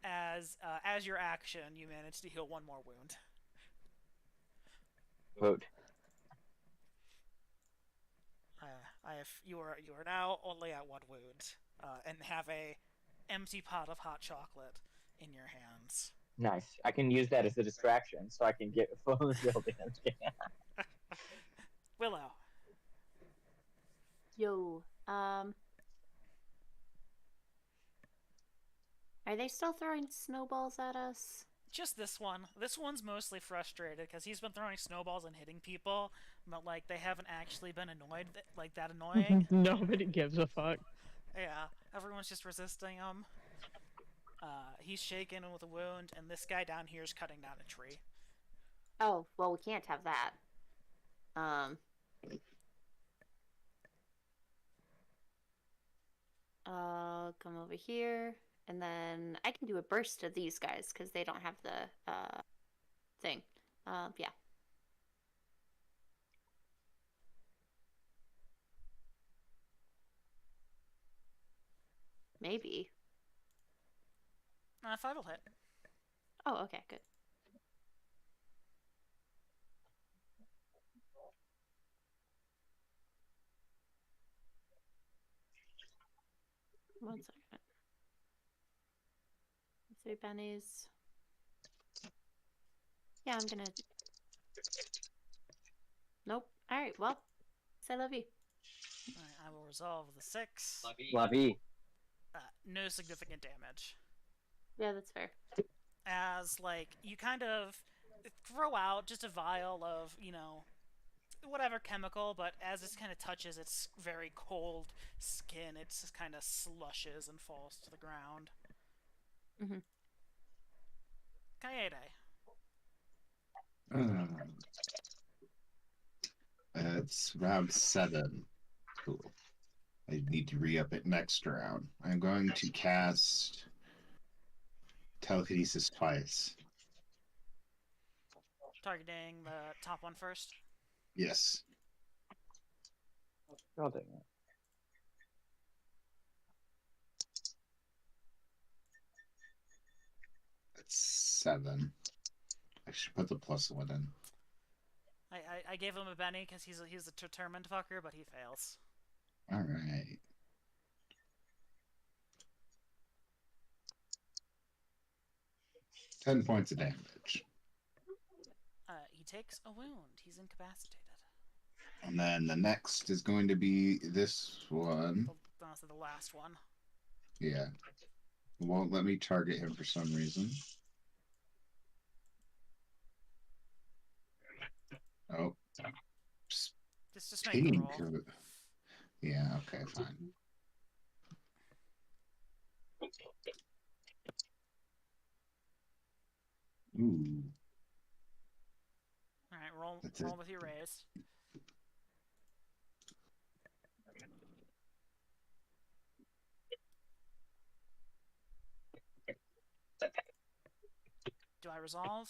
[SPEAKER 3] As your action, you manage to heal 1 more wound.
[SPEAKER 8] Good.
[SPEAKER 3] You are now only at 1 wound, and have a empty pot of hot chocolate in your hands.
[SPEAKER 8] Nice. I can use that as a distraction, so I can get full heal damage.
[SPEAKER 3] Willow.
[SPEAKER 7] Yo, are they still throwing snowballs at us?
[SPEAKER 3] Just this one. This one's mostly frustrated because he's been throwing snowballs and hitting people, but like they haven't actually been annoyed, like that annoying.
[SPEAKER 5] Nobody gives a fuck.
[SPEAKER 3] Yeah, everyone's just resisting him. He's shaken with a wound, and this guy down here is cutting down a tree.
[SPEAKER 7] Oh, well, we can't have that. I'll come over here, and then I can do a burst of these guys because they don't have the thing. Yeah. Maybe.
[SPEAKER 3] 5 will hit.
[SPEAKER 7] Oh, okay, good. One second. 3 pennies. Yeah, I'm gonna. Nope. Alright, well, say la vie.
[SPEAKER 3] Alright, I will resolve the 6.
[SPEAKER 8] La vie.
[SPEAKER 3] No significant damage.
[SPEAKER 7] Yeah, that's fair.
[SPEAKER 3] As, like, you kind of throw out just a vial of, you know, whatever chemical, but as it kind of touches its very cold skin, it just kind of slushes and falls to the ground.
[SPEAKER 7] Mm-hmm.
[SPEAKER 3] Kaede.
[SPEAKER 1] It's round 7. Cool. I need to re-up it next round. I'm going to cast telekinesis twice.
[SPEAKER 3] Targeting the top one first.
[SPEAKER 1] Yes.
[SPEAKER 8] Oh, dang it.
[SPEAKER 1] That's 7. I should put the +1 in.
[SPEAKER 3] I gave him a Benny because he's a determined fucker, but he fails.
[SPEAKER 1] All right. Ten points of damage.
[SPEAKER 3] He takes a wound. He's incapacitated.
[SPEAKER 1] And then the next is going to be this one.
[SPEAKER 3] Honestly, the last one.
[SPEAKER 1] Yeah. It won't let me target him for some reason. Oh.
[SPEAKER 3] Just make the roll.
[SPEAKER 1] Yeah, okay, fine. Ooh.
[SPEAKER 3] Alright, roll with your raise. Do I resolve?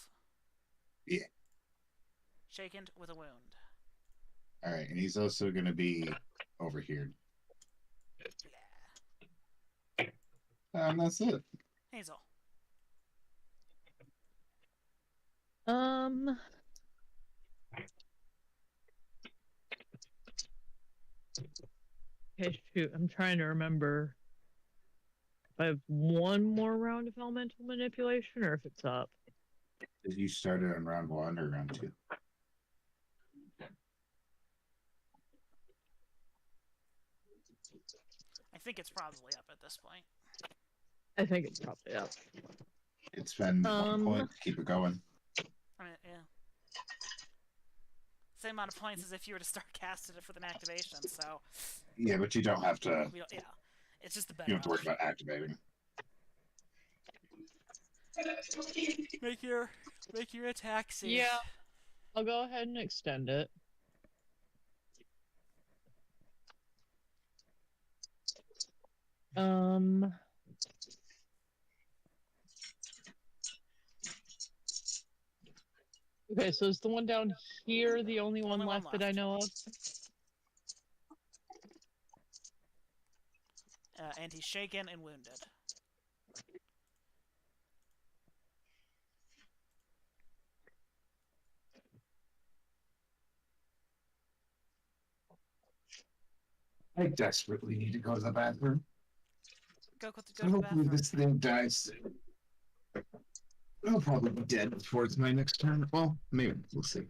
[SPEAKER 1] Yeah.
[SPEAKER 3] Shaken with a wound.
[SPEAKER 1] Alright, and he's also going to be over here.
[SPEAKER 3] Yeah.
[SPEAKER 1] And that's it.
[SPEAKER 3] Hazel.
[SPEAKER 5] Okay, shoot. I'm trying to remember if I have one more round of elemental manipulation or if it's up.
[SPEAKER 1] Did you start it on round 1 or round 2?
[SPEAKER 3] I think it's probably up at this point.
[SPEAKER 5] I think it's probably up.
[SPEAKER 1] It's been 1 point. Keep it going.
[SPEAKER 3] I mean, yeah. Same amount of points as if you were to start casting it for an activation, so...
[SPEAKER 1] Yeah, but you don't have to...
[SPEAKER 3] Yeah, it's just the better
[SPEAKER 1] You don't have to worry about activating.
[SPEAKER 3] Make your attack save.
[SPEAKER 5] Yeah. I'll go ahead and extend it. Okay, so is the one down here the only one left that I know of?
[SPEAKER 3] And he's shaken and wounded.
[SPEAKER 1] I desperately need to go to the bathroom.
[SPEAKER 3] Go to the bathroom.
[SPEAKER 1] Hopefully this thing dies soon. I'll probably be dead before it's my next turn. Well, maybe. We'll see.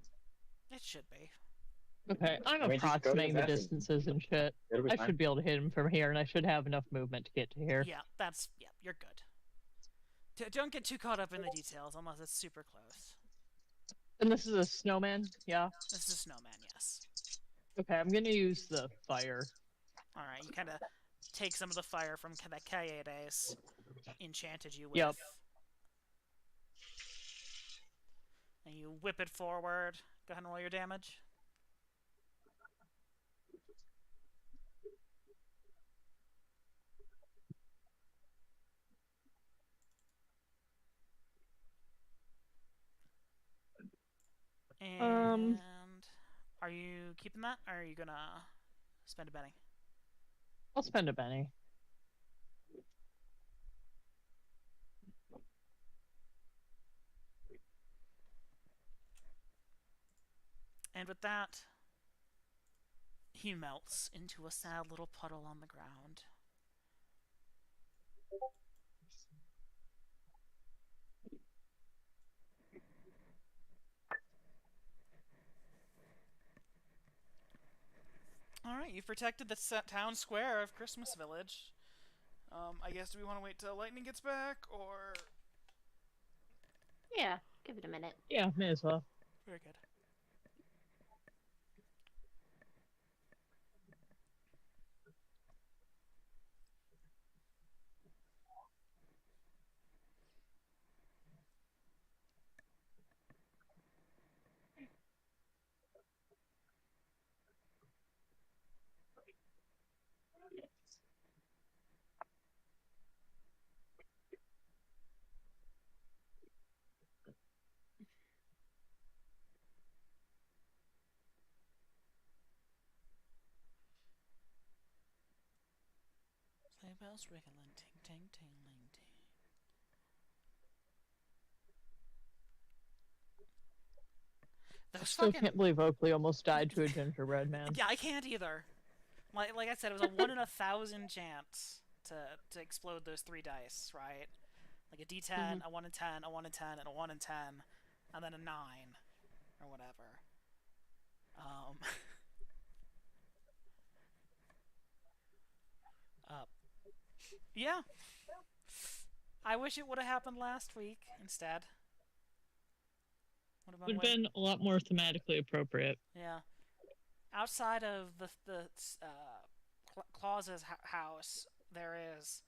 [SPEAKER 3] It should be.
[SPEAKER 5] Okay, I'm approximating the distances and shit. I should be able to hit him from here, and I should have enough movement to get to here.
[SPEAKER 3] Yeah, you're good. Don't get too caught up in the details unless it's super close.
[SPEAKER 5] And this is a snowman, yeah?
[SPEAKER 3] This is a snowman, yes.
[SPEAKER 5] Okay, I'm gonna use the fire.
[SPEAKER 3] Alright, you kind of take some of the fire from that Kaedes enchanted you with.
[SPEAKER 5] Yep.
[SPEAKER 3] And you whip it forward. Go ahead and roll your damage. And are you keeping that, or are you gonna spend a Benny?
[SPEAKER 5] I'll spend a Benny.
[SPEAKER 3] And with that, he melts into a sad little puddle on the ground. Alright, you've protected the town square of Christmas Village. I guess, do we want to wait till lightning gets back, or...
[SPEAKER 7] Yeah, give it a minute.
[SPEAKER 5] Yeah, may as well.
[SPEAKER 3] Very good. Sleigh bells riggling, ting ting tingling ting.
[SPEAKER 5] I
[SPEAKER 3] Those
[SPEAKER 5] still
[SPEAKER 3] fucking
[SPEAKER 5] can't believe Oakley almost died to a gingerbread man.
[SPEAKER 3] yeah, I can't either. Like I said, it was a 1 in 1,000 chance to explode those 3 dice, right? Like a D10, a 1 in 10, a 1 in 10, and a 1 in 10, and then a 9 or whatever. Yeah. I wish it would have happened last week instead. Would have
[SPEAKER 5] Would have been a lot more thematically appropriate.
[SPEAKER 3] Yeah. Outside of the Claus's house, there is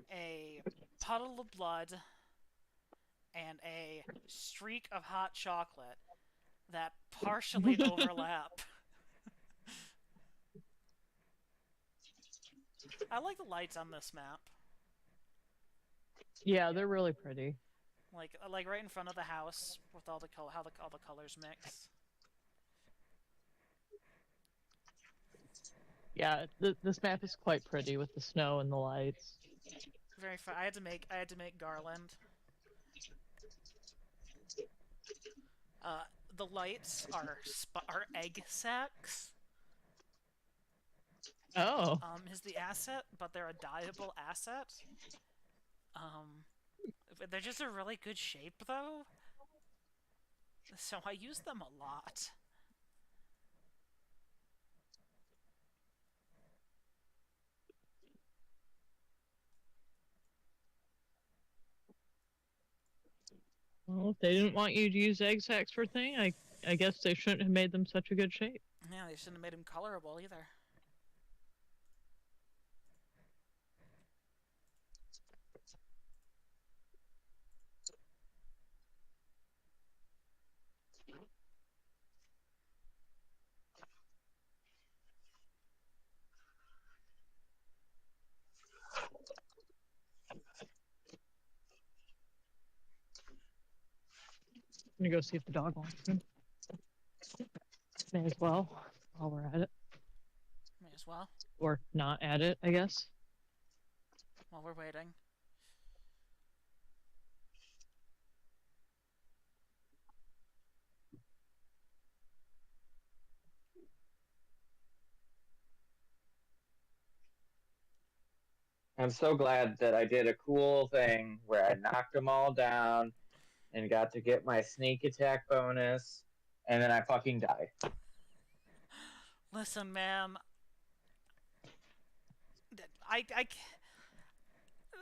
[SPEAKER 3] a puddle of blood and a streak of hot chocolate that partially overlap. I like the lights on this map.
[SPEAKER 5] Yeah, they're really pretty.
[SPEAKER 3] Like right in front of the house with all the all the colors mix.
[SPEAKER 5] Yeah, this map is quite pretty with the snow and the lights.
[SPEAKER 3] Very fun. I had to make garland. The lights are egg sacs.
[SPEAKER 5] Oh.
[SPEAKER 3] Is the asset, but they're a dyeable asset. They're just a really good shape though. So I use them a lot.
[SPEAKER 5] Well, if they didn't want you to use egg sacs for a thing, I guess they shouldn't have made them such a good shape.
[SPEAKER 3] Yeah, they shouldn't have made them colorable either.
[SPEAKER 5] I'm gonna go see if the dog wants them. May as well, while we're at it.
[SPEAKER 3] May as well.
[SPEAKER 5] Or not at it, I guess.
[SPEAKER 3] While we're waiting.
[SPEAKER 8] I'm so glad that I did a cool thing where I knocked them all down and got to get my sneak attack bonus, and then I fucking die.
[SPEAKER 3] Listen, ma'am.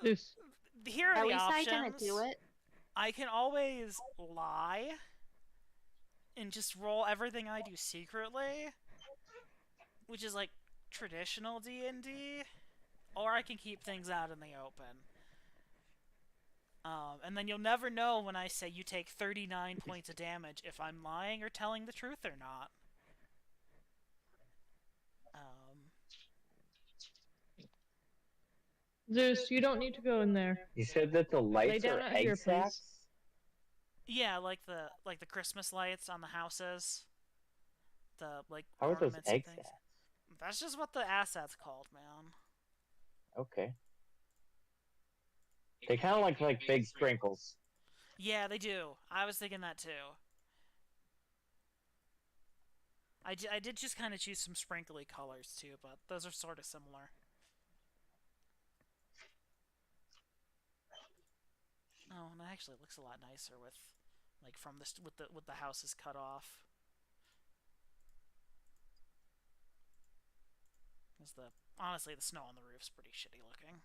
[SPEAKER 5] This.
[SPEAKER 3] Here are
[SPEAKER 7] At
[SPEAKER 3] the
[SPEAKER 7] least
[SPEAKER 3] options.
[SPEAKER 7] I gonna do it.
[SPEAKER 3] I can always lie and just roll everything I do secretly, which is like traditional D&D, or I can keep things out in the open. And then you'll never know when I say you take 39 points of damage if I'm lying or telling the truth or not.
[SPEAKER 5] Zeus, you don't need to go in there.
[SPEAKER 8] You said that the lights
[SPEAKER 5] down
[SPEAKER 8] are
[SPEAKER 5] out here,
[SPEAKER 8] egg
[SPEAKER 5] please.
[SPEAKER 8] sacs?
[SPEAKER 3] Yeah, like the Christmas lights on the houses. The like
[SPEAKER 8] How are those
[SPEAKER 3] ornaments and
[SPEAKER 8] egg
[SPEAKER 3] things.
[SPEAKER 8] sacs?
[SPEAKER 3] That's just what the asset's called, man.
[SPEAKER 8] Okay. They kind of look like big sprinkles.
[SPEAKER 3] Yeah, they do. I was thinking that too. I did just kind of choose some sprinkly colors too, but those are sort of similar. Oh, and it actually looks a lot nicer with, like, from this with the houses cut off. Honestly, the snow on the roof's pretty shitty looking.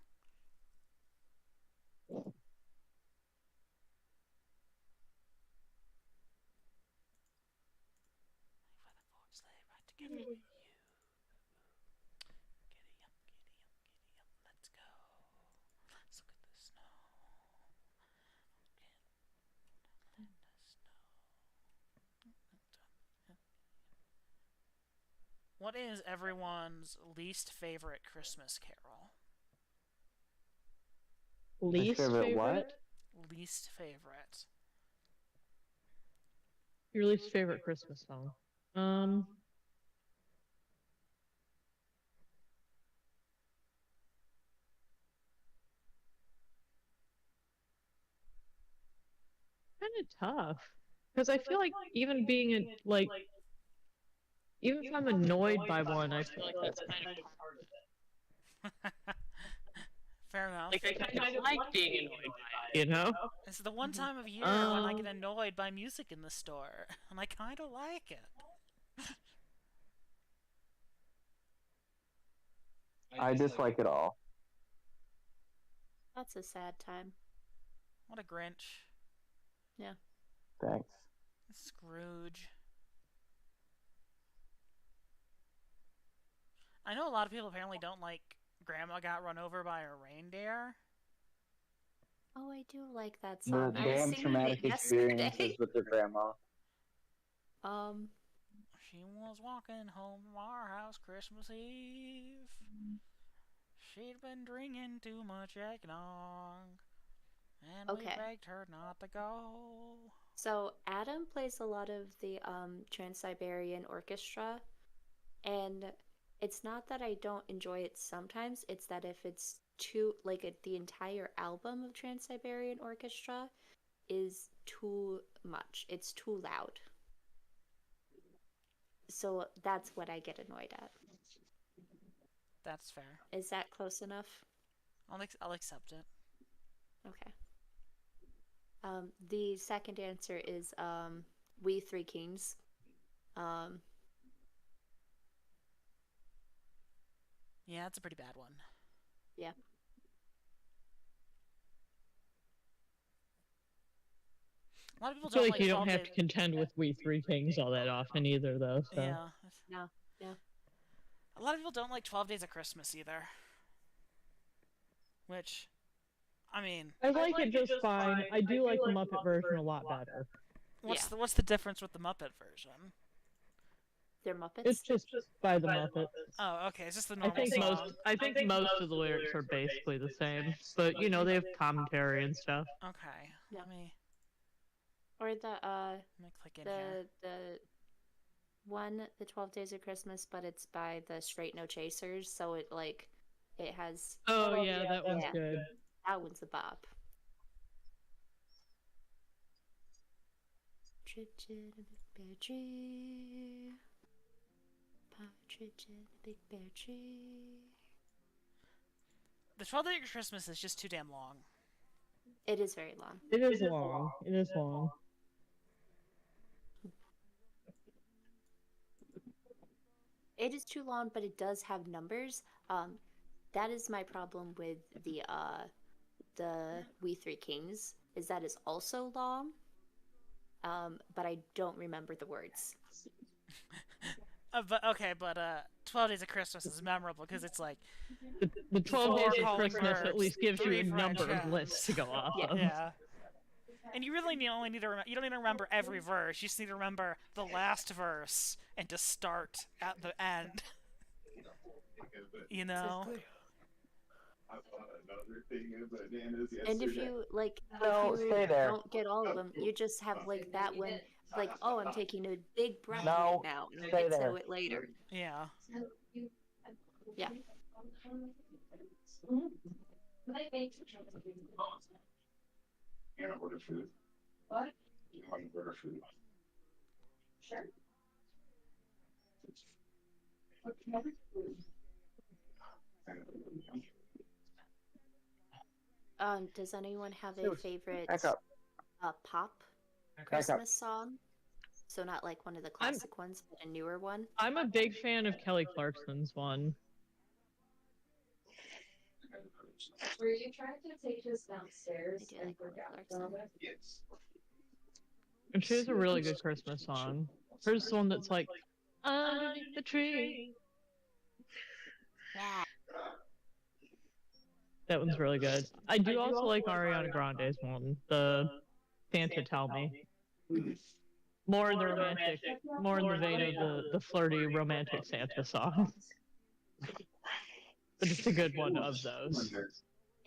[SPEAKER 3] Together with you. Giddy up, let's go. Let's look at the snow. What is everyone's least favorite Christmas carol?
[SPEAKER 5] Least
[SPEAKER 8] favorite what?
[SPEAKER 3] Least favorite.
[SPEAKER 5] Your least favorite Christmas song? kind of tough because I feel like even being like even if I'm annoyed by one, I feel like that's kind of part of it.
[SPEAKER 3] Fair enough.
[SPEAKER 5] Like I kind of like being annoyed by it, you know?
[SPEAKER 3] It's the one time of year when I get annoyed by music in the store, and I kind of like it.
[SPEAKER 8] I dislike it all.
[SPEAKER 7] That's a sad time.
[SPEAKER 3] What a Grinch.
[SPEAKER 7] Yeah.
[SPEAKER 8] Thanks.
[SPEAKER 3] Scrooge. I know a lot of people apparently don't like Grandma Got Run Over by a Reindeer.
[SPEAKER 7] Oh, I do like that
[SPEAKER 8] The
[SPEAKER 7] song. I was
[SPEAKER 8] damn
[SPEAKER 7] singing
[SPEAKER 8] traumatic
[SPEAKER 7] it
[SPEAKER 8] experiences
[SPEAKER 7] yesterday.
[SPEAKER 8] with their grandma.
[SPEAKER 3] She was walking home from our house Christmas Eve. She'd been drinking too much eggnog. And we
[SPEAKER 7] Okay.
[SPEAKER 3] begged her not to go.
[SPEAKER 7] So Adam plays a lot of the Trans-Siberian Orchestra, and it's not that I don't enjoy it sometimes, it's that if it's too, like, the entire album of Trans-Siberian Orchestra is too much. It's too loud. So that's what I get annoyed at.
[SPEAKER 3] That's fair.
[SPEAKER 7] Is that close enough?
[SPEAKER 3] I'll accept it.
[SPEAKER 7] Okay. The second answer is We Three Kings.
[SPEAKER 3] Yeah, it's a pretty bad one.
[SPEAKER 7] Yeah.
[SPEAKER 3] A lot of people
[SPEAKER 5] I feel
[SPEAKER 3] don't
[SPEAKER 5] like you don't
[SPEAKER 3] 12
[SPEAKER 5] have
[SPEAKER 3] Days-
[SPEAKER 5] to contend with We Three Kings all that often either, though. So.
[SPEAKER 3] Yeah.
[SPEAKER 7] No. Yeah.
[SPEAKER 3] A lot of people don't like 12 Days of Christmas either. Which, I mean,
[SPEAKER 5] I like it just fine. I do like the Muppet version a lot better.
[SPEAKER 3] what's the difference with the Muppet version?
[SPEAKER 7] They're Muppets?
[SPEAKER 5] It's just by the Muppets.
[SPEAKER 3] Oh, okay. It's just the
[SPEAKER 5] I
[SPEAKER 3] normal
[SPEAKER 5] think
[SPEAKER 3] song.
[SPEAKER 5] I think most of the lyrics are basically the same, but you know they have commentary and stuff.
[SPEAKER 3] Okay.
[SPEAKER 7] Yeah.
[SPEAKER 3] Let me
[SPEAKER 7] Or the
[SPEAKER 3] let me click in here.
[SPEAKER 7] the one, the 12 Days of Christmas, but it's by the Straight No Chasers, so it has.
[SPEAKER 5] Oh yeah, that one's
[SPEAKER 7] Yeah.
[SPEAKER 5] good.
[SPEAKER 7] That one's a bop. Partridge in a big pear tree. Partridge in a big pear tree.
[SPEAKER 3] The 12 Days of Christmas is just too damn long.
[SPEAKER 7] It is very long.
[SPEAKER 5] It is long. It is long.
[SPEAKER 7] It is too long, but it does have numbers. That is my problem with the We Three Kings, is that it's also long, but I don't remember the words.
[SPEAKER 3] But 12 Days of Christmas is memorable because it's like
[SPEAKER 5] The 12
[SPEAKER 3] 4
[SPEAKER 5] Days of
[SPEAKER 3] calling
[SPEAKER 5] Christmas at
[SPEAKER 3] birds,
[SPEAKER 5] least gives you
[SPEAKER 3] 3
[SPEAKER 5] a
[SPEAKER 3] French
[SPEAKER 5] number of
[SPEAKER 3] hens.
[SPEAKER 5] lists to go off of.
[SPEAKER 3] Yeah. And you really only need to you don't need to remember every verse. You just need to remember the last verse and to start at the end. You know.
[SPEAKER 1] I bought another thing of bananas yesterday.
[SPEAKER 7] And if you
[SPEAKER 8] No,
[SPEAKER 7] if you
[SPEAKER 8] stay there.
[SPEAKER 7] don't get all of them, you just have like that one, like, oh, I'm taking a big breath
[SPEAKER 8] No,
[SPEAKER 7] right now, and
[SPEAKER 8] stay
[SPEAKER 7] get
[SPEAKER 8] there.
[SPEAKER 7] to it later.
[SPEAKER 3] Yeah.
[SPEAKER 7] Yeah.
[SPEAKER 1] You want to order food? What? You want to order food?
[SPEAKER 12] Sure.
[SPEAKER 7] Does anyone have a
[SPEAKER 8] Dude,
[SPEAKER 7] favorite
[SPEAKER 8] back up.
[SPEAKER 7] pop
[SPEAKER 8] Back up.
[SPEAKER 7] Christmas song? So not like one of the classic ones, but a newer one.
[SPEAKER 5] I'm a big fan of Kelly Clarkson's one.
[SPEAKER 12] Were you trying to take us downstairs
[SPEAKER 7] I do
[SPEAKER 12] and
[SPEAKER 7] like Kelly
[SPEAKER 12] forget
[SPEAKER 7] Clarkson.
[SPEAKER 12] from it?
[SPEAKER 1] Yes.
[SPEAKER 5] And she has a really good Christmas song. Hers is the one that's like, underneath the tree.
[SPEAKER 7] Yeah.
[SPEAKER 5] That one's really good. I do also like Ariana Grande's one, the Santa Tell Me. More in the romantic, more in the vein of the flirty romantic Santa song. But it's a good one of those.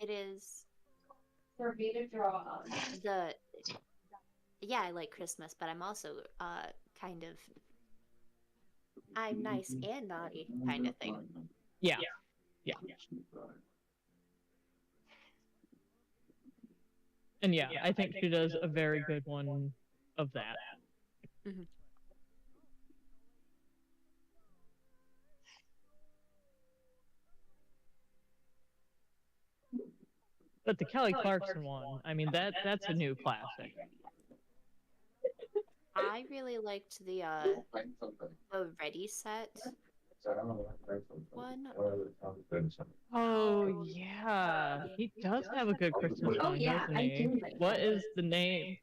[SPEAKER 7] It is
[SPEAKER 12] For me to draw on.
[SPEAKER 7] yeah, I like Christmas, but I'm also kind of I'm nice and naughty kind of thing.
[SPEAKER 5] Yeah. Yeah. And yeah, I think she does a very good one of that.
[SPEAKER 4] Mhm.
[SPEAKER 5] But the Kelly Clarkson one, I mean that's a new classic.
[SPEAKER 4] I really liked the Ready Set one.
[SPEAKER 5] Oh yeah, he does have a good Christmas
[SPEAKER 12] Oh
[SPEAKER 5] song,
[SPEAKER 12] yeah,
[SPEAKER 5] doesn't
[SPEAKER 12] I
[SPEAKER 5] he?
[SPEAKER 12] do like
[SPEAKER 5] What
[SPEAKER 12] that.
[SPEAKER 5] is the name?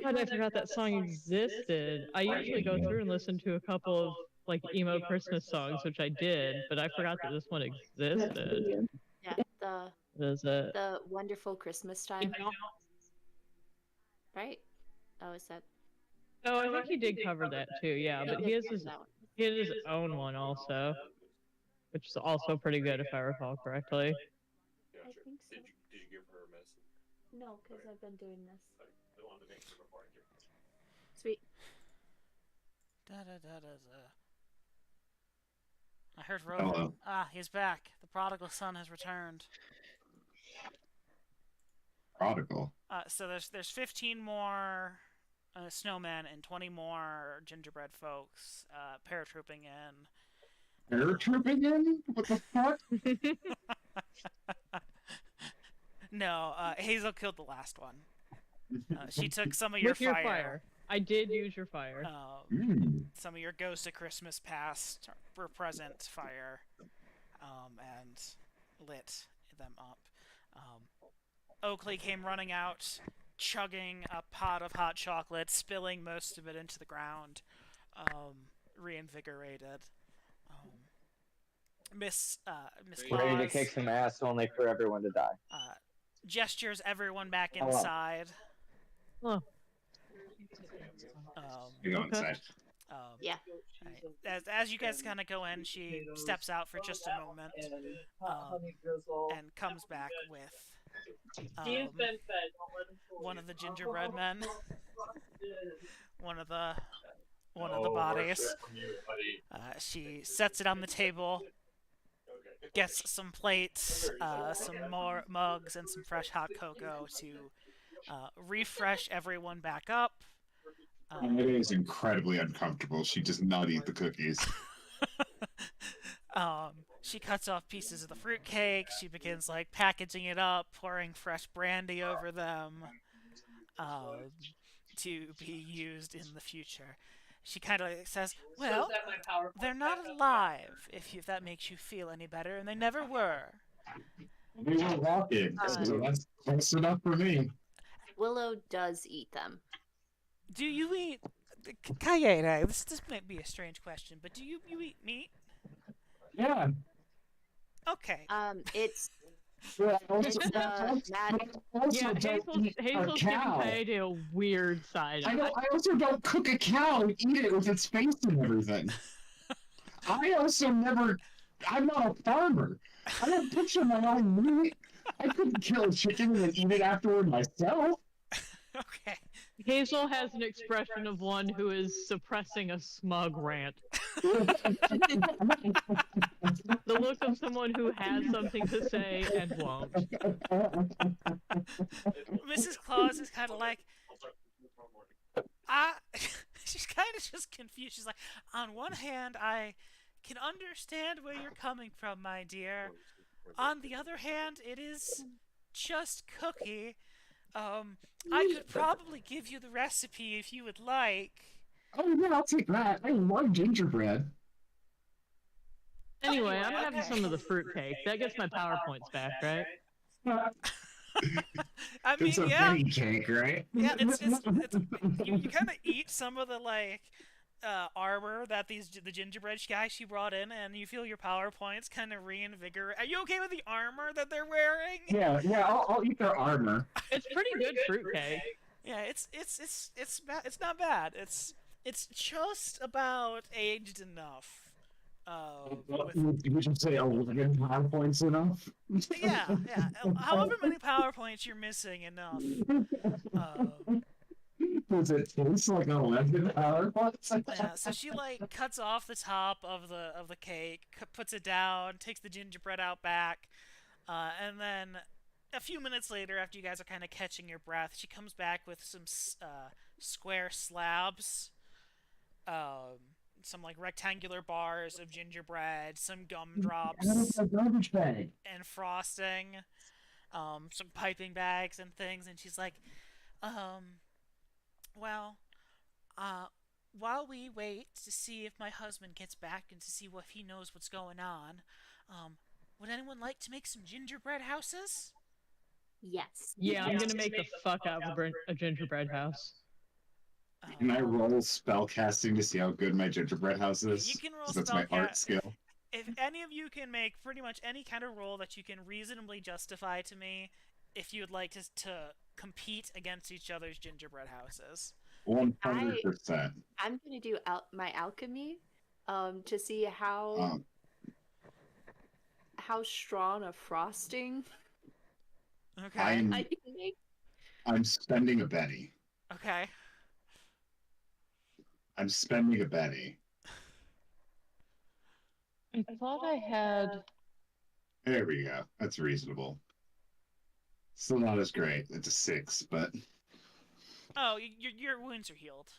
[SPEAKER 5] God, I forgot that song existed. I usually go through and listen to a couple of like emo Christmas songs, which I did, but I forgot that this one existed.
[SPEAKER 4] Yeah,
[SPEAKER 5] What is it?
[SPEAKER 4] the Wonderful Christmas Time. Right? Oh, is that?
[SPEAKER 5] Oh, I think he did cover that too. Yeah,
[SPEAKER 4] He
[SPEAKER 5] but
[SPEAKER 4] did
[SPEAKER 5] he has
[SPEAKER 4] cover
[SPEAKER 5] his
[SPEAKER 4] that one.
[SPEAKER 5] he had his own one also, which is also pretty good if I recall correctly.
[SPEAKER 4] I think so.
[SPEAKER 10] Did you give her a medicine?
[SPEAKER 4] No, because I've been doing this.
[SPEAKER 10] I wanted to make sure before I give her.
[SPEAKER 4] Sweet.
[SPEAKER 3] I heard Rowan.
[SPEAKER 1] Hello.
[SPEAKER 3] Ah, he's back. The prodigal son has returned.
[SPEAKER 1] Prodigal.
[SPEAKER 3] So there's 15 more snowmen and 20 more gingerbread folks paratrooping in.
[SPEAKER 1] Paratrooping in? What the fuck?
[SPEAKER 3] No, Hazel killed the last one. She took some of
[SPEAKER 5] With
[SPEAKER 3] your
[SPEAKER 5] your fire. I did use your fire.
[SPEAKER 3] Some of your Ghost of Christmas Past or present fire, and lit them up. Oakley came running out, chugging a pot of hot chocolate, spilling most of it into the ground, reinvigorated. Miss
[SPEAKER 8] Ready to
[SPEAKER 3] Claus
[SPEAKER 8] kick some ass, only for everyone to die.
[SPEAKER 3] gestures everyone back
[SPEAKER 8] Hello.
[SPEAKER 3] inside.
[SPEAKER 5] Oh.
[SPEAKER 1] You go inside.
[SPEAKER 4] Yeah.
[SPEAKER 3] Right. As you guys kind of go in, she steps out for just a moment and comes back with one of the gingerbread men, one of the bodies. She sets it on the table, gets some plates, some more mugs, and some fresh hot cocoa to refresh everyone back up.
[SPEAKER 1] It is incredibly uncomfortable. She does not eat the cookies.
[SPEAKER 3] She cuts off pieces of the fruitcake. She begins like packaging it up, pouring fresh brandy over them to be used in the future. She kind of says, "Well, they're not alive, if that makes you feel any better, and they never were."
[SPEAKER 1] We were walking, so that's close enough for me.
[SPEAKER 4] Willow does eat them.
[SPEAKER 3] Do you eat... Kayeda, this might be a strange question, but do you eat meat?
[SPEAKER 1] Yeah.
[SPEAKER 3] Okay.
[SPEAKER 4] It's
[SPEAKER 1] Yeah,
[SPEAKER 5] Yeah, Hazel's giving Coyote a weird side.
[SPEAKER 1] I also don't cook a cow and eat it with its face and everything. I'm not a farmer. I don't butcher my own meat. I couldn't kill a chicken and eat it afterward myself.
[SPEAKER 3] Okay.
[SPEAKER 5] Hazel has an expression of one who is suppressing a smug rant. The look of someone who has something to say and won't.
[SPEAKER 3] Mrs. Claus is kind of like, she's kind of just confused. She's like, on one hand, I can understand where you're coming from, my dear. On the other hand, it is just cookie. I could probably give you the recipe if you would like.
[SPEAKER 1] Oh yeah, I'll take that. I love gingerbread.
[SPEAKER 5] Anyway, I'm having some of the fruitcake. That gets my PowerPoints back, right?
[SPEAKER 3] I mean,
[SPEAKER 1] It's a
[SPEAKER 3] yeah.
[SPEAKER 1] baby cake, right?
[SPEAKER 3] Yeah, it's you kind of eat some of the like armor that the gingerbread guy she brought in, and you feel your PowerPoints kind of reinvigorate. Are you okay with the armor that they're wearing?
[SPEAKER 1] Yeah, I'll eat their armor.
[SPEAKER 5] It's pretty good fruitcake.
[SPEAKER 3] Yeah, it's not bad. It's just about aged enough.
[SPEAKER 1] You should say 11 PowerPoints enough.
[SPEAKER 3] Yeah. However many PowerPoints you're missing enough.
[SPEAKER 1] Does it taste like 11 PowerPoints?
[SPEAKER 3] Yeah, so she like cuts off the top of the cake, puts it down, takes the gingerbread out back, and then a few minutes later, after you guys are kind of catching your breath, she comes back with some square slabs, some like rectangular bars of gingerbread, some gumdrops,
[SPEAKER 1] garbage bag.
[SPEAKER 3] and frosting, some piping bags and things, and she's like, well, while we wait to see if my husband gets back and to see if he knows what's going on, would anyone like to make some gingerbread houses?
[SPEAKER 7] Yes.
[SPEAKER 5] Yeah, I'm gonna make the fuck out of a gingerbread house.
[SPEAKER 1] Can I roll spellcasting to see how good my gingerbread house is?
[SPEAKER 3] You can roll
[SPEAKER 1] 'Cause that's my art skill.
[SPEAKER 3] If any of you can make pretty much any kind of roll that you can reasonably justify to me, if you would like to compete against each other's gingerbread houses.
[SPEAKER 1] 100%.
[SPEAKER 7] I'm gonna do my alchemy, to see how strong a frosting
[SPEAKER 3] Okay.
[SPEAKER 7] I can make.
[SPEAKER 1] I'm spending a Benny.
[SPEAKER 3] Okay.
[SPEAKER 1] I'm spending a Benny.
[SPEAKER 5] I thought I had.
[SPEAKER 1] There we go. That's reasonable. Still not as great. It's a 6, but.
[SPEAKER 3] Oh, your wounds are healed.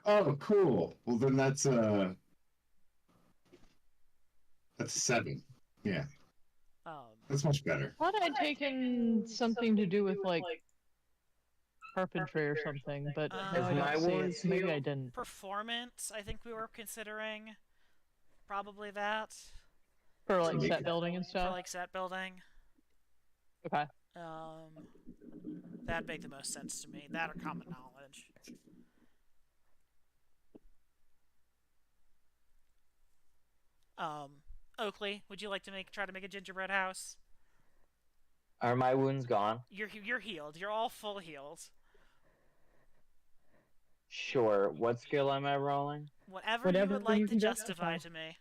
[SPEAKER 1] Oh, cool. Well, then that's a 7. Yeah. That's much better.
[SPEAKER 5] I thought I'd taken something to do with like carpentry or something, but now I don't see it. Maybe I didn't.
[SPEAKER 3] Performance, I think we were considering. Probably that.
[SPEAKER 5] For like set building and stuff?
[SPEAKER 3] For like set building.
[SPEAKER 5] Okay.
[SPEAKER 3] That'd make the most sense to me. That or common knowledge. Oakley, would you like to try to make a gingerbread house?
[SPEAKER 8] Are my wounds gone?
[SPEAKER 3] You're healed. You're all full healed.
[SPEAKER 8] Sure. What skill am I rolling?
[SPEAKER 3] Whatever you would like to justify to me.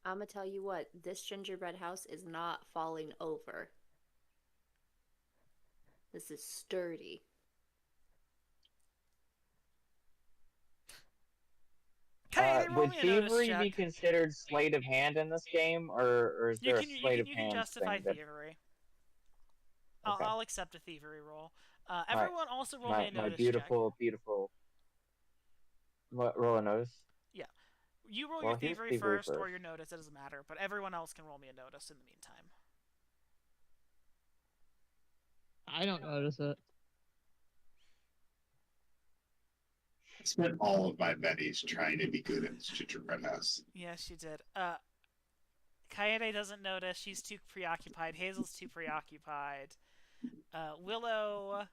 [SPEAKER 7] I'm gonna tell you what, this gingerbread house is not falling over. This is sturdy.
[SPEAKER 8] Would thievery be considered sleight of hand in this game, or is there a sleight of hand?
[SPEAKER 3] You can justify
[SPEAKER 8] thing
[SPEAKER 3] thievery.
[SPEAKER 8] Okay.
[SPEAKER 3] I'll accept a thievery roll. Everyone also roll me a notice
[SPEAKER 8] my beautiful, beautiful. What, roll a notice?
[SPEAKER 3] Yeah. You roll your thievery first or your notice, it doesn't matter, but everyone else can roll me a notice in the meantime.
[SPEAKER 5] I don't notice it.
[SPEAKER 1] I spent all of my Bennies trying to be good at this gingerbread house.
[SPEAKER 3] Yes, you did. Kaede doesn't notice. She's too preoccupied. Hazel's too preoccupied. Willow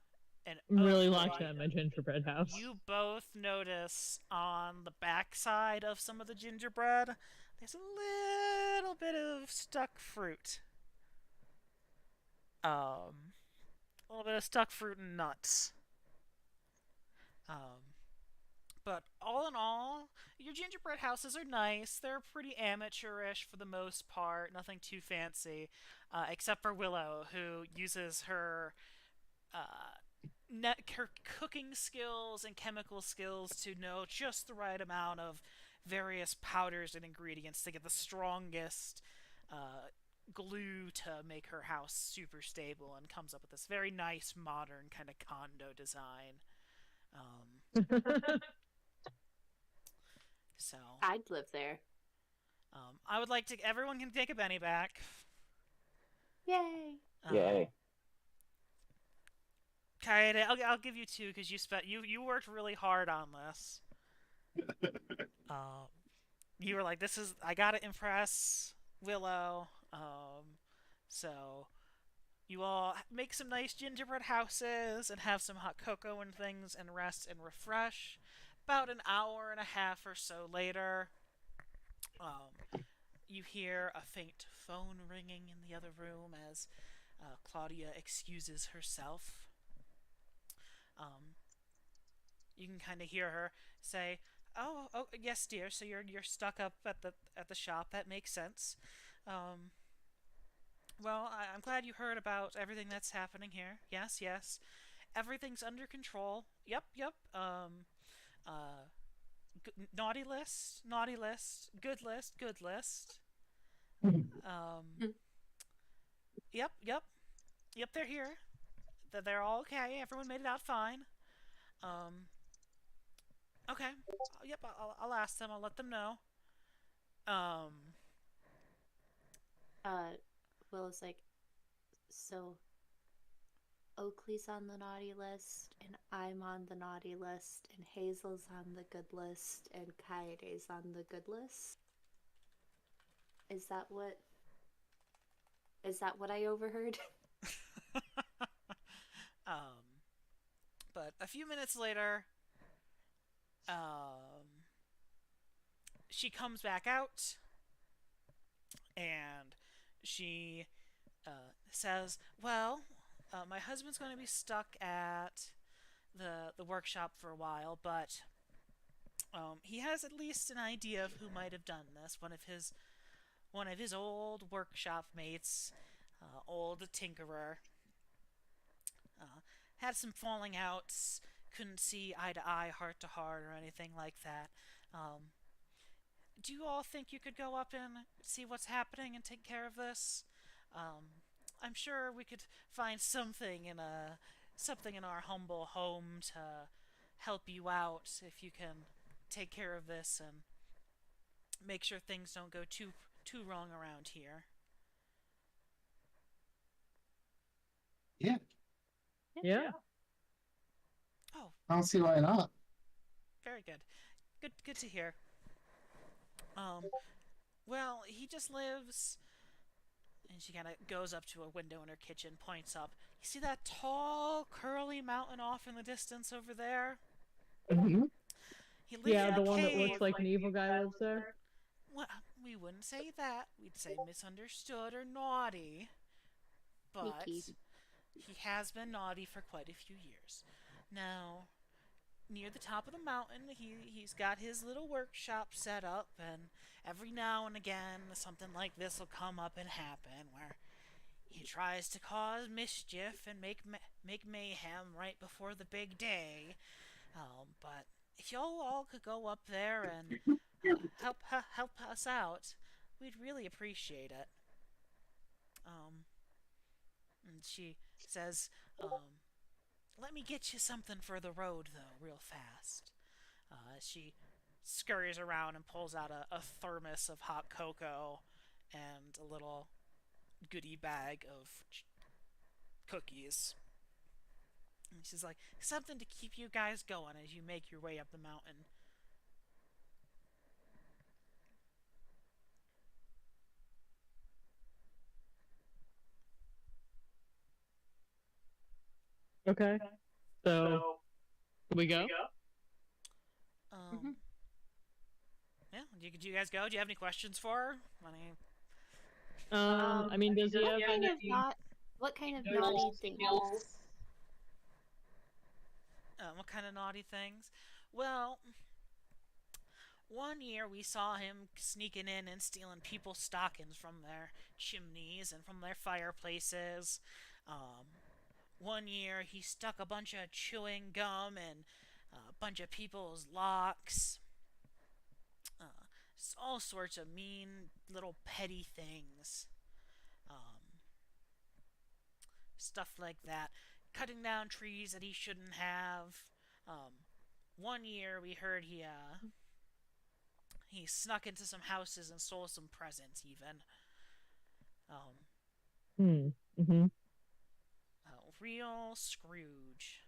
[SPEAKER 3] and
[SPEAKER 5] I'm really locked in my gingerbread house.
[SPEAKER 3] You both notice on the backside of some of the gingerbread, there's a little bit of stuck fruit. A little bit of stuck fruit and nuts. But all in all, your gingerbread houses are nice. They're pretty amateurish for the most part. Nothing too fancy, except for Willow, who uses her her cooking skills and chemical skills to know just the right amount of various powders and ingredients to get the strongest glue to make her house super stable, and comes up with this very nice modern kind of condo design. So
[SPEAKER 7] I'd live there.
[SPEAKER 3] I would like to. Everyone can take a Benny back.
[SPEAKER 7] Yay!
[SPEAKER 8] Yay!
[SPEAKER 3] Kaede, I'll give you 2 because you worked really hard on this. You were like, I gotta impress Willow. So you all make some nice gingerbread houses and have some hot cocoa and things and rest and refresh. About an hour and a half or so later, you hear a faint phone ringing in the other room as Claudia excuses herself. You can kind of hear her say, "Oh, yes, dear. So you're stuck up at the shop. That makes sense. Well, I'm glad you heard about everything that's happening here. Yes, everything's under control. Yep. naughty list, good list, good list. Yep. They're here. They're all okay. Everyone made it out fine. Okay. Yep. I'll ask them. I'll let them know.
[SPEAKER 4] Willow's like, so Oakley's on the naughty list, and I'm on the naughty list, and Hazel's on the good list, and Kaede's on the good list. Is that what I overheard?
[SPEAKER 3] But a few minutes later, she comes back out, and she says, "Well, my husband's going to be stuck at the workshop for a while, but he has at least an idea of who might have done this. One of his old workshop mates, old tinkerer, had some falling outs, couldn't see eye to eye, heart to heart, or anything like that. Do you all think you could go up and see what's happening and take care of this? I'm sure we could find something in our humble home to help you out if you can take care of this and make sure things don't go too wrong around here."
[SPEAKER 1] Yeah,
[SPEAKER 5] Yeah.
[SPEAKER 3] Oh,
[SPEAKER 1] I don't see why not.
[SPEAKER 3] very good. Good to hear. Well, he just lives. And she kind of goes up to a window in her kitchen, points up. You see that tall, curly mountain off in the distance over there?
[SPEAKER 1] Mm-hmm.
[SPEAKER 3] He lives in
[SPEAKER 5] Yeah,
[SPEAKER 3] a
[SPEAKER 5] the one that
[SPEAKER 3] cave.
[SPEAKER 5] looks like an evil guy lives there.
[SPEAKER 3] Well, we wouldn't say that. We'd say misunderstood or naughty. But
[SPEAKER 4] Sneaky.
[SPEAKER 3] he has been naughty for quite a few years. Now, near the top of the mountain, he's got his little workshop set up, and every now and again something like this will come up and happen where he tries to cause mischief and make mayhem right before the big day. But if y'all all could go up there and help us out, we'd really appreciate it. And she says, "Let me get you something for the road, though, real fast." She scurries around and pulls out a thermos of hot cocoa and a little goodie bag of cookies. And she's like, "Something to keep you guys going as you make your way up the mountain."
[SPEAKER 5] Okay. So, we go?
[SPEAKER 3] Yeah, do you guys go? Do you have any questions for her?
[SPEAKER 5] I mean, does he
[SPEAKER 4] What
[SPEAKER 5] have
[SPEAKER 4] kind
[SPEAKER 5] any...
[SPEAKER 4] of what kind of naughty things?
[SPEAKER 3] What kind of naughty things? Well, one year we saw him sneaking in and stealing people's stockings from their chimneys and from their fireplaces. One year he stuck a bunch of chewing gum in a bunch of people's locks. All sorts of mean little petty things. Stuff like that. Cutting down trees that he shouldn't have. One year we heard he snuck into some houses and stole some presents even. Real Scrooge.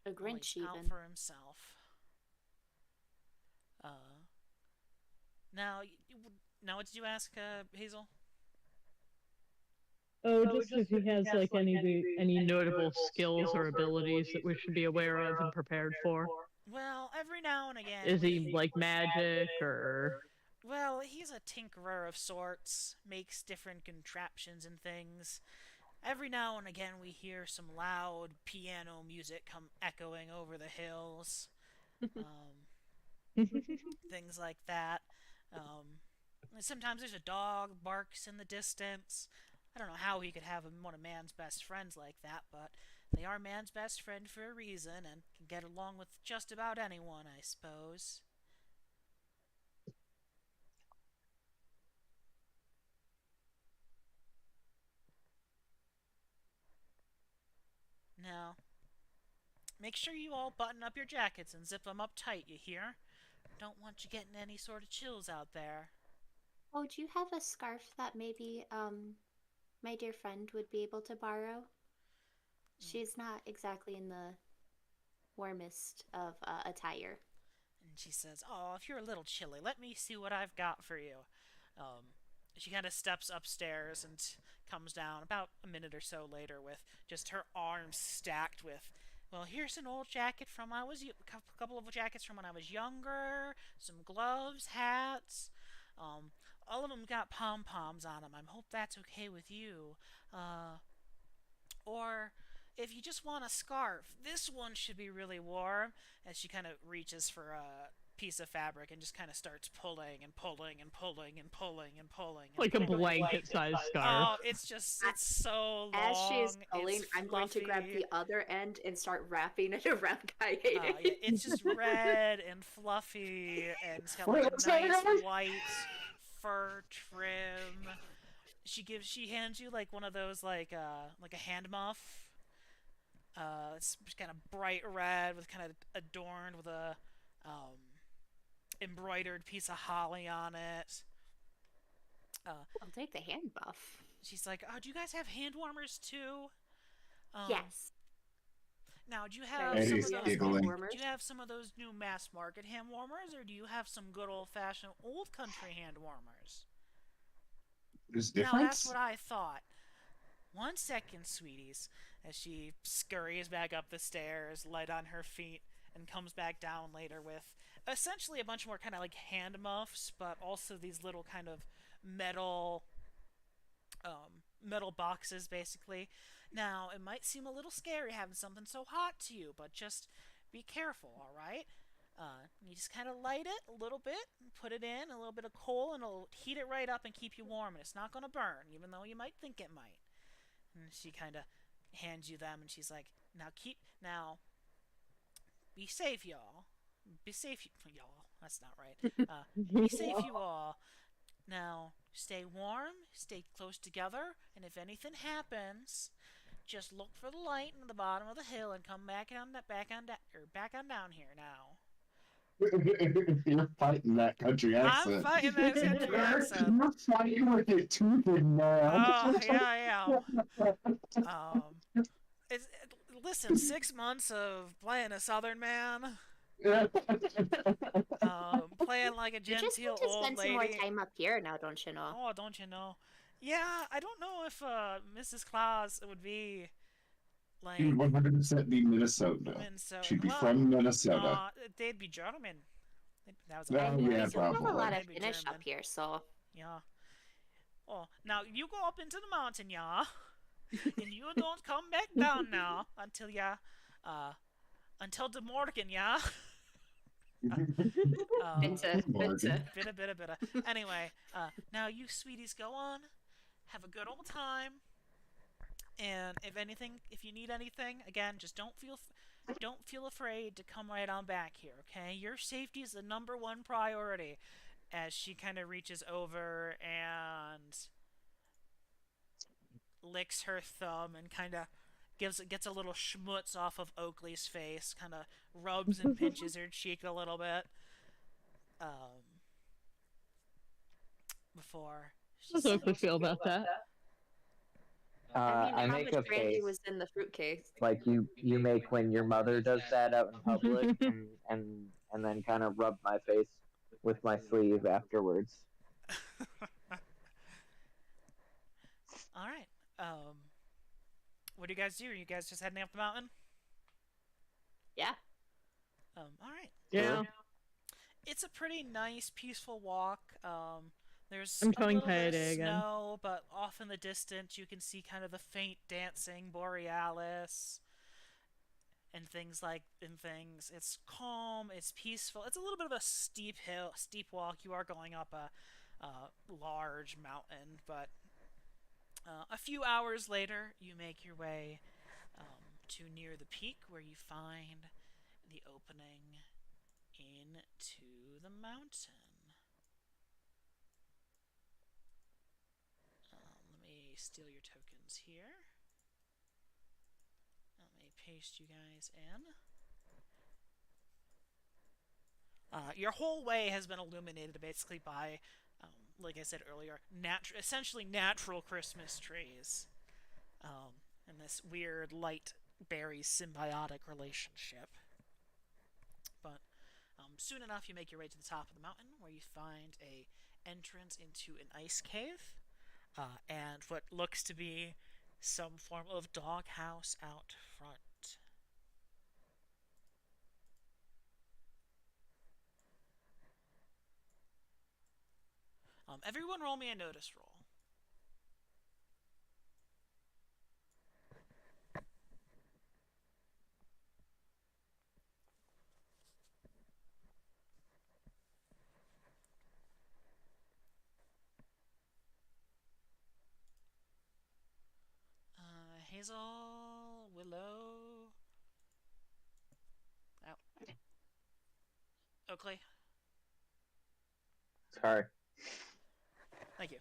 [SPEAKER 4] A
[SPEAKER 3] Always
[SPEAKER 4] Grinch,
[SPEAKER 3] out
[SPEAKER 4] even.
[SPEAKER 3] for himself. Now, what did you ask, Hazel?
[SPEAKER 5] Oh, just if he has, like, any notable skills or abilities that we should be aware of and prepared for.
[SPEAKER 3] Well, every now and again.
[SPEAKER 5] Is he, like, magic, or...
[SPEAKER 3] Well, he's a tinkerer of sorts, makes different contraptions and things. Every now and again we hear some loud piano music come echoing over the hills. Things like that. Sometimes there's a dog barks in the distance. I don't know how he could have one of man's best friends like that, but They are man's best friend for a reason and can get along with just about anyone, I suppose. Now, make sure you all button up your jackets and zip them up tight, you hear? Don't want you getting any sort of chills out there.
[SPEAKER 4] Oh, do you have a scarf that maybe my dear friend would be able to borrow? She's not exactly in the warmest of attire.
[SPEAKER 3] And she says, "Oh, if you're a little chilly, let me see what I've got for you." She kind of steps upstairs and comes down about a minute or so later with just her arms stacked with, well, here's an old jacket from a couple of jackets from when I was younger, some gloves, hats. All of them got pom-poms on them. I hope that's okay with you. Or if you just want a scarf, this one should be really warm. As she kind of reaches for a piece of fabric and just kind of starts pulling and pulling and pulling and pulling and pulling. And
[SPEAKER 5] Like a
[SPEAKER 3] pulling.
[SPEAKER 5] blanket-sized scarf.
[SPEAKER 3] Oh, it's so long.
[SPEAKER 7] As she's pulling,
[SPEAKER 3] it's
[SPEAKER 7] I'm going to grab
[SPEAKER 3] fluffy.
[SPEAKER 7] the other end and start wrapping it around Kaede.
[SPEAKER 3] Yeah, it's just red and fluffy, and it's got like
[SPEAKER 1] What's
[SPEAKER 3] a nice
[SPEAKER 1] that?
[SPEAKER 3] white fur trim. She hands you like one of those like a hand muff. It's kind of bright red with kind of adorned with a embroidered piece of holly on it.
[SPEAKER 7] I'll take the hand buff.
[SPEAKER 3] She's like, "Oh, do you guys have hand warmers too?"
[SPEAKER 7] Yes.
[SPEAKER 3] Now, do you have
[SPEAKER 1] And
[SPEAKER 3] some
[SPEAKER 1] he's
[SPEAKER 3] of those?
[SPEAKER 1] giggling.
[SPEAKER 3] Do you have some of those new mass market hand warmers, or do you have some good old fashioned old country hand warmers?
[SPEAKER 1] There's
[SPEAKER 3] Now that's
[SPEAKER 1] difference.
[SPEAKER 3] what I thought. 1 second, sweeties, as she scurries back up the stairs, light on her feet, and comes back down later with essentially a bunch more kind of like hand muffs, but also these little kind of metal metal boxes basically. Now, it might seem a little scary having something so hot to you, but just be careful, alright? You just kind of light it a little bit, and put it in, a little bit of coal, and it'll heat it right up and keep you warm, and it's not going to burn, even though you might think it might. And she kind of hands you them, and she's like, now, be safe, y'all. Be safe, y'all. That's not right. Be safe, you all. Now, stay warm, stay close together, and if anything happens, just look for the light in the bottom of the hill and come back on down here now.
[SPEAKER 1] You're fighting that country accent.
[SPEAKER 3] I'm fighting that country accent.
[SPEAKER 1] You're fighting with it tooth and nail.
[SPEAKER 3] Oh, yeah, I am. Listen, 6 months of playing a Southern man, playing like a
[SPEAKER 7] You just need
[SPEAKER 3] genteel
[SPEAKER 7] to
[SPEAKER 3] old
[SPEAKER 7] spend some
[SPEAKER 3] lady.
[SPEAKER 7] more time up here now, don't you know?
[SPEAKER 3] Oh, don't you know? Yeah, I don't know if Mrs. Claus would be like
[SPEAKER 1] She would 100% be Minnesota.
[SPEAKER 3] Minnesota.
[SPEAKER 1] She'd be
[SPEAKER 3] Well,
[SPEAKER 1] from Minnesota.
[SPEAKER 3] they'd be German. That was
[SPEAKER 1] Oh, yeah,
[SPEAKER 7] We have a
[SPEAKER 1] probably.
[SPEAKER 7] lot of
[SPEAKER 3] Maybe
[SPEAKER 7] Finnish
[SPEAKER 3] German.
[SPEAKER 7] up here, so
[SPEAKER 3] Yeah. Oh, now you go up into the mountain, yeah, and you don't come back down now until the morgen, yeah.
[SPEAKER 7] bitte, bitte.
[SPEAKER 3] Bitta. Anyway, now you sweeties go on, have a good old time, and if you need anything, again, just don't feel afraid to come right on back here, okay? Your safety is the #1 priority. As she kind of reaches over and licks her thumb and kind of gets a little schmutz off of Oakley's face, kind of rubs and pinches her cheek a little bit. Before
[SPEAKER 5] How does Oakley feel about that?
[SPEAKER 8] I
[SPEAKER 7] how
[SPEAKER 8] make
[SPEAKER 7] much
[SPEAKER 8] a
[SPEAKER 7] brandy
[SPEAKER 8] face
[SPEAKER 7] was in the fruitcake?
[SPEAKER 8] like you make when your mother does that out in public, and then kind of rub my face with my sleeve afterwards.
[SPEAKER 3] All right. What do you guys do? Are you guys just heading up the mountain?
[SPEAKER 7] Yeah.
[SPEAKER 3] All right.
[SPEAKER 5] Yeah.
[SPEAKER 3] It's a pretty nice, peaceful walk. There's
[SPEAKER 5] I'm
[SPEAKER 3] a
[SPEAKER 5] telling
[SPEAKER 3] little bit of
[SPEAKER 5] Kaede again.
[SPEAKER 3] snow, but off in the distance you can see kind of the faint dancing borealis and things. It's calm, it's peaceful. It's a little bit of a steep walk. You are going up a large mountain, but a few hours later you make your way to near the peak where you find the opening into the mountain. Let me steal your tokens here. Let me paste you guys in. Your whole way has been illuminated basically by, like I said earlier, essentially natural Christmas trees. And this weird light berry symbiotic relationship. But soon enough, you make your way to the top of the mountain, where you find a entrance into an ice cave, and what looks to be some form of doghouse out front. Everyone roll me a notice roll. Hazel, Willow. Oh. Oakley.
[SPEAKER 8] Sorry.
[SPEAKER 3] Thank you.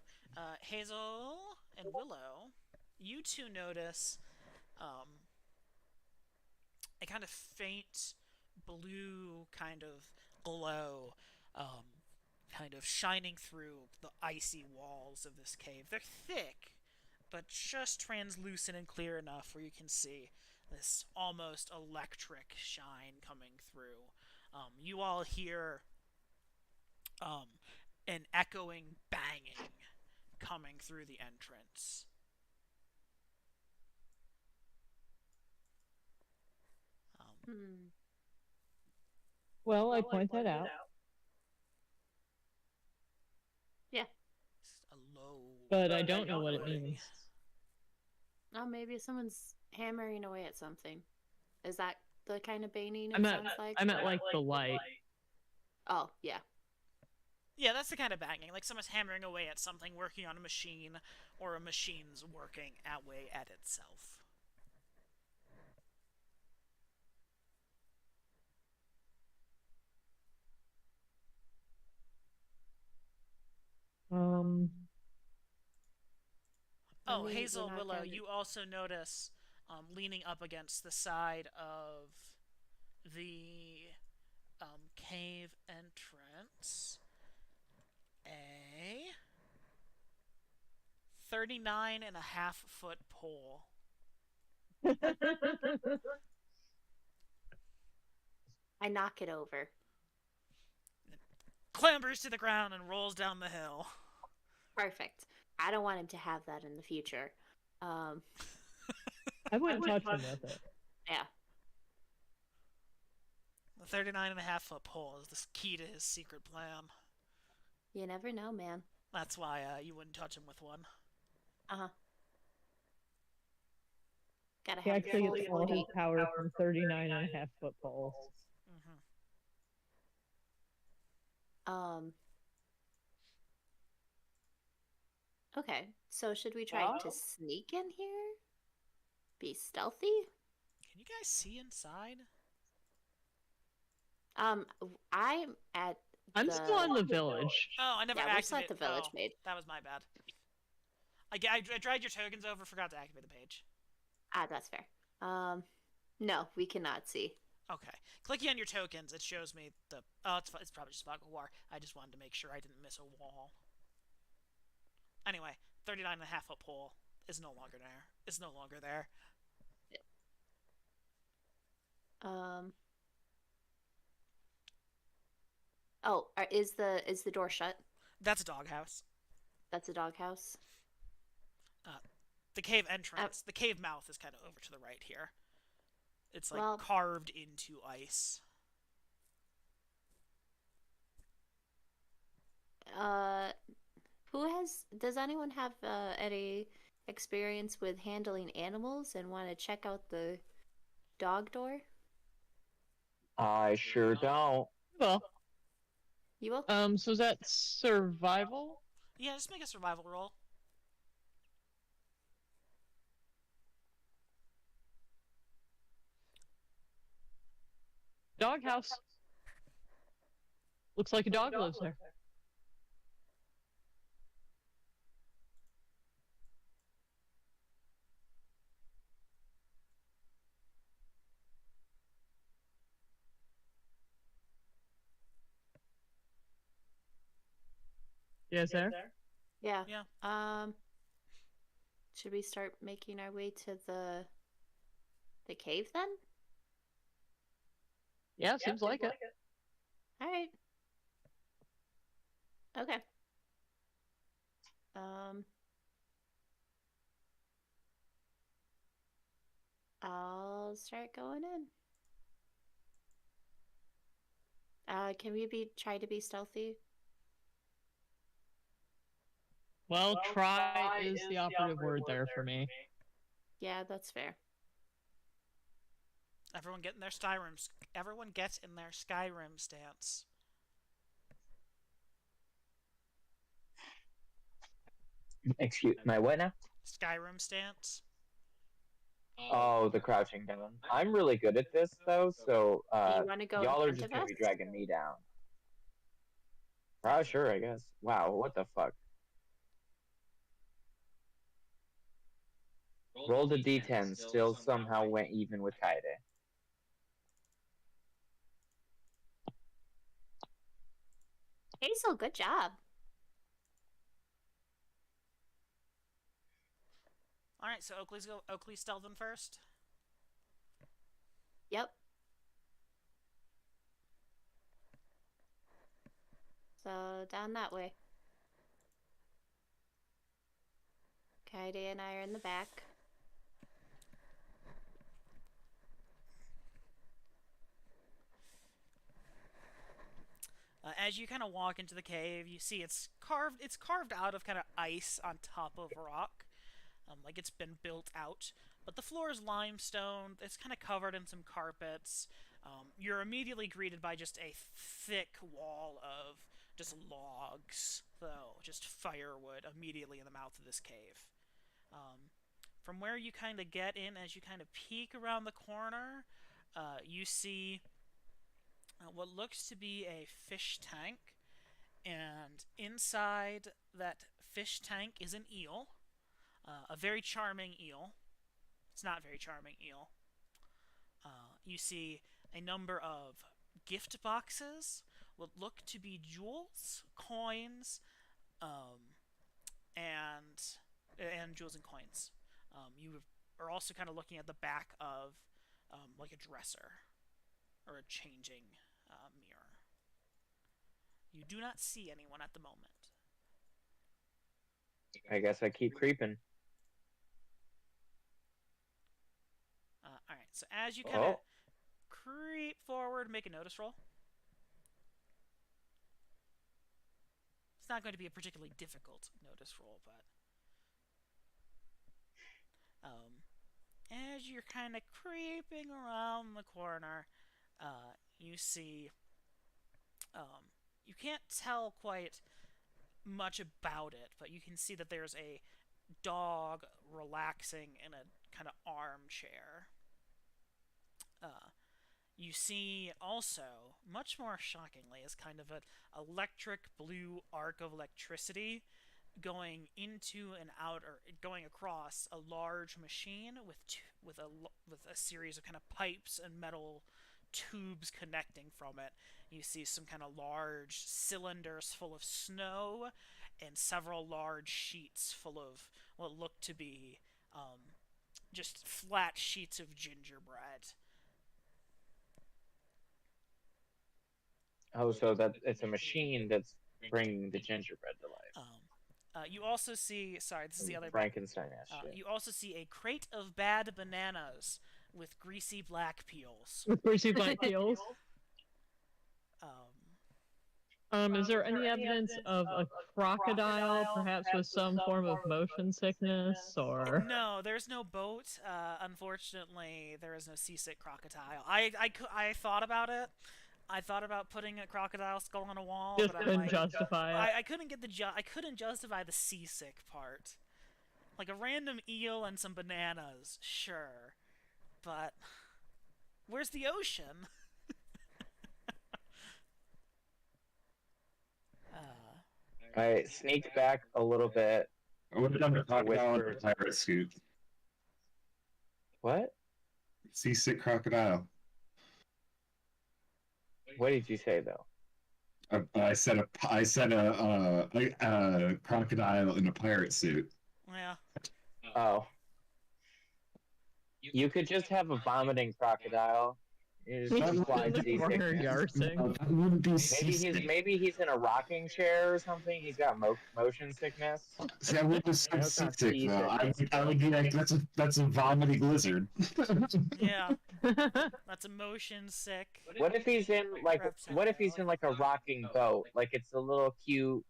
[SPEAKER 3] Hazel and Willow, you two notice a kind of faint blue kind of glow kind of shining through the icy walls of this cave. They're thick, but just translucent and clear enough where you can see this almost electric shine coming through. You all hear an echoing banging coming through the entrance.
[SPEAKER 5] Well, I point that out.
[SPEAKER 7] Yeah.
[SPEAKER 3] A low.
[SPEAKER 5] But I don't know what it means.
[SPEAKER 7] Oh, maybe someone's hammering away at something. Is that the kind of banging it
[SPEAKER 5] I meant,
[SPEAKER 7] sounds like?
[SPEAKER 5] I meant like the light.
[SPEAKER 7] Oh, yeah.
[SPEAKER 3] Yeah, that's the kind of banging. Like someone's hammering away at something, working on a machine, or a machine's working away at itself. Oh,
[SPEAKER 7] Maybe
[SPEAKER 3] Hazel,
[SPEAKER 7] we're not
[SPEAKER 3] Willow,
[SPEAKER 7] gonna-
[SPEAKER 3] you also notice, leaning up against the side of the cave entrance, a 39.5-foot pole.
[SPEAKER 7] I knock it over.
[SPEAKER 3] Clambers to the ground and rolls down the hill.
[SPEAKER 7] Perfect. I don't want him to have that in the future.
[SPEAKER 5] I wouldn't touch him with it.
[SPEAKER 7] Yeah.
[SPEAKER 3] The 39.5-foot pole is the key to his secret plan.
[SPEAKER 7] You never know, man.
[SPEAKER 3] That's why you wouldn't touch him with one.
[SPEAKER 7] Uh-huh. Gotta
[SPEAKER 5] He
[SPEAKER 7] have
[SPEAKER 5] actually
[SPEAKER 7] the
[SPEAKER 5] gets
[SPEAKER 7] full
[SPEAKER 5] all his
[SPEAKER 7] 40.
[SPEAKER 5] power from 39.5-foot poles.
[SPEAKER 7] Okay, so should we try
[SPEAKER 11] Well-
[SPEAKER 7] to sneak in here? Be stealthy?
[SPEAKER 3] Can you guys see inside?
[SPEAKER 7] I'm at
[SPEAKER 5] I'm
[SPEAKER 7] the...
[SPEAKER 5] still in the village.
[SPEAKER 3] Oh, I never
[SPEAKER 7] Yeah, we're
[SPEAKER 3] activated.
[SPEAKER 7] still at the village
[SPEAKER 3] oh,
[SPEAKER 7] maid.
[SPEAKER 3] That was my bad. I dragged your tokens over, forgot to activate the page.
[SPEAKER 7] Ah, that's fair. No, we cannot see.
[SPEAKER 3] Okay. Clicking on your tokens, it shows me the... Oh, it's probably just Fog of War. I just wanted to make sure I didn't miss a wall. Anyway, 39.5-foot pole is no longer there. It's no longer there.
[SPEAKER 7] Oh, is the door shut?
[SPEAKER 3] That's a doghouse.
[SPEAKER 7] That's a doghouse.
[SPEAKER 3] The cave entrance, the cave mouth is kind of over to the right here. It's like
[SPEAKER 7] Well-
[SPEAKER 3] carved into ice.
[SPEAKER 7] Does anyone have any experience with handling animals and want to check out the dog door?
[SPEAKER 8] I sure don't.
[SPEAKER 5] Well,
[SPEAKER 7] You will?
[SPEAKER 5] so is that survival?
[SPEAKER 3] Yeah, just make a survival roll.
[SPEAKER 5] Doghouse. Looks like a dog lives there. You guys there?
[SPEAKER 7] Yeah.
[SPEAKER 3] Yeah.
[SPEAKER 7] Should we start making our way to the cave then?
[SPEAKER 5] Yeah, seems like it.
[SPEAKER 7] All right. Okay. I'll start going in. Can we try to be stealthy?
[SPEAKER 5] Well, try is the operative word there for me.
[SPEAKER 7] Yeah, that's fair.
[SPEAKER 3] Everyone get in their Skyrim. Everyone gets in their Skyrim stance.
[SPEAKER 8] Excuse my what now?
[SPEAKER 3] Skyrim stance.
[SPEAKER 8] Oh, the crouching down. I'm really good at this though, so
[SPEAKER 7] Do you want to go in
[SPEAKER 8] y'all are
[SPEAKER 7] front
[SPEAKER 8] just
[SPEAKER 7] of
[SPEAKER 8] gonna
[SPEAKER 7] us?
[SPEAKER 8] be dragging me down. Oh, sure, I guess. Wow, what the fuck? Rolled a d10, still somehow went even with Kaede.
[SPEAKER 7] Hazel, good job.
[SPEAKER 3] All right, so Oakley's stealthing first.
[SPEAKER 7] Yep. So down that way. Kaede and I are in the back.
[SPEAKER 3] As you kind of walk into the cave, you see it's carved out of kind of ice on top of rock, like it's been built out. But the floor is limestone. It's kind of covered in some carpets. You're immediately greeted by just a thick wall of just logs, though, just firewood immediately in the mouth of this cave. From where you kind of get in, as you kind of peek around the corner, you see what looks to be a fish tank, and inside that fish tank is an eel, a very charming eel. It's not very charming eel. You see a number of gift boxes, what look to be jewels, coins, and jewels and coins. You are also kind of looking at the back of like a dresser or a changing mirror. You do not see anyone at the moment.
[SPEAKER 8] I guess I keep creeping.
[SPEAKER 3] Alright, so as you kind of creep forward, make a notice roll. It's not going to be a particularly difficult notice roll, but as you're kind of creeping around the corner, you see, you can't tell quite much about it, but you can see that there's a dog relaxing in a kind of armchair. You see also, much more shockingly, is kind of an electric blue arc of electricity going into and out, or going across a large machine with a series of kind of pipes and metal tubes connecting from it. You see some kind of large cylinders full of snow and several large sheets full of what look to be just flat sheets of gingerbread.
[SPEAKER 8] Oh, so that it's a machine that's bringing the gingerbread to life.
[SPEAKER 3] You also see, sorry, this is the other
[SPEAKER 8] Frankenstein-ass shit.
[SPEAKER 3] you also see a crate of bad bananas with greasy black peels.
[SPEAKER 5] With greasy black peels? Is there any evidence of a crocodile, perhaps with some form of motion sickness, or?
[SPEAKER 3] No, there's no boat. Unfortunately, there is no seasick crocodile. I thought about it. I thought about putting a crocodile skull on a wall,
[SPEAKER 5] Just
[SPEAKER 3] but I'm
[SPEAKER 5] couldn't
[SPEAKER 3] like,
[SPEAKER 5] justify it.
[SPEAKER 3] I couldn't get I couldn't justify the seasick part. Like a random eel and some bananas, sure, but where's the ocean?
[SPEAKER 8] I sneak back a little bit.
[SPEAKER 1] I would have done a crocodile and a
[SPEAKER 8] Whisper.
[SPEAKER 1] pirate suit.
[SPEAKER 8] What?
[SPEAKER 1] Seasick crocodile.
[SPEAKER 8] What did you say though?
[SPEAKER 1] I said a crocodile in a pirate suit.
[SPEAKER 3] Yeah.
[SPEAKER 8] Oh. You could just have a vomiting crocodile. You just
[SPEAKER 5] He's
[SPEAKER 8] apply
[SPEAKER 5] in the corner
[SPEAKER 8] seasickness.
[SPEAKER 5] yarsing.
[SPEAKER 1] That wouldn't be
[SPEAKER 8] Maybe he's in a rocking chair or something. He's got motion sickness.
[SPEAKER 1] See, I wouldn't have said
[SPEAKER 8] No, it's not
[SPEAKER 1] seasick though.
[SPEAKER 8] seasick.
[SPEAKER 1] I would be like, that's a vomiting lizard.
[SPEAKER 3] Yeah. That's a motion sick.
[SPEAKER 8] What if he's in like a rocking boat? Like it's a little cute,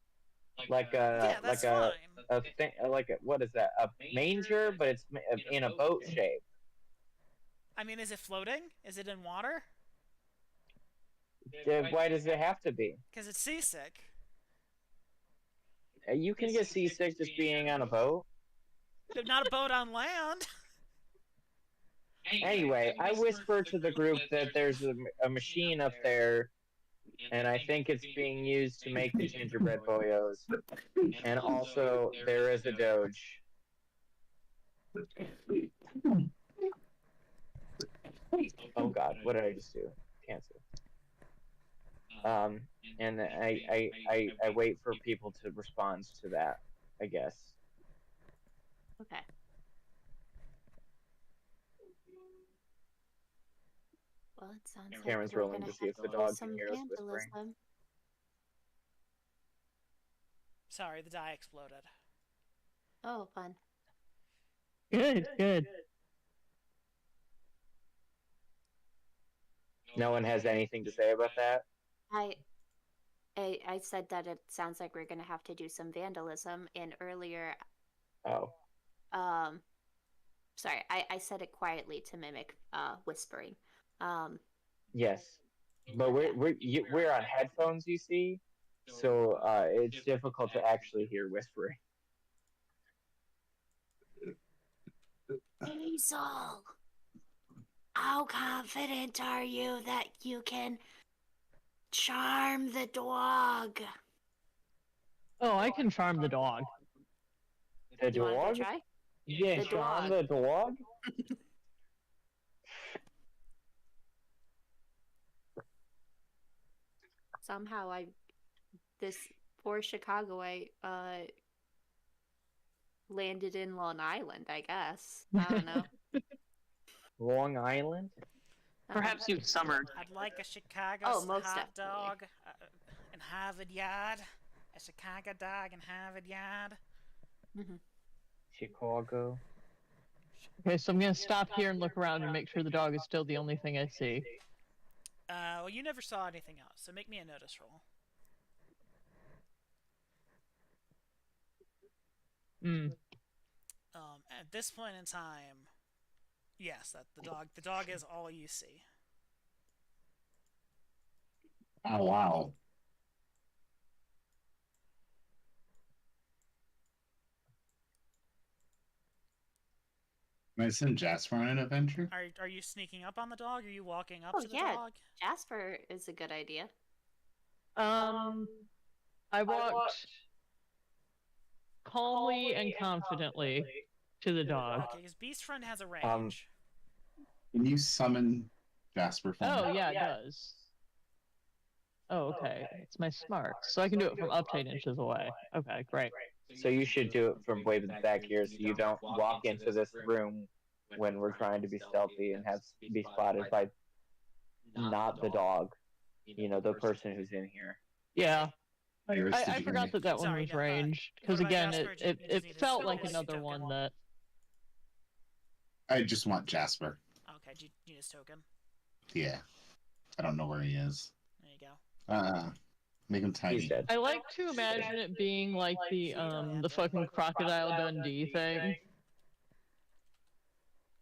[SPEAKER 8] like
[SPEAKER 3] Yeah,
[SPEAKER 8] a
[SPEAKER 3] that's
[SPEAKER 8] like
[SPEAKER 3] fine.
[SPEAKER 8] a thing, like a, what is that? A manger, but it's in a boat shape.
[SPEAKER 3] I mean, is it floating? Is it in water?
[SPEAKER 8] Why does it have to be?
[SPEAKER 3] Because it's seasick.
[SPEAKER 8] You can get seasick just being on a boat.
[SPEAKER 3] But not a boat on land.
[SPEAKER 8] Anyway, I whisper to the group that there's a machine up there, and I think it's being used to make the gingerbread boyos. And also, there is a doge. Oh god, what did I just do? Cancel. And I wait for people to respond to that, I guess.
[SPEAKER 7] Okay. Well, it sounds
[SPEAKER 8] Cameron's
[SPEAKER 7] like we're
[SPEAKER 8] rolling
[SPEAKER 7] gonna
[SPEAKER 8] to see if
[SPEAKER 7] have
[SPEAKER 8] the
[SPEAKER 7] to do
[SPEAKER 8] dog
[SPEAKER 7] some
[SPEAKER 8] can hear us whispering.
[SPEAKER 7] vandalism.
[SPEAKER 3] Sorry, the die exploded.
[SPEAKER 7] Oh, fun.
[SPEAKER 5] Good, good.
[SPEAKER 8] No one has anything to say about that?
[SPEAKER 7] I said that it sounds like we're gonna have to do some vandalism, and earlier,
[SPEAKER 8] Oh.
[SPEAKER 7] sorry, I said it quietly to mimic whispering.
[SPEAKER 8] Yes. But we're on headphones, you see? So it's difficult to actually hear whispering.
[SPEAKER 7] Hazel, how confident are you that you can charm the dog?
[SPEAKER 5] Oh, I can charm the dog.
[SPEAKER 8] The
[SPEAKER 7] You want
[SPEAKER 8] dog?
[SPEAKER 7] to try?
[SPEAKER 8] Yeah,
[SPEAKER 7] The
[SPEAKER 8] Sean,
[SPEAKER 7] dog.
[SPEAKER 8] the dog?
[SPEAKER 7] Somehow this poor Chicagoite landed in Long Island, I guess. I don't know.
[SPEAKER 8] Long Island?
[SPEAKER 11] Perhaps you've summered.
[SPEAKER 3] I'd like a Chicago
[SPEAKER 7] Oh, most
[SPEAKER 3] hot
[SPEAKER 7] definitely.
[SPEAKER 3] dog in Harvard Yard. A Chicago dog in Harvard Yard.
[SPEAKER 8] Chicago.
[SPEAKER 5] Okay, so I'm gonna stop here and look around and make sure the dog is still the only thing I see.
[SPEAKER 3] Well, you never saw anything else, so make me a notice roll. At this point in time, yes, that the dog is all you see.
[SPEAKER 1] Oh wow. Can I send Jasper on an adventure?
[SPEAKER 3] Are you sneaking up on the dog? Are you walking up
[SPEAKER 7] Oh,
[SPEAKER 3] to the
[SPEAKER 7] yeah.
[SPEAKER 3] dog?
[SPEAKER 7] Jasper is a good idea.
[SPEAKER 5] I walked calmly and confidently to the dog.
[SPEAKER 3] Okay, because Beast Friend has a range.
[SPEAKER 1] Can you summon Jasper for me?
[SPEAKER 5] Oh, yeah, it does. Oh, okay. It's my smart. So I can do it from up to 8 inches away. Okay, great.
[SPEAKER 8] So you should do it from way back here so you don't walk into this room when we're trying to be stealthy and be spotted by not the dog. You know, the person who's in here.
[SPEAKER 5] Yeah.
[SPEAKER 1] Iris, did
[SPEAKER 5] I
[SPEAKER 1] you
[SPEAKER 5] forgot
[SPEAKER 1] hear
[SPEAKER 5] that one
[SPEAKER 3] Sorry,
[SPEAKER 5] was
[SPEAKER 3] no,
[SPEAKER 5] ranged.
[SPEAKER 3] what
[SPEAKER 5] Because
[SPEAKER 3] about
[SPEAKER 5] again,
[SPEAKER 3] Jasper?
[SPEAKER 5] it
[SPEAKER 3] Do you just need a
[SPEAKER 5] felt like
[SPEAKER 3] token?
[SPEAKER 5] another one that...
[SPEAKER 1] I just want Jasper.
[SPEAKER 3] Okay, do you need his token?
[SPEAKER 1] Yeah. I don't know where he is.
[SPEAKER 3] There you go.
[SPEAKER 1] Make him tiny.
[SPEAKER 8] He's dead.
[SPEAKER 5] I like to imagine it being like the fucking Crocodile Dundee thing.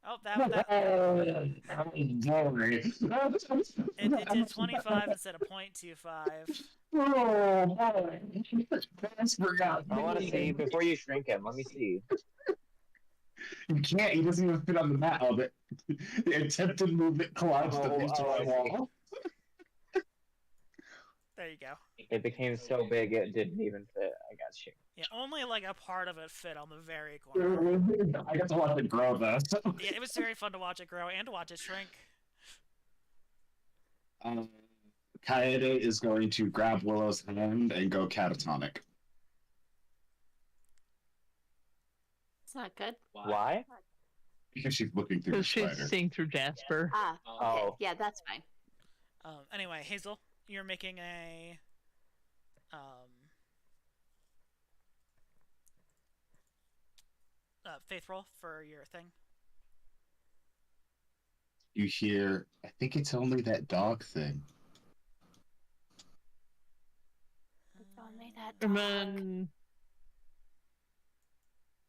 [SPEAKER 3] Oh, that it did 25 instead of 0.25.
[SPEAKER 8] I want to see before you shrink him. Let me see.
[SPEAKER 1] You can't. He doesn't even fit on the mat. Oh, the attempted movement collapsed the piece to the wall.
[SPEAKER 3] There you go.
[SPEAKER 8] It became so big it didn't even fit. I got you.
[SPEAKER 3] Yeah, only like a part of it fit on the very corner.
[SPEAKER 1] I got to watch it grow though. So.
[SPEAKER 3] Yeah, it was very fun to watch it grow and to watch it shrink.
[SPEAKER 1] Kaede is going to grab Willow's hand and go catatonic.
[SPEAKER 7] It's not good.
[SPEAKER 8] Why?
[SPEAKER 1] Because she's looking through the
[SPEAKER 5] Because she's
[SPEAKER 1] spider.
[SPEAKER 5] seeing through Jasper.
[SPEAKER 7] Ah, okay.
[SPEAKER 8] Oh.
[SPEAKER 7] Yeah, that's fine.
[SPEAKER 3] Anyway, Hazel, you're making a faith roll for your thing.
[SPEAKER 1] You hear, I think it's only that dog thing.
[SPEAKER 7] It's only that
[SPEAKER 5] And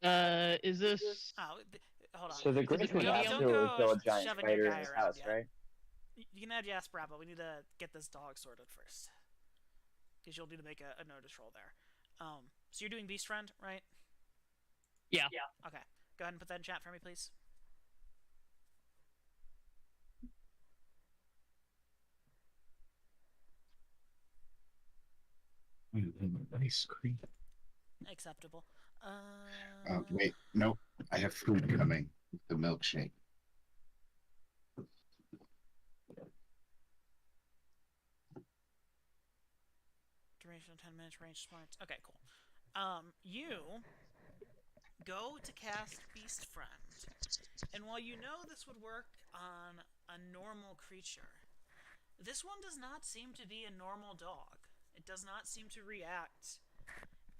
[SPEAKER 7] dog.
[SPEAKER 5] then, is this?
[SPEAKER 3] Oh, hold on.
[SPEAKER 8] So the Griffin
[SPEAKER 3] Don't
[SPEAKER 8] absolutely
[SPEAKER 3] go
[SPEAKER 8] killed a giant
[SPEAKER 3] shoving your
[SPEAKER 8] spider in
[SPEAKER 3] guy
[SPEAKER 8] his
[SPEAKER 3] around
[SPEAKER 8] house,
[SPEAKER 3] yet.
[SPEAKER 8] right?
[SPEAKER 3] You can add Jasper out, but we need to get this dog sorted first. Because you'll need to make a notice roll there. So you're doing Beast Friend, right?
[SPEAKER 5] Yeah.
[SPEAKER 3] Okay. Go ahead and put that in chat for me, please.
[SPEAKER 1] Ice cream.
[SPEAKER 3] Acceptable.
[SPEAKER 1] Wait, nope. I have food coming. The milkshake.
[SPEAKER 3] Duration 10 minutes, range smarts. Okay, cool. You go to cast Beast Friend. And while you know this would work on a normal creature, this one does not seem to be a normal dog. It does not seem to react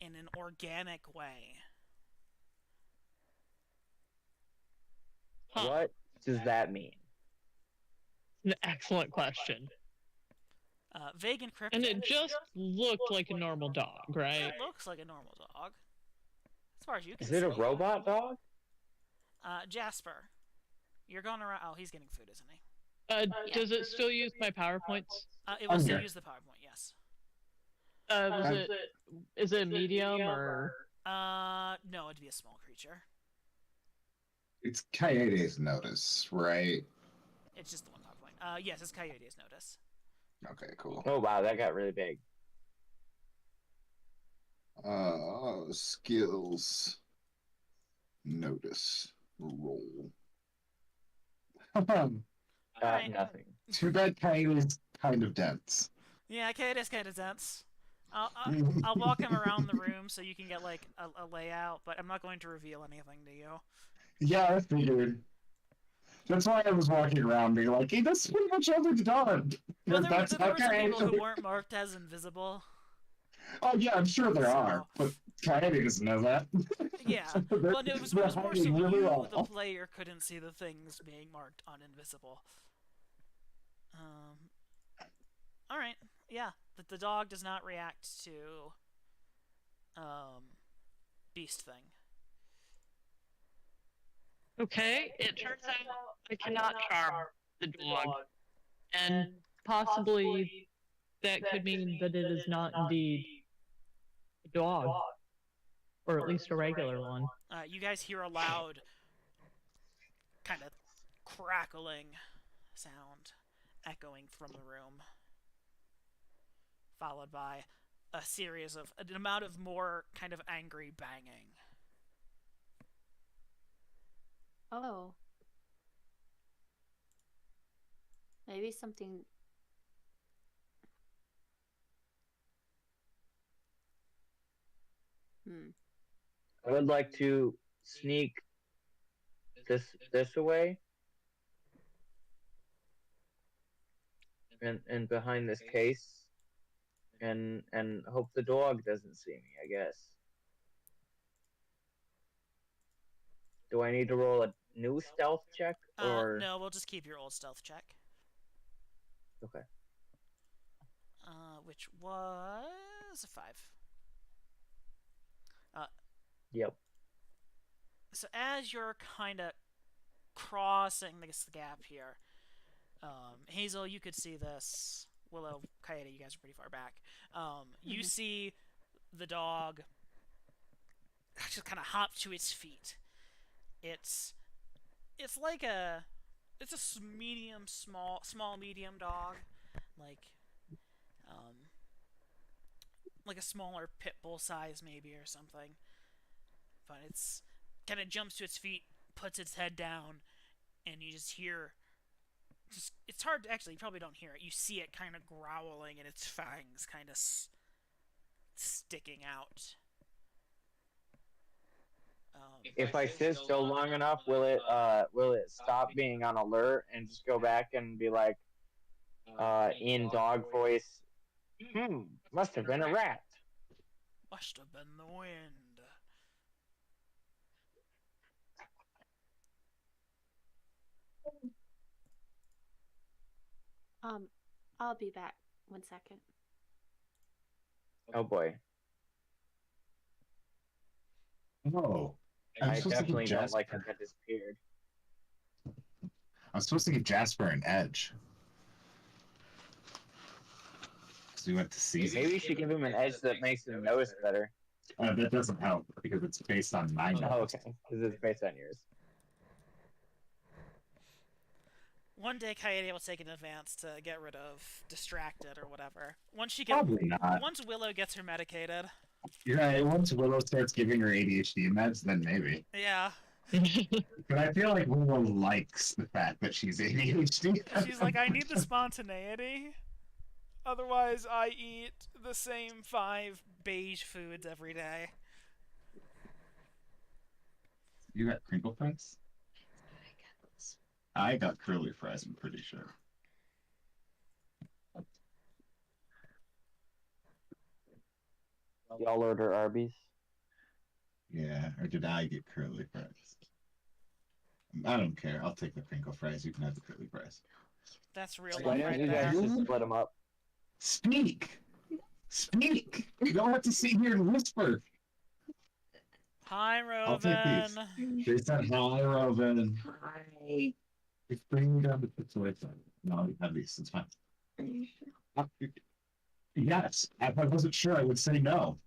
[SPEAKER 3] in an organic way.
[SPEAKER 5] Huh.
[SPEAKER 8] What does that mean?
[SPEAKER 5] An excellent question.
[SPEAKER 3] Vague and cryptic.
[SPEAKER 5] And it just looked like a normal dog, right?
[SPEAKER 3] It looks like a normal dog. As far as you can
[SPEAKER 8] Is
[SPEAKER 3] see.
[SPEAKER 8] it a robot dog?
[SPEAKER 3] Jasper. You're going around. Oh, he's getting food, isn't he?
[SPEAKER 5] Does it still use my PowerPoints?
[SPEAKER 3] It will still
[SPEAKER 1] here.
[SPEAKER 3] use the PowerPoint, yes.
[SPEAKER 5] Is it a medium or?
[SPEAKER 3] No, it'd be a small creature.
[SPEAKER 1] It's Kaede's notice, right?
[SPEAKER 3] It's just the one PowerPoint. Yes, it's Coyote's notice.
[SPEAKER 1] Okay, cool.
[SPEAKER 8] Oh wow, that got really big.
[SPEAKER 1] Skills. Notice. Roll.
[SPEAKER 3] Alright.
[SPEAKER 8] Nothing.
[SPEAKER 1] Too bad Kaede's kind of dense.
[SPEAKER 3] Yeah, Coyote's kind of dense. I'll walk him around the room so you can get like a layout, but I'm not going to reveal anything to you.
[SPEAKER 1] Yeah, I figured. That's why I was walking around being like, hey, that's pretty much every dog.
[SPEAKER 3] Well,
[SPEAKER 1] Because
[SPEAKER 3] there
[SPEAKER 1] that's
[SPEAKER 3] were some
[SPEAKER 1] okay.
[SPEAKER 3] people who weren't marked as invisible.
[SPEAKER 1] Oh, yeah, I'm sure there
[SPEAKER 3] So-
[SPEAKER 1] are, but Kaede doesn't know that.
[SPEAKER 3] Yeah,
[SPEAKER 1] They're-
[SPEAKER 3] well, it was
[SPEAKER 1] they're
[SPEAKER 3] more so
[SPEAKER 1] hiding
[SPEAKER 3] you,
[SPEAKER 1] really
[SPEAKER 3] the
[SPEAKER 1] well.
[SPEAKER 3] player, couldn't see the things being marked on invisible. Alright, yeah, the dog does not react to beast thing.
[SPEAKER 5] Okay, it turns out I cannot charm the dog, and possibly that could mean that it is not indeed a dog, or at least a regular one.
[SPEAKER 3] You guys hear a loud, kind of crackling sound echoing from the room, followed by a series of an amount of more kind of angry banging.
[SPEAKER 7] Oh. Maybe something.
[SPEAKER 8] I would like to sneak this away and behind this case and hope the dog doesn't see me, I guess. Do I need to roll a new stealth check or
[SPEAKER 3] No, we'll just keep your old stealth check.
[SPEAKER 8] Okay.
[SPEAKER 3] Which was a 5.
[SPEAKER 8] Yep.
[SPEAKER 3] So as you're kind of crossing this gap here, Hazel, you could see this. Willow, Kaede, you guys are pretty far back. You see the dog just kind of hop to its feet. It's like a medium, small medium dog, like like a smaller pit bull size maybe or something. But it's kind of jumps to its feet, puts its head down, and you just hear. Just it's hard to actually. You probably don't hear it. You see it kind of growling and its fangs kind of sticking out.
[SPEAKER 8] If I sit still long enough, will it stop being on alert and just go back and be like, in dog voice, must have been a rat.
[SPEAKER 3] Must have been the wind.
[SPEAKER 7] I'll be back. 1 second.
[SPEAKER 8] Oh boy.
[SPEAKER 1] Oh,
[SPEAKER 8] I definitely don't like that disappeared.
[SPEAKER 1] I'm supposed to give Jasper an edge. Because we went to season.
[SPEAKER 8] Maybe you should give him an edge that makes him notice better.
[SPEAKER 1] That doesn't help because it's based on my notes.
[SPEAKER 8] Oh, okay. Because it's based on yours.
[SPEAKER 3] One day, Kaede will take an advance to get rid of distracted or whatever. Once she gets,
[SPEAKER 1] Probably not.
[SPEAKER 3] Once Willow gets her medicated.
[SPEAKER 1] Yeah, once Willow starts giving her ADHD meds, then maybe.
[SPEAKER 3] Yeah.
[SPEAKER 1] But I feel like Willow likes the fact that she's ADHD.
[SPEAKER 3] She's like, I need the spontaneity. Otherwise, I eat the same 5 beige foods every day.
[SPEAKER 1] You got crinkle fries? I got curly fries, I'm pretty sure.
[SPEAKER 8] Y'all order Arby's?
[SPEAKER 1] Yeah, or did I get curly fries? I don't care. I'll take the crinkle fries. You can have the curly fries.
[SPEAKER 3] That's real
[SPEAKER 8] Why
[SPEAKER 3] love
[SPEAKER 8] don't
[SPEAKER 3] right
[SPEAKER 8] you
[SPEAKER 3] there.
[SPEAKER 8] guys just split them up?
[SPEAKER 1] Speak! Speak! You don't have to sit here and whisper.
[SPEAKER 3] Hi,
[SPEAKER 1] I'll take
[SPEAKER 3] Roven.
[SPEAKER 1] these. They said hi, Roven.
[SPEAKER 12] Hi.
[SPEAKER 1] It's bringing down the pizza away from No, you have these. It's fine.
[SPEAKER 12] Are you sure?
[SPEAKER 1] Yes. If I wasn't sure, I would say no.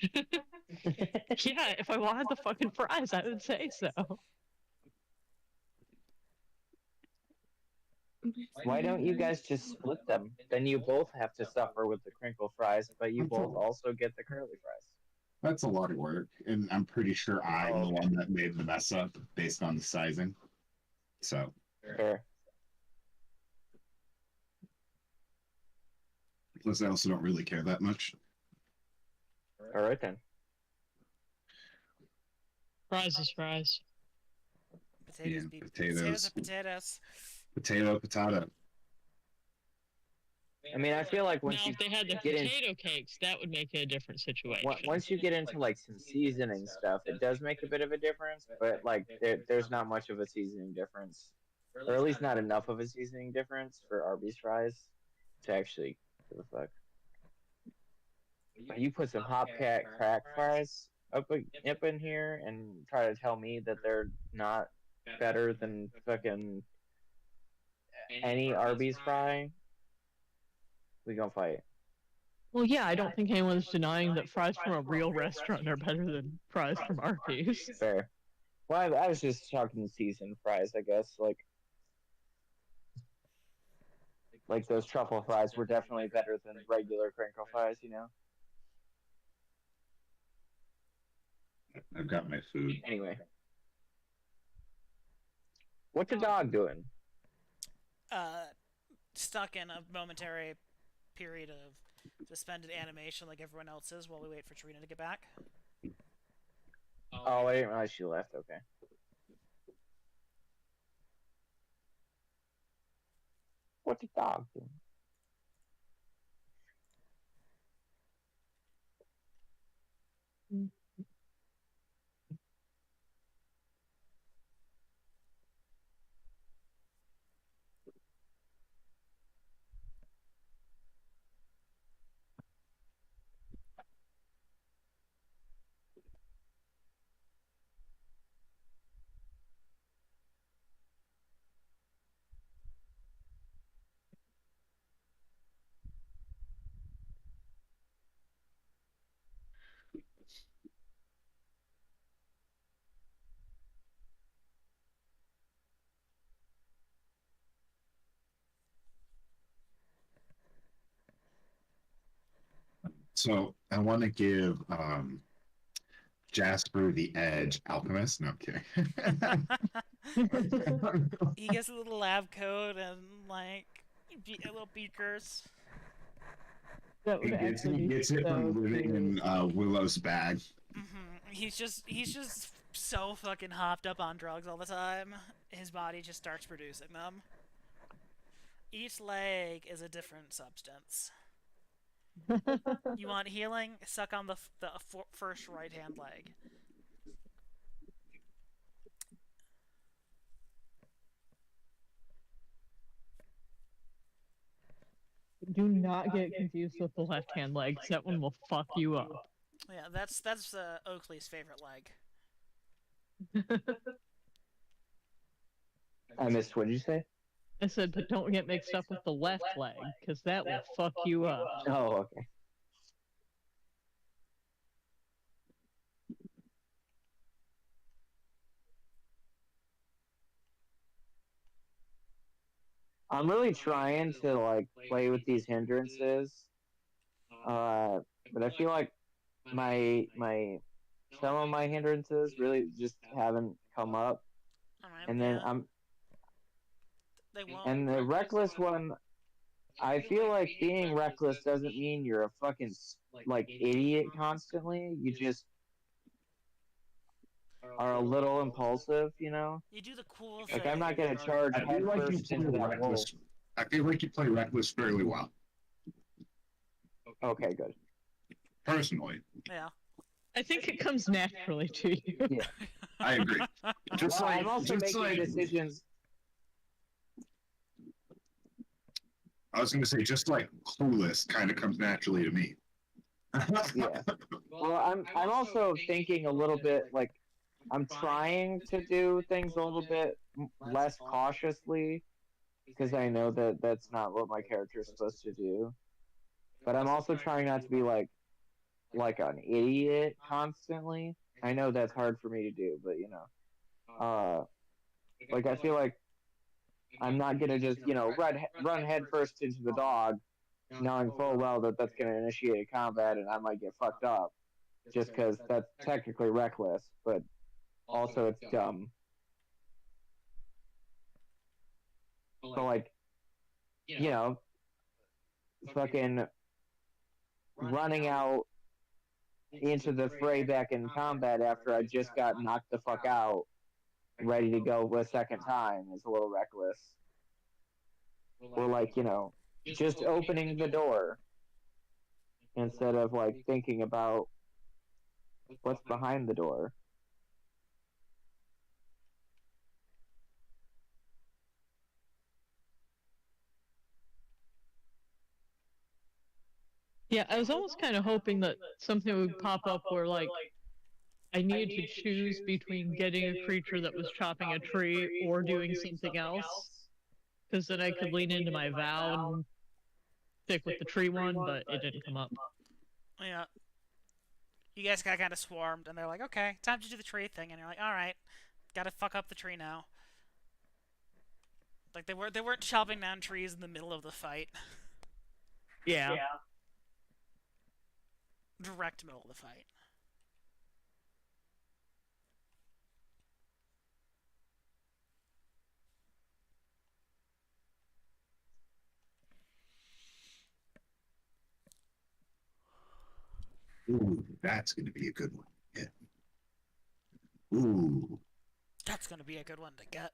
[SPEAKER 5] Yeah, if I wanted the fucking fries, I would say so.
[SPEAKER 8] Why don't you guys just split them? Then you both have to suffer with the crinkle fries, but you both also get the curly fries.
[SPEAKER 1] That's a lot of work, and I'm pretty sure I'm the one that made the mess up based on the sizing. So.
[SPEAKER 8] Fair.
[SPEAKER 1] Plus, I also don't really care that much.
[SPEAKER 8] All right then.
[SPEAKER 5] Fries is fries.
[SPEAKER 3] Potatoes,
[SPEAKER 1] Yeah,
[SPEAKER 3] be
[SPEAKER 1] potatoes.
[SPEAKER 3] potatoes are potatoes.
[SPEAKER 1] Potato, potato.
[SPEAKER 8] I mean, I feel like
[SPEAKER 5] Now,
[SPEAKER 8] once you
[SPEAKER 5] if they had the
[SPEAKER 8] get in,
[SPEAKER 5] potato cakes, that would make it a different situation.
[SPEAKER 8] once you get into like some seasoning stuff, it does make a bit of a difference. But like, there's not much of a seasoning difference, or at least not enough of a seasoning difference for Arby's fries to actually give a fuck. But you put some Hopcat crack fries up in here and try to tell me that they're not better than fucking any Arby's fry, we gonna fight.
[SPEAKER 5] Well, yeah, I don't think anyone's denying that fries from a real restaurant are better than fries from Arby's.
[SPEAKER 8] Fair. Well, I was just talking seasoned fries, I guess. Like those truffle fries were definitely better than regular crinkle fries, you know?
[SPEAKER 1] I've got my food.
[SPEAKER 8] Anyway. What's your dog doing?
[SPEAKER 3] Stuck in a momentary period of suspended animation like everyone else is while we wait for Trina to get back.
[SPEAKER 8] Oh, I didn't realize she left. Okay. What's the dog doing?
[SPEAKER 1] So I want to give Jasper the Edge Alchemist. No, I'm kidding.
[SPEAKER 3] He gets a little lab coat and like little beakers.
[SPEAKER 5] That would
[SPEAKER 1] he
[SPEAKER 5] actually
[SPEAKER 1] gets
[SPEAKER 5] be
[SPEAKER 1] it
[SPEAKER 5] so
[SPEAKER 1] from living
[SPEAKER 5] cute.
[SPEAKER 1] in Willow's bag.
[SPEAKER 3] He's just so fucking hopped up on drugs all the time. His body just starts producing them. Each leg is a different substance. You want healing? Suck on the first right hand leg.
[SPEAKER 5] Do not get confused with the left hand leg, 'cause that one will fuck you up.
[SPEAKER 3] Yeah, that's Oakley's favorite leg.
[SPEAKER 8] I missed. What did you say?
[SPEAKER 5] I said, but don't get mixed up with the left leg, because that will fuck you up.
[SPEAKER 8] Oh, okay. I'm really trying to like play with these hindrances, but I feel like my some of my hindrances really just haven't come up, and then and the reckless one. I feel like being reckless doesn't mean you're a fucking like idiot constantly. You just are a little impulsive, you know?
[SPEAKER 3] You do the cool
[SPEAKER 8] Like
[SPEAKER 3] thing.
[SPEAKER 8] I'm not gonna charge
[SPEAKER 1] I feel like you
[SPEAKER 8] headfirst
[SPEAKER 1] play
[SPEAKER 8] into that wolf.
[SPEAKER 1] reckless. I feel like you play reckless fairly well.
[SPEAKER 8] Okay, good.
[SPEAKER 1] Personally,
[SPEAKER 3] Yeah.
[SPEAKER 5] I think it comes naturally to you.
[SPEAKER 8] Yeah.
[SPEAKER 1] I agree. Just
[SPEAKER 8] Well,
[SPEAKER 1] like
[SPEAKER 8] I'm also
[SPEAKER 1] just
[SPEAKER 8] making
[SPEAKER 1] like
[SPEAKER 8] decisions.
[SPEAKER 1] I was going to say, just like clueless kind of comes naturally to me.
[SPEAKER 8] Yeah. Well, I'm also thinking a little bit like I'm trying to do things a little bit less cautiously because I know that that's not what my character is supposed to do. But I'm also trying not to be like an idiot constantly. I know that's hard for me to do, but you know, like I feel like I'm not gonna just run headfirst into the dog, knowing full well that that's gonna initiate combat and I might get fucked up, just because that's technically reckless, but also it's dumb. So like, you know, fucking running out into the fray back in combat after I just got knocked the fuck out, ready to go a second time is a little reckless. Or like, you know, just opening the door instead of like thinking about what's behind the door.
[SPEAKER 5] Yeah, I was almost kind of hoping that something would pop up where, like, I needed to choose between getting a creature that was chopping a tree or doing something else. Because then I could lean into my vow and stick with the tree one, but it didn't come up.
[SPEAKER 3] Yeah. You guys got kind of swarmed, and they're like, okay, time to do the tree thing. And you're like, alright, gotta fuck up the tree now. Like, they weren't chopping down trees in the middle of the fight.
[SPEAKER 5] Yeah.
[SPEAKER 3] Direct middle of the fight.
[SPEAKER 1] Ooh, that's going to be a good one. Yeah. Ooh.
[SPEAKER 3] That's gonna be a good one to get.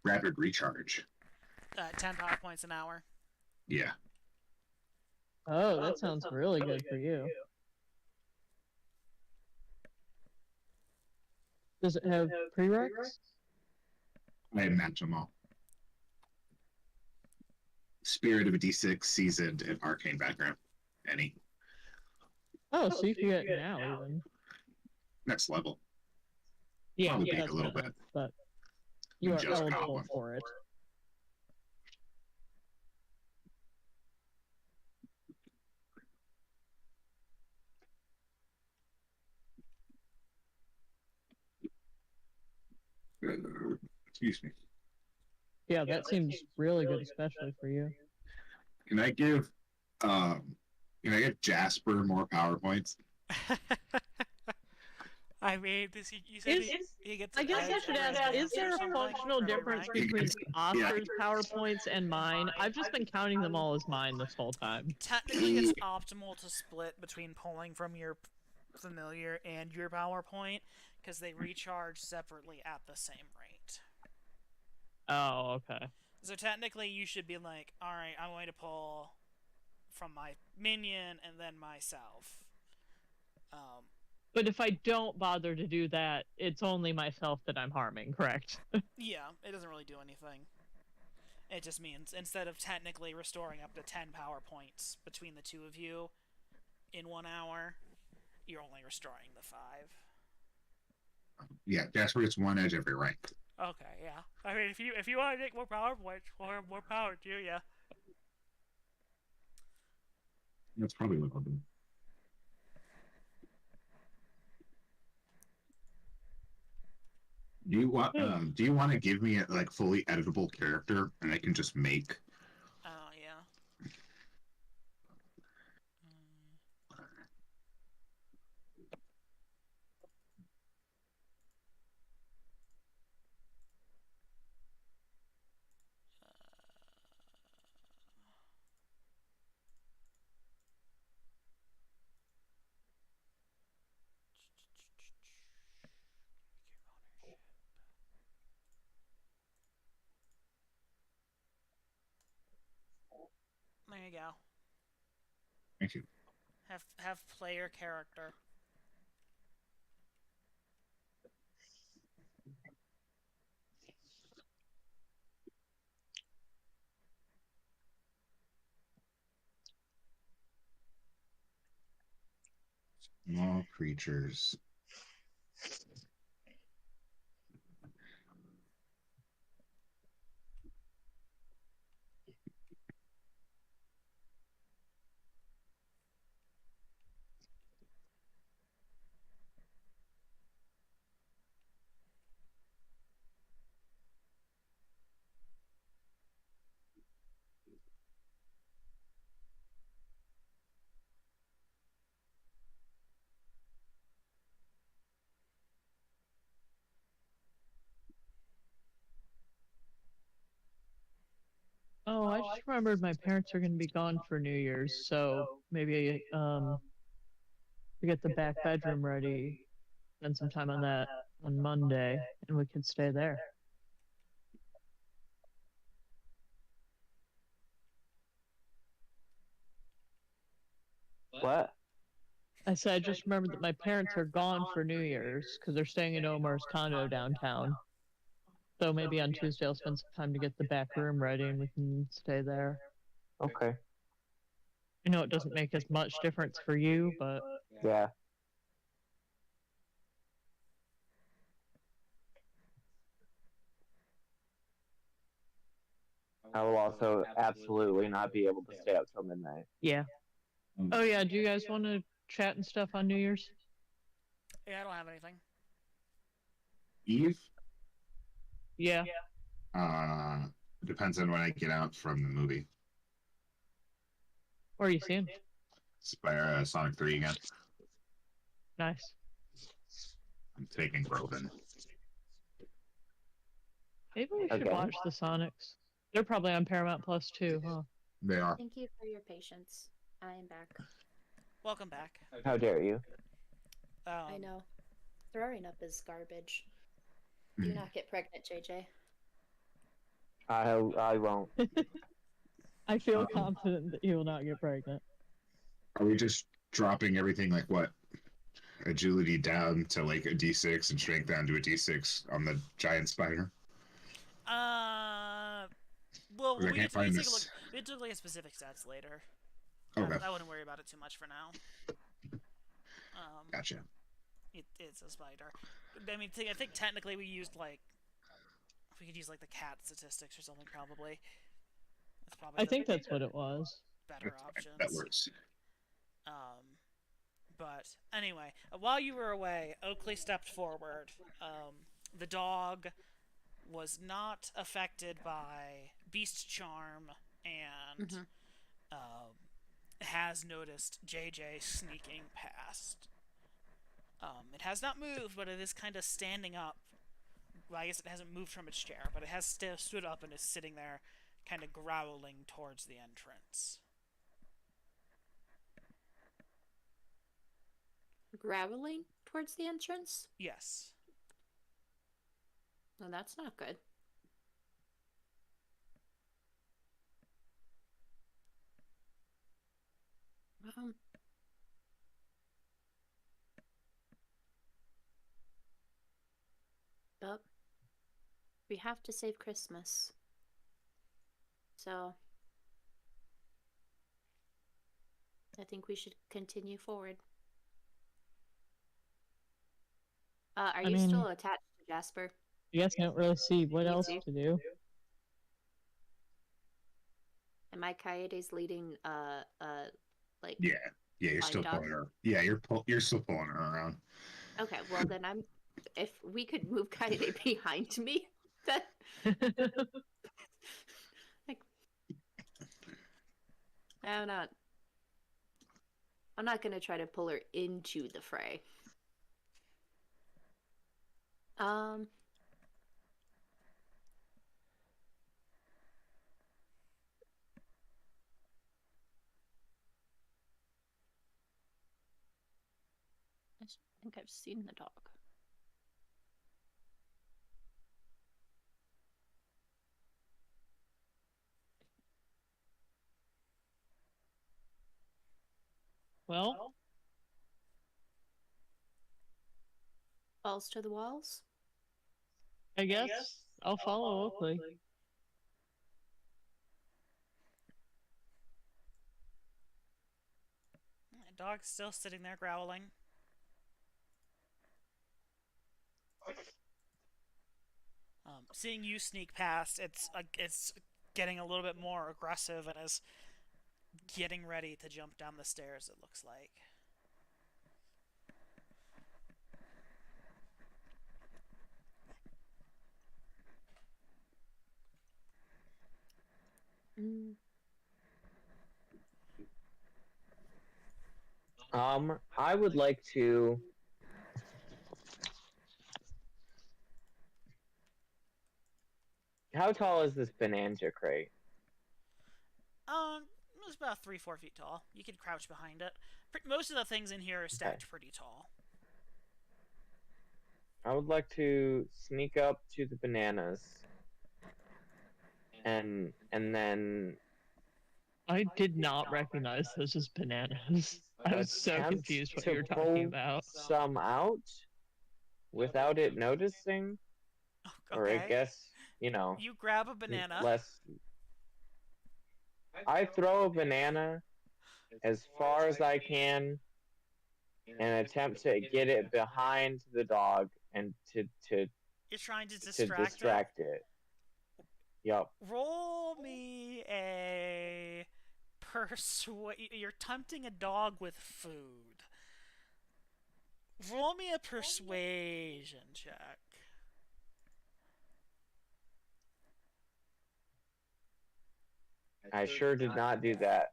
[SPEAKER 1] Rapid recharge.
[SPEAKER 3] 10 power points an hour.
[SPEAKER 1] Yeah.
[SPEAKER 5] Oh, that sounds really good for you. Does it have prereqs?
[SPEAKER 1] I match them all. Spirit of a D6, seasoned, and arcane background. Any.
[SPEAKER 5] Oh, so you can get it now even.
[SPEAKER 1] Next level.
[SPEAKER 5] Yeah,
[SPEAKER 1] Probably
[SPEAKER 5] that's
[SPEAKER 1] a little
[SPEAKER 5] better,
[SPEAKER 1] bit.
[SPEAKER 5] but you are
[SPEAKER 1] Just got
[SPEAKER 5] eligible
[SPEAKER 1] one.
[SPEAKER 5] for it.
[SPEAKER 1] Excuse me.
[SPEAKER 5] Yeah, that seems really good, especially for you.
[SPEAKER 1] Can I give Jasper more PowerPoints?
[SPEAKER 3] I mean, you said he gets.
[SPEAKER 5] I guess I should ask, is there a functional difference between Oscar's PowerPoints and mine? I've just been counting them all as mine this whole time.
[SPEAKER 3] Technically, it's optimal to split between pulling from your familiar and your PowerPoint, because they recharge separately at the same rate.
[SPEAKER 5] Oh, okay.
[SPEAKER 3] So technically, you should be like, alright, I'm going to pull from my minion and then myself.
[SPEAKER 5] But if I don't bother to do that, it's only myself that I'm harming, correct?
[SPEAKER 3] Yeah, it doesn't really do anything. It just means, instead of technically restoring up to 10 power points between the two of you in 1 hour, you're only restoring the 5.
[SPEAKER 1] Yeah, Jasper gets 1 edge every rank.
[SPEAKER 3] Okay, yeah. I mean, if you want to take more power points, more power to you, yeah.
[SPEAKER 1] That's probably what I'll do. Do you want to give me a like fully editable character and I can just make?
[SPEAKER 3] Oh yeah. There you go.
[SPEAKER 1] Thank you.
[SPEAKER 3] Have player character.
[SPEAKER 1] Small creatures.
[SPEAKER 5] Oh, I just remembered my parents are going to be gone for New Year's, so maybe we get the back bedroom ready, spend some time on that on Monday, and we could stay there.
[SPEAKER 8] What?
[SPEAKER 5] I said I just remembered that my parents are gone for New Year's because they're staying in Omar's condo downtown. So maybe on Tuesday I'll spend some time to get the back room ready and we can stay there.
[SPEAKER 8] Okay.
[SPEAKER 5] I know it doesn't make as much difference for you, but...
[SPEAKER 8] Yeah. I will also absolutely not be able to stay up till midnight.
[SPEAKER 5] Yeah. Oh yeah, do you guys want to chat and stuff on New Year's?
[SPEAKER 3] Yeah, I don't have anything.
[SPEAKER 1] Eve?
[SPEAKER 5] Yeah.
[SPEAKER 1] Depends on when I get out from the movie.
[SPEAKER 5] Where are you seeing?
[SPEAKER 1] Sonic 3 again.
[SPEAKER 5] Nice.
[SPEAKER 1] I'm taking Groven.
[SPEAKER 5] Maybe we should watch the Sonics. They're probably on Paramount Plus too, huh?
[SPEAKER 1] They are.
[SPEAKER 4] Thank you for your patience. I am back.
[SPEAKER 3] Welcome back.
[SPEAKER 8] How dare you?
[SPEAKER 4] I know. Throwing up is garbage. Do not get pregnant, JJ.
[SPEAKER 8] I won't.
[SPEAKER 5] I feel confident that you will not get pregnant.
[SPEAKER 1] Are we just dropping everything like what? Agility down to like a D6 and strength down to a D6 on the giant spider?
[SPEAKER 3] Well,
[SPEAKER 1] I can't find
[SPEAKER 3] take a
[SPEAKER 1] this.
[SPEAKER 3] look. We took like specific stats later.
[SPEAKER 1] Okay.
[SPEAKER 3] I wouldn't worry about it too much for now.
[SPEAKER 1] Gotcha.
[SPEAKER 3] It's a spider. I mean, I think technically we used like we could use like the cat statistics or something probably. That's probably.
[SPEAKER 5] I think that's what it was.
[SPEAKER 3] Better options.
[SPEAKER 1] That works.
[SPEAKER 3] But anyway, while you were away, Oakley stepped forward. The dog was not affected by Beast Charm and has noticed JJ sneaking past. It has not moved, but it is kind of standing up. Well, I guess it hasn't moved from its chair, but it has stood up and is sitting there, kind of growling towards the entrance.
[SPEAKER 4] Growling towards the entrance?
[SPEAKER 3] Yes.
[SPEAKER 4] No, that's not good. But we have to save Christmas. So I think we should continue forward. Are you still attached to Jasper?
[SPEAKER 5] I guess I don't really see what else to do.
[SPEAKER 4] And my coyote's leading like
[SPEAKER 1] Yeah, you're
[SPEAKER 4] blind
[SPEAKER 1] still
[SPEAKER 4] dog?
[SPEAKER 1] pulling her. Yeah, you're still pulling her around.
[SPEAKER 4] Okay, well then if we could move Coyote behind me, that like I'm not gonna try to pull her into the fray. I think I've seen the dog.
[SPEAKER 5] Well,
[SPEAKER 4] Balls to the walls.
[SPEAKER 5] I guess I'll follow Oakley.
[SPEAKER 3] The dog's still sitting there growling. Seeing you sneak past, it's getting a little bit more aggressive and is getting ready to jump down the stairs, it looks like.
[SPEAKER 8] I would like to. How tall is this bonanza crate?
[SPEAKER 3] It's about 3-4 feet tall. You could crouch behind it. Most of the things in here are stacked pretty tall.
[SPEAKER 8] I would like to sneak up to the bananas, and then.
[SPEAKER 5] I did not recognize those as bananas. I was so
[SPEAKER 8] attempt
[SPEAKER 5] confused what
[SPEAKER 8] to
[SPEAKER 5] you were talking
[SPEAKER 8] pull
[SPEAKER 5] about.
[SPEAKER 8] some out without it noticing, or I guess
[SPEAKER 3] You grab a banana.
[SPEAKER 8] I throw a banana as far as I can and attempt to get it behind the dog and to
[SPEAKER 3] You're trying to
[SPEAKER 8] distract it. Yep.
[SPEAKER 3] Roll me a You're tempting a dog with food. Roll me a persuasion check.
[SPEAKER 8] I sure did not do that.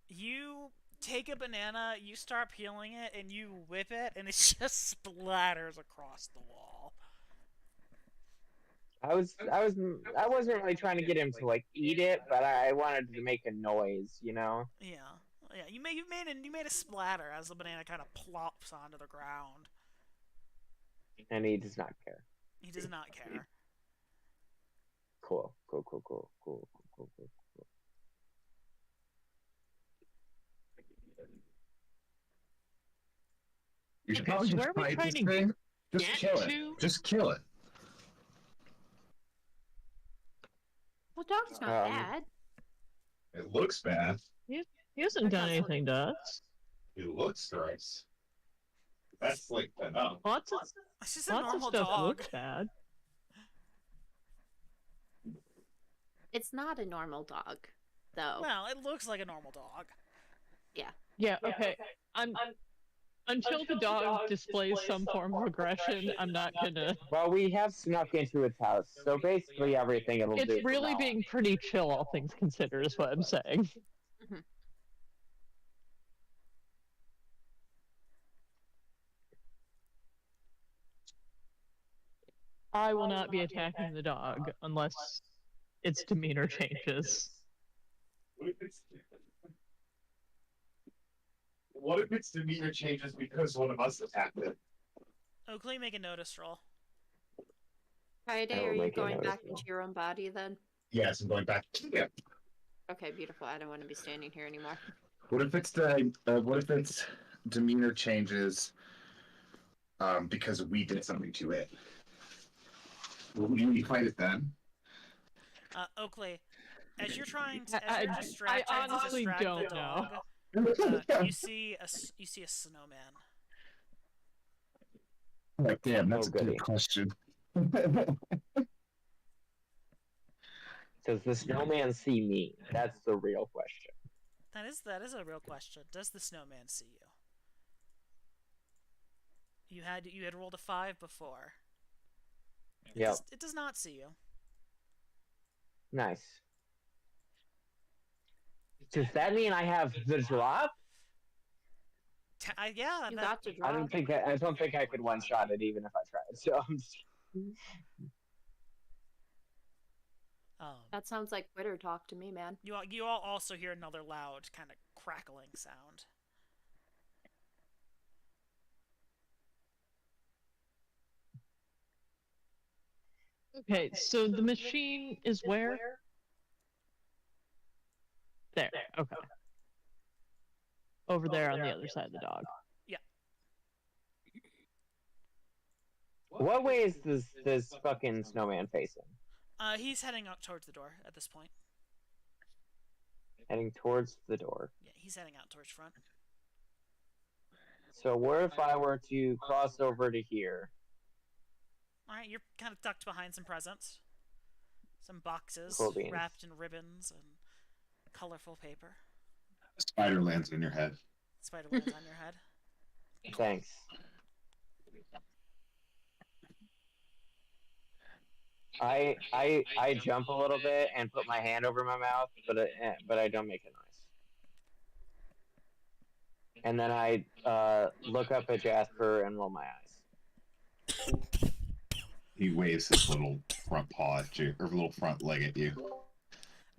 [SPEAKER 3] You take a banana, you start peeling it, and you whip it, and it just splatters across the wall.
[SPEAKER 8] I wasn't really trying to get him to like eat it, but I wanted to make a noise,
[SPEAKER 3] Yeah. You made a splatter as the banana kind of plops onto the ground.
[SPEAKER 8] And he does not care.
[SPEAKER 3] He does not care.
[SPEAKER 8] Cool.
[SPEAKER 1] You should
[SPEAKER 5] Okay,
[SPEAKER 1] probably
[SPEAKER 5] so
[SPEAKER 1] just
[SPEAKER 5] where are we
[SPEAKER 1] fight
[SPEAKER 5] trying
[SPEAKER 1] this
[SPEAKER 5] to
[SPEAKER 1] thing. Just
[SPEAKER 5] get
[SPEAKER 1] kill it.
[SPEAKER 5] to?
[SPEAKER 1] Just kill it.
[SPEAKER 4] Well, dog's not bad.
[SPEAKER 1] It looks bad.
[SPEAKER 5] He hasn't done anything to us.
[SPEAKER 1] It looks nice. That's like enough.
[SPEAKER 5] Lots of
[SPEAKER 3] It's just a
[SPEAKER 5] lots of
[SPEAKER 3] normal
[SPEAKER 5] stuff
[SPEAKER 3] dog.
[SPEAKER 5] looks bad.
[SPEAKER 4] It's not a normal dog, though.
[SPEAKER 3] Well, it looks like a normal dog.
[SPEAKER 5] Yeah, okay. Until the dog displays some form of aggression, I'm not gonna.
[SPEAKER 8] Well, we have snuck into its house, so basically everything it'll do.
[SPEAKER 5] It's really being pretty chill, all things considered, is what I'm saying.
[SPEAKER 4] Mhm.
[SPEAKER 5] I will not be attacking the dog unless its demeanor changes.
[SPEAKER 1] What if its demeanor changes because one of us attacked it?
[SPEAKER 3] Oakley, make a notice roll.
[SPEAKER 7] Friday,
[SPEAKER 8] will
[SPEAKER 7] are you
[SPEAKER 8] make a
[SPEAKER 7] going
[SPEAKER 8] notice
[SPEAKER 7] back
[SPEAKER 8] roll.
[SPEAKER 7] into your own body then?
[SPEAKER 1] Yes, I'm going back. Yeah.
[SPEAKER 7] Okay, beautiful. I don't want to be standing here anymore.
[SPEAKER 1] What if its demeanor changes because we did something to it? Will you fight it then?
[SPEAKER 3] Oakley, as you're trying to,
[SPEAKER 5] I honestly
[SPEAKER 3] distract
[SPEAKER 5] don't
[SPEAKER 3] the
[SPEAKER 5] know.
[SPEAKER 3] dog, you see a snowman.
[SPEAKER 1] Like, damn, that's
[SPEAKER 8] Oh,
[SPEAKER 1] a good
[SPEAKER 8] goody.
[SPEAKER 1] question.
[SPEAKER 8] Does the snowman see me? That's the real question.
[SPEAKER 3] That is a real question. Does the snowman see you? You had rolled a 5 before.
[SPEAKER 8] Yep.
[SPEAKER 3] It does not see you.
[SPEAKER 8] Nice. Does that mean I have the drop?
[SPEAKER 3] Yeah,
[SPEAKER 7] You
[SPEAKER 3] that,
[SPEAKER 7] got to
[SPEAKER 8] I
[SPEAKER 7] drop.
[SPEAKER 8] don't think I could one shot it even if I tried. So I'm just...
[SPEAKER 7] That sounds like Twitter talk to me, man.
[SPEAKER 3] You all also hear another loud kind of crackling sound.
[SPEAKER 5] Okay, so the machine is where? There, okay. Over there on the other side of the dog.
[SPEAKER 3] Yeah.
[SPEAKER 8] What way is this fucking snowman facing?
[SPEAKER 3] He's heading up towards the door at this point.
[SPEAKER 8] Heading towards the door.
[SPEAKER 3] Yeah, he's heading out towards front.
[SPEAKER 8] So what if I were to cross over to here?
[SPEAKER 3] Alright, you're kind of tucked behind some presents. Some boxes
[SPEAKER 8] Cool beans.
[SPEAKER 3] wrapped in ribbons and colorful paper.
[SPEAKER 1] Spider lands in your head.
[SPEAKER 3] Spider lands on your head.
[SPEAKER 8] Thanks. I jump a little bit and put my hand over my mouth, but I don't make a noise. And then I look up at Jasper and roll my eyes.
[SPEAKER 1] He waves his little front paw at you, or little front leg at you.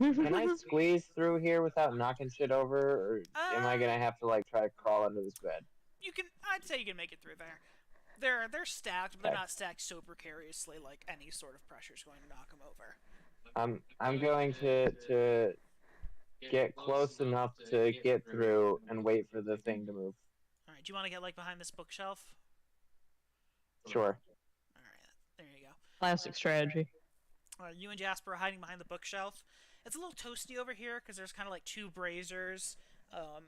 [SPEAKER 8] Can I squeeze through here without knocking shit over, or am I gonna have to like try to crawl under this bed?
[SPEAKER 3] I'd say you can make it through there. They're stacked, but they're not stacked so precariously like any sort of pressure is going to knock them over.
[SPEAKER 8] I'm going to get close enough to get through and wait for the thing to move.
[SPEAKER 3] Alright, do you want to get like behind this bookshelf?
[SPEAKER 8] Sure.
[SPEAKER 3] Alright, there you go.
[SPEAKER 5] Classic strategy.
[SPEAKER 3] You and Jasper are hiding behind the bookshelf. It's a little toasty over here because there's kind of like 2 braziers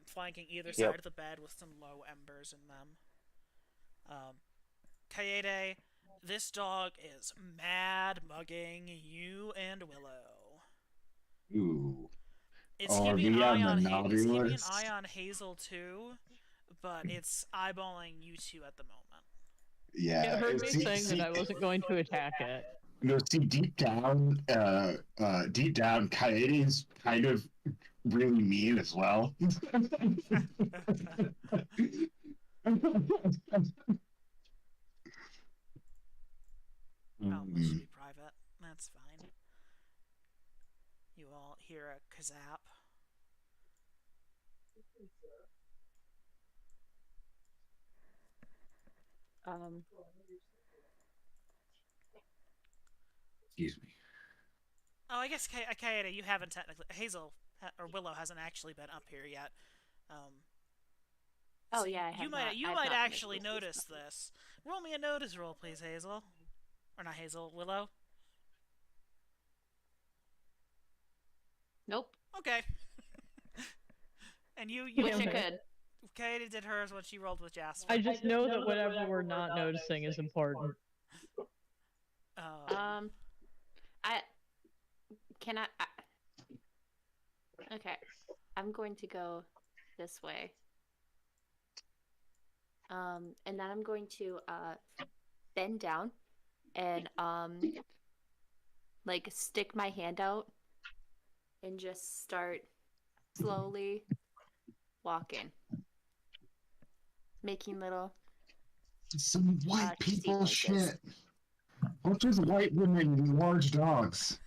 [SPEAKER 3] flanking either side of the bed with some low embers in them. Kaede, this dog is mad mugging you and Willow.
[SPEAKER 1] Ooh.
[SPEAKER 3] It's
[SPEAKER 1] Are
[SPEAKER 3] keeping
[SPEAKER 1] we
[SPEAKER 3] an
[SPEAKER 1] on
[SPEAKER 3] eye
[SPEAKER 1] the
[SPEAKER 3] on
[SPEAKER 1] naughty
[SPEAKER 3] it's keeping an
[SPEAKER 1] list?
[SPEAKER 3] eye on Hazel too, but it's eyeballing you two at the moment.
[SPEAKER 1] Yeah.
[SPEAKER 5] It heard me saying that I wasn't going to attack it.
[SPEAKER 1] No, see, deep down, Kaede is kind of really mean as well.
[SPEAKER 3] Oh, this should be private. That's fine. You all hear a kazap.
[SPEAKER 1] Excuse me.
[SPEAKER 3] Oh, I guess Kaede, you haven't technically. Hazel or Willow hasn't actually been up here yet.
[SPEAKER 7] Oh
[SPEAKER 3] so
[SPEAKER 7] yeah, I
[SPEAKER 3] you
[SPEAKER 7] have
[SPEAKER 3] might
[SPEAKER 7] not
[SPEAKER 3] actually
[SPEAKER 7] noticed
[SPEAKER 3] notice this. Roll me a notice roll, please, Hazel. Or not Hazel, Willow.
[SPEAKER 7] Nope.
[SPEAKER 3] Okay. And you
[SPEAKER 7] Wish I could.
[SPEAKER 3] Kaede did hers when she rolled with Jasper.
[SPEAKER 5] I just know that whatever we're not noticing is important.
[SPEAKER 7] Okay, I'm going to go this way. And then I'm going to bend down and like stick my hand out and just start slowly walking, making little
[SPEAKER 1] some white people
[SPEAKER 7] sequences.
[SPEAKER 1] shit. What does white women and large dogs?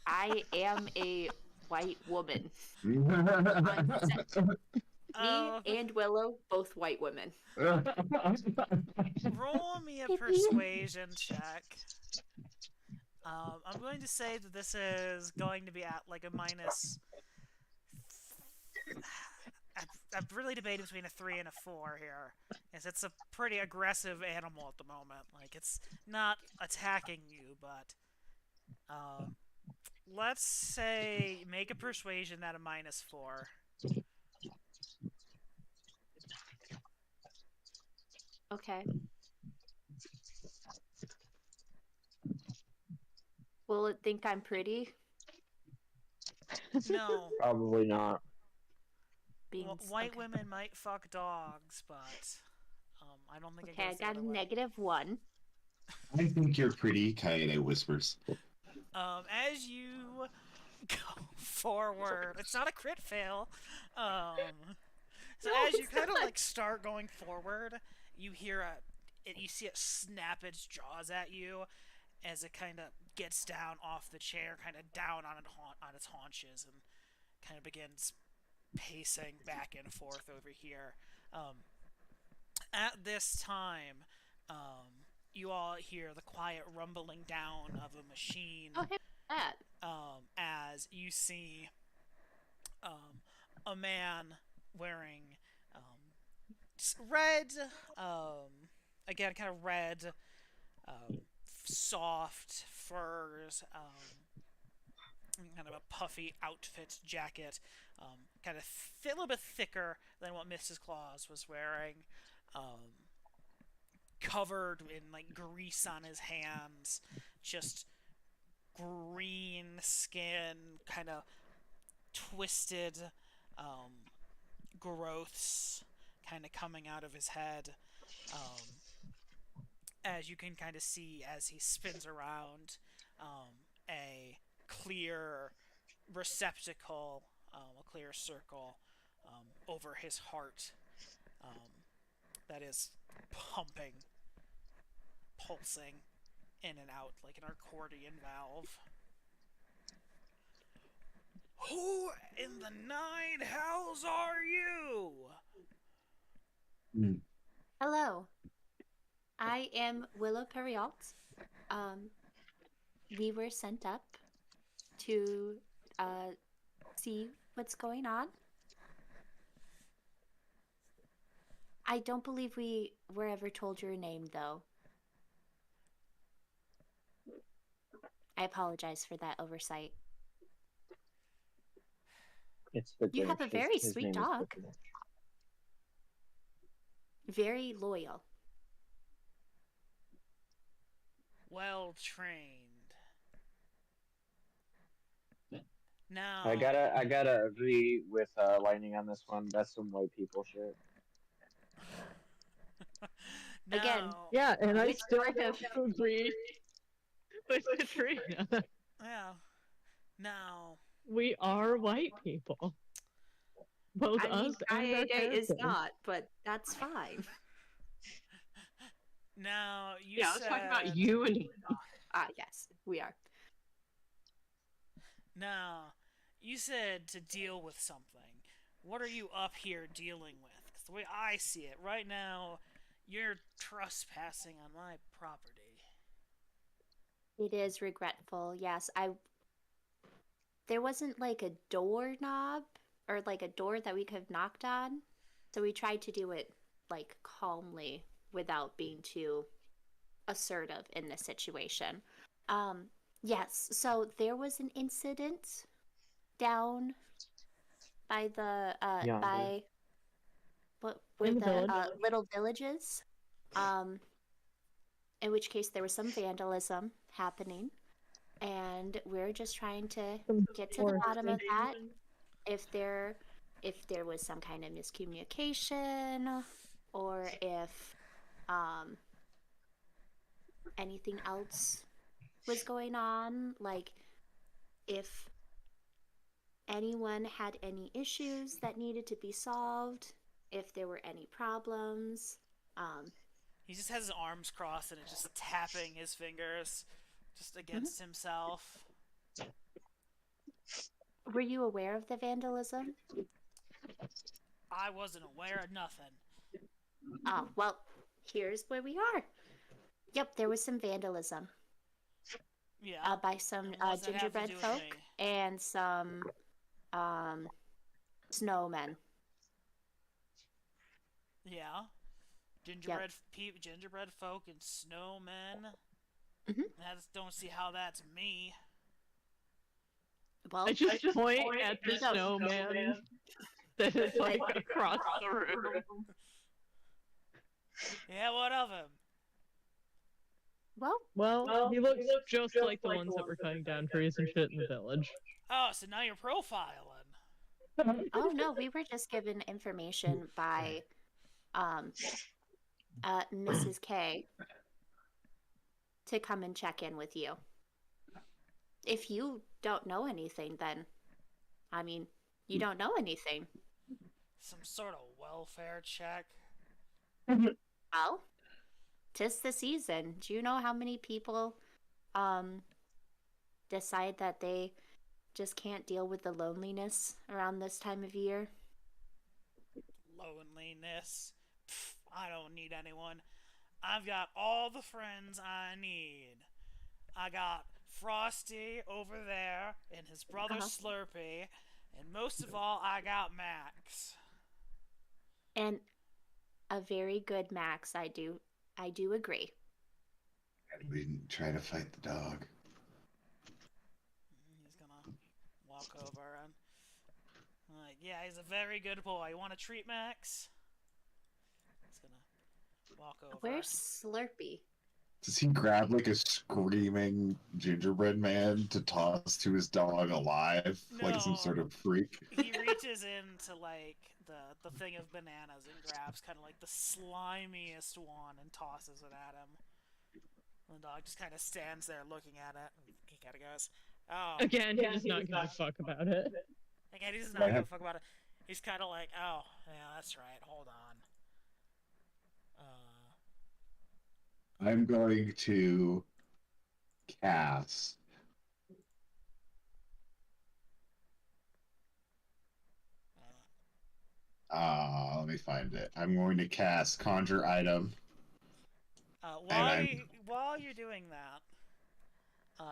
[SPEAKER 7] I am a white woman. Me and Willow, both white women.
[SPEAKER 3] Roll me a persuasion check. I'm going to say that this is going to be at like a minus. I'm really debating between a 3 and a 4 here. Yes, it's a pretty aggressive animal at the moment. Like, it's not attacking you, but let's say make a persuasion at a minus 4.
[SPEAKER 7] Okay. Will it think I'm pretty?
[SPEAKER 3] No.
[SPEAKER 8] Probably not.
[SPEAKER 3] Well, white women might fuck dogs, but I don't think it
[SPEAKER 7] Okay, I
[SPEAKER 3] goes the
[SPEAKER 7] got a
[SPEAKER 3] other way.
[SPEAKER 7] -1.
[SPEAKER 1] I think you're pretty, Kaede whispers.
[SPEAKER 3] As you go forward, it's not a crit fail. So as you kind of like start going forward, you hear you see it snap its jaws at you as it kind of gets down off the chair, kind of down on its haunches, and kind of begins pacing back and forth over here. At this time, you all hear the quiet rumbling down of a machine.
[SPEAKER 7] Oh, hey, that.
[SPEAKER 3] As you see a man wearing red, again, kind of red, soft furs, kind of a puffy outfit jacket, kind of a little bit thicker than what Mrs. Claus was wearing, covered in like grease on his hands, just green skin, kind of twisted growths kind of coming out of his head, as you can kind of see as he spins around a clear receptacle, a clear circle over his heart that is pumping, pulsing in and out like an accordion valve. Who in the 9 hells are you?
[SPEAKER 7] Hello. I am Willow Perrialt. We were sent up to see what's going on. I don't believe we were ever told your name, though. I apologize for that oversight.
[SPEAKER 8] It's the
[SPEAKER 7] You have
[SPEAKER 8] Grinch.
[SPEAKER 7] a very
[SPEAKER 8] His
[SPEAKER 7] sweet
[SPEAKER 8] name is
[SPEAKER 7] dog.
[SPEAKER 8] the Grinch.
[SPEAKER 7] Very loyal.
[SPEAKER 3] Well trained. Now
[SPEAKER 8] I gotta agree with Lightning on this one. That's some white people shit.
[SPEAKER 7] Again,
[SPEAKER 3] now-
[SPEAKER 5] Yeah, and I
[SPEAKER 7] Which
[SPEAKER 5] still
[SPEAKER 7] sort of-
[SPEAKER 5] have to agree with Katrina.
[SPEAKER 3] yeah. Now
[SPEAKER 5] We are white people. Both
[SPEAKER 7] I mean,
[SPEAKER 5] us and our
[SPEAKER 7] Kaede is
[SPEAKER 5] characters.
[SPEAKER 7] not, but that's fine.
[SPEAKER 3] Now you
[SPEAKER 11] Yeah,
[SPEAKER 3] said
[SPEAKER 11] let's talk about you and
[SPEAKER 7] Ah, yes, we are.
[SPEAKER 3] Now you said to deal with something. What are you up here dealing with? 'Cause the way I see it right now, you're trespassing on my property.
[SPEAKER 7] It is regretful. Yes, there wasn't like a doorknob or like a door that we could have knocked on, so we tried to do it like calmly without being too assertive in this situation. Yes, so there was an incident down by the
[SPEAKER 8] Yonder.
[SPEAKER 7] by where
[SPEAKER 5] In the
[SPEAKER 7] the
[SPEAKER 5] village.
[SPEAKER 7] little villages. In which case there was some vandalism happening, and we're just trying to get to the bottom of that. If there was some kind of miscommunication, or if anything else was going on, like if anyone had any issues that needed to be solved, if there were any problems.
[SPEAKER 3] He just has his arms crossed and is just tapping his fingers. just against himself.
[SPEAKER 4] Were you aware of the vandalism?
[SPEAKER 3] I wasn't aware of nothing.
[SPEAKER 4] Oh, well, here's where we are. Yep, there was some vandalism.
[SPEAKER 3] Yeah.
[SPEAKER 4] By some
[SPEAKER 3] What's that have to
[SPEAKER 4] gingerbread
[SPEAKER 3] do with
[SPEAKER 4] folk
[SPEAKER 3] me?
[SPEAKER 4] and some snowmen.
[SPEAKER 3] Yeah. Gingerbread folk and snowmen.
[SPEAKER 4] Mhm.
[SPEAKER 3] I just don't see how that's me.
[SPEAKER 4] Well,
[SPEAKER 5] I just point at the snowman that is like across the room.
[SPEAKER 3] Yeah, what of him?
[SPEAKER 5] Well, he looks just like the ones that were cutting down trees and shit in the village.
[SPEAKER 3] Oh, so now you're profiling.
[SPEAKER 4] Oh no, we were just given information by Mrs. K to come and check in with you. If you don't know anything, then I mean, you don't know anything.
[SPEAKER 3] Some sort of welfare check.
[SPEAKER 4] Well, 'tis the season. Do you know how many people decide that they just can't deal with the loneliness around this time of year?
[SPEAKER 3] Loneliness. Pfft, I don't need anyone. I've got all the friends I need. I got Frosty over there and his brother Slurpee, and most of all, I got Max.
[SPEAKER 4] And a very good Max, I do agree.
[SPEAKER 1] We didn't try to fight the dog.
[SPEAKER 3] He's gonna walk over and like, yeah, he's a very good boy. You want a treat, Max? He's gonna walk over.
[SPEAKER 4] Where's Slurpee?
[SPEAKER 1] Does he grab like a screaming gingerbread man to toss to his dog alive, like some sort of freak?
[SPEAKER 3] He reaches into like the thing of bananas and grabs kind of like the slimiest one and tosses it at him. And the dog just kind of stands there looking at it. And he kind of goes, "Oh."
[SPEAKER 5] Again, he does not give a fuck about it.
[SPEAKER 3] Again, he does not give a fuck about it. He's kind of like, "Oh, yeah, that's right. Hold on."
[SPEAKER 1] I'm going to cast. Let me find it. I'm going to cast Conjure Item.
[SPEAKER 3] While you're doing that,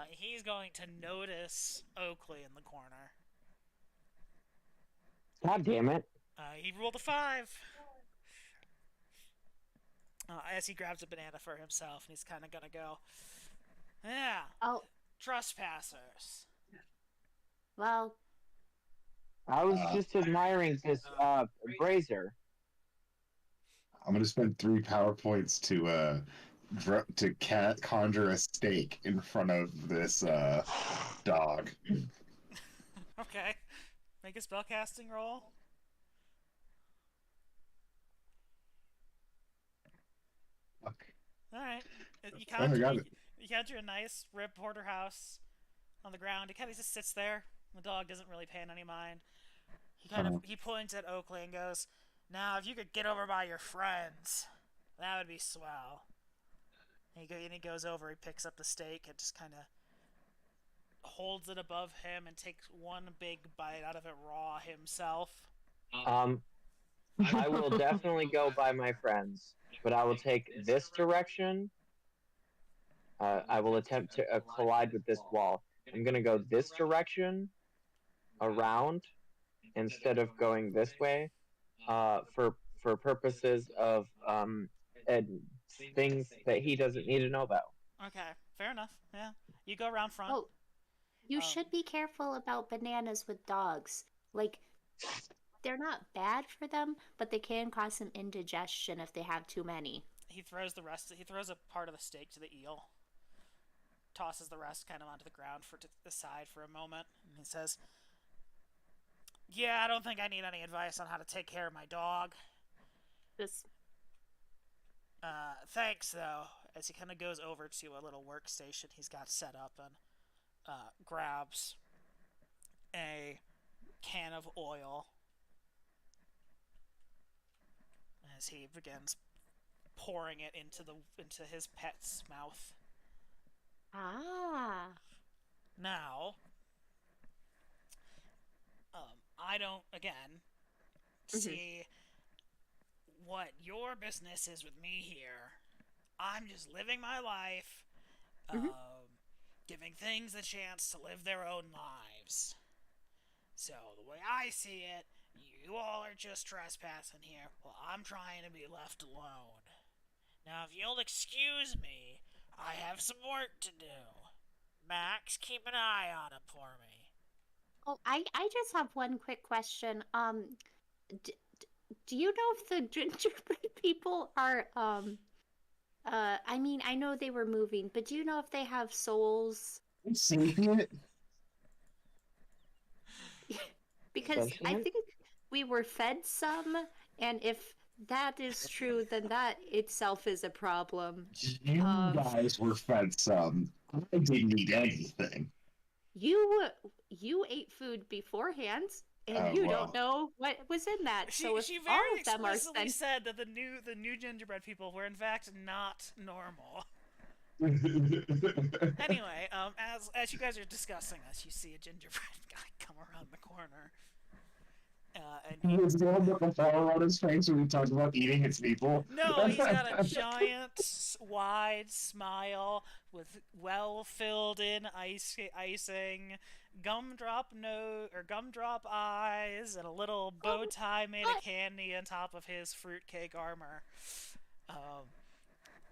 [SPEAKER 3] he's going to notice Oakley in the corner.
[SPEAKER 8] God damn it.
[SPEAKER 3] He rolled a 5. As he grabs a banana for himself, and he's kind of gonna go, yeah.
[SPEAKER 4] Oh,
[SPEAKER 3] trespassers.
[SPEAKER 4] Well,
[SPEAKER 8] I was just admiring this brazier.
[SPEAKER 1] I'm gonna spend 3 power points to conjure a stake in front of this dog.
[SPEAKER 3] Okay, make a spellcasting roll. Alright. You conjure a nice rib porterhouse on the ground. He kind of just sits there. The dog doesn't really pay any mind. He points at Oakley and goes, "Now, if you could get over by your friends, that would be swell." And he goes over, he picks up the steak and just kind of holds it above him and takes one big bite out of it raw himself.
[SPEAKER 8] I will definitely go by my friends, but I will take this direction. I will attempt to collide with this wall. I'm going to go this direction, around, instead of going this way, for purposes of things that he doesn't need to know about.
[SPEAKER 3] Okay, fair enough. Yeah, you go around front.
[SPEAKER 4] Oh, you should be careful about bananas with dogs. Like, they're not bad for them, but they can cause some indigestion if they have too many.
[SPEAKER 3] He throws a part of the steak to the eel. Tosses the rest kind of onto the ground to the side for a moment. And he says, "Yeah, I don't think I need any advice on how to take care of my dog. Thanks, though." As he kind of goes over to a little workstation he's got set up and grabs a can of oil as he begins pouring it into his pet's mouth.
[SPEAKER 4] Ah.
[SPEAKER 3] Now, I don't, again, see what your business is with me here. I'm just living my life, giving things a chance to live their own lives. So, the way I see it, you all are just trespassing here while I'm trying to be left alone. Now, if you'll excuse me, I have some work to do. Max, keep an eye on him for me.
[SPEAKER 4] Oh, I just have one quick question. Do you know if the gingerbread people are I mean, I know they were moving, but do you know if they have souls?
[SPEAKER 1] Sapient?
[SPEAKER 4] Because I
[SPEAKER 8] Sentient?
[SPEAKER 4] think we were fed some, and if that is true, then that itself is a problem.
[SPEAKER 1] You guys were fed some. I didn't eat anything.
[SPEAKER 4] You ate food beforehand, and
[SPEAKER 1] Oh,
[SPEAKER 4] you
[SPEAKER 1] well.
[SPEAKER 4] don't know what was in that. So if
[SPEAKER 3] She
[SPEAKER 4] all
[SPEAKER 3] very
[SPEAKER 4] of them are
[SPEAKER 3] explicitly
[SPEAKER 4] sent,
[SPEAKER 3] said that the new gingerbread people were in fact not normal. Anyway, as you guys are discussing this, you see a gingerbread guy come around the corner. And
[SPEAKER 1] He was the one with the flower on his face when we talked about eating its people.
[SPEAKER 3] no, he's got a giant, wide smile with well-filled-in icing, gumdrop eyes, and a little bow tie made of candy on top of his fruitcake armor.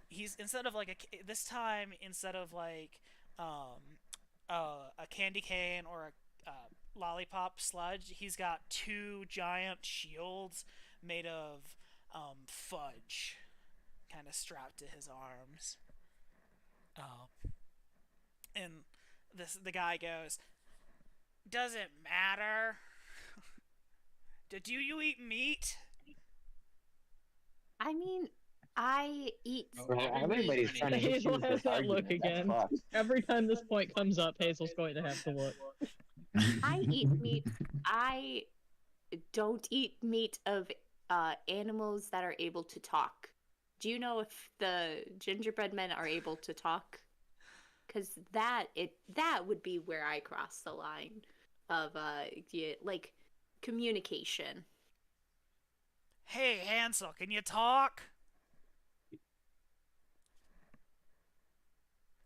[SPEAKER 3] He's instead of like this time instead of like a candy cane or a lollipop sludge, he's got two giant shields made of fudge kind of strapped to his arms. And the guy goes, "Does it matter? Do you eat meat?"
[SPEAKER 4] I mean, I eat.
[SPEAKER 8] Everybody's trying to hit
[SPEAKER 5] Hazel
[SPEAKER 8] you with
[SPEAKER 5] has
[SPEAKER 8] this
[SPEAKER 5] that look
[SPEAKER 8] argument. That's
[SPEAKER 5] again.
[SPEAKER 8] fucked.
[SPEAKER 5] Every time this point comes up, Hazel's going to have to look.
[SPEAKER 4] I eat meat. I don't eat meat of animals that are able to talk. Do you know if the gingerbread men are able to talk? Because that would be where I cross the line of like communication.
[SPEAKER 3] Hey, Hansel, can you talk?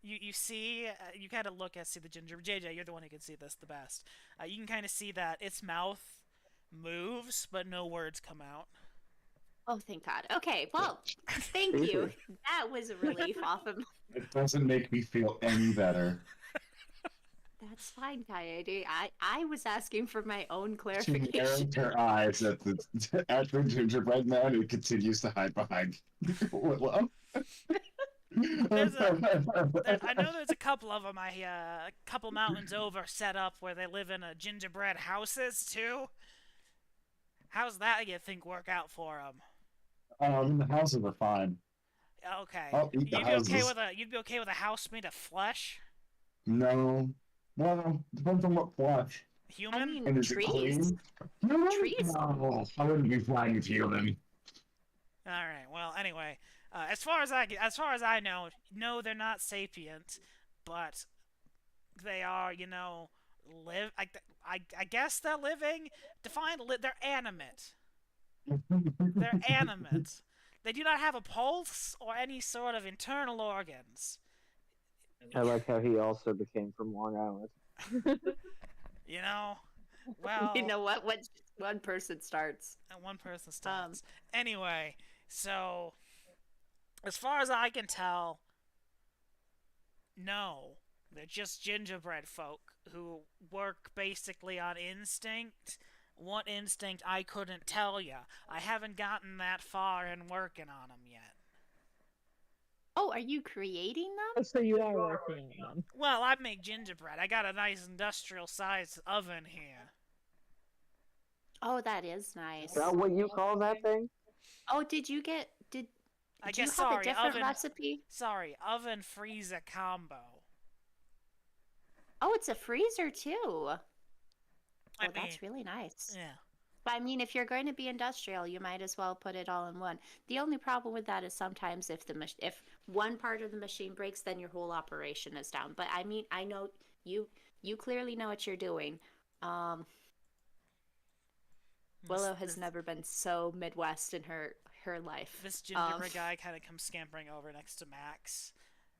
[SPEAKER 3] You see, you kind of see the gingerbread. JJ, you're the one who can see this the best. You can kind of see that its mouth moves, but no words come out.
[SPEAKER 4] Oh, thank God. Okay, well, thank you. That was a relief off of.
[SPEAKER 1] It doesn't make me feel any better.
[SPEAKER 4] That's fine, Coyote. I was asking for my own
[SPEAKER 1] She
[SPEAKER 4] clarification.
[SPEAKER 1] narrowed her eyes at the gingerbread man who continues to hide behind Willow.
[SPEAKER 3] I know there's a couple of them. A couple mountains over set up where they live in gingerbread houses too. How's that you think work out for them?
[SPEAKER 1] The houses are fine.
[SPEAKER 3] Okay.
[SPEAKER 1] I'll eat the houses.
[SPEAKER 3] You'd be okay with a house made of flesh?
[SPEAKER 1] No. Well, depends on what flesh.
[SPEAKER 3] Human?
[SPEAKER 4] I mean,
[SPEAKER 1] And is it clean? No,
[SPEAKER 4] Trees.
[SPEAKER 1] no, I wouldn't be flying with human.
[SPEAKER 3] All right. Well, anyway, as far as I know, no, they're not sapient, but they are, live. I guess they're living. They're animate. They're animate. They do not have a pulse or any sort of internal organs.
[SPEAKER 8] I like how he also became from Long Island.
[SPEAKER 3] Well,
[SPEAKER 4] You know what? One person starts.
[SPEAKER 3] and one person starts. Anyway, so as far as I can tell, no, they're just gingerbread folk who work basically on instinct. What instinct, I couldn't tell you. I haven't gotten that far in working on them yet.
[SPEAKER 4] Oh, are you creating them?
[SPEAKER 5] So you are working on them.
[SPEAKER 3] Well, I make gingerbread. I got a nice industrial-sized oven here.
[SPEAKER 4] Oh, that is nice.
[SPEAKER 8] Is that what you call that thing?
[SPEAKER 4] Oh, did you have a different recipe?
[SPEAKER 3] Sorry, oven freezer combo.
[SPEAKER 4] Oh, it's a freezer too. Oh,
[SPEAKER 3] I mean,
[SPEAKER 4] that's really nice.
[SPEAKER 3] Yeah.
[SPEAKER 7] But I mean, if you're going to be industrial, you might as well put it all in one. The only problem with that is sometimes if one part of the machine breaks, then your whole operation is down. But I mean, I know you clearly know what you're doing. Willow has never been so Midwest in her life.
[SPEAKER 3] This gingerbread guy kind of comes scampering over next to Max,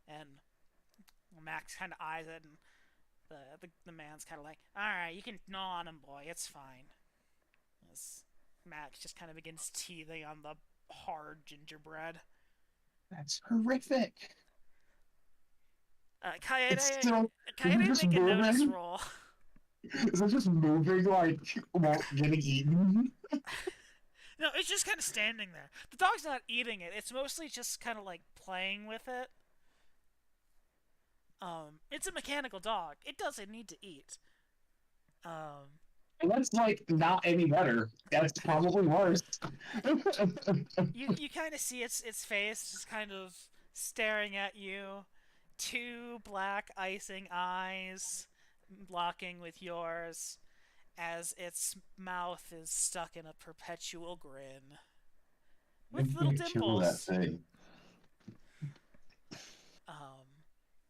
[SPEAKER 3] and Max kind of eyes it, and the man's kind of like, "All right, you can gnaw on him, boy. It's fine." As Max just kind of begins teething on the hard gingerbread.
[SPEAKER 1] That's horrific.
[SPEAKER 3] Kaede, make a notice roll.
[SPEAKER 1] Is it just moving like while getting eaten?
[SPEAKER 3] No, it's just kind of standing there. The dog's not eating it. It's mostly just kind of like playing with it. It's a mechanical dog. It doesn't need to eat.
[SPEAKER 1] That's like not any better. That's probably worse.
[SPEAKER 3] You kind of see its face just kind of staring at you. Two black icing eyes locking with yours as its mouth is stuck in a perpetual grin with little dimples.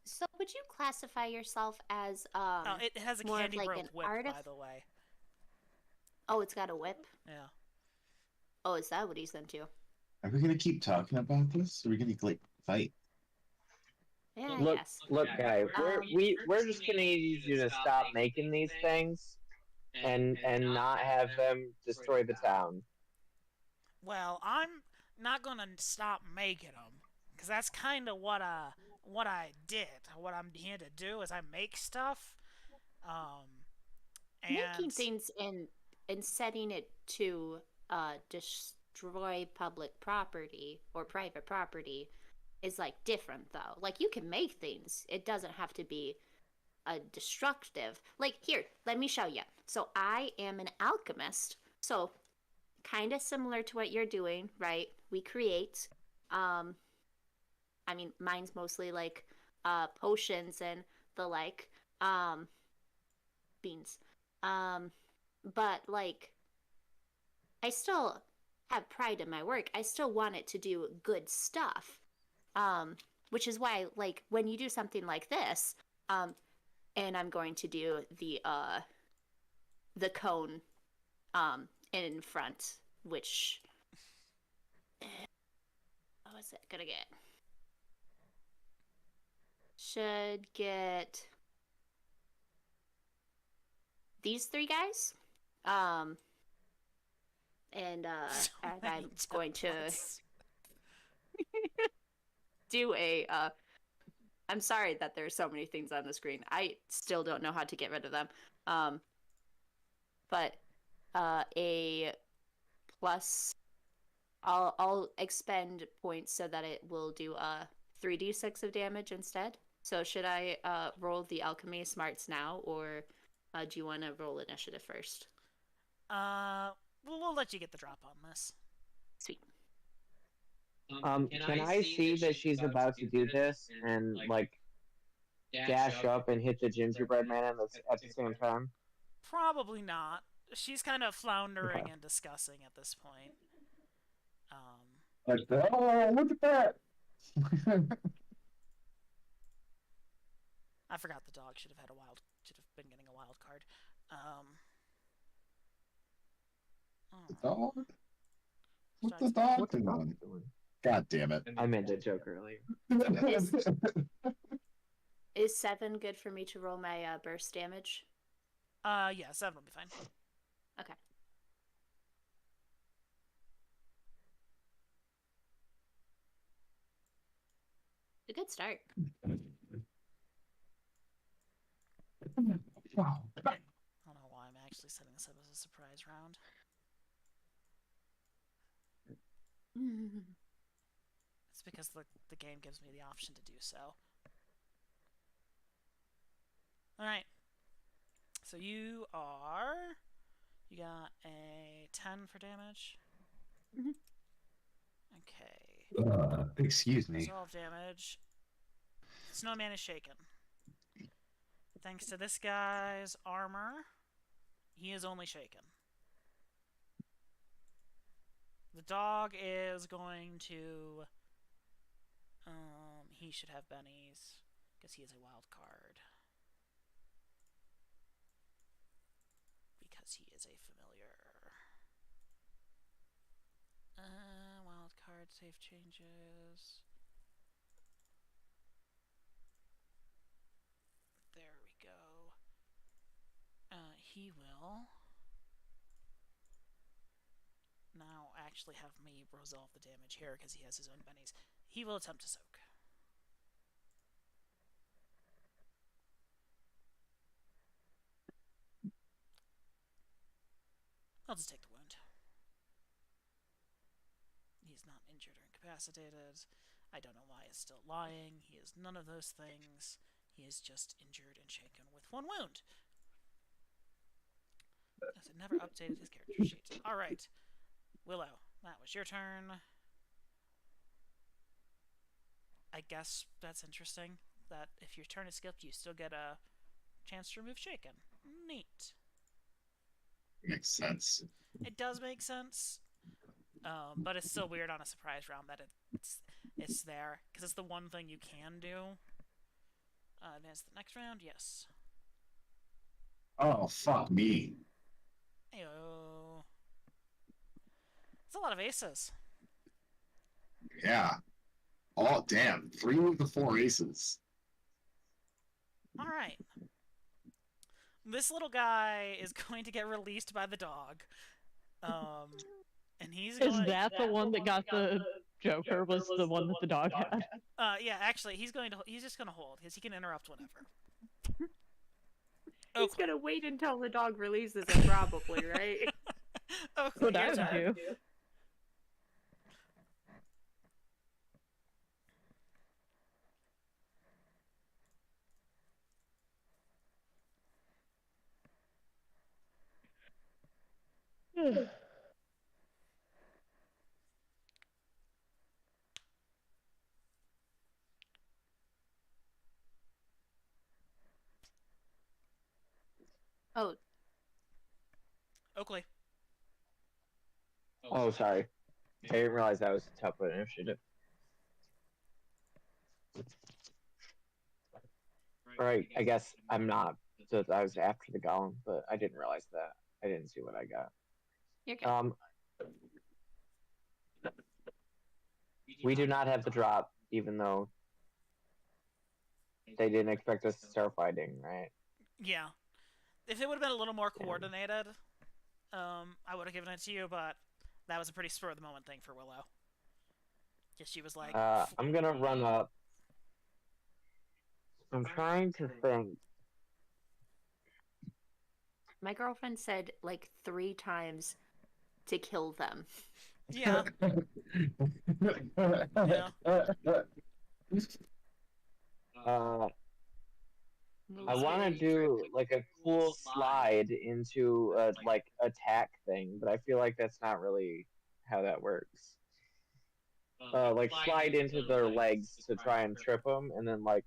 [SPEAKER 7] So would you classify yourself as
[SPEAKER 3] it has a
[SPEAKER 7] more of
[SPEAKER 3] candy
[SPEAKER 7] like
[SPEAKER 3] rope
[SPEAKER 7] an
[SPEAKER 3] whip, by the way.
[SPEAKER 7] Oh, it's got a whip?
[SPEAKER 3] Yeah.
[SPEAKER 7] Oh, is that what he's into?
[SPEAKER 1] Are we gonna keep talking about this? Or are we gonna like fight?
[SPEAKER 7] Yeah,
[SPEAKER 8] Look, guy. We're just gonna need you to stop making these things, and not have them destroy the town.
[SPEAKER 3] Well, I'm not gonna stop making them, because that's kind of what I did. What I'm here to do is I make stuff.
[SPEAKER 7] Making things and setting it to destroy public property or private property is like different though. Like you can make things. It doesn't have to be destructive. Like here, let me show you. So I am an alchemist. So kind of similar to what you're doing, right? We create I mean mine's mostly like potions and the like beans. But like I still have pride in my work. I still want it to do good stuff. Which is why, like, when you do something like this, and I'm going to do the cone, in front, which, what is it gonna get? Should get these three guys, and I'm going to do a I'm sorry that there's so many things on the screen. I still don't know how to get rid of them. But a plus I'll expend points so that it will do 3d6 of damage instead. So should I roll the alchemy smarts now, or do you want to roll initiative first?
[SPEAKER 3] We'll let you get the drop on this.
[SPEAKER 7] Sweet.
[SPEAKER 8] Can I see that she's about to do this and like dash up and hit the gingerbread man at the same time?
[SPEAKER 3] Probably not. She's kind of floundering and discussing at this point.
[SPEAKER 1] Like, oh, look at that!
[SPEAKER 3] I forgot the dog should have been getting a wild card.
[SPEAKER 1] The dog? What's the dog doing? God damn it!
[SPEAKER 8] I made that joke earlier.
[SPEAKER 7] Is 7 good for me to roll my burst damage?
[SPEAKER 3] Yeah, 7 will be fine.
[SPEAKER 7] Okay. A good start.
[SPEAKER 3] I don't know why I'm actually setting this up as a surprise round. It's because the game gives me the option to do so. Alright. So you got a 10 for damage?
[SPEAKER 7] Mm-hmm.
[SPEAKER 3] Okay.
[SPEAKER 1] Excuse me.
[SPEAKER 3] Resolve damage. Snowman is shaken. Thanks to this guy's armor, he is only shaken. dog is going to. He should have bennies because he is a wild card. Because he is a familiar. Wild card save changes. There we go. He will now actually have me resolve the damage here because he has his own bennies. He will attempt to soak. I'll just take the wound. He's not injured or incapacitated. I don't know why he's still lying. He is none of those things. He is just injured and shaken with 1 wound. Yes, it never updated his character sheet. Alright. Willow, that was your turn. I guess that's interesting. That if your turn is skipped, you still get a chance to remove shaken. Neat.
[SPEAKER 1] Makes sense.
[SPEAKER 3] It does make sense. But it's still weird on a surprise round that it's there. Because it's the one thing you can do. Advance the next round? Yes.
[SPEAKER 1] Oh, fuck me.
[SPEAKER 3] Heyo. It's a lot of aces.
[SPEAKER 1] Yeah. Oh, damn. 3 of the 4 aces.
[SPEAKER 3] Alright. This little guy is going to get released by the dog. And he's
[SPEAKER 5] Is
[SPEAKER 3] going...
[SPEAKER 5] that the one that got the Joker? Was the one that the dog had?
[SPEAKER 3] Yeah, actually, he's just gonna hold, because he can interrupt whenever.
[SPEAKER 7] He's gonna wait until the dog releases it, probably, right?
[SPEAKER 3] Okay,
[SPEAKER 5] What I
[SPEAKER 3] your
[SPEAKER 5] would
[SPEAKER 3] turn.
[SPEAKER 5] do.
[SPEAKER 7] Oh,
[SPEAKER 3] Oakley.
[SPEAKER 8] Oh, sorry. I didn't realize that was a tough initiative. Alright, I guess I'm not. So I was after the golem, but I didn't realize that. I didn't see what I got.
[SPEAKER 7] you're good.
[SPEAKER 8] We do not have the drop, even though they didn't expect us to start fighting, right?
[SPEAKER 3] Yeah. If it would have been a little more coordinated, I would have given it to you, but that was a pretty spur-of-the-moment thing for Willow. Just she was like...
[SPEAKER 8] I'm gonna run up. I'm trying to think.
[SPEAKER 7] My girlfriend said like 3 times to kill them.
[SPEAKER 3] Yeah.
[SPEAKER 8] I want to do like a cool slide into a like attack thing, but I feel like that's not really how that works. Like slide into their legs to try and trip them, and then like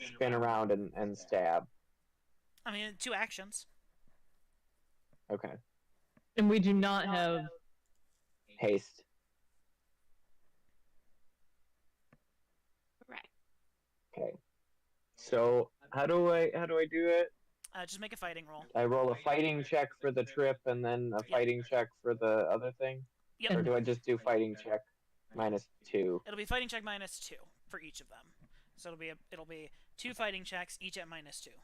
[SPEAKER 8] spin around and stab.
[SPEAKER 3] I mean, 2 actions.
[SPEAKER 8] Okay.
[SPEAKER 5] And we do not have
[SPEAKER 8] Haste.
[SPEAKER 7] Right.
[SPEAKER 8] Okay. So how do I do it?
[SPEAKER 3] Just make a fighting roll.
[SPEAKER 8] I roll a fighting check for the trip and then a fighting check for the other thing?
[SPEAKER 3] Yep.
[SPEAKER 8] Or do I just do fighting check -2?
[SPEAKER 3] It'll be fighting check -2 for each of them. So it'll be 2 fighting checks, each at -2.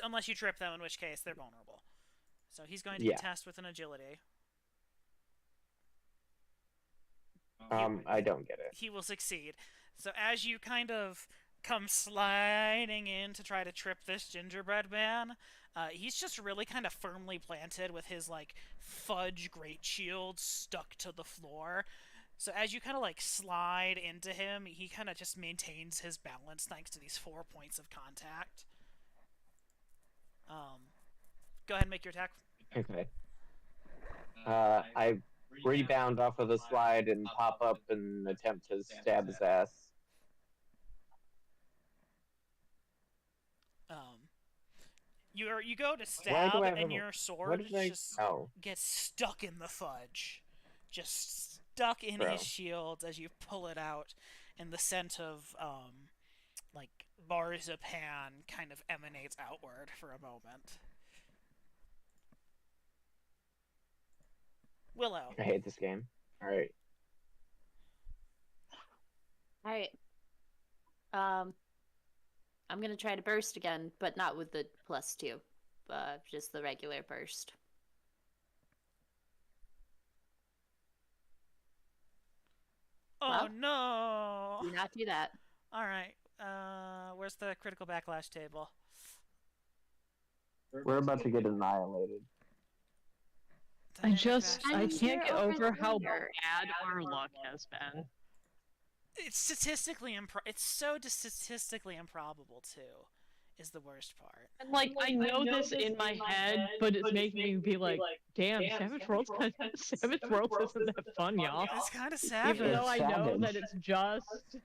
[SPEAKER 3] Unless you trip them, in which case they're vulnerable. So he's going to contest with an agility.
[SPEAKER 8] I don't get it.
[SPEAKER 3] He will succeed. So as you kind of come sliding in to try to trip this gingerbread man, he's just really kind of firmly planted with his like fudge great shield stuck to the floor. So as you kind of like slide into him, he kind of just maintains his balance thanks to these 4 points of contact. Go ahead and make your attack.
[SPEAKER 8] Okay. I rebound off of the slide and pop up and attempt to stab his ass.
[SPEAKER 3] You go to
[SPEAKER 8] Why
[SPEAKER 3] stab,
[SPEAKER 8] do I have
[SPEAKER 3] and
[SPEAKER 8] a-
[SPEAKER 3] your
[SPEAKER 8] What
[SPEAKER 3] sword
[SPEAKER 8] did I?
[SPEAKER 3] just
[SPEAKER 8] Oh,
[SPEAKER 3] gets stuck in the fudge. Just stuck in
[SPEAKER 8] Bro.
[SPEAKER 3] his shield as you pull it out, and the scent of, like, marzipan kind of emanates outward for a moment. Willow.
[SPEAKER 8] I hate this game. All right.
[SPEAKER 7] All right. I'm gonna try to burst again, but not with the +2, just the regular burst.
[SPEAKER 3] Oh
[SPEAKER 7] Well,
[SPEAKER 3] no!
[SPEAKER 7] Do not do that.
[SPEAKER 3] Alright, where's the critical backlash table?
[SPEAKER 8] We're about to get annihilated.
[SPEAKER 5] I just, I
[SPEAKER 7] I'm
[SPEAKER 5] can't
[SPEAKER 7] here
[SPEAKER 5] get
[SPEAKER 7] over
[SPEAKER 5] over
[SPEAKER 7] the
[SPEAKER 5] how
[SPEAKER 7] winter.
[SPEAKER 5] bad our luck has been.
[SPEAKER 3] It's statistically it's so statistically improbable too, is the worst part.
[SPEAKER 5] And like, I know this in my head, but it's making me be like, damn, Savage Worlds Savage Worlds isn't that fun, y'all.
[SPEAKER 3] It's kind of savage.
[SPEAKER 5] Even though I know
[SPEAKER 8] Savage.
[SPEAKER 5] that it's just...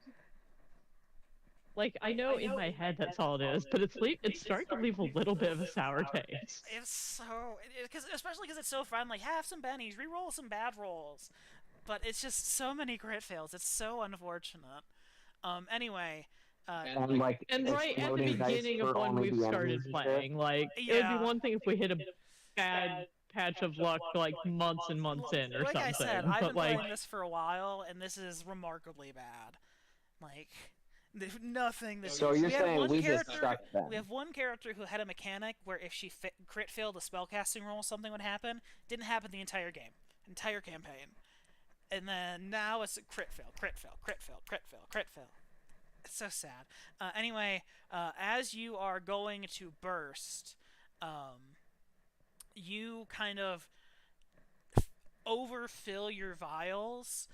[SPEAKER 5] Like, I know in my head that's all it is, but it's starting to leave a little bit of a sour taste.
[SPEAKER 3] It's so, especially because it's so fun. Like, have some bennies, re-roll some bad rolls, but it's just so many crit fails. It's so unfortunate. Anyway,
[SPEAKER 8] And like,
[SPEAKER 5] And right at the
[SPEAKER 8] exploding dice
[SPEAKER 5] beginning of
[SPEAKER 8] for
[SPEAKER 5] when
[SPEAKER 8] only
[SPEAKER 5] we've
[SPEAKER 8] the
[SPEAKER 5] started
[SPEAKER 8] enemies and shit.
[SPEAKER 5] playing, like, it would
[SPEAKER 3] Yeah.
[SPEAKER 5] be one thing if we hit a bad patch of luck like months and months in or
[SPEAKER 3] like
[SPEAKER 5] something.
[SPEAKER 3] I said, I've
[SPEAKER 5] but
[SPEAKER 3] been
[SPEAKER 5] like,
[SPEAKER 3] playing this for a while, and this is remarkably bad. Like, there's nothing that.
[SPEAKER 8] So you're
[SPEAKER 3] we had
[SPEAKER 8] saying
[SPEAKER 3] one
[SPEAKER 8] we just
[SPEAKER 3] character.
[SPEAKER 8] suck then?
[SPEAKER 3] We have one character who had a mechanic where if she crit failed a spellcasting roll, something would happen. Didn't happen the entire game, entire campaign. And then now it's a crit fail, crit fail, crit fail, crit fail, crit fail. It's so sad. Anyway, as you are going to burst, you kind of overfill your vials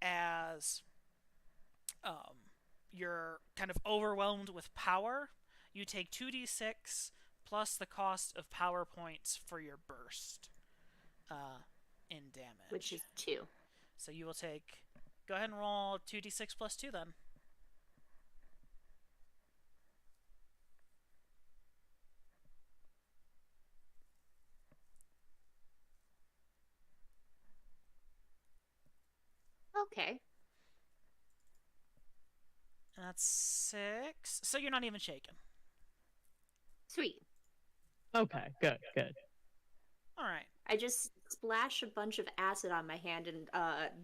[SPEAKER 3] as you're kind of overwhelmed with power. You take 2d6 plus the cost of power points for your burst in damage.
[SPEAKER 7] Which is 2.
[SPEAKER 3] So you will take... Go ahead and roll 2d6 plus 2 then.
[SPEAKER 7] Okay.
[SPEAKER 3] That's 6. So you're not even shaken.
[SPEAKER 7] Sweet.
[SPEAKER 5] okay, good, good.
[SPEAKER 3] Alright.
[SPEAKER 7] I just splash a bunch of acid on my hand and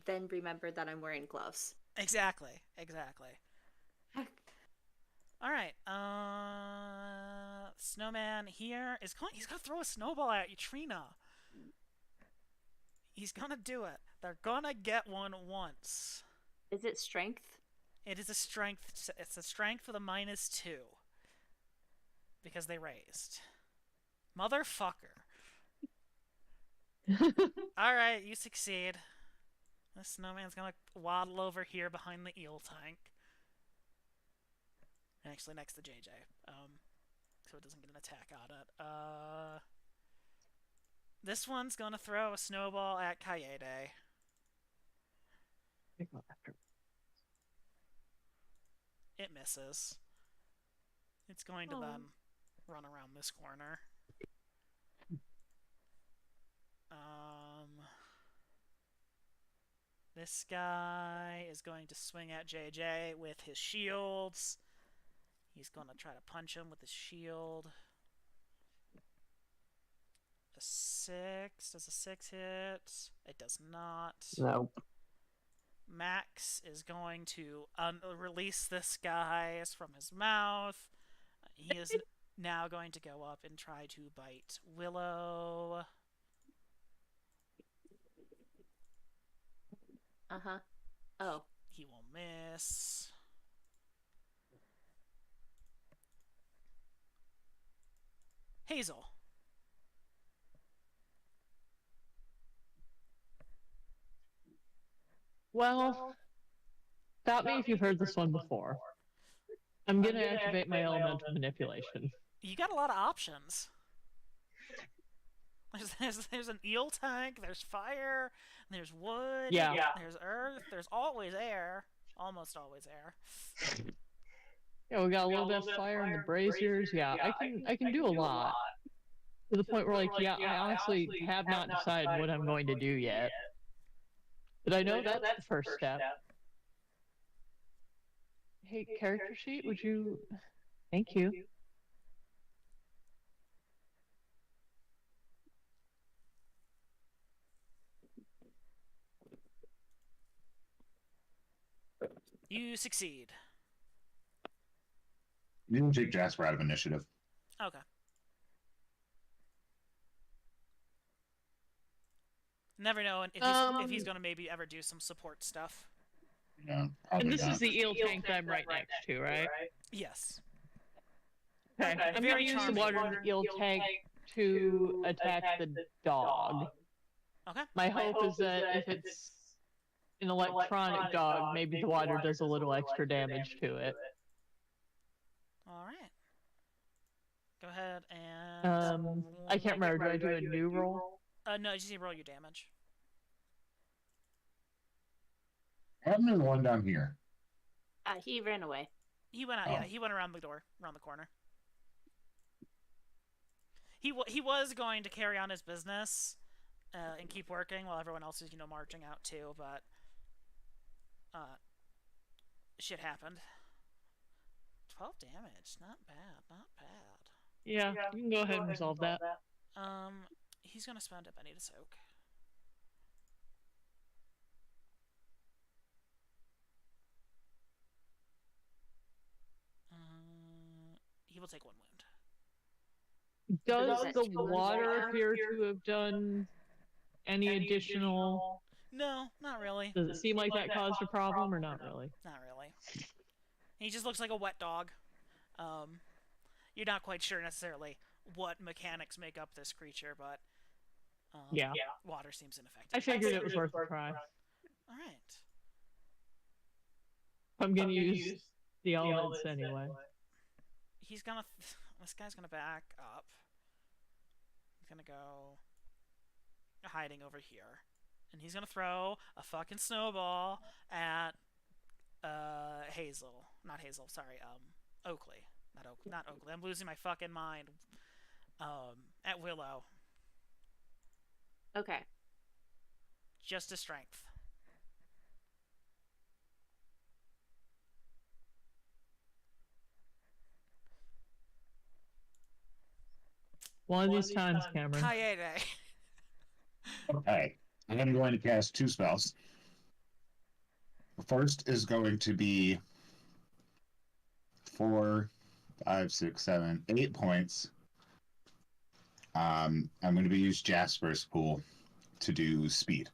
[SPEAKER 7] then remember that I'm wearing gloves.
[SPEAKER 3] Exactly. Exactly. Alright. Snowman here is going... He's gonna throw a snowball at you, Trina. He's gonna do it. They're gonna get one once.
[SPEAKER 7] Is it strength?
[SPEAKER 3] It is a strength. It's a strength with a -2. Because they raised. Motherfucker. Alright, you succeed. The snowman's gonna waddle over here behind the eel tank. Actually, next to JJ. So it doesn't get an attack on it. This one's gonna throw a snowball at Kaede. It misses. It's going to then run around this corner. This guy is going to swing at JJ with his shields. He's going to try to punch him with his shield. A 6. Does a 6 hit? It does not.
[SPEAKER 8] Nope.
[SPEAKER 3] Max is going to release this guy from his mouth. He is now going to go up and try to bite Willow.
[SPEAKER 7] Uh-huh. Oh.
[SPEAKER 3] He will miss. Hazel.
[SPEAKER 5] Well, stop me if you've heard this one before. I'm gonna activate my elemental manipulation.
[SPEAKER 3] You got a lot of options. There's an eel tank, there's fire, there's wood,
[SPEAKER 5] Yeah.
[SPEAKER 3] there's earth, there's always air. Almost always air.
[SPEAKER 5] Yeah, we got a little bit of fire in the braziers. Yeah, I can do a lot. To the point where, like, yeah, I honestly have not decided what I'm going to do yet. But I know that's the first step. Hey, character sheet, would you... Thank you.
[SPEAKER 3] You succeed.
[SPEAKER 1] You didn't take Jasper out of initiative.
[SPEAKER 3] Okay. Never know if he's gonna maybe ever do some support stuff.
[SPEAKER 1] Yeah,
[SPEAKER 5] and this is the eel tank that I'm right next to, right?
[SPEAKER 3] Yes.
[SPEAKER 5] Okay, I'm
[SPEAKER 3] Very
[SPEAKER 5] gonna use the
[SPEAKER 3] charming.
[SPEAKER 5] water eel tank to attack the dog.
[SPEAKER 3] Okay.
[SPEAKER 5] My hope is that if it's an electronic dog, maybe the water does a little extra damage to it.
[SPEAKER 3] All right. Go ahead and.
[SPEAKER 5] I can't remember. Do I do a new roll?
[SPEAKER 3] No, just roll your damage.
[SPEAKER 1] I have another one down here.
[SPEAKER 7] He ran away.
[SPEAKER 3] He went out.
[SPEAKER 1] Oh.
[SPEAKER 3] Yeah, he went around the door, around the corner. He was going to carry on his business and keep working while everyone else is marching out too, but shit happened. 12 damage, not bad, not bad.
[SPEAKER 5] Yeah, you can go ahead and resolve that.
[SPEAKER 3] He's gonna spend a penny to soak. He will take 1 wound.
[SPEAKER 5] Does the water appear to have done any additional?
[SPEAKER 3] No, not really.
[SPEAKER 5] Does it seem like that caused a problem or not really?
[SPEAKER 3] Not really. He just looks like a wet dog. You're not quite sure necessarily what mechanics make up this creature, but
[SPEAKER 5] yeah,
[SPEAKER 3] water seems ineffective.
[SPEAKER 5] I figured it was worth a try.
[SPEAKER 3] All right.
[SPEAKER 5] I'm gonna use the elements anyway.
[SPEAKER 3] He's gonna. This guy's gonna back up. He's gonna go hiding over here, and he's gonna throw a fucking snowball at Hazel. Not Hazel. Sorry. Oakley. Not Oakley. I'm losing my fucking mind. At Willow.
[SPEAKER 7] Okay.
[SPEAKER 3] Just a strength.
[SPEAKER 5] One of these times, Cameron.
[SPEAKER 3] Kaede.
[SPEAKER 1] Okay, I'm going to cast 2 spells. The first is going to be 4, 5, 6, 7, 8 points. I'm going to use Jasper's pool to do speed.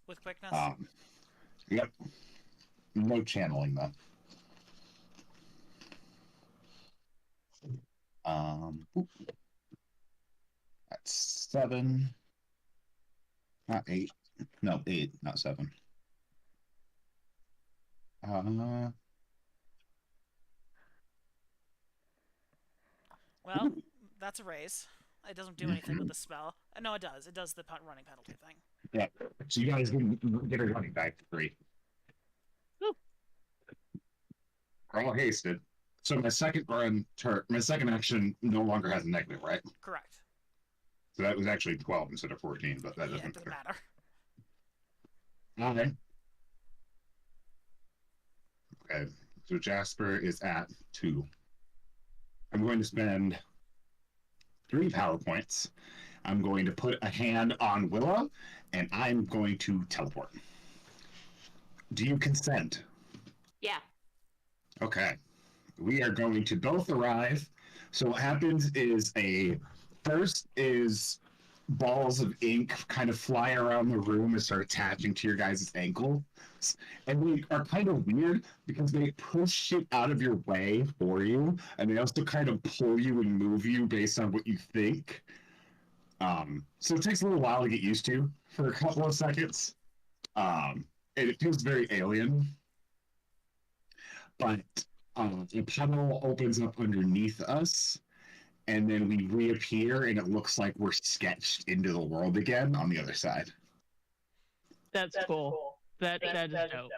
[SPEAKER 3] With quickness?
[SPEAKER 1] Yep. No channeling, though. That's 7. Not 8. No, 8, not 7.
[SPEAKER 3] Well, that's a raise. It doesn't do anything with the spell. No, it does. It does the running penalty thing.
[SPEAKER 1] Yeah. So you guys get a running back for 3. We're all hasted. So my second my second action no longer has a negative, right?
[SPEAKER 3] Correct.
[SPEAKER 1] So that was actually 12 instead of 14, but that
[SPEAKER 3] Yeah,
[SPEAKER 1] doesn't
[SPEAKER 3] it doesn't matter.
[SPEAKER 1] Okay. Okay. So Jasper is at 2. I'm going to spend 3 power points. I'm going to put a hand on Willow, and I'm going to teleport. Do you consent?
[SPEAKER 7] Yeah.
[SPEAKER 1] Okay. We are going to both arrive. So what happens is first is balls of ink kind of fly around the room and start attaching to your guys' ankles. And they are kind of weird because they push shit out of your way for you, and they also kind of pull you and move you based on what you think. So it takes a little while to get used to for a couple of seconds. And it feels very alien. But a tunnel opens up underneath us, and then we reappear, and it looks like we're sketched into the world again on the other side.
[SPEAKER 5] That's cool. That is dope.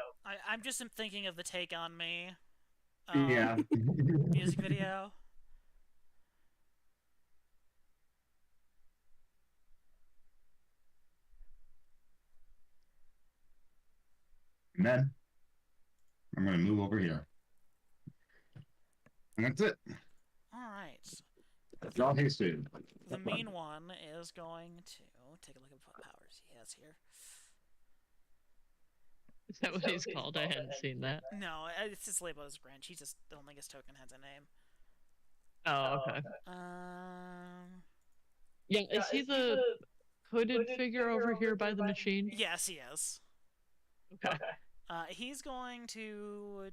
[SPEAKER 3] I'm just thinking of the Take On Me
[SPEAKER 1] Yeah.
[SPEAKER 3] music video.
[SPEAKER 1] And then I'm going to move over here. And that's it.
[SPEAKER 3] All right.
[SPEAKER 1] Draw hasted.
[SPEAKER 3] The main one is going to take a look at what powers he has here.
[SPEAKER 5] Is that what he's called? I hadn't seen that.
[SPEAKER 3] No, it's just labeled as Grinch. He just don't think his token has a name.
[SPEAKER 5] Oh, okay.
[SPEAKER 3] Um.
[SPEAKER 5] Yeah, is he the hooded figure over here by the machine?
[SPEAKER 3] Yes, he is.
[SPEAKER 5] Okay.
[SPEAKER 3] He's going to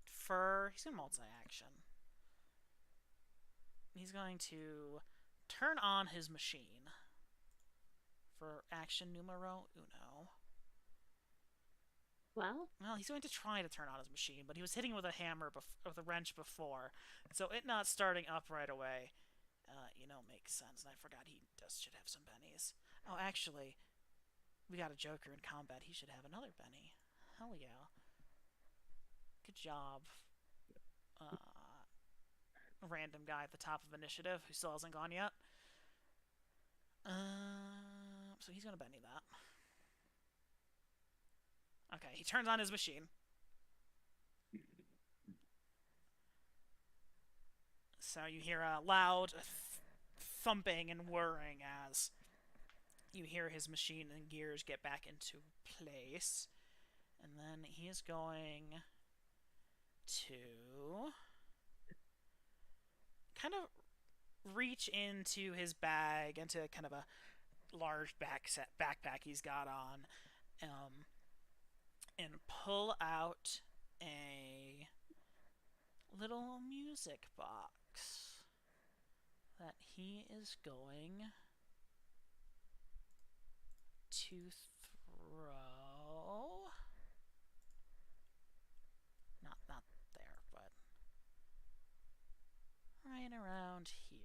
[SPEAKER 3] he's going to multi-action. He's going to turn on his machine for action numero uno.
[SPEAKER 4] Well,
[SPEAKER 3] He's going to try to turn on his machine, but he was hitting it with a hammer, with a wrench before, so it not starting up right away, makes sense. And I forgot he should have some bennies. Oh, actually, we got a Joker in combat. He should have another Benny. Hell yeah. Good job. Random guy at the top of initiative who still hasn't gone yet. So he's gonna Benny that. Okay, he turns on his machine. So you hear a loud thumping and whirring as you hear his machine and gears get back into place. And then he is going to kind of reach into his bag, into kind of a large backpack he's got on, and pull out a little music box that he is going to throw. Not there, but right around here.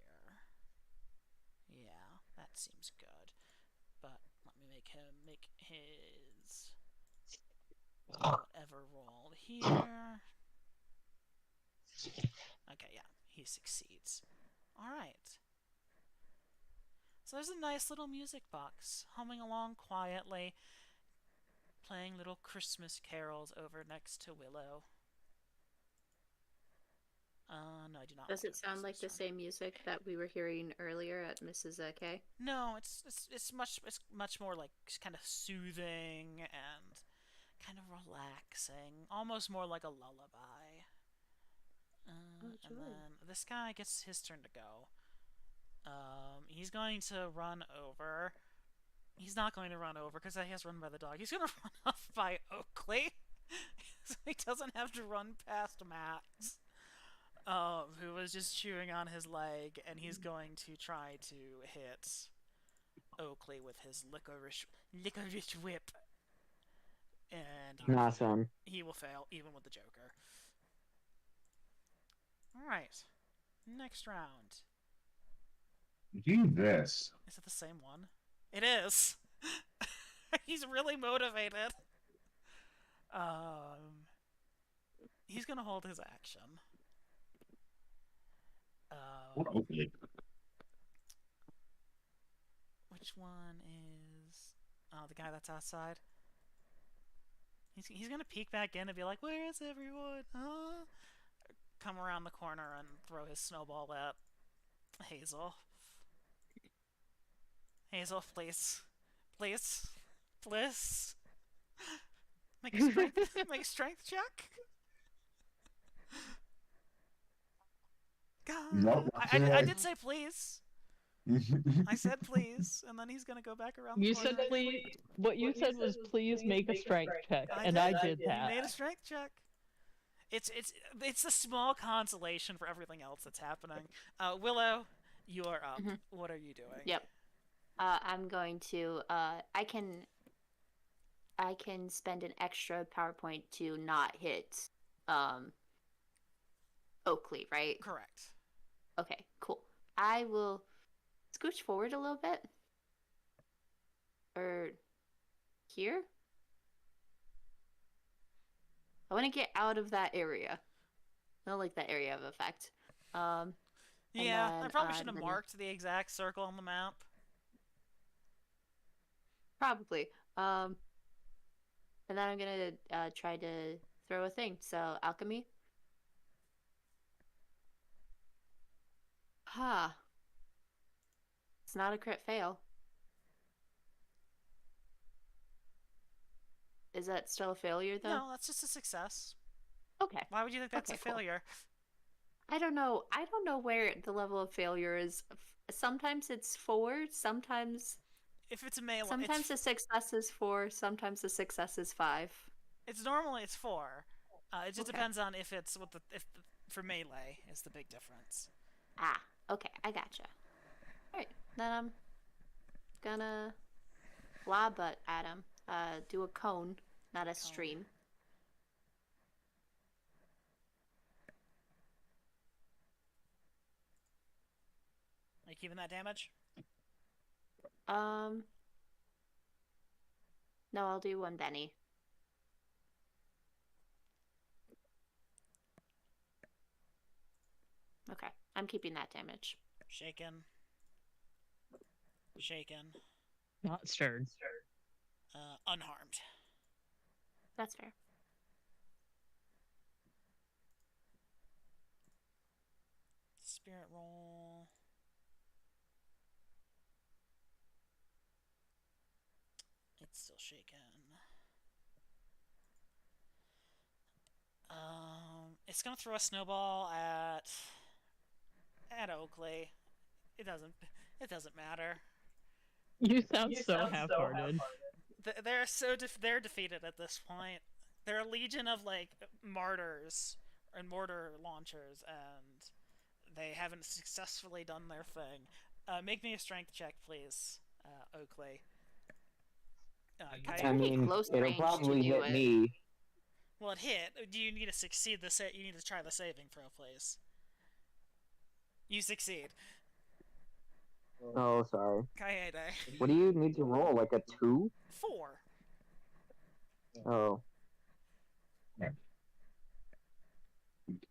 [SPEAKER 3] Yeah, that seems good. But let me make him make his whatever roll here. Okay, yeah, he succeeds. Alright. So there's a nice little music box humming along quietly, playing little Christmas carols over next to Willow. No, I do not.
[SPEAKER 4] Does it sound like the same music that we were hearing earlier at Mrs. K?
[SPEAKER 3] No, it's much more like kind of soothing and kind of relaxing, almost more like a lullaby. And then this guy gets his turn to go. He's going to run over. He's not going to run over because he has run by the dog. He's going to run off by Oakley, so he doesn't have to run past Max, who was just chewing on his leg, and he's going to try to hit Oakley with his licorice whip. And
[SPEAKER 8] awesome.
[SPEAKER 3] He will fail, even with the Joker. Alright. Next round.
[SPEAKER 1] Do this.
[SPEAKER 3] Is it the same one? It is! He's really motivated. He's gonna hold his action.
[SPEAKER 1] Hopefully.
[SPEAKER 3] Which one is... Oh, the guy that's outside? He's gonna peek back in and be like, where is everyone? Huh? Come around the corner and throw his snowball at Hazel. Hazel, please. Please. Please. Make a strength check? God.
[SPEAKER 1] Nope,
[SPEAKER 3] I did say please. I said please, and then he's gonna go back around the
[SPEAKER 5] You
[SPEAKER 3] corner.
[SPEAKER 5] said please. What you said was please make a strength check, and I did that.
[SPEAKER 3] He made a strength check. It's a small consolation for everything else that's happening. Willow, you are up. What are you doing?
[SPEAKER 4] Yep. I'm going to. I can spend an extra PowerPoint to not hit Oakley, right?
[SPEAKER 3] Correct.
[SPEAKER 4] Okay, cool. I will scooch forward a little bit. Or here? I want to get out of that area. I don't like that area of effect.
[SPEAKER 3] Yeah, I probably should have
[SPEAKER 4] then-
[SPEAKER 3] marked the exact circle on the map.
[SPEAKER 4] Probably. And
[SPEAKER 7] And then I'm gonna try to throw a thing. So alchemy. Ha. It's not a crit fail. Is that still a failure though?
[SPEAKER 3] No, that's just a success.
[SPEAKER 7] Okay.
[SPEAKER 3] Why would you think that's
[SPEAKER 7] Okay,
[SPEAKER 3] a
[SPEAKER 7] cool.
[SPEAKER 3] failure?
[SPEAKER 7] I don't know. I don't know where the level of failure is. Sometimes it's 4, sometimes
[SPEAKER 3] If it's a melee,
[SPEAKER 7] sometimes the success is 4, sometimes the success is 5.
[SPEAKER 3] it's normally it's 4. It just
[SPEAKER 7] Okay.
[SPEAKER 3] depends on if it's for melee is the big difference.
[SPEAKER 7] Ah, okay, I gotcha. Alright, then I'm gonna lob at him. Do a cone, not a stream.
[SPEAKER 3] Are you keeping that damage?
[SPEAKER 7] No, I'll do one Benny. Okay, I'm keeping that damage.
[SPEAKER 3] Shaken. Shaken.
[SPEAKER 5] Not stirred.
[SPEAKER 3] Unharmed.
[SPEAKER 7] That's fair.
[SPEAKER 3] Spirit roll. It's still shaken. It's gonna throw a snowball at Oakley. It doesn't matter.
[SPEAKER 5] You sound so half-hearted.
[SPEAKER 3] They're defeated at this point. They're a legion of like martyrs and mortar launchers, and they haven't successfully done their thing. Make me a strength check, please, Oakley.
[SPEAKER 8] I mean, it'll probably hit me.
[SPEAKER 3] Well, it hit. Do you need to succeed the You need to try the saving throw, please. You succeed.
[SPEAKER 8] Oh, sorry.
[SPEAKER 3] Kaede.
[SPEAKER 8] What do you need to roll? Like a 2?
[SPEAKER 3] 4.
[SPEAKER 8] Oh.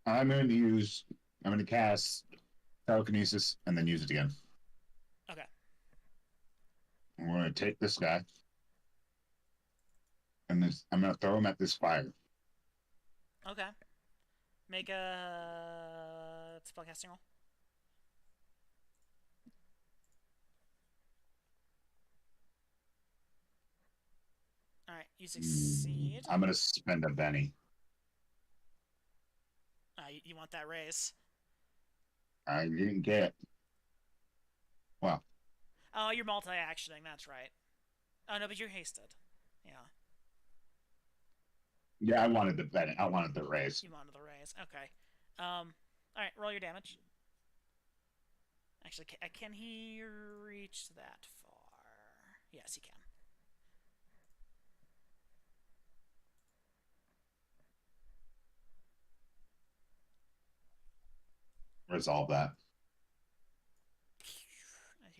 [SPEAKER 1] I'm going to cast telekinesis and then use it again.
[SPEAKER 3] Okay.
[SPEAKER 1] I'm going to take this guy and I'm going to throw him at this fire.
[SPEAKER 3] Okay. Make a spellcasting roll. Alright, you succeed.
[SPEAKER 1] I'm going to spend a Benny.
[SPEAKER 3] You want that raise?
[SPEAKER 1] I didn't get. Well.
[SPEAKER 3] Oh, you're multi-actioning, that's right. Oh, no, but you're hasted. Yeah.
[SPEAKER 1] Yeah, I wanted the Benny. I wanted the raise.
[SPEAKER 3] You wanted the raise. Okay. Alright, roll your damage. Actually, can he reach that far? Yes, he can.
[SPEAKER 1] Resolve that.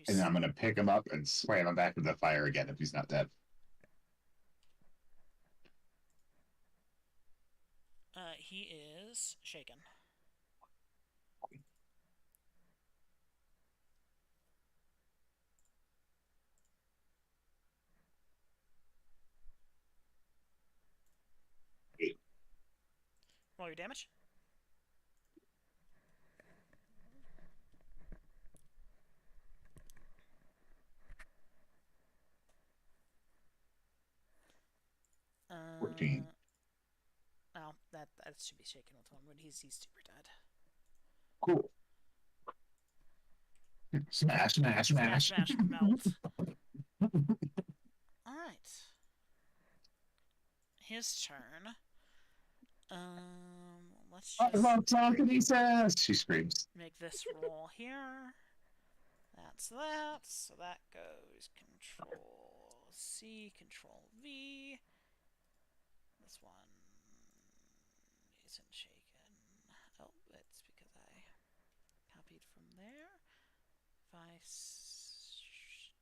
[SPEAKER 1] And then I'm going to pick him up and slam him back into the fire again if he's not dead.
[SPEAKER 3] He is shaken. Roll your damage. Uh,
[SPEAKER 1] 14.
[SPEAKER 3] Oh, that should be shaken with one, but he's super dead.
[SPEAKER 1] Cool. Smash, smash, smash.
[SPEAKER 3] Smash, melt. Alright. His turn. Let's
[SPEAKER 1] I
[SPEAKER 3] just
[SPEAKER 1] love telekinesis! She screams.
[SPEAKER 3] make this roll here. That's that. So that goes Control C, Control V. This one isn't shaken. Oh, it's because I copied from there. If I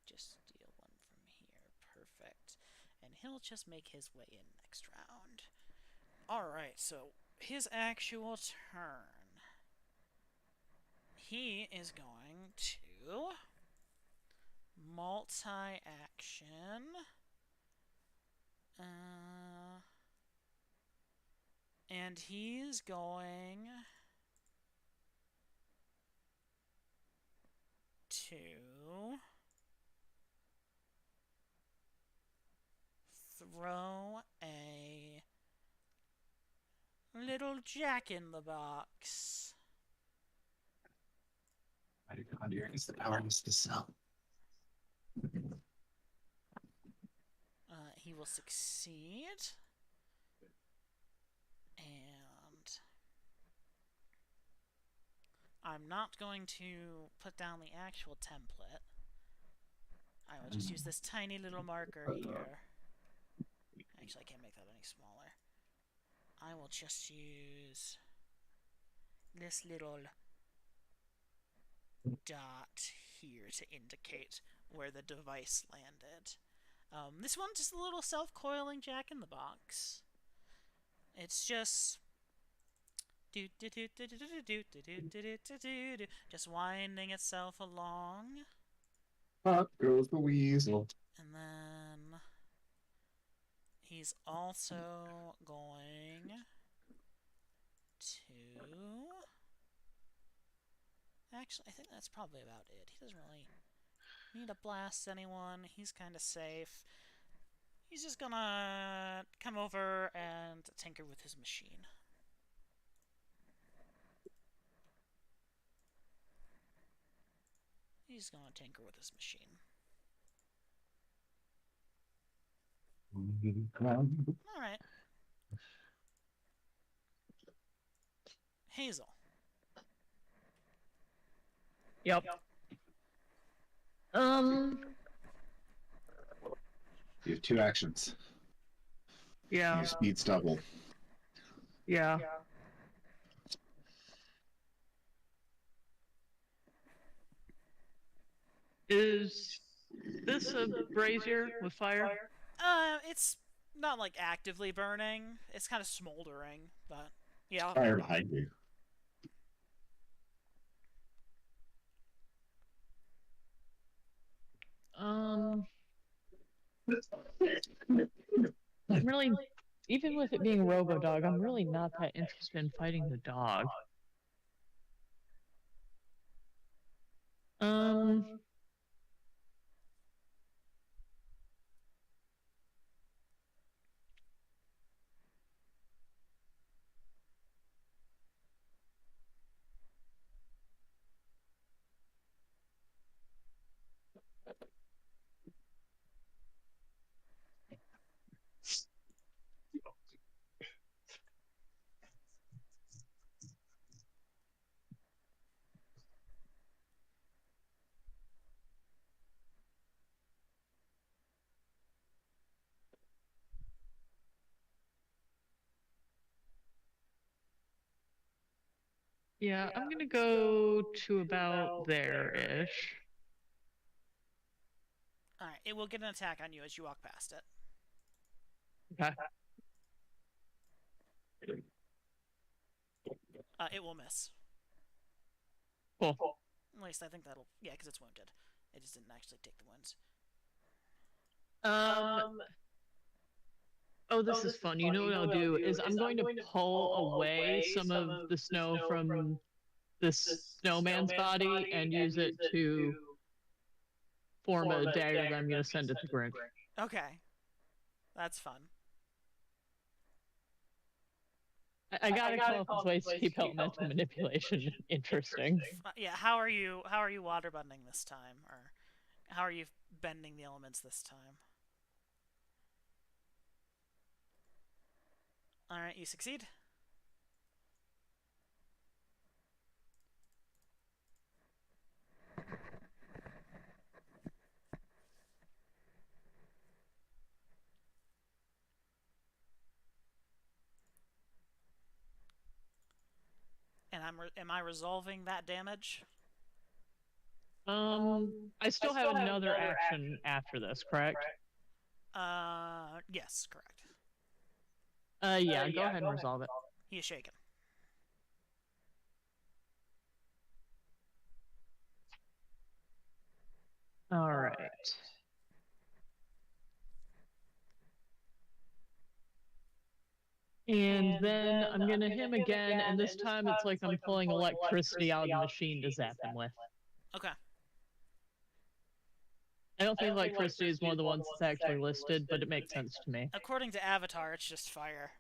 [SPEAKER 3] just steal one from here, perfect. And he'll just make his way in next round. Alright, so his actual turn. He is going to multi-action. And he's going to throw a little Jack in the Box.
[SPEAKER 1] My God, you're against the power to sell.
[SPEAKER 3] He will succeed. And I'm not going to put down the actual template. I will just use this tiny little marker here. Actually, I can't make that any smaller. I will just use this little dot here to indicate where the device landed. This one's just a little self-coiling Jack in the Box. It's just just winding itself along.
[SPEAKER 1] Up goes the weasel.
[SPEAKER 3] And then he's also going to... Actually, I think that's probably about it. He doesn't really need to blast anyone. He's kind of safe. He's just gonna come over and tinker with his machine. He's gonna tinker with his machine. Alright. Hazel.
[SPEAKER 5] Yep.
[SPEAKER 1] You have 2 actions.
[SPEAKER 5] Yeah.
[SPEAKER 1] Your speed's double.
[SPEAKER 5] Yeah. Is this a brazier with fire?
[SPEAKER 3] It's not like actively burning. It's kind of smoldering, but yeah.
[SPEAKER 1] Fire behind you.
[SPEAKER 5] I'm really, even with it being Robo-Dog, I'm really not that interested in fighting the dog. Yeah, I'm gonna go to about there-ish.
[SPEAKER 3] Alright, it will get an attack on you as you walk past it.
[SPEAKER 5] Okay.
[SPEAKER 3] It will miss.
[SPEAKER 5] Cool.
[SPEAKER 3] At least I think that'll... Yeah, because it's wounded. It just didn't actually take the wounds.
[SPEAKER 5] Oh, this is fun. You know what I'll do is I'm going to pull away some of the snow from this snowman's body and use it to form a dagger that I'm going to send it to Greg.
[SPEAKER 3] Okay. That's fun.
[SPEAKER 5] I gotta come up with ways to keep elemental manipulation interesting.
[SPEAKER 3] Yeah, how are you water bending this time? Or how are you bending the elements this time? Alright, you succeed. And am I resolving that damage?
[SPEAKER 5] I still have another action after this, correct?
[SPEAKER 3] Yes, correct.
[SPEAKER 5] Yeah, go ahead and resolve it.
[SPEAKER 3] He is shaken.
[SPEAKER 5] Alright. And then I'm gonna him again, and this time it's like I'm pulling electricity out of the machine to zap him with.
[SPEAKER 3] Okay.
[SPEAKER 5] I don't think electricity is one of the ones that's actually listed, but it makes sense to me.
[SPEAKER 3] According to Avatar, it's just fire.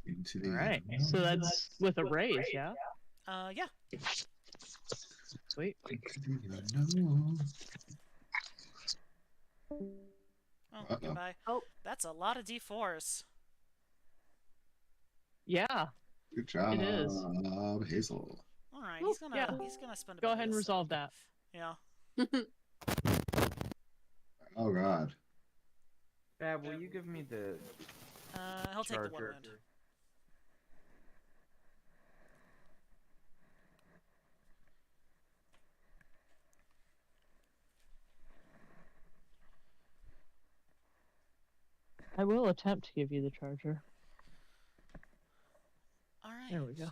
[SPEAKER 1] Into the
[SPEAKER 5] Alright, so that's with a raise, yeah?
[SPEAKER 3] Yeah.
[SPEAKER 5] Sweet.
[SPEAKER 3] Oh, goodbye.
[SPEAKER 7] Oh.
[SPEAKER 3] That's a lot of D4s.
[SPEAKER 5] Yeah.
[SPEAKER 1] Good job,
[SPEAKER 5] It is.
[SPEAKER 1] Hazel.
[SPEAKER 3] Alright,
[SPEAKER 5] Oop,
[SPEAKER 3] he's gonna
[SPEAKER 5] yeah.
[SPEAKER 3] spend a
[SPEAKER 5] Go
[SPEAKER 3] bit
[SPEAKER 5] ahead
[SPEAKER 3] of
[SPEAKER 5] and
[SPEAKER 3] this
[SPEAKER 5] resolve
[SPEAKER 3] side.
[SPEAKER 5] that.
[SPEAKER 3] Yeah.
[SPEAKER 1] Oh God.
[SPEAKER 6] Fab, will you give me the
[SPEAKER 3] He'll take the one
[SPEAKER 6] charger?
[SPEAKER 3] wound.
[SPEAKER 5] I will attempt to give you the charger.
[SPEAKER 3] Alright.
[SPEAKER 5] There we go.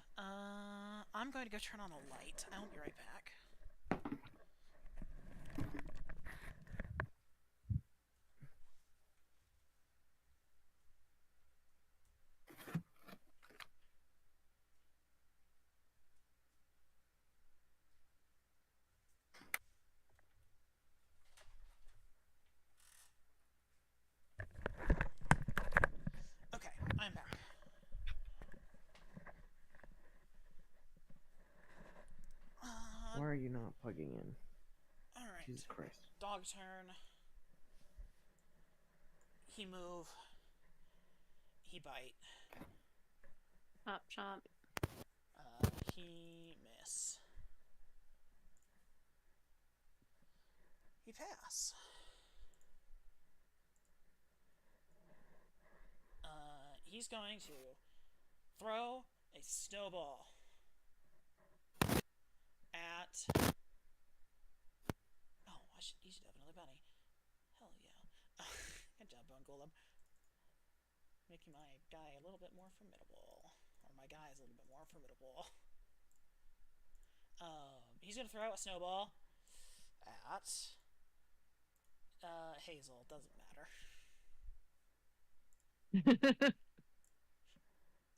[SPEAKER 3] I'm going to go turn on a light. I'll be right back. Okay, I'm back.
[SPEAKER 6] Why are you not plugging in?
[SPEAKER 3] Alright.
[SPEAKER 6] Jesus Christ.
[SPEAKER 3] Dog turn. He move. He bite.
[SPEAKER 7] Chomp chomp.
[SPEAKER 3] He miss. He pass. He's going to throw a snowball at... Oh, he should have another bunny. Hell yeah. Good job, Bone Golem. Making my guy a little bit more formidable. Or my guy is a little bit more formidable. He's gonna throw a snowball at Hazel. Doesn't matter.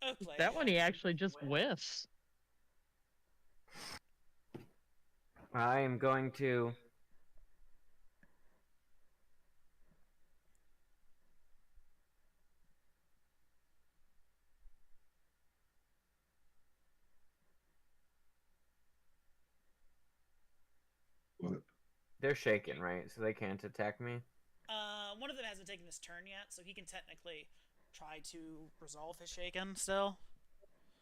[SPEAKER 3] Oakley.
[SPEAKER 5] That one he actually just whiffs.
[SPEAKER 6] I am going to...
[SPEAKER 1] What?
[SPEAKER 6] They're shaken, right? So they can't attack me?
[SPEAKER 3] One of them hasn't taken his turn yet, so he can technically try to resolve his shaken still.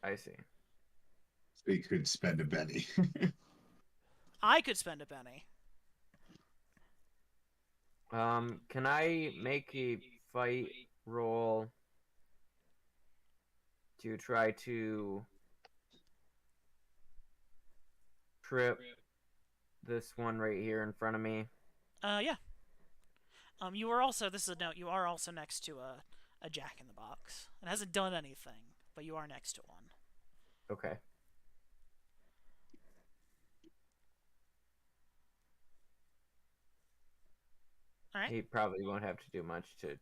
[SPEAKER 6] I see.
[SPEAKER 1] So you could spend a Benny.
[SPEAKER 3] I could spend a penny.
[SPEAKER 6] Can I make a fight roll to try to trip this one right here in front of me?
[SPEAKER 3] Yeah. You are also, this is a note, you are also next to a Jack in the Box. It hasn't done anything, but you are next to one.
[SPEAKER 6] Okay.
[SPEAKER 3] Alright.
[SPEAKER 6] He probably won't have to do much to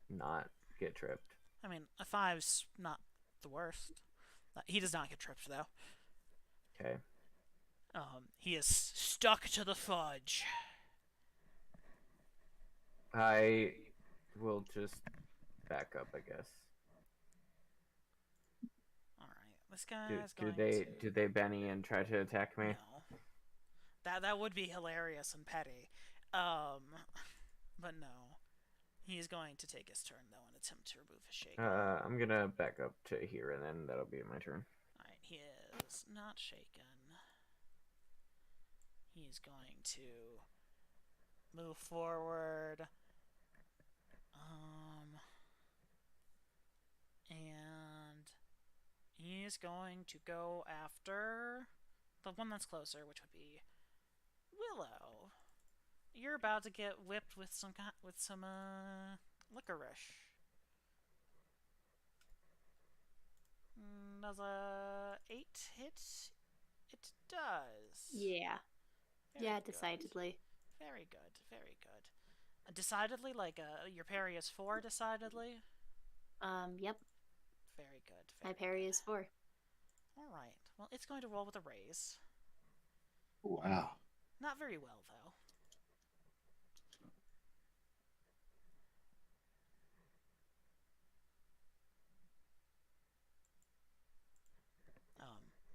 [SPEAKER 6] not get tripped.
[SPEAKER 3] I mean, a 5's not the worst. He does not get tripped, though.
[SPEAKER 6] Okay.
[SPEAKER 3] He is stuck to the fudge.
[SPEAKER 6] I will just back up, I guess.
[SPEAKER 3] Alright, this guy's
[SPEAKER 6] Do
[SPEAKER 3] going
[SPEAKER 6] do they Benny and try to attack me?
[SPEAKER 3] No. That would be hilarious and petty. But no. He's going to take his turn, though, and attempt to remove his shaken.
[SPEAKER 6] I'm gonna back up to here, and then that'll be my turn.
[SPEAKER 3] Alright, he is not shaken. He's going to move forward. And he's going to go after the one that's closer, which would be Willow. You're about to get whipped with some licorice. Does a 8 hit? It does.
[SPEAKER 7] Yeah.
[SPEAKER 4] Yeah,
[SPEAKER 3] good.
[SPEAKER 4] decidedly.
[SPEAKER 3] Very good, very good. Decidedly, like your parry is 4, decidedly?
[SPEAKER 4] Yep.
[SPEAKER 3] Very good.
[SPEAKER 4] My
[SPEAKER 3] Very
[SPEAKER 4] parry
[SPEAKER 3] good.
[SPEAKER 4] is 4.
[SPEAKER 3] Alright, well, it's going to roll with a raise.
[SPEAKER 1] Wow.
[SPEAKER 3] Not very well, though.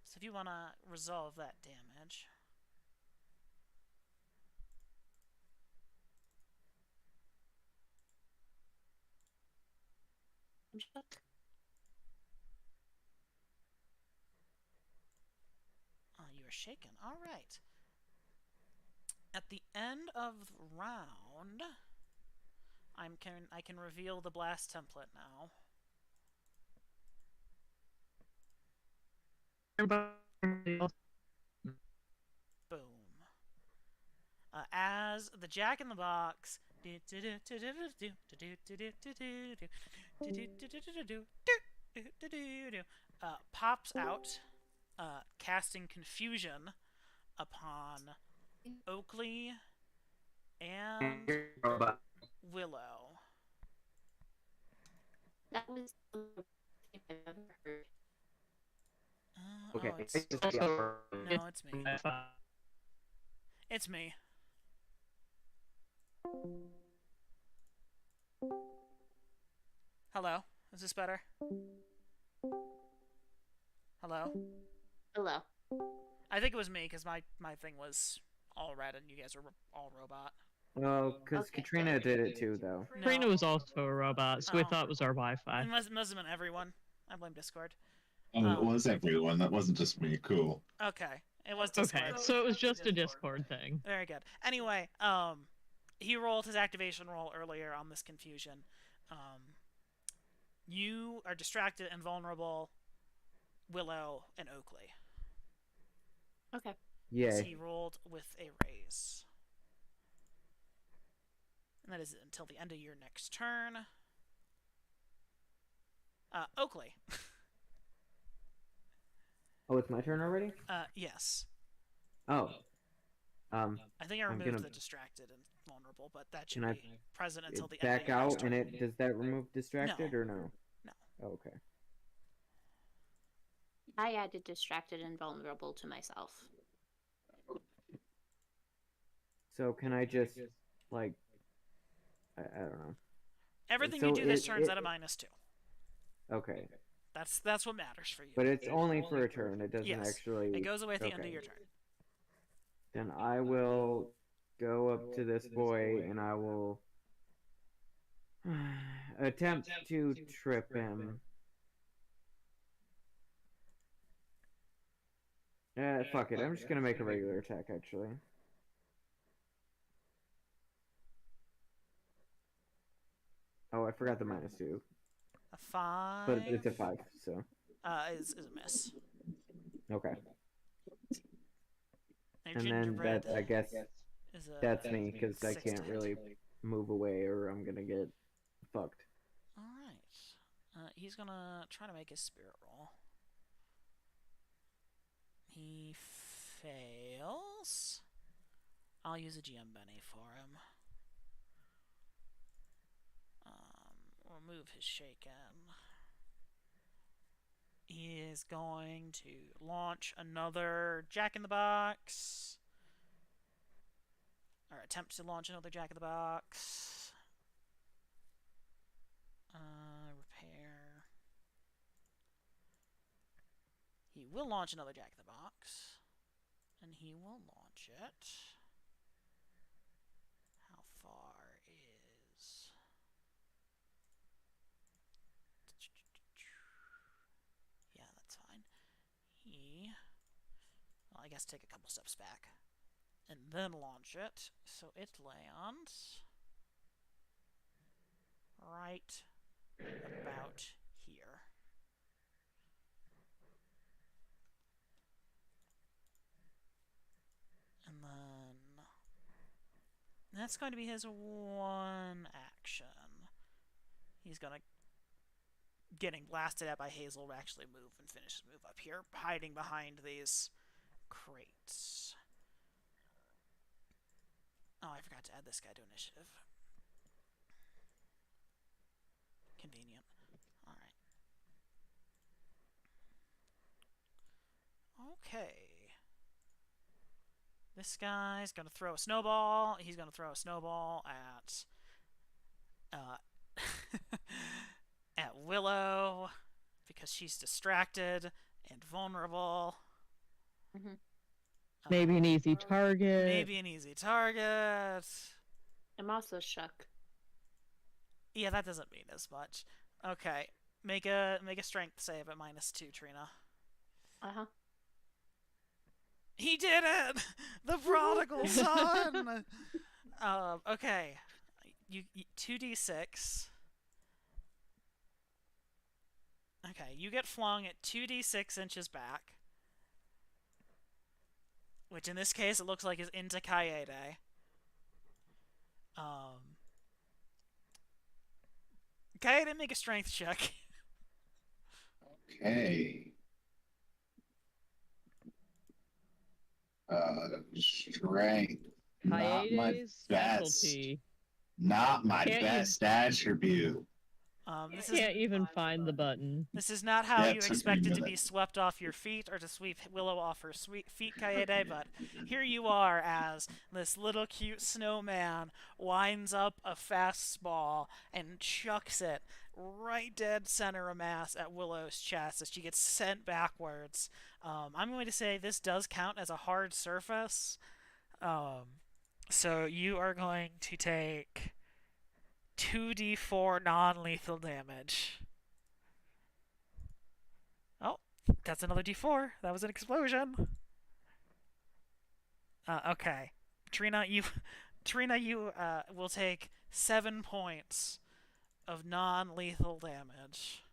[SPEAKER 3] So if you want to resolve that damage...
[SPEAKER 4] I'm shook.
[SPEAKER 3] Oh, you are shaken. Alright. At the end of the round, I can reveal the blast template now. Boom. As the Jack in the Box pops out, casting confusion upon Oakley and Willow.
[SPEAKER 4] That was the thing I've ever heard.
[SPEAKER 6] Okay.
[SPEAKER 3] Oh, no, it's me. It's me. Hello? Is this better? Hello?
[SPEAKER 4] Hello.
[SPEAKER 3] I think it was me, because my thing was all red and you guys were all robot.
[SPEAKER 6] Oh, because
[SPEAKER 4] Okay.
[SPEAKER 6] Katrina did it too, though.
[SPEAKER 5] Katrina was also a robot, so we
[SPEAKER 3] Oh.
[SPEAKER 5] thought it was our Wi-Fi.
[SPEAKER 3] It must have been everyone. I blame Discord.
[SPEAKER 1] Oh, it was everyone. That wasn't just me. Cool.
[SPEAKER 3] Okay. It was Discord.
[SPEAKER 5] Okay, so it was just a Discord thing.
[SPEAKER 3] Very good. Anyway, he rolled his activation roll earlier on this confusion. You are distracted and vulnerable, Willow and Oakley.
[SPEAKER 4] Okay.
[SPEAKER 3] As
[SPEAKER 6] Yay.
[SPEAKER 3] he rolled with a raise. And that is until the end of your next turn. Oakley.
[SPEAKER 6] Oh, it's my turn already?
[SPEAKER 3] Yes.
[SPEAKER 6] Oh.
[SPEAKER 3] I think I
[SPEAKER 6] I'm
[SPEAKER 3] removed
[SPEAKER 6] gonna-
[SPEAKER 3] the distracted and vulnerable, but that should
[SPEAKER 6] Can I
[SPEAKER 3] be present until the end of
[SPEAKER 6] back
[SPEAKER 3] your next
[SPEAKER 6] out
[SPEAKER 3] turn.
[SPEAKER 6] and it does that remove distracted
[SPEAKER 3] No.
[SPEAKER 6] or no?
[SPEAKER 3] No.
[SPEAKER 6] Oh, okay.
[SPEAKER 4] I added distracted and vulnerable to myself.
[SPEAKER 6] So can I just like I don't know.
[SPEAKER 3] Everything
[SPEAKER 6] So
[SPEAKER 3] you do this
[SPEAKER 6] it-
[SPEAKER 3] turn's
[SPEAKER 6] it-
[SPEAKER 3] at a -2.
[SPEAKER 6] Okay.
[SPEAKER 3] That's what matters for you.
[SPEAKER 6] But it's only for a turn. It doesn't
[SPEAKER 3] Yes.
[SPEAKER 6] actually
[SPEAKER 3] It goes away at the end of
[SPEAKER 6] okay.
[SPEAKER 3] your turn.
[SPEAKER 6] Then I will go up to this boy and I will attempt to trip him. Fuck it. I'm just gonna make a regular attack actually. Oh, I forgot the -2.
[SPEAKER 3] A 5.
[SPEAKER 6] But it's a 5, so
[SPEAKER 3] Is a miss.
[SPEAKER 6] okay.
[SPEAKER 3] And
[SPEAKER 6] And then
[SPEAKER 3] gingerbread
[SPEAKER 6] that I guess
[SPEAKER 3] is a
[SPEAKER 6] that's me because I
[SPEAKER 3] 6 to
[SPEAKER 6] can't
[SPEAKER 3] hit.
[SPEAKER 6] really move away or I'm gonna get fucked.
[SPEAKER 3] Alright. He's gonna try to make his spirit roll. He fails. I'll use a GM Benny for him. Remove his shaken. He is going to launch another Jack in the Box. Or attempt to launch another Jack in the Box. Repair. He will launch another Jack in the Box. And he will launch it. How far is... Yeah, that's fine. Well, I guess take a couple steps back. And then launch it. So it lands right about here. And then that's going to be his one action. He's gonna, getting blasted at by Hazel, actually move and finish his move up here, hiding behind these crates. Oh, I forgot to add this guy to initiative. Convenient. Alright. Okay. This guy's gonna throw a snowball. He's gonna throw a snowball at at Willow because she's distracted and vulnerable.
[SPEAKER 5] Maybe an easy target.
[SPEAKER 3] Maybe an easy target.
[SPEAKER 7] I'm also shook.
[SPEAKER 3] Yeah, that doesn't mean as much. Okay, make a strength save at -2, Trina.
[SPEAKER 7] Uh-huh.
[SPEAKER 3] He did it! The prodigal son! Okay. You 2d6. Okay, you get flung at 2d6 inches back. Which in this case it looks like is into Kaede. Kaede, make a strength check.
[SPEAKER 1] Okay. Strength. Not my
[SPEAKER 5] Kaede's
[SPEAKER 1] best.
[SPEAKER 5] specialty.
[SPEAKER 1] Not my
[SPEAKER 5] Can't you-
[SPEAKER 1] best attribute.
[SPEAKER 3] This
[SPEAKER 5] Can't even find the button.
[SPEAKER 3] This is not how
[SPEAKER 1] That
[SPEAKER 3] you
[SPEAKER 1] took me a
[SPEAKER 3] expected to be
[SPEAKER 1] minute.
[SPEAKER 3] swept off your feet or to sweep Willow off her feet, Kaede, but here you are as this little cute snowman winds up a fastball and chucks it right dead center of mass at Willow's chest as she gets sent backwards. I'm going to say this does count as a hard surface. So you are going to take 2d4 non-lethal damage. Oh, that's another d4. That was an explosion. Okay. Trina, you will take 7 points of non-lethal damage.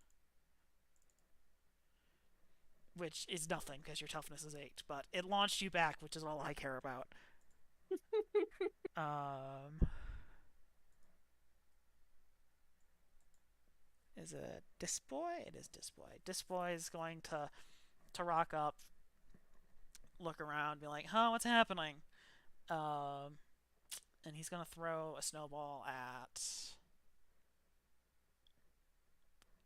[SPEAKER 3] Which is nothing, because your toughness is 8, but it launched you back, which is all I care about. Is it Disboy? It is Disboy. Disboy is going to rock up, look around, be like, huh, what's happening? And he's going to throw a snowball at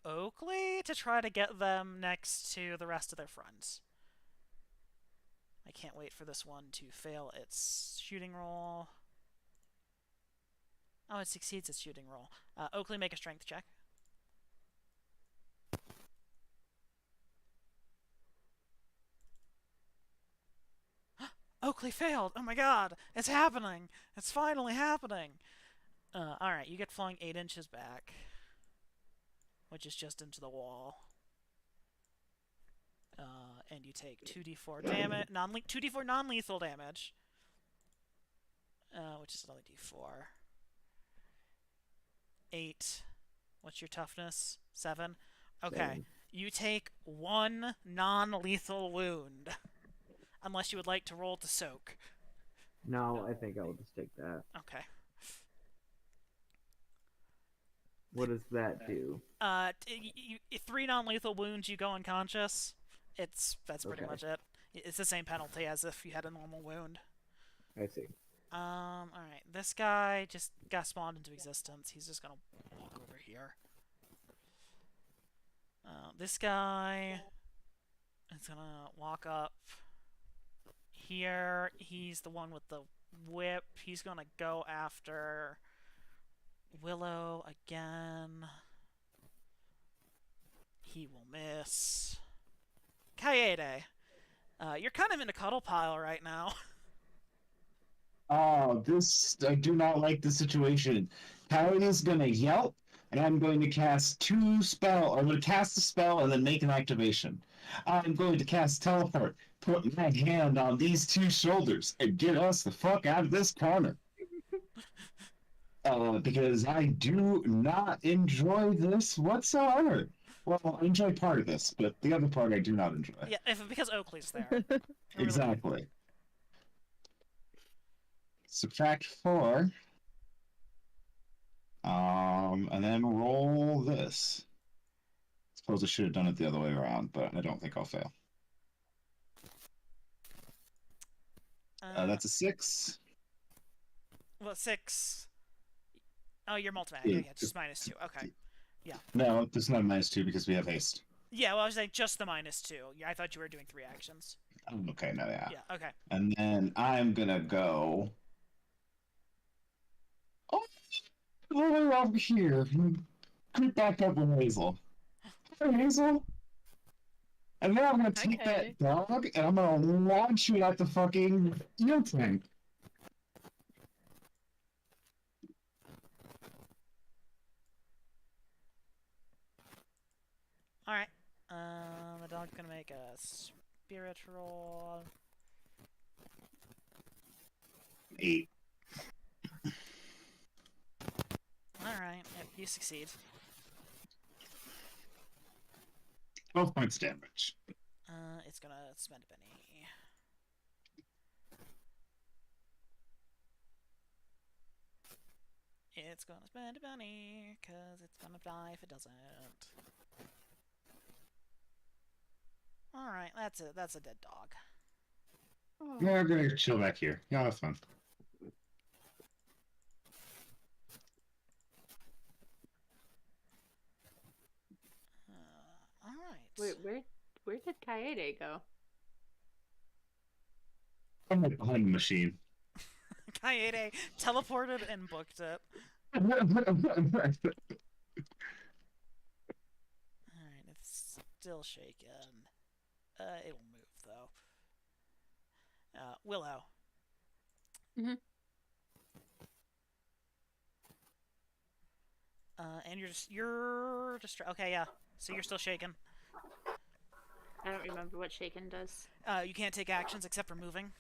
[SPEAKER 3] Oakley to try to get them next to the rest of their friends. I can't wait for this one to fail its shooting roll. Oh, it succeeds its shooting roll. Oakley, make a strength check. Oakley failed! Oh my god! It's happening! It's finally happening! Alright, you get flung 8 inches back. Which is just into the wall. And you take 2d4 damage, 2d4 non-lethal damage. Which is another d4. 8. What's your toughness? 7? Okay.
[SPEAKER 6] 7.
[SPEAKER 3] You take 1 non-lethal wound. Unless you would like to roll to soak.
[SPEAKER 6] No, I think I will just take that.
[SPEAKER 3] Okay.
[SPEAKER 6] What does that do?
[SPEAKER 3] 3 non-lethal wounds, you go unconscious. That's pretty
[SPEAKER 6] Okay.
[SPEAKER 3] much it. It's the same penalty as if you had a normal wound.
[SPEAKER 6] I see.
[SPEAKER 3] Alright. This guy just got spawned into existence. He's just gonna walk over here. This guy is gonna walk up here. He's the one with the whip. He's gonna go after Willow again. He will miss. Kaede, you're kind of in a cuddle pile right now.
[SPEAKER 1] Oh, I do not like the situation. Coyote's gonna yelp, and I'm going to cast I'm going to cast a spell and then make an activation. I'm going to cast teleport, put my hand on these 2 shoulders, and get us the fuck out of this corner. Because I do not enjoy this whatsoever. Well, I enjoy part of this, but the other part I do not enjoy.
[SPEAKER 3] Yeah, because Oakley's there.
[SPEAKER 1] Exactly. Subtract 4. And then roll this. Suppose I should have done it the other way around, but I don't think I'll fail. That's a 6.
[SPEAKER 3] Well, 6. Oh, you're multimatic.
[SPEAKER 1] Yeah,
[SPEAKER 3] Yeah, just -2. Okay.
[SPEAKER 1] No, it's not -2 because we have haste.
[SPEAKER 3] Yeah, well, I was like just the -2. Yeah, I thought you were doing 3 actions.
[SPEAKER 1] Okay, no, yeah.
[SPEAKER 3] Yeah, okay.
[SPEAKER 1] And then I'm gonna go. Oh, over here. Creep back up with Hazel. Hey, Hazel. And then I'm gonna take
[SPEAKER 5] Okay.
[SPEAKER 1] that dog and I'm gonna launch it at the fucking fuel tank.
[SPEAKER 3] Alright. The dog's gonna make a spirit roll.
[SPEAKER 1] 8.
[SPEAKER 3] Alright, yep, you succeed.
[SPEAKER 1] 12 points damage.
[SPEAKER 3] It's gonna spend a penny. It's gonna spend a penny, cause it's gonna die if it doesn't. Alright, that's a dead dog.
[SPEAKER 1] Yeah, I'm gonna chill back here. Yeah, that's fun.
[SPEAKER 3] Alright.
[SPEAKER 7] Where did Kaede go?
[SPEAKER 1] I'm like behind the machine.
[SPEAKER 3] Kaede teleported and booked it. Alright, it's still shaken. It'll move though. Willow.
[SPEAKER 7] Mhm.
[SPEAKER 3] And you're okay, yeah. So you're still shaken.
[SPEAKER 7] I don't remember what Shaken does.
[SPEAKER 3] You can't take actions except for moving.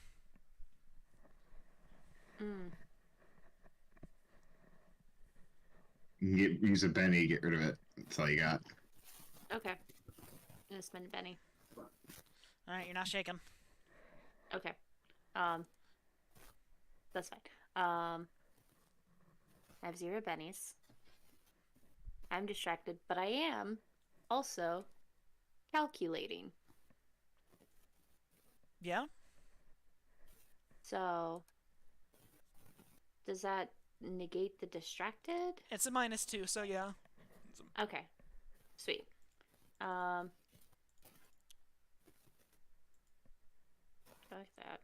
[SPEAKER 1] You can use a Benny, get rid of it. That's all you got.
[SPEAKER 7] Okay. I'm gonna spend a penny.
[SPEAKER 3] Alright, you're not shaken.
[SPEAKER 7] Okay. That's fine. I have 0 bennies. I'm distracted, but I am also calculating.
[SPEAKER 3] Yeah?
[SPEAKER 7] So, does that negate the distracted?
[SPEAKER 3] It's a -2, so yeah.
[SPEAKER 7] Okay. Sweet. Like that.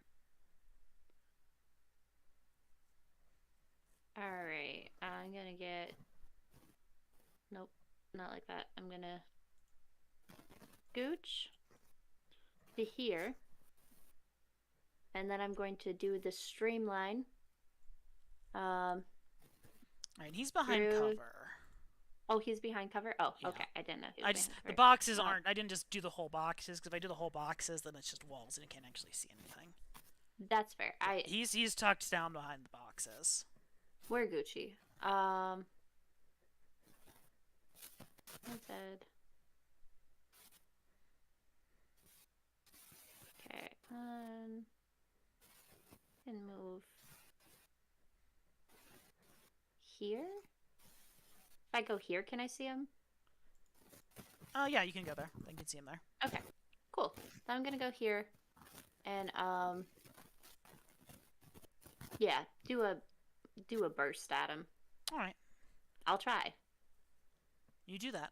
[SPEAKER 7] Alright, I'm gonna get... Nope, not like that. I'm gonna... Gooch to here. And then I'm going to do the streamline.
[SPEAKER 3] Alright, he's behind
[SPEAKER 7] through-
[SPEAKER 3] cover.
[SPEAKER 7] Oh, he's behind cover? Oh,
[SPEAKER 3] Yeah.
[SPEAKER 7] okay. I didn't know he was behind
[SPEAKER 3] The
[SPEAKER 7] cover.
[SPEAKER 3] boxes aren't. I didn't just do the whole boxes, because if I do the whole boxes, then it's just walls and you can't actually see anything.
[SPEAKER 7] That's fair.
[SPEAKER 3] He's tucked down behind the boxes.
[SPEAKER 7] We're Gucci. I said. Okay, can move here. If I go here, can I see him?
[SPEAKER 3] Oh yeah, you can go there. I can see him there.
[SPEAKER 7] Okay, cool. So I'm gonna go here, and yeah, do a burst at him.
[SPEAKER 3] All right,
[SPEAKER 7] I'll try.
[SPEAKER 3] you do that.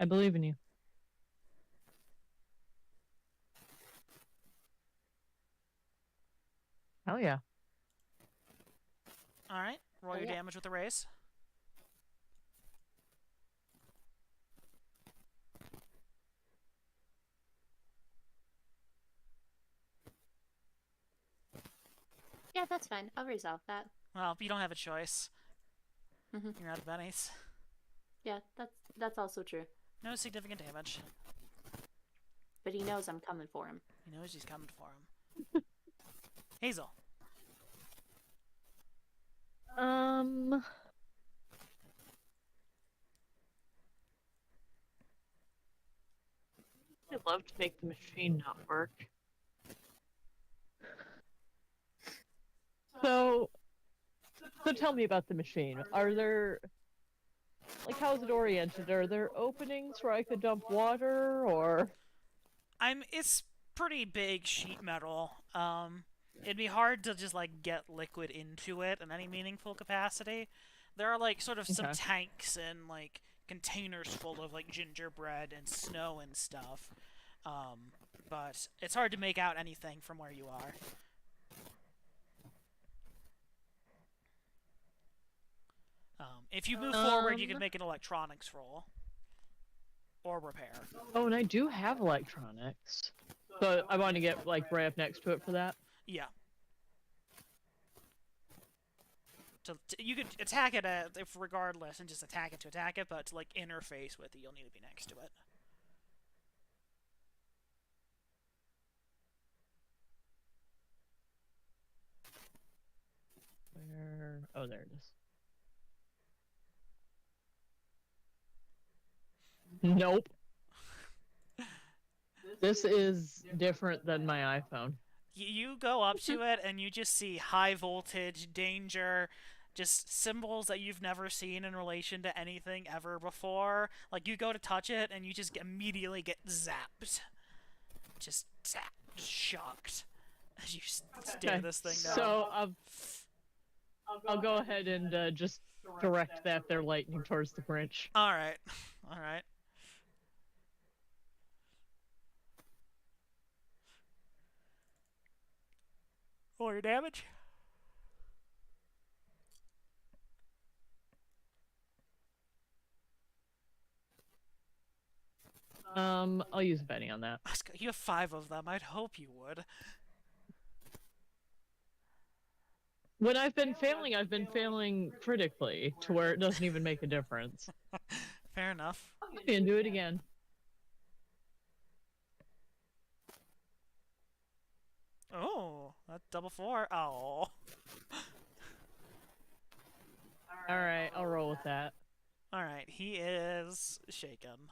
[SPEAKER 5] I believe in you. Hell yeah.
[SPEAKER 3] All right, roll your
[SPEAKER 7] yeah.
[SPEAKER 3] damage with the raise.
[SPEAKER 7] Yeah, that's fine. I'll resolve that.
[SPEAKER 3] Well, you don't have a choice.
[SPEAKER 7] Mhm.
[SPEAKER 3] You're out of bennies.
[SPEAKER 7] Yeah, that's also true.
[SPEAKER 3] No significant damage.
[SPEAKER 7] But he knows I'm coming for him.
[SPEAKER 3] He knows he's coming for him. Hazel.
[SPEAKER 5] I'd love to make the machine not work. So tell me about the machine. Are there, like, how is it oriented? Are there openings where I could dump water, or?
[SPEAKER 3] It's pretty big sheet metal. it'd be hard to just like get liquid into it in any meaningful capacity. There are like sort of some
[SPEAKER 5] Okay.
[SPEAKER 3] tanks and like containers full of like gingerbread and snow and stuff, but it's hard to make out anything from where you are. If you move forward, you can make an electronics roll or repair.
[SPEAKER 5] Oh, and I do have electronics. So I want to get like right up next to it for that.
[SPEAKER 3] Yeah. You could attack it if regardless and just attack it to attack it, but to like interface with it, you'll need to be next to it.
[SPEAKER 5] Where? Oh, there it is. Nope. This is different than my iPhone.
[SPEAKER 3] You go up to it and you just see high voltage, danger, just symbols that you've never seen in relation to anything ever before. Like you go to touch it and you just immediately get zapped. Just zapped, shocked as you stare this thing down.
[SPEAKER 5] So I'll go ahead and just direct their lightning towards the Grinch.
[SPEAKER 3] Alright. Alright. Roll your damage.
[SPEAKER 5] I'll use Benny on that.
[SPEAKER 3] You have 5 of them. I'd hope you would.
[SPEAKER 5] When I've been failing critically to where it doesn't even make a difference.
[SPEAKER 3] Fair enough.
[SPEAKER 5] And do it again.
[SPEAKER 3] Oh, that's double 4. Oh.
[SPEAKER 5] Alright, I'll roll with that.
[SPEAKER 3] Alright, he is shaken.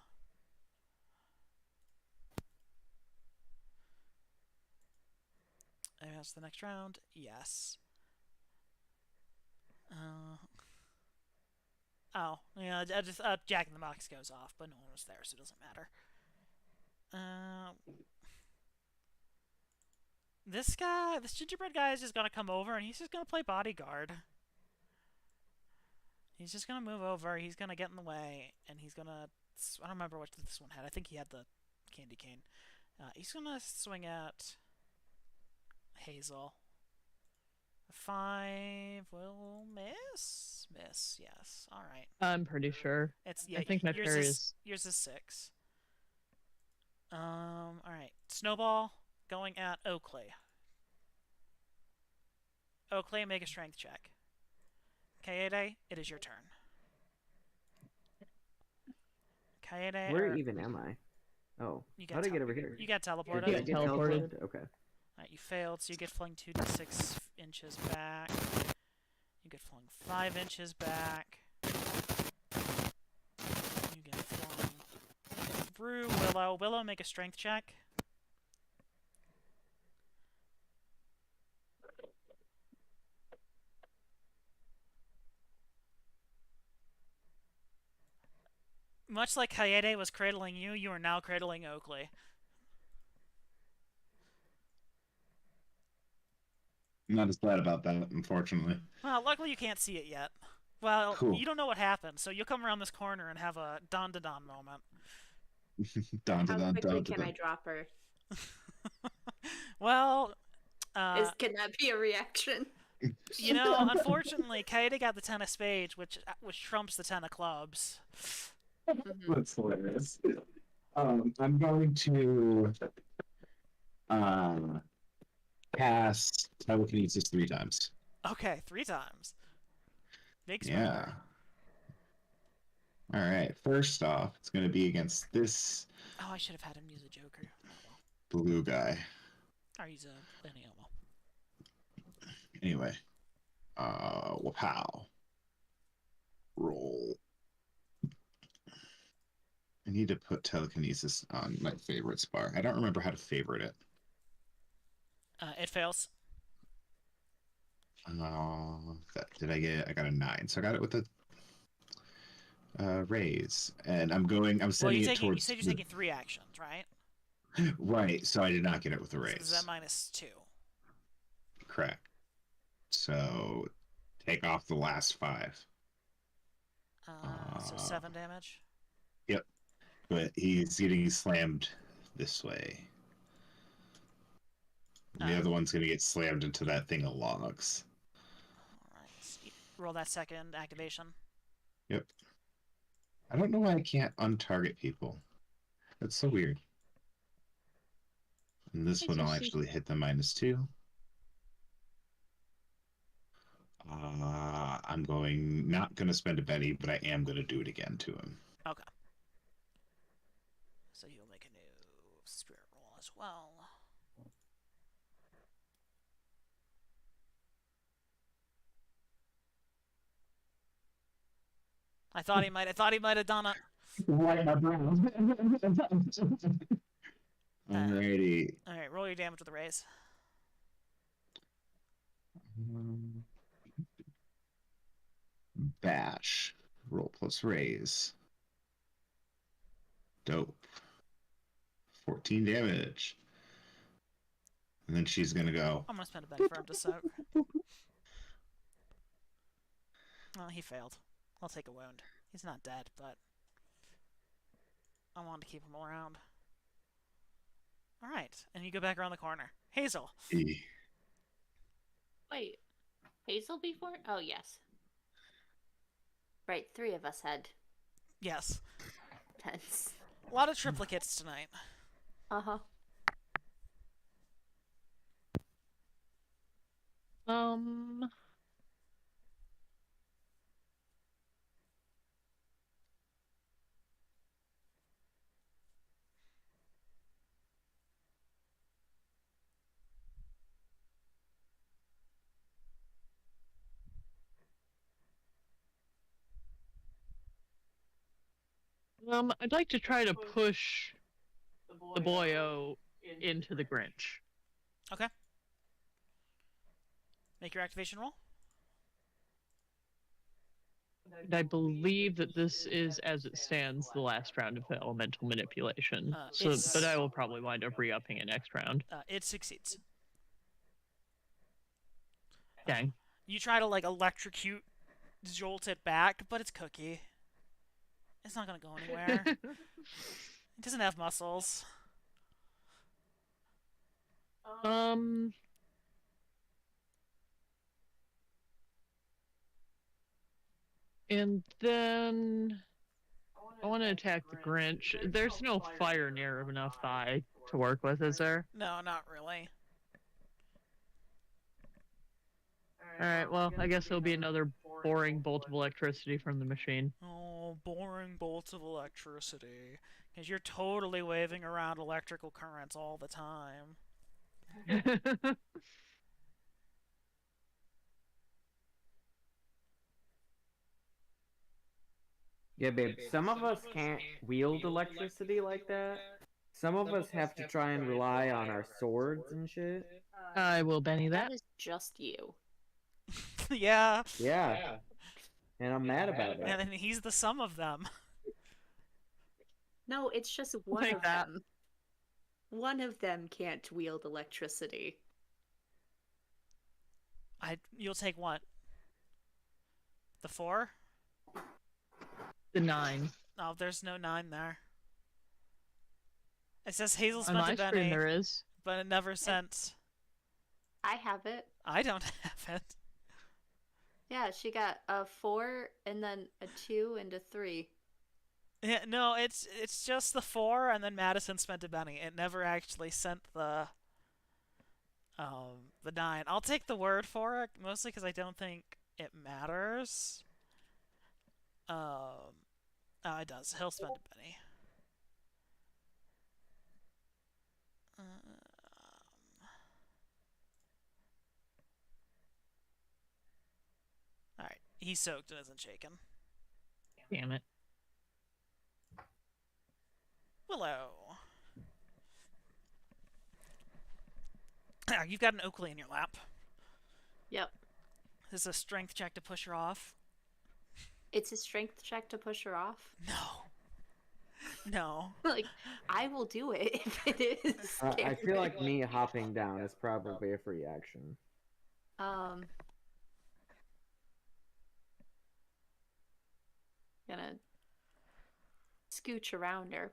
[SPEAKER 3] And that's the next round. Yes. Oh, yeah, Jack in the Box goes off, but no one was there, so it doesn't matter. This gingerbread guy is just gonna come over and he's just gonna play bodyguard. He's just gonna move over, he's gonna get in the way, and he's gonna... I don't remember what this one had. I think he had the candy cane. He's gonna swing at Hazel. 5 will miss? Miss, yes. Alright.
[SPEAKER 5] I'm pretty sure.
[SPEAKER 3] Yeah,
[SPEAKER 5] I think my
[SPEAKER 3] yours
[SPEAKER 5] parry
[SPEAKER 3] is,
[SPEAKER 5] is...
[SPEAKER 3] yours is 6. Alright. Snowball going at Oakley. Oakley, make a strength check. Kaede, it is your turn. Kaede,
[SPEAKER 13] Where even am I? Oh, how did I get over here?
[SPEAKER 3] You got teleported.
[SPEAKER 5] You got teleported.
[SPEAKER 13] Okay.
[SPEAKER 3] Alright, you failed, so you get flung 2d6 inches back. You get flung 5 inches back. You get flung through Willow. Willow, make a strength check. Much like Kaede was cradling you, you are now cradling Oakley.
[SPEAKER 1] I'm not as glad about that, unfortunately.
[SPEAKER 3] Well, luckily you can't see it yet. Well,
[SPEAKER 1] Cool.
[SPEAKER 3] you don't know what happened, so you'll come around this corner and have a don-da-don moment.
[SPEAKER 1] Dun,
[SPEAKER 7] How
[SPEAKER 1] dun,
[SPEAKER 7] quickly
[SPEAKER 1] dun,
[SPEAKER 7] can
[SPEAKER 1] dun.
[SPEAKER 7] I drop her?
[SPEAKER 3] Well,
[SPEAKER 7] Can that be a reaction?
[SPEAKER 3] you know, unfortunately, Kaede got the 10 of spades, which trumps the 10 of clubs.
[SPEAKER 1] That's hilarious. I'm going to cast telekinesis 3 times.
[SPEAKER 3] Okay, 3 times. Big
[SPEAKER 1] Yeah. All right. First off, it's going to be against this
[SPEAKER 3] Oh, I should have had him use a Joker. Oh, well.
[SPEAKER 1] blue guy.
[SPEAKER 3] Or use a Leoniomo.
[SPEAKER 1] Anyway, wapow. Roll. I need to put telekinesis on my favorites bar. I don't remember how to favorite it.
[SPEAKER 3] It fails.
[SPEAKER 1] Did I get? I got a 9, so I got it with a raise, and I'm sending it
[SPEAKER 3] You
[SPEAKER 1] towards.
[SPEAKER 3] said you're taking 3 actions, right?
[SPEAKER 1] Right, so I did not get it with a
[SPEAKER 3] So
[SPEAKER 1] raise.
[SPEAKER 3] this is at -2.
[SPEAKER 1] Correct. So take off the last 5.
[SPEAKER 3] So 7 damage.
[SPEAKER 1] Yep. But he's getting slammed this way. And the other one's gonna get slammed into that thing of logs.
[SPEAKER 3] Alright. Roll that second activation.
[SPEAKER 1] Yep. I don't know why I can't untarget people. That's so weird. And this one will actually hit the -2. I'm not going to spend a Benny, but I am going to do it again to him.
[SPEAKER 3] Okay. So you'll make a new spirit roll as well. I thought he might have done it.
[SPEAKER 1] Alrighty.
[SPEAKER 3] Alright, roll your damage with a raise.
[SPEAKER 1] Bash. Roll plus raise. Dope. 14 damage. And then she's gonna go.
[SPEAKER 3] I'm gonna spend a Benny for him to soak. Well, he failed. I'll take a wound. He's not dead, but I wanted to keep him around. Alright, and you go back around the corner. Hazel.
[SPEAKER 7] Wait, Hazel before? Oh, yes. Right, 3 of us had.
[SPEAKER 3] Yes.
[SPEAKER 7] Tense.
[SPEAKER 3] A lot of triplicates tonight.
[SPEAKER 7] Uh-huh.
[SPEAKER 5] I'd like to try to push the boyo into the Grinch.
[SPEAKER 3] Okay. Make your activation roll.
[SPEAKER 5] And I believe that this is, as it stands, the last round of the elemental manipulation. But I will probably wind up re-upping it next round.
[SPEAKER 3] It succeeds.
[SPEAKER 5] Dang.
[SPEAKER 3] You try to, like, electrocute, jolt it back, but it's Cookie. It's not gonna go anywhere. It doesn't have muscles.
[SPEAKER 5] And then I want to attack the Grinch. There's no fire near enough eye to work with, is there?
[SPEAKER 3] No, not really.
[SPEAKER 5] Alright, well, I guess it'll be another boring bolt of electricity from the machine.
[SPEAKER 3] Oh, boring bolts of electricity. Because you're totally waving around electrical currents all the time.
[SPEAKER 6] Yeah, babe, some of us can't wield electricity like that. Some of us have to try and rely on our swords and shit.
[SPEAKER 5] I will Benny that.
[SPEAKER 7] That is just you.
[SPEAKER 3] Yeah.
[SPEAKER 6] Yeah. And I'm mad about it.
[SPEAKER 3] And he's the sum of them.
[SPEAKER 7] No, it's just one
[SPEAKER 5] Take
[SPEAKER 7] of
[SPEAKER 5] that.
[SPEAKER 7] them. One of them can't wield electricity.
[SPEAKER 3] You'll take what? The 4?
[SPEAKER 5] The 9.
[SPEAKER 3] No, there's no 9 there. It says Hazel
[SPEAKER 5] On
[SPEAKER 3] spent
[SPEAKER 5] my
[SPEAKER 3] a Benny,
[SPEAKER 5] screen there is.
[SPEAKER 3] but it never sent.
[SPEAKER 7] I have it.
[SPEAKER 3] I don't have it.
[SPEAKER 7] Yeah, she got a 4 and then a 2 and a 3.
[SPEAKER 3] Yeah, no, it's just the 4 and then Madison spent a Benny. It never actually sent the 9. I'll take the word for it, mostly because I don't think it matters. Oh, it does. He'll spend a Benny. Alright, he's soaked and isn't shaken.
[SPEAKER 5] Damn it.
[SPEAKER 3] Willow. You've got an Oakley in your lap.
[SPEAKER 7] Yep.
[SPEAKER 3] This is a strength check to push her off.
[SPEAKER 7] It's a strength check to push her off.
[SPEAKER 3] No.
[SPEAKER 7] Like, I will do it if it is.
[SPEAKER 6] I feel like me hopping down is probably a free action.
[SPEAKER 7] Gonna scooch around her.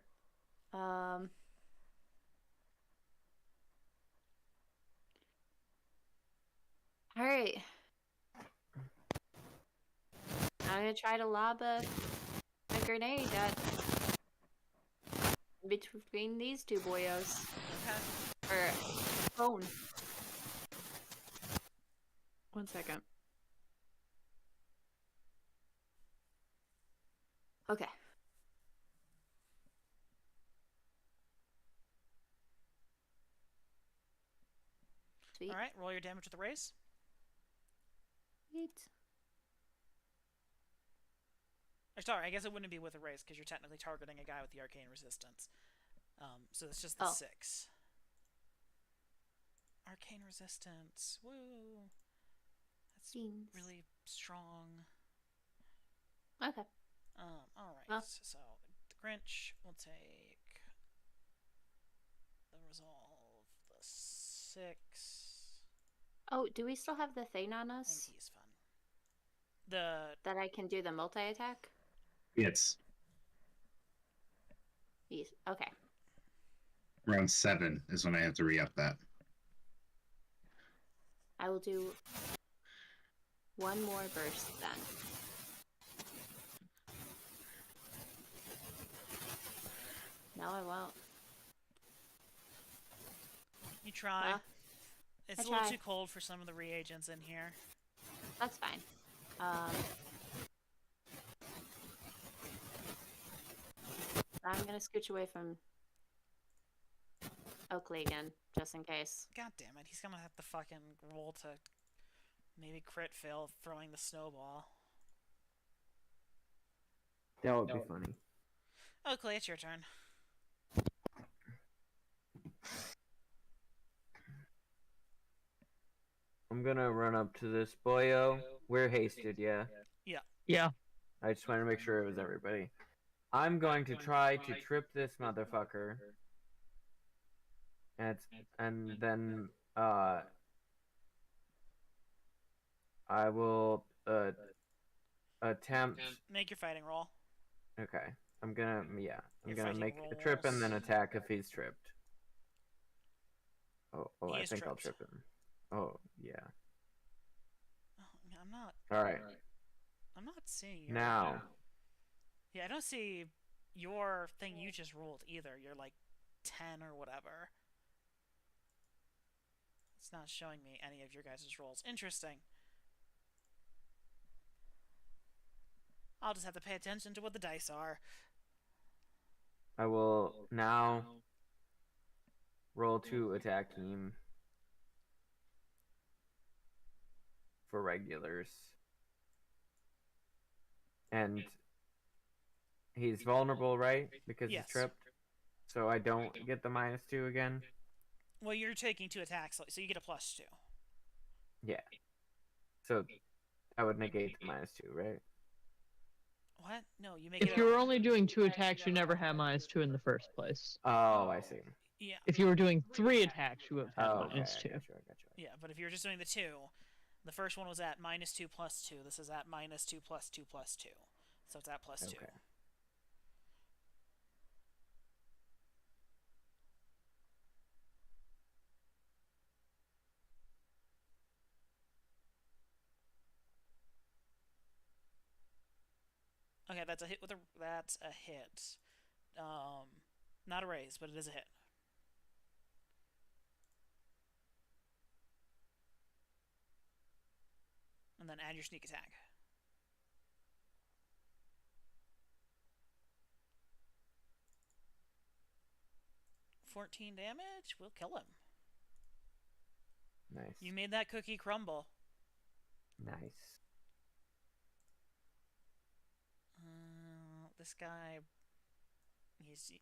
[SPEAKER 7] All right. I'm gonna try to lob a grenade at between these two boyos. Or phone. 1 second. Okay. Sweet.
[SPEAKER 3] All right, roll your damage with the raise.
[SPEAKER 7] Sweet.
[SPEAKER 3] Or sorry, I guess it wouldn't be with a raise because you're technically targeting a guy with the arcane resistance. So it's just the 6. Arcane resistance. Woo. That's really strong.
[SPEAKER 7] Okay.
[SPEAKER 3] All right. So the Grinch will take the resolve, the 6.
[SPEAKER 7] Oh, do we still have the thing on us?
[SPEAKER 3] And he's fun.
[SPEAKER 7] That I can do the multi-attack?
[SPEAKER 1] Yes.
[SPEAKER 7] Yes. Okay.
[SPEAKER 1] Round 7 is when I have to re-up that.
[SPEAKER 7] I will do one more burst then. No, I won't.
[SPEAKER 3] You try.
[SPEAKER 7] Well,
[SPEAKER 3] it's
[SPEAKER 7] I
[SPEAKER 3] a little
[SPEAKER 7] try.
[SPEAKER 3] too cold for some of the reagents in here.
[SPEAKER 7] That's fine. I'm gonna scooch away from Oakley again, just in case.
[SPEAKER 3] God damn it, he's gonna have to fucking roll to maybe crit fail throwing the snowball.
[SPEAKER 13] That would be funny.
[SPEAKER 3] Oakley, it's your turn.
[SPEAKER 6] I'm gonna run up to this boyo. We're hasted, yeah?
[SPEAKER 3] Yeah.
[SPEAKER 5] Yeah.
[SPEAKER 6] I just wanted to make sure it was everybody. I'm going to try to trip this motherfucker. And then, I will, attempt...
[SPEAKER 3] Make your fighting roll.
[SPEAKER 6] Okay. I'm gonna
[SPEAKER 3] Your
[SPEAKER 6] make
[SPEAKER 3] fighting
[SPEAKER 6] a trip and then
[SPEAKER 3] rolls.
[SPEAKER 6] attack if he's tripped. Oh,
[SPEAKER 3] He
[SPEAKER 6] I
[SPEAKER 3] is
[SPEAKER 6] think I'll
[SPEAKER 3] tripped.
[SPEAKER 6] trip him. Oh, yeah.
[SPEAKER 3] Oh, I'm not.
[SPEAKER 6] Alright.
[SPEAKER 3] I'm not seeing your.
[SPEAKER 6] Now.
[SPEAKER 3] Yeah, I don't see your thing you just rolled either. You're like 10 or whatever. It's not showing me any of your guys' rolls. Interesting. I'll just have to pay attention to what the dice are.
[SPEAKER 6] I will now roll to attack him for regulars. And he's vulnerable, right? Because
[SPEAKER 3] Yes.
[SPEAKER 6] he's tripped. So I don't get the -2 again.
[SPEAKER 3] Well, you're taking 2 attacks, so you get a +2.
[SPEAKER 6] Yeah. So I would negate the -2, right?
[SPEAKER 3] What? No, you make
[SPEAKER 5] If
[SPEAKER 3] it.
[SPEAKER 5] you were only doing 2 attacks, you never had -2 in the first place.
[SPEAKER 6] Oh, I see.
[SPEAKER 3] Yeah.
[SPEAKER 5] If you were doing 3 attacks, you would have had
[SPEAKER 6] Oh, okay.
[SPEAKER 5] -2.
[SPEAKER 6] I got you.
[SPEAKER 3] Yeah, but if you're just doing the 2, the first one was at -2 +2. This is at -2 +2 +2. So it's at +2.
[SPEAKER 6] Okay.
[SPEAKER 3] Okay, that's a hit with a. That's a hit. Not a raise, but it is a hit. And then add your sneak attack. $14 damage. We'll kill him.
[SPEAKER 6] Nice.
[SPEAKER 3] You made that cookie crumble.
[SPEAKER 6] Nice.
[SPEAKER 3] This guy.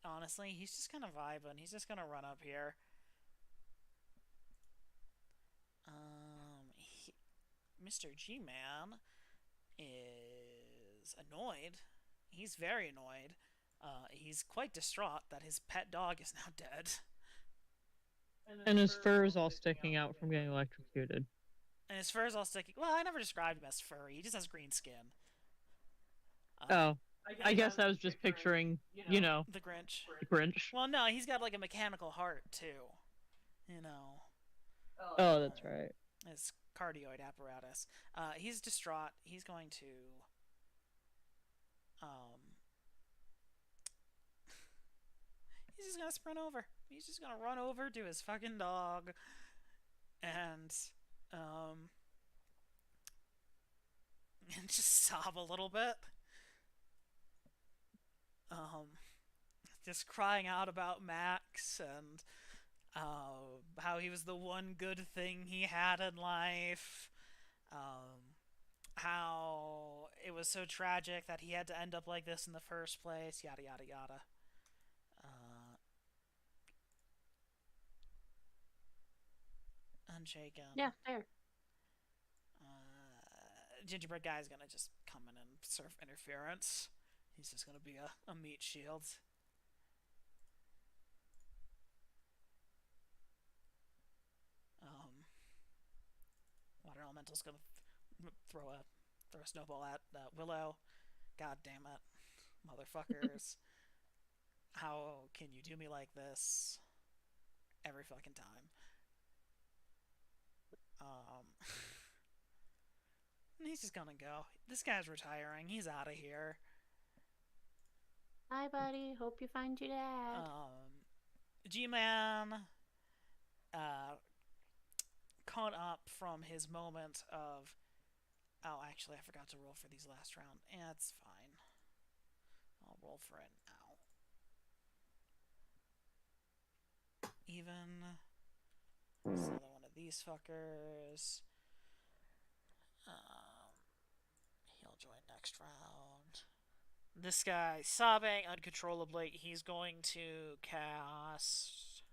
[SPEAKER 3] Honestly, he's just kind of vibing. He's just gonna run up here. Mr. G-Man is annoyed. He's very annoyed. He's quite distraught that his pet dog is now dead.
[SPEAKER 5] And his fur is all sticking out from getting electrocuted.
[SPEAKER 3] And his fur is all sticky. Well, I never described him as furry. He just has green skin.
[SPEAKER 5] Oh, I guess I was just picturing,
[SPEAKER 3] the Grinch.
[SPEAKER 5] the Grinch.
[SPEAKER 3] Well, no, he's got like a mechanical heart too. You know.
[SPEAKER 5] Oh, that's right.
[SPEAKER 3] His cardioid apparatus. He's distraught. He's going to. He's just gonna sprint over. He's just gonna run over to his fucking dog, and and just sob a little bit. Just crying out about Max and how he was the one good thing he had in life. How it was so tragic that he had to end up like this in the first place. Yada yada yada. Unshaken.
[SPEAKER 7] Yeah, fair.
[SPEAKER 3] Gingerbread Guy's gonna just come in and surf interference. He's just gonna be a meat shield. Water Elemental's gonna throw a snowball at Willow. God damn it, motherfuckers! How can you do me like this every fucking time? He's just gonna go. This guy's retiring. He's out of here.
[SPEAKER 7] Bye, buddy. Hope you find your dad.
[SPEAKER 3] G-Man, caught up from his moment of... Oh, actually, I forgot to roll for these last round. Yeah, it's fine. I'll roll for it now. Even. Another one of these fuckers. He'll join next round. This guy sobbing uncontrollably. He's going to cast.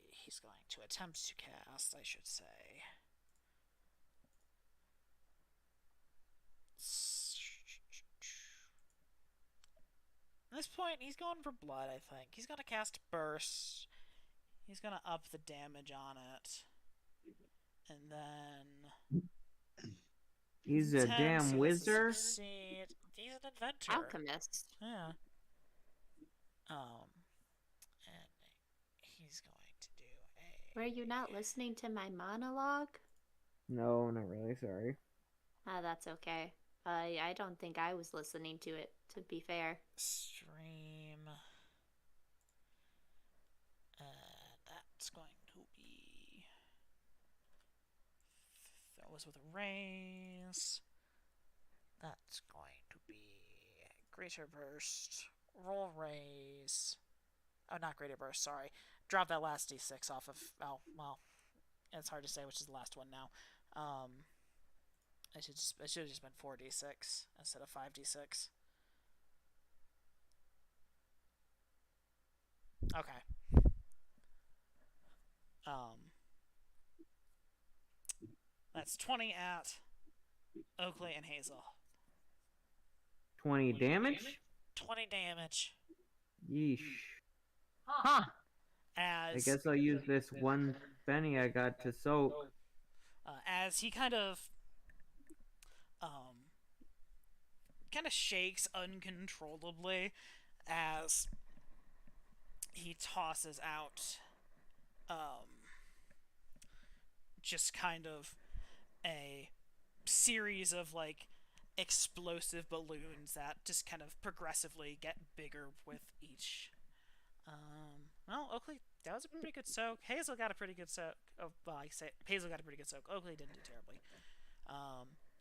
[SPEAKER 3] He's going to attempt to cast, I should say. At this point, he's going for blood, I think. He's going to cast Burst. He's going to up the damage on it. And then...
[SPEAKER 13] He's a damn wizard.
[SPEAKER 3] He's an inventor.
[SPEAKER 7] Alchemist.
[SPEAKER 3] Yeah. And he's going to do a...
[SPEAKER 7] Were you not listening to my monologue?
[SPEAKER 13] No, not really. Sorry.
[SPEAKER 7] Ah, that's okay. I don't think I was listening to it, to be fair.
[SPEAKER 3] Stream. That's going to be... That was with a raise. That's going to be Greater Burst. Roll raise. Oh, not Greater Burst, sorry. Drop that last d6 off of... Oh, well. It's hard to say which is the last one now. It should have just been 4d6 instead of 5d6. Okay. That's 20 at Oakley and Hazel.
[SPEAKER 13] 20 damage?
[SPEAKER 3] 20 damage.
[SPEAKER 13] Yeesh.
[SPEAKER 5] Huh.
[SPEAKER 13] I guess I'll use this one penny I got to soak.
[SPEAKER 3] As he kind of shakes uncontrollably as he tosses out just kind of a series of like explosive balloons that just kind of progressively get bigger with each. Well, Oakley, that was a pretty good soak. Hazel got a pretty good soak. Oh, well, Hazel got a pretty good soak. Oakley didn't do terribly.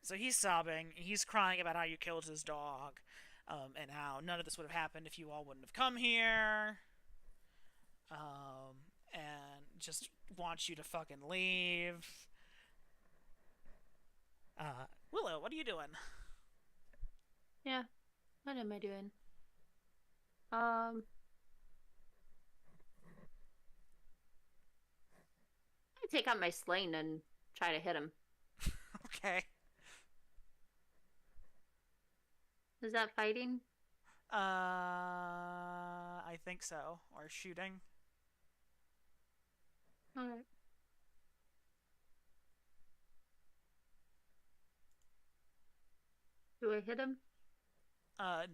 [SPEAKER 3] So he's sobbing. He's crying about how you killed his dog, and how none of this would have happened if you all wouldn't have come here. And just wants you to fucking leave. Willow, what are you doing?
[SPEAKER 7] Yeah. What am I doing? I take out my sling and try to hit him.
[SPEAKER 3] Okay.
[SPEAKER 7] Is that fighting?
[SPEAKER 3] I think so. Or shooting.
[SPEAKER 7] Alright. Do I hit him?
[SPEAKER 3] No.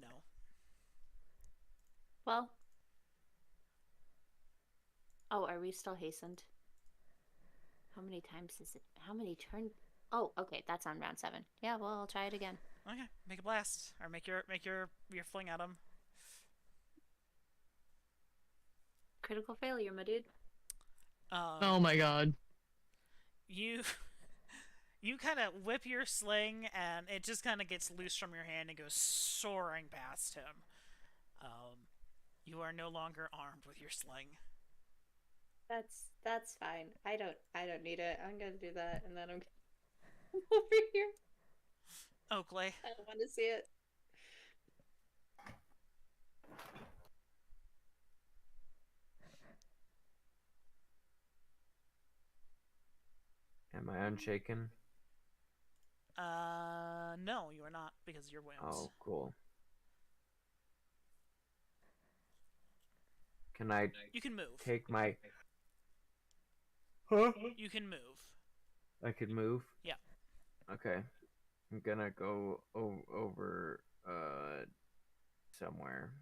[SPEAKER 7] Well. Oh, are we still hastened? How many times is it? How many turns? Oh, okay, that's on round 7. Yeah, well, I'll try it again.
[SPEAKER 3] Okay, make a blast or make your fling at him.
[SPEAKER 7] Critical failure, my dude.
[SPEAKER 5] Oh my god.
[SPEAKER 3] You kind of whip your sling, and it just kind of gets loose from your hand and goes soaring past him. You are no longer armed with your sling.
[SPEAKER 7] That's fine. I don't need it. I'm gonna do that, and then I'm over here.
[SPEAKER 3] Oakley.
[SPEAKER 7] I don't want to see it.
[SPEAKER 6] Am I unshaken?
[SPEAKER 3] No, you are not because of your wounds.
[SPEAKER 6] Oh, cool. Can I?
[SPEAKER 3] You can move.
[SPEAKER 6] Take my.
[SPEAKER 3] You can move.
[SPEAKER 6] I could move.
[SPEAKER 3] Yeah.
[SPEAKER 6] Okay. I'm gonna go over somewhere.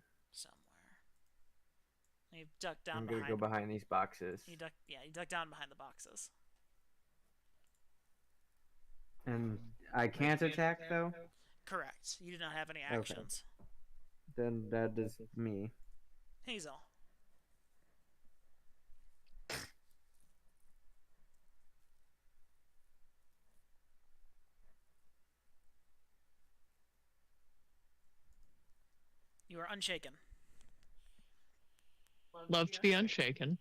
[SPEAKER 3] You duck down.
[SPEAKER 6] I'm gonna go behind these boxes.
[SPEAKER 3] You duck. Yeah, you duck down behind the boxes.
[SPEAKER 13] And I can't attack though?
[SPEAKER 3] Correct. You do not have any actions.
[SPEAKER 13] Then that is me.
[SPEAKER 3] Hazel. You are unshaken.
[SPEAKER 5] Love to be unshaken.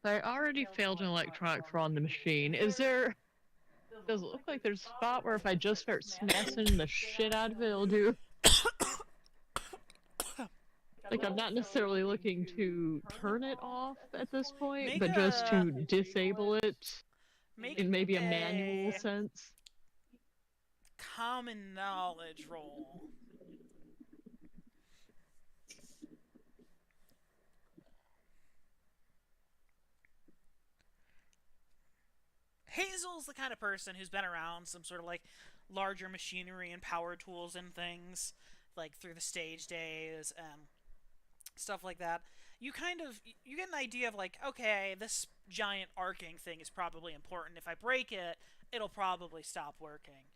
[SPEAKER 5] I already failed an electronic throw on the machine. Does it look like there's a spot where if I just start smashing the shit out of it, it'll do? Like, I'm not necessarily looking to turn it off at this point, but just to disable it in maybe a manual sense.
[SPEAKER 3] Common knowledge roll. Hazel's the kind of person who's been around some sort of like larger machinery and power tools and things, like through the stage days and stuff like that. You get an idea of like, okay, this giant arcing thing is probably important. If I break it, it'll probably stop working.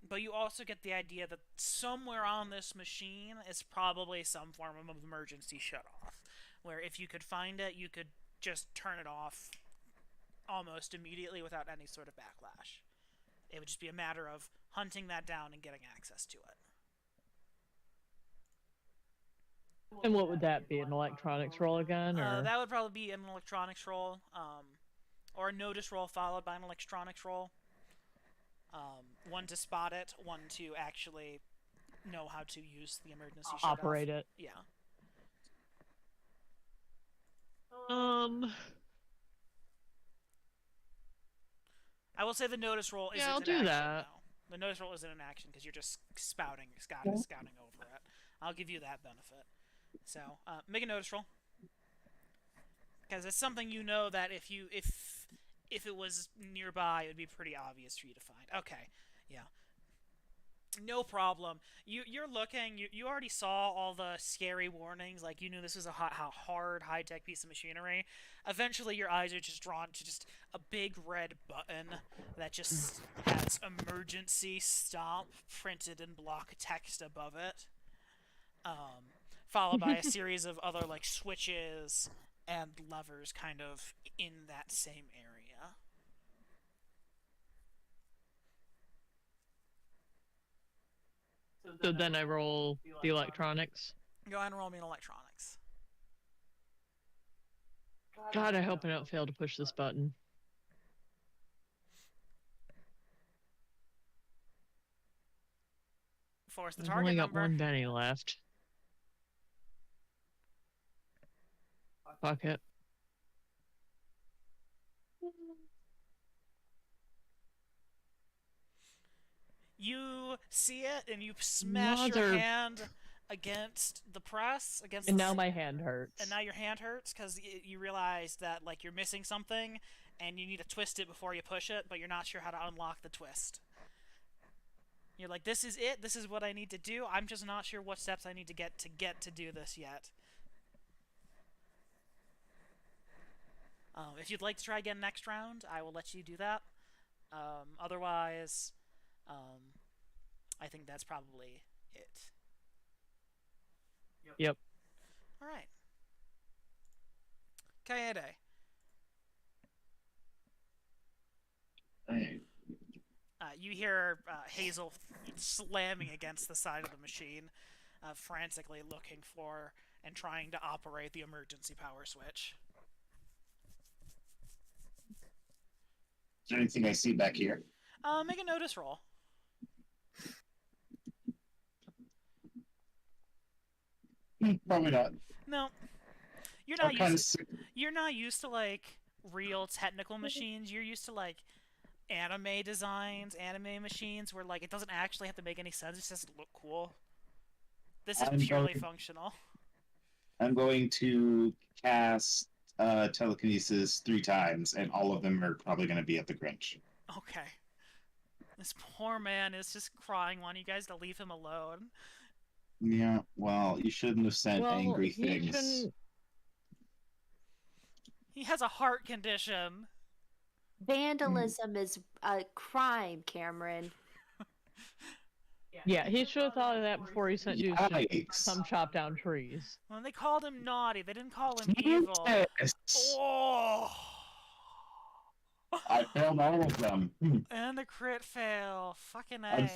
[SPEAKER 3] But you also get the idea that somewhere on this machine is probably some form of emergency shutoff, where if you could find it, you could just turn it off almost immediately without any sort of backlash. It would just be a matter of hunting that down and getting access to it.
[SPEAKER 5] And what would that be? An electronics roll again? Or?
[SPEAKER 3] That would probably be an electronics roll, or a notice roll followed by an electronics roll. One to spot it, one to actually know how to use the emergency shutoff.
[SPEAKER 5] Operate it.
[SPEAKER 3] Yeah. I will say the notice roll isn't
[SPEAKER 5] I'll
[SPEAKER 3] an
[SPEAKER 5] do
[SPEAKER 3] action,
[SPEAKER 5] that.
[SPEAKER 3] though. The notice roll isn't an action because you're just scouting over it. I'll give you that benefit. So, make a notice roll. Because it's something you know that if it was nearby, it would be pretty obvious for you to find. Okay, yeah. No problem. You're looking. You already saw all the scary warnings. Like, you knew this was a hard, high-tech piece of machinery. Eventually, your eyes are just drawn to just a big red button that just has emergency stop printed in block text above it. Followed by a series of other, like, switches and levers kind of in that same area.
[SPEAKER 5] So then I roll the electronics.
[SPEAKER 3] Go ahead and roll me an electronics.
[SPEAKER 5] God, I hope I don't fail to push this button.
[SPEAKER 3] Force the
[SPEAKER 5] I've
[SPEAKER 3] target
[SPEAKER 5] only got
[SPEAKER 3] number.
[SPEAKER 5] one Benny left. Fuck it.
[SPEAKER 3] You see it and you smash your hand against the press, against
[SPEAKER 5] And
[SPEAKER 3] the
[SPEAKER 5] now my hand hurts.
[SPEAKER 3] and now your hand hurts because you realize that like you're missing something, and you need to twist it before you push it, but you're not sure how to unlock the twist. You're like, this is it. This is what I need to do. I'm just not sure what steps I need to get to do this yet. If you'd like to try again next round, I will let you do that. Otherwise, I think that's probably it.
[SPEAKER 5] Yep.
[SPEAKER 3] All right. Kaede. You hear Hazel slamming against the side of the machine, frantically looking for and trying to operate the emergency power switch.
[SPEAKER 1] Is there anything I see back here?
[SPEAKER 3] Make a notice roll.
[SPEAKER 1] Probably not.
[SPEAKER 3] No, you're
[SPEAKER 1] I'm
[SPEAKER 3] not
[SPEAKER 1] kinda
[SPEAKER 3] used. You're not used to like real technical machines. You're used to like anime designs, anime machines, where like it doesn't actually have to make any sense. It's just look cool. This is purely functional.
[SPEAKER 1] I'm going to cast telekinesis 3 times, and all of them are probably going to be at the Grinch.
[SPEAKER 3] Okay. This poor man is just crying, wanting you guys to leave him alone.
[SPEAKER 1] Yeah, well, you shouldn't have sent angry things.
[SPEAKER 5] Shouldn't...
[SPEAKER 3] He has a heart condition.
[SPEAKER 7] Vandalism is a crime, Cameron.
[SPEAKER 5] Yeah, he should have thought of that before he sent you some chop down trees.
[SPEAKER 3] Well, they called him naughty. They didn't call him evil. Oh!
[SPEAKER 1] I failed all of them.
[SPEAKER 3] And the crit fail. Fucking A.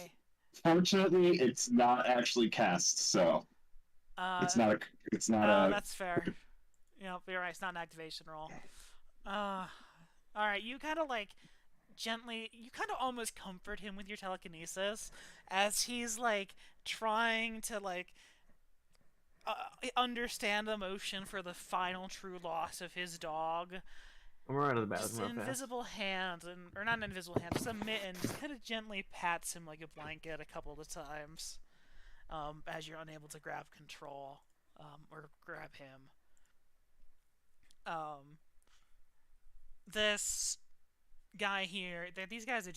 [SPEAKER 1] Fortunately, it's not actually cast, so it's not a. It's not a.
[SPEAKER 3] That's fair. Yep, you're right. It's not an activation roll. All right, you kind of like gently, you kind of almost comfort him with your telekinesis as he's like trying to like understand the emotion for the final true loss of his dog.
[SPEAKER 6] I'm out of the bathroom.
[SPEAKER 3] Just an invisible hand, or not an invisible hand, just a mitten, just kind of gently pats him like a blanket a couple of times, as you're unable to grab control, or grab him. This guy here, these guys are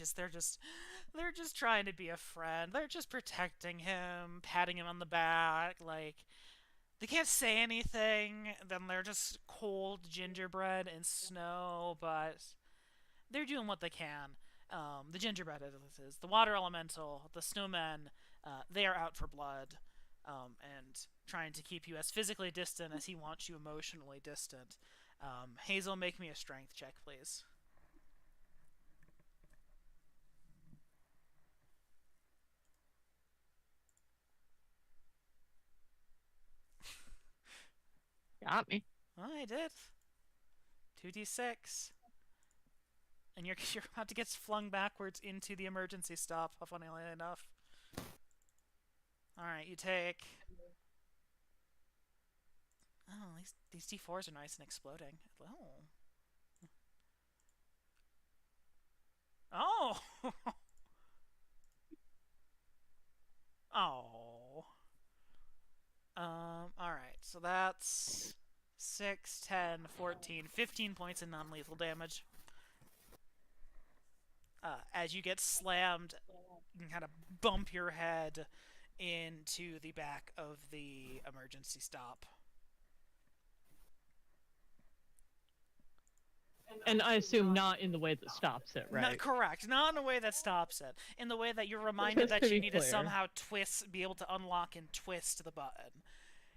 [SPEAKER 3] they're just trying to be a friend. They're just protecting him, patting him on the back, like they can't say anything. Then they're just cold gingerbread and snow, but they're doing what they can. The gingerbread is the water elemental, the snowmen. They are out for blood, and trying to keep you as physically distant as he wants you emotionally distant. Hazel, make me a strength check, please.
[SPEAKER 5] Got me.
[SPEAKER 3] Oh, I did. 2d6. And you're about to get flung backwards into the emergency stop, funnily enough. Alright, you take... Oh, these D4s are nice and exploding. Oh! Oh! Oh. Alright, so that's 6, 10, 14, 15 points in non-lethal damage. As you get slammed, you can kind of bump your head into the back of the emergency stop.
[SPEAKER 5] And I assume not in the way that stops it, right?
[SPEAKER 3] Not correct. Not in a way that stops it. In the way that you're reminded that you need to somehow be able to unlock and twist the button.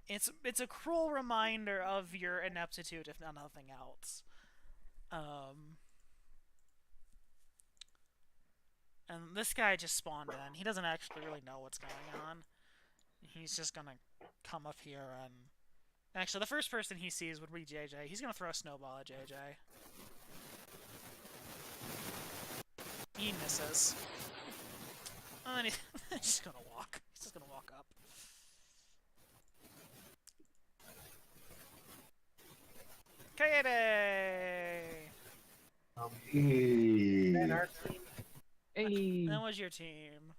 [SPEAKER 3] It's a cruel reminder of your ineptitude, if not nothing else. And this guy just spawned in. He doesn't actually really know what's going on. He's just gonna come up here and... Actually, the first person he sees would be JJ. He's gonna throw a snowball at JJ. He misses. And then he's just gonna walk. He's just gonna walk up. Kaede!
[SPEAKER 5] Hey.
[SPEAKER 3] That was your team.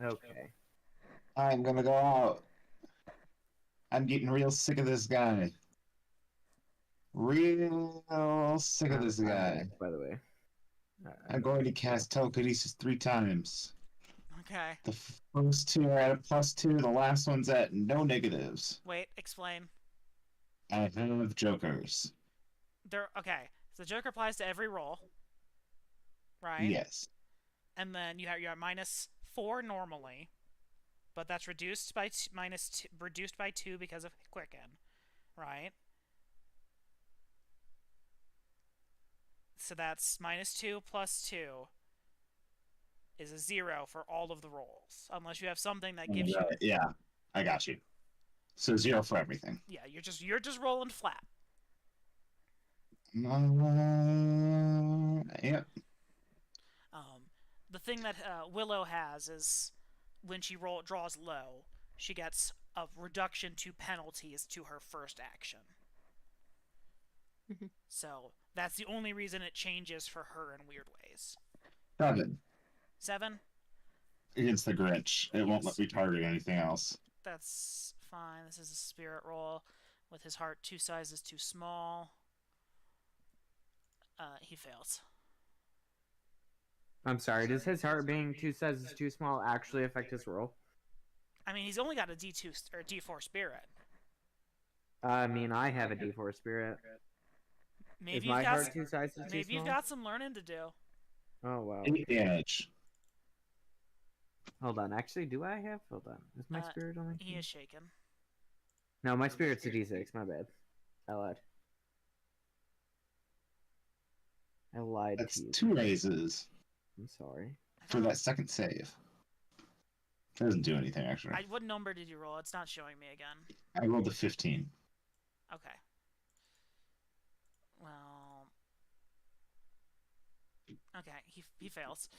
[SPEAKER 6] Okay.
[SPEAKER 1] I'm gonna go out. I'm getting real sick of this guy. Real sick of this
[SPEAKER 13] I'm
[SPEAKER 1] guy.
[SPEAKER 13] back, by the way.
[SPEAKER 1] I'm going to cast telekinesis 3 times.
[SPEAKER 3] Okay.
[SPEAKER 1] The first 2 are at a +2. The last one's at no negatives.
[SPEAKER 3] Wait, explain.
[SPEAKER 1] I have jokers.
[SPEAKER 3] Okay. So the Joker applies to every roll, right?
[SPEAKER 1] Yes.
[SPEAKER 3] And then you're at -4 normally, but that's reduced by reduced by 2 because of Quicken, right? So that's -2 plus 2 is a 0 for all of the rolls, unless you have something that gives you.
[SPEAKER 1] Yeah, I got you. So 0 for everything.
[SPEAKER 3] Yeah, you're just rolling flat.
[SPEAKER 1] Yep.
[SPEAKER 3] The thing that Willow has is when she draws low, she gets a reduction to penalties to her first action. So that's the only reason it changes for her in weird ways.
[SPEAKER 1] 7.
[SPEAKER 3] 7?
[SPEAKER 1] Against the Grinch. It won't let me target anything else.
[SPEAKER 3] That's fine. This is a spirit roll with his heart 2 sizes too small. He fails.
[SPEAKER 13] I'm sorry, does his heart being 2 sizes too small actually affect his roll?
[SPEAKER 3] I mean, he's only got a D2 or D4 spirit.
[SPEAKER 13] I mean, I have a D4 spirit.
[SPEAKER 3] Maybe
[SPEAKER 13] Is my heart 2 sizes too small?
[SPEAKER 3] Maybe you've got some learning to do.
[SPEAKER 13] Oh, wow.
[SPEAKER 1] 8 damage.
[SPEAKER 13] Hold on, actually, do I have? Hold on. Is my spirit only?
[SPEAKER 3] He is shaken.
[SPEAKER 13] No, my spirit's a D6, my bad. I lied. I lied
[SPEAKER 1] That's
[SPEAKER 13] to you.
[SPEAKER 1] 2 raises.
[SPEAKER 13] I'm sorry.
[SPEAKER 1] For that second save. It doesn't do anything, actually.
[SPEAKER 3] What number did you roll? It's not showing me again.
[SPEAKER 1] I rolled a 15.
[SPEAKER 3] Okay. Well. Okay, he fails.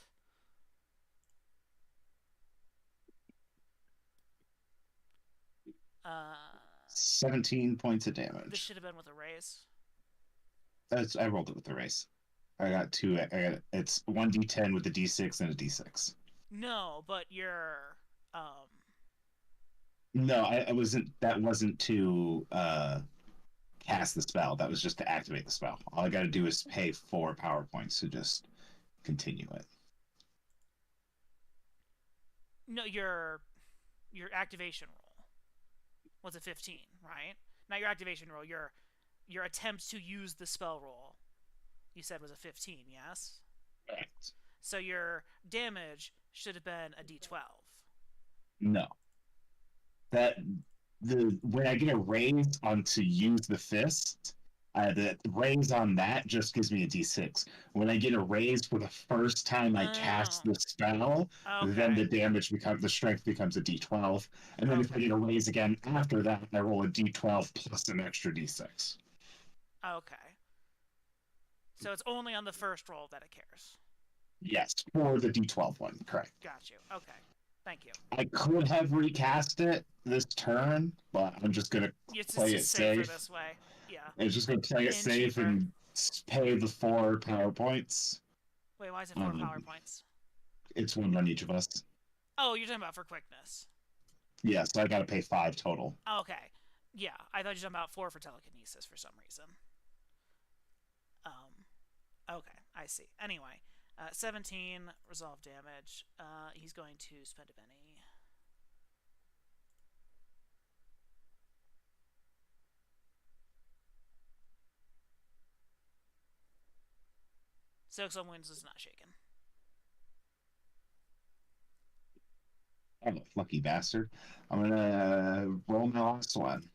[SPEAKER 3] Uh.
[SPEAKER 1] 17 points of
[SPEAKER 3] This
[SPEAKER 1] damage.
[SPEAKER 3] should have been with a raise.
[SPEAKER 1] I rolled it with the race. I got 2. It's 1d10 with a d6 and a d6.
[SPEAKER 3] No, but you're
[SPEAKER 1] No, I wasn't. That wasn't to cast the spell. That was just to activate the spell. All I got to do is pay 4 power points to just continue it.
[SPEAKER 3] No, your activation roll was a 15, right? Not your activation roll. Your attempt to use the spell roll, you said was a 15, yes?
[SPEAKER 1] Correct.
[SPEAKER 3] So your damage should have been a D12.
[SPEAKER 1] No. When I get a raise on to use the fist, the raise on that just gives me a d6. When I get a raise for the first time I cast the spell, then the strength becomes a d12. And then if I get a raise again after that, I roll a d12 plus an extra d6.
[SPEAKER 3] Okay. So it's only on the first roll that it cares.
[SPEAKER 1] Yes, for the d12 one, correct.
[SPEAKER 3] Got you. Okay. Thank you.
[SPEAKER 1] I could have recast it this turn, but I'm just gonna play it safe.
[SPEAKER 3] This way. Yeah.
[SPEAKER 1] I'm just gonna play it safe and pay the 4 power points.
[SPEAKER 3] Wait, why is it 4 power points?
[SPEAKER 1] It's 1 on each of us.
[SPEAKER 3] Oh, you're talking about for quickness.
[SPEAKER 1] Yeah, so I gotta pay 5 total.
[SPEAKER 3] Okay. Yeah, I thought you were talking about 4 for telekinesis for some reason. Okay, I see. Anyway, 17 resolve damage. He's going to spend a penny. Soaks on Wounds is not shaken.
[SPEAKER 1] I'm a lucky bastard. I'm gonna roll my last one.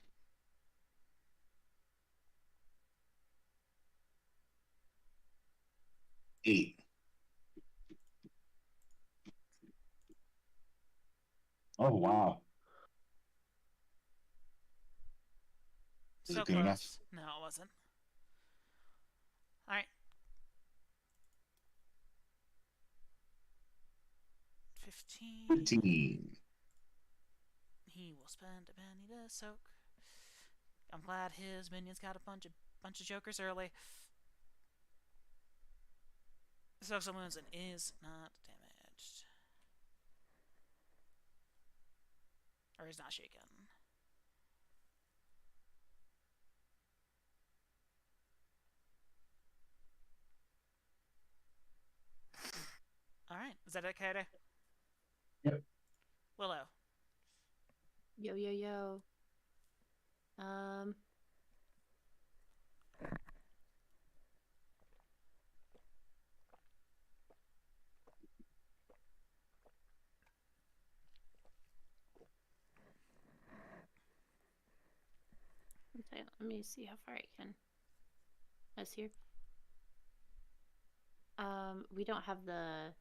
[SPEAKER 1] 8. Oh wow. Is
[SPEAKER 3] So
[SPEAKER 1] it good
[SPEAKER 3] close.
[SPEAKER 1] enough?
[SPEAKER 3] No, it wasn't. Alright.
[SPEAKER 1] 15.
[SPEAKER 3] He will spend a penny to soak. I'm glad his minions got a bunch of jokers early. Soaks on Wounds and is not damaged. Or is not shaken. Is that it, Katie?
[SPEAKER 14] Yep.
[SPEAKER 3] Willow.
[SPEAKER 4] Yo yo yo. Okay, let me see how far I can. That's here. We don't have the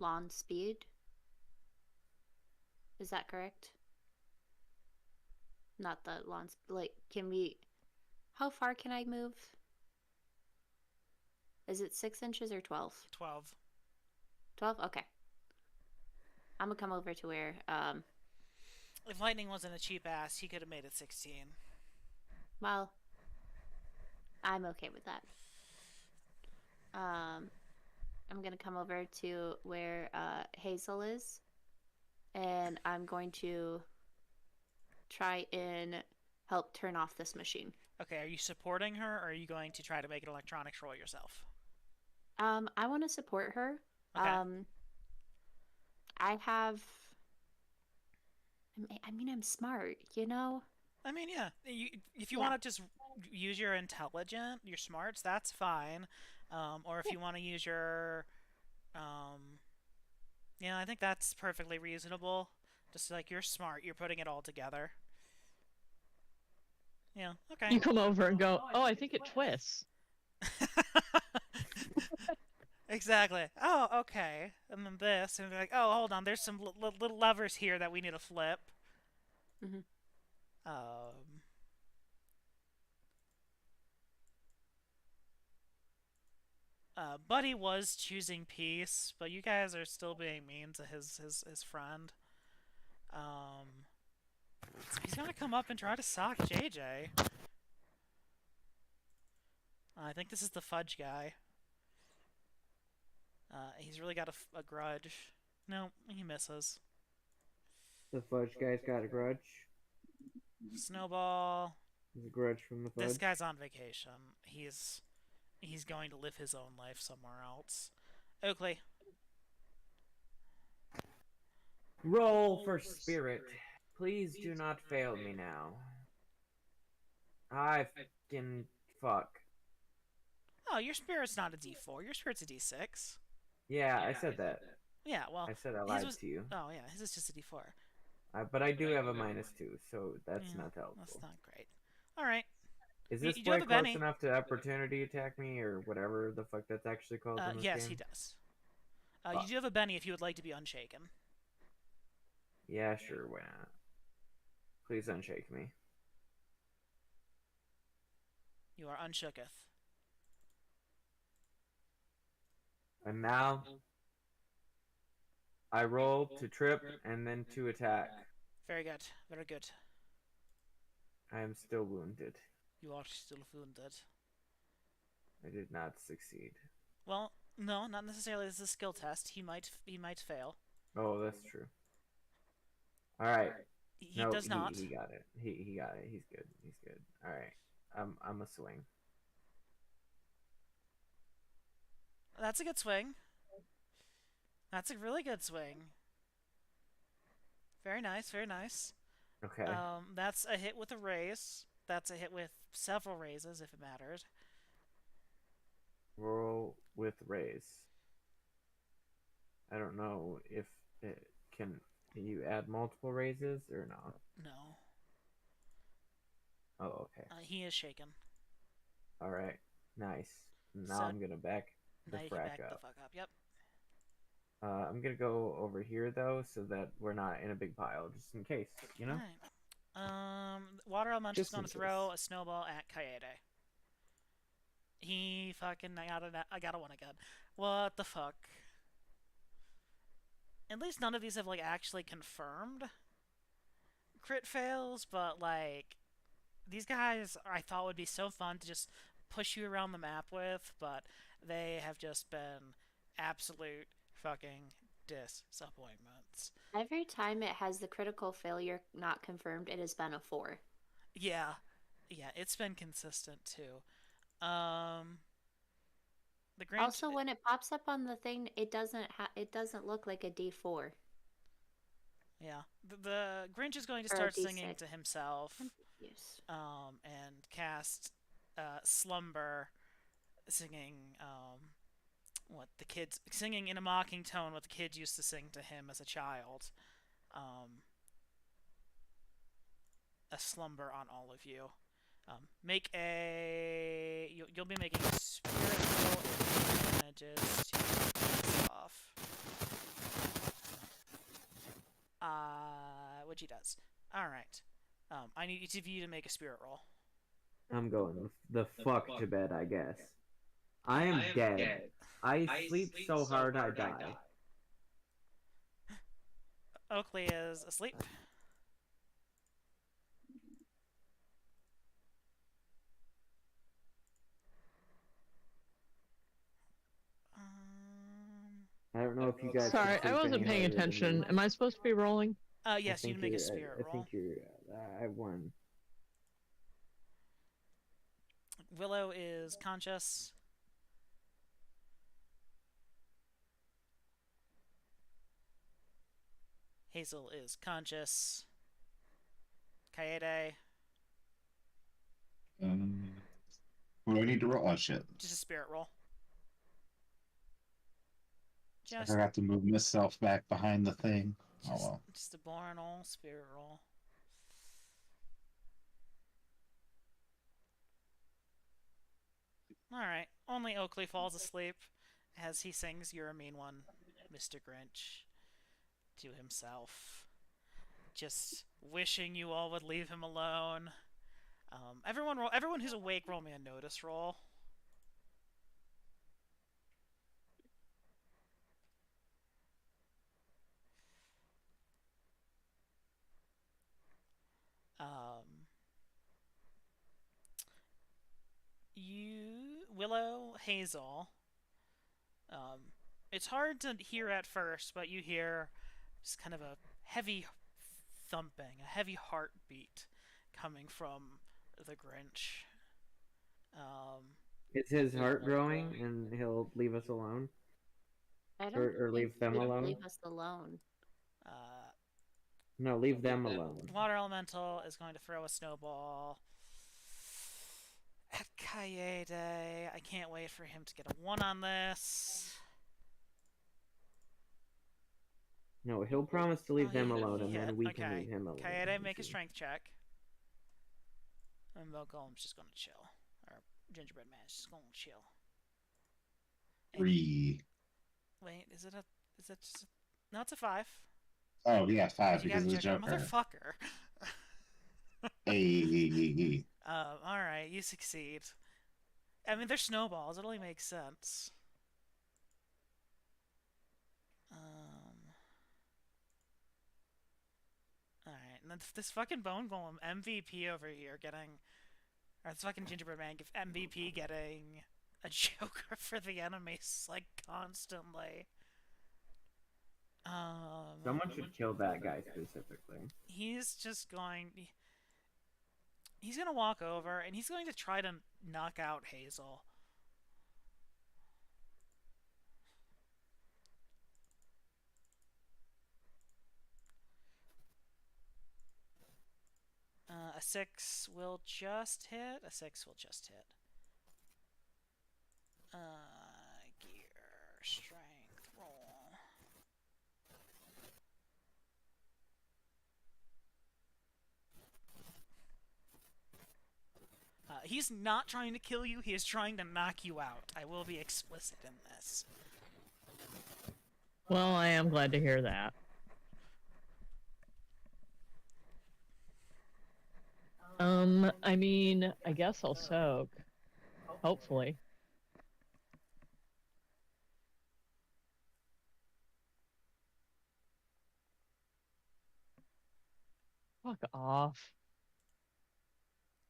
[SPEAKER 4] lawn speed. Is that correct? Not the lawn. Like, can we? How far can I move? Is it 6 inches or 12?
[SPEAKER 3] 12.
[SPEAKER 4] 12. Okay. I'm gonna come over to where.
[SPEAKER 3] If lightning wasn't a cheap ass, he could have made it 16.
[SPEAKER 4] Well, I'm okay with that. I'm gonna come over to where Hazel is, and I'm going to try and help turn off this machine.
[SPEAKER 3] Okay, are you supporting her, or are you going to try to make an electronics roll yourself?
[SPEAKER 4] I want to support her.
[SPEAKER 3] Okay.
[SPEAKER 4] I have. I mean, I'm smart, you know.
[SPEAKER 3] I mean, yeah. If you want to just use your your smarts, that's fine. Or if you want to use your, I think that's perfectly reasonable. Just like you're smart, you're putting it all together. Yeah. Okay.
[SPEAKER 5] You come over and go, oh, I think it twists.
[SPEAKER 3] Exactly. Oh, okay. And then this, and they're like, oh, hold on, there's some little levers here that we need to flip.
[SPEAKER 4] Mm-hmm.
[SPEAKER 3] Buddy was choosing peace, but you guys are still being mean to his friend. So he's gonna come up and try to sock JJ. I think this is the fudge guy. He's really got a grudge. No, he misses.
[SPEAKER 13] The fudge guy's got a grudge.
[SPEAKER 3] Snowball.
[SPEAKER 13] There's a grudge from the fudge.
[SPEAKER 3] This guy's on vacation. He's going to live his own life somewhere else. Oakley.
[SPEAKER 13] Roll for spirit. Please do not fail me now. I fucking fuck.
[SPEAKER 3] Oh, your spirit's not a D4. Your spirit's a D6.
[SPEAKER 13] Yeah, I said that.
[SPEAKER 3] Yeah, well,
[SPEAKER 13] I said I lied to you.
[SPEAKER 3] Oh yeah, his is just a D4.
[SPEAKER 13] But I do have a -2, so that's not helpful.
[SPEAKER 3] That's not great. All right.
[SPEAKER 13] Is this
[SPEAKER 3] you
[SPEAKER 13] boy
[SPEAKER 3] have a
[SPEAKER 13] close
[SPEAKER 3] Benny.
[SPEAKER 13] enough to opportunity attack me, or whatever the fuck that's actually called in this
[SPEAKER 3] Yes,
[SPEAKER 13] game?
[SPEAKER 3] he does. You do have a Benny if you would like to be unshaken.
[SPEAKER 13] Yeah, sure, why not? Please unshake me.
[SPEAKER 3] You are unshooketh.
[SPEAKER 13] And now, I roll to trip and then to attack.
[SPEAKER 3] Very good. Very good.
[SPEAKER 13] I am still wounded.
[SPEAKER 3] You are still wounded.
[SPEAKER 13] I did not succeed.
[SPEAKER 3] Well, no, not necessarily. This is a skill test. He might fail.
[SPEAKER 13] Oh, that's true. All right.
[SPEAKER 3] He does not.
[SPEAKER 13] He got it. He got it. He's good. He's good. All right. I'm a swing.
[SPEAKER 3] That's a good swing. That's a really good swing. Very nice. Very nice.
[SPEAKER 13] Okay.
[SPEAKER 3] That's a hit with a raise. That's a hit with several raises, if it matters.
[SPEAKER 13] Roll with raise. I don't know if it can you add multiple raises or not?
[SPEAKER 3] No.
[SPEAKER 13] Oh, okay.
[SPEAKER 3] He is shaken.
[SPEAKER 13] All right. Nice. Now
[SPEAKER 3] So,
[SPEAKER 13] I'm gonna back the
[SPEAKER 3] Now you can
[SPEAKER 13] frack
[SPEAKER 3] back
[SPEAKER 13] up.
[SPEAKER 3] the fuck up. Yep.
[SPEAKER 13] I'm gonna go over here though, so that we're not in a big pile, just in case, you know.
[SPEAKER 3] Alright. Water Elemental's
[SPEAKER 13] Just
[SPEAKER 3] going
[SPEAKER 13] in
[SPEAKER 3] to throw a snowball at Kaede. He fucking I got a one again. What the fuck? At least none of these have like actually confirmed crit fails, but like these guys I thought would be so fun to just push you around the map with, but they have just been absolute fucking disappointments.
[SPEAKER 4] Every time it has the critical failure not confirmed, it has been a 4.
[SPEAKER 3] Yeah, it's been consistent too. The Grinch.
[SPEAKER 4] Also, when it pops up on the thing, it doesn't look like a D4.
[SPEAKER 3] Yeah, the Grinch is going to
[SPEAKER 4] Or a
[SPEAKER 3] start singing
[SPEAKER 4] D6.
[SPEAKER 3] to himself,
[SPEAKER 4] I'm confused.
[SPEAKER 3] and cast Slumber, singing what the kids singing in a mocking tone what the kids used to sing to him as a child. A slumber on all of you. Make a you'll be making a spiritual advantages to this off. Which he does. All right. I need each of you to make a spirit roll.
[SPEAKER 13] I'm going the fuck to bed, I guess. I am dead. I sleep so hard I die.
[SPEAKER 3] Oakley is asleep.
[SPEAKER 13] I don't know if you guys.
[SPEAKER 5] Sorry, I wasn't paying attention. Am I supposed to be rolling?
[SPEAKER 3] Yes, you make a spirit roll.
[SPEAKER 13] I think you're. I won.
[SPEAKER 3] Willow is conscious. Hazel is conscious. Kaede.
[SPEAKER 1] What do I need to roll? Oh shit!
[SPEAKER 3] Just a spirit roll.
[SPEAKER 1] I forgot to move myself back behind the thing. Oh well.
[SPEAKER 3] Just a boring old spirit roll. Alright, only Oakley falls asleep as he sings You're a Mean One, Mr. Grinch, to himself. Just wishing you all would leave him alone. Everyone who's awake, roll me a notice roll. Willow, Hazel. It's hard to hear at first, but you hear just kind of a heavy thumping, a heavy heartbeat coming from the Grinch.
[SPEAKER 13] Is his heart growing and he'll leave us alone?
[SPEAKER 4] I don't
[SPEAKER 13] or leave
[SPEAKER 4] think
[SPEAKER 13] them
[SPEAKER 4] he would
[SPEAKER 13] alone?
[SPEAKER 4] Leave us alone.
[SPEAKER 13] No, leave them alone.
[SPEAKER 3] Water Elemental is going to throw a snowball at Kaede. I can't wait for him to get a 1 on this.
[SPEAKER 13] No, he'll promise to leave them alone, and then we can leave him alone.
[SPEAKER 3] Kaede, make a strength check. And Mogolem's just going to chill. Or Gingerbread Man's just going to chill.
[SPEAKER 1] 3.
[SPEAKER 3] Wait, is it just no, it's a 5.
[SPEAKER 1] Oh yeah, 5
[SPEAKER 3] You
[SPEAKER 1] because of the
[SPEAKER 3] gotta check it.
[SPEAKER 1] Joker.
[SPEAKER 3] Motherfucker.
[SPEAKER 1] Hey.
[SPEAKER 3] Alright, you succeed. I mean, they're snowballs. It only makes sense. Alright, and then this fucking Bone Golem MVP over here getting... Or this fucking Gingerbread Man MVP getting a Joker for the enemies, like, constantly.
[SPEAKER 13] Someone should kill that guy specifically.
[SPEAKER 3] He's just going... He's going to walk over, and he's going to try to knock out Hazel. A 6 will just hit. A 6 will just hit. Gear, strength, roll. He's not trying to kill you, he is trying to knock you out. I will be explicit in this.
[SPEAKER 5] Well, I am glad to hear that. I mean, I guess I'll soak. Hopefully. Fuck off.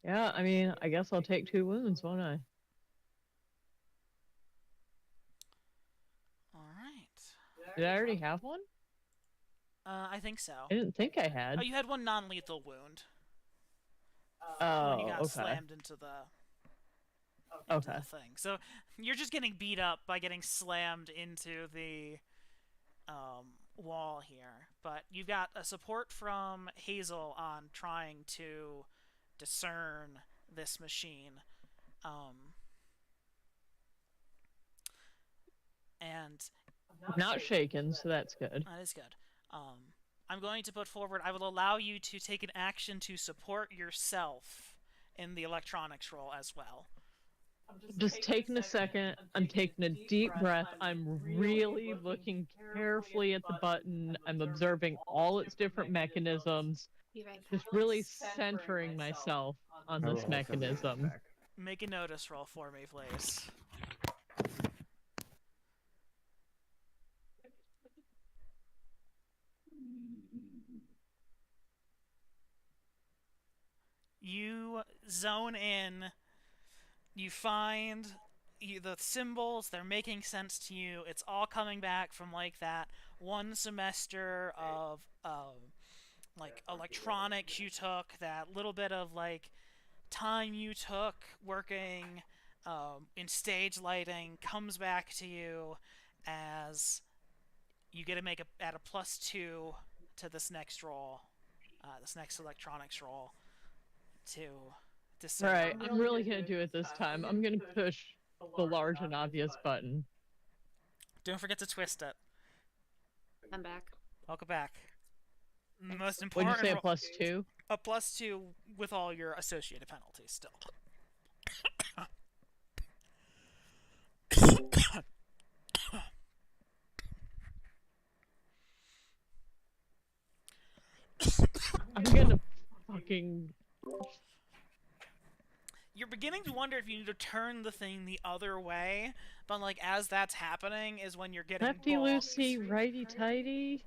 [SPEAKER 5] Yeah, I mean, I guess I'll take 2 wounds, won't I?
[SPEAKER 3] Alright.
[SPEAKER 5] Did I already have one?
[SPEAKER 3] I think so.
[SPEAKER 5] I didn't think I had.
[SPEAKER 3] Oh, you had one non-lethal wound.
[SPEAKER 5] Oh,
[SPEAKER 3] When you got
[SPEAKER 5] okay.
[SPEAKER 3] slammed into the into
[SPEAKER 5] Okay.
[SPEAKER 3] the thing. So you're just getting beat up by getting slammed into the wall here. But you've got a support from Hazel on trying to discern this machine. And
[SPEAKER 5] Not shaken, so that's good.
[SPEAKER 3] that is good. I'm going to put forward, I will allow you to take an action to support yourself in the electronics roll as well.
[SPEAKER 5] Just taking a second. I'm taking a deep breath. I'm really looking carefully at the button. I'm observing all its different mechanisms.
[SPEAKER 4] Be right back.
[SPEAKER 5] Just really centering myself on
[SPEAKER 13] I will
[SPEAKER 5] this
[SPEAKER 13] also be
[SPEAKER 5] mechanism.
[SPEAKER 13] back.
[SPEAKER 3] Make a notice roll for me, please. You zone in, you find the symbols, they're making sense to you. It's all coming back from like that one semester of like electronics you took, that little bit of like time you took working in stage lighting comes back to you as you get to add a +2 to this next roll, this next electronics roll to discern.
[SPEAKER 5] Alright, I'm really gonna do it this time. I'm gonna push the large and obvious button.
[SPEAKER 3] Don't forget to twist it.
[SPEAKER 4] I'm back.
[SPEAKER 3] Welcome back. The most
[SPEAKER 5] Would you
[SPEAKER 3] important.
[SPEAKER 5] say a +2?
[SPEAKER 3] A +2 with all your associated penalties still.
[SPEAKER 5] I'm gonna fucking...
[SPEAKER 3] You're beginning to wonder if you need to turn the thing the other way, but like as that's happening is when you're getting
[SPEAKER 5] Lefty
[SPEAKER 3] bonked.
[SPEAKER 5] loosey, righty tighty.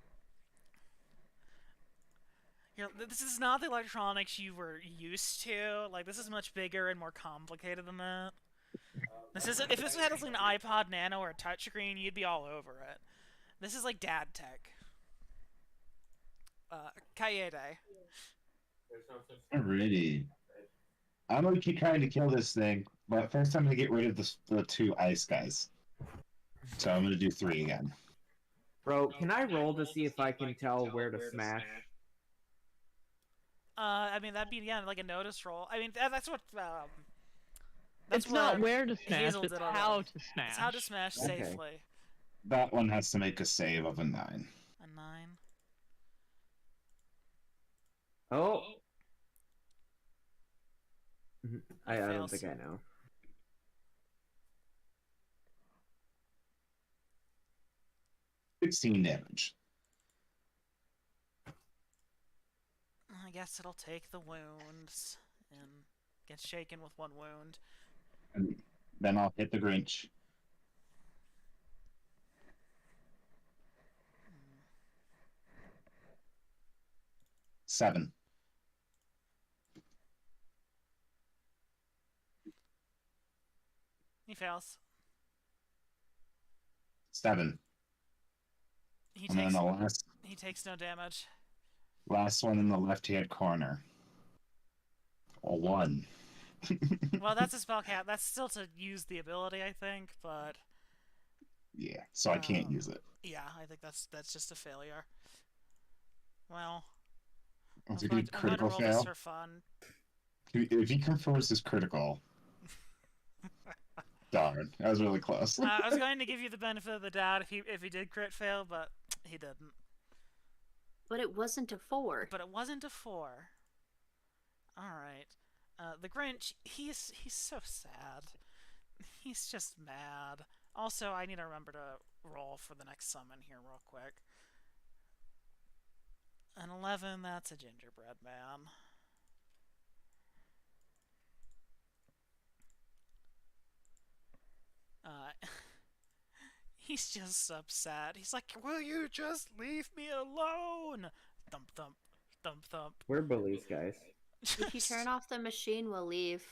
[SPEAKER 3] This is not the electronics you were used to. Like, this is much bigger and more complicated than that. This isn't. If this had like an iPod Nano or a touchscreen, you'd be all over it. This is like dad tech. Kaede.
[SPEAKER 1] Alrighty. I'm gonna keep trying to kill this thing, but first I'm gonna get rid of the 2 ice guys. So I'm gonna do 3 again.
[SPEAKER 13] Bro, can I roll to see if I can tell where to smash?
[SPEAKER 3] I mean, that'd be, yeah, like a notice roll. I mean, that's what, that's
[SPEAKER 5] It's not
[SPEAKER 3] what
[SPEAKER 5] where to smash,
[SPEAKER 3] Hazel
[SPEAKER 5] it's
[SPEAKER 3] did already.
[SPEAKER 5] how to smash.
[SPEAKER 3] It's how to smash
[SPEAKER 1] Okay.
[SPEAKER 3] safely.
[SPEAKER 1] That one has to make a save of a 9.
[SPEAKER 3] A 9.
[SPEAKER 13] Oh! I don't
[SPEAKER 3] fails.
[SPEAKER 13] think I know.
[SPEAKER 1] $16 damage.
[SPEAKER 3] I guess it'll take the wounds and get shaken with 1 wound.
[SPEAKER 1] And then I'll hit the Grinch. 7.
[SPEAKER 3] He fails.
[SPEAKER 1] 7.
[SPEAKER 3] He
[SPEAKER 1] And then
[SPEAKER 3] takes.
[SPEAKER 1] the
[SPEAKER 3] He takes no damage.
[SPEAKER 1] last one in the left-hand corner. A 1.
[SPEAKER 3] Well, that's a spell cap. That's still to use the ability, I think, but
[SPEAKER 1] Yeah, so I can't use it.
[SPEAKER 3] yeah, I think that's just a failure. Well,
[SPEAKER 1] If
[SPEAKER 3] I'm
[SPEAKER 1] you
[SPEAKER 3] going
[SPEAKER 1] do
[SPEAKER 3] to
[SPEAKER 1] critical
[SPEAKER 3] roll
[SPEAKER 1] fail,
[SPEAKER 3] this for fun.
[SPEAKER 1] if he confirms his critical, darn, that was really close.
[SPEAKER 3] I was going to give you the benefit of the doubt if he did crit fail, but he didn't.
[SPEAKER 4] But it wasn't a 4.
[SPEAKER 3] But it wasn't a 4. All right. The Grinch, he's so sad. He's just mad. Also, I need to remember to roll for the next summon here real quick. An 11, that's a gingerbread man. He's just upset. He's like, will you just leave me alone? Thump, thump, thump, thump.
[SPEAKER 13] We're bullies, guys.
[SPEAKER 4] If you turn off the machine, we'll leave.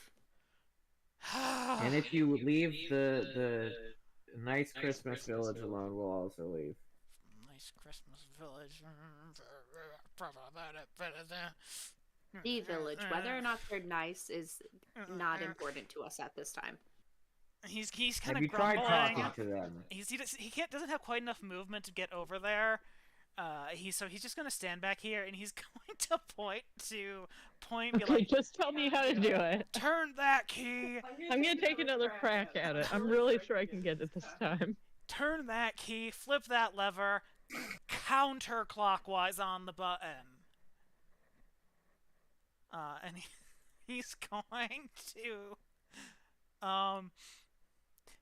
[SPEAKER 13] And if you leave the nice Christmas village alone, we'll also leave.
[SPEAKER 3] Nice Christmas village.
[SPEAKER 4] The village, whether or not they're nice, is not important to us at this time.
[SPEAKER 3] He's kind
[SPEAKER 13] Have
[SPEAKER 3] of
[SPEAKER 13] you tried
[SPEAKER 3] grumbling.
[SPEAKER 13] talking to them?
[SPEAKER 3] Doesn't have quite enough movement to get over there. He's just gonna stand back here, and he's going to point. Be
[SPEAKER 5] Okay,
[SPEAKER 3] like,
[SPEAKER 5] just tell me how to do it.
[SPEAKER 3] turn that key.
[SPEAKER 5] I'm gonna take another crack at it. I'm really sure I can get it this time.
[SPEAKER 3] Turn that key. Flip that lever. Counterclockwise on the button. And he's going to.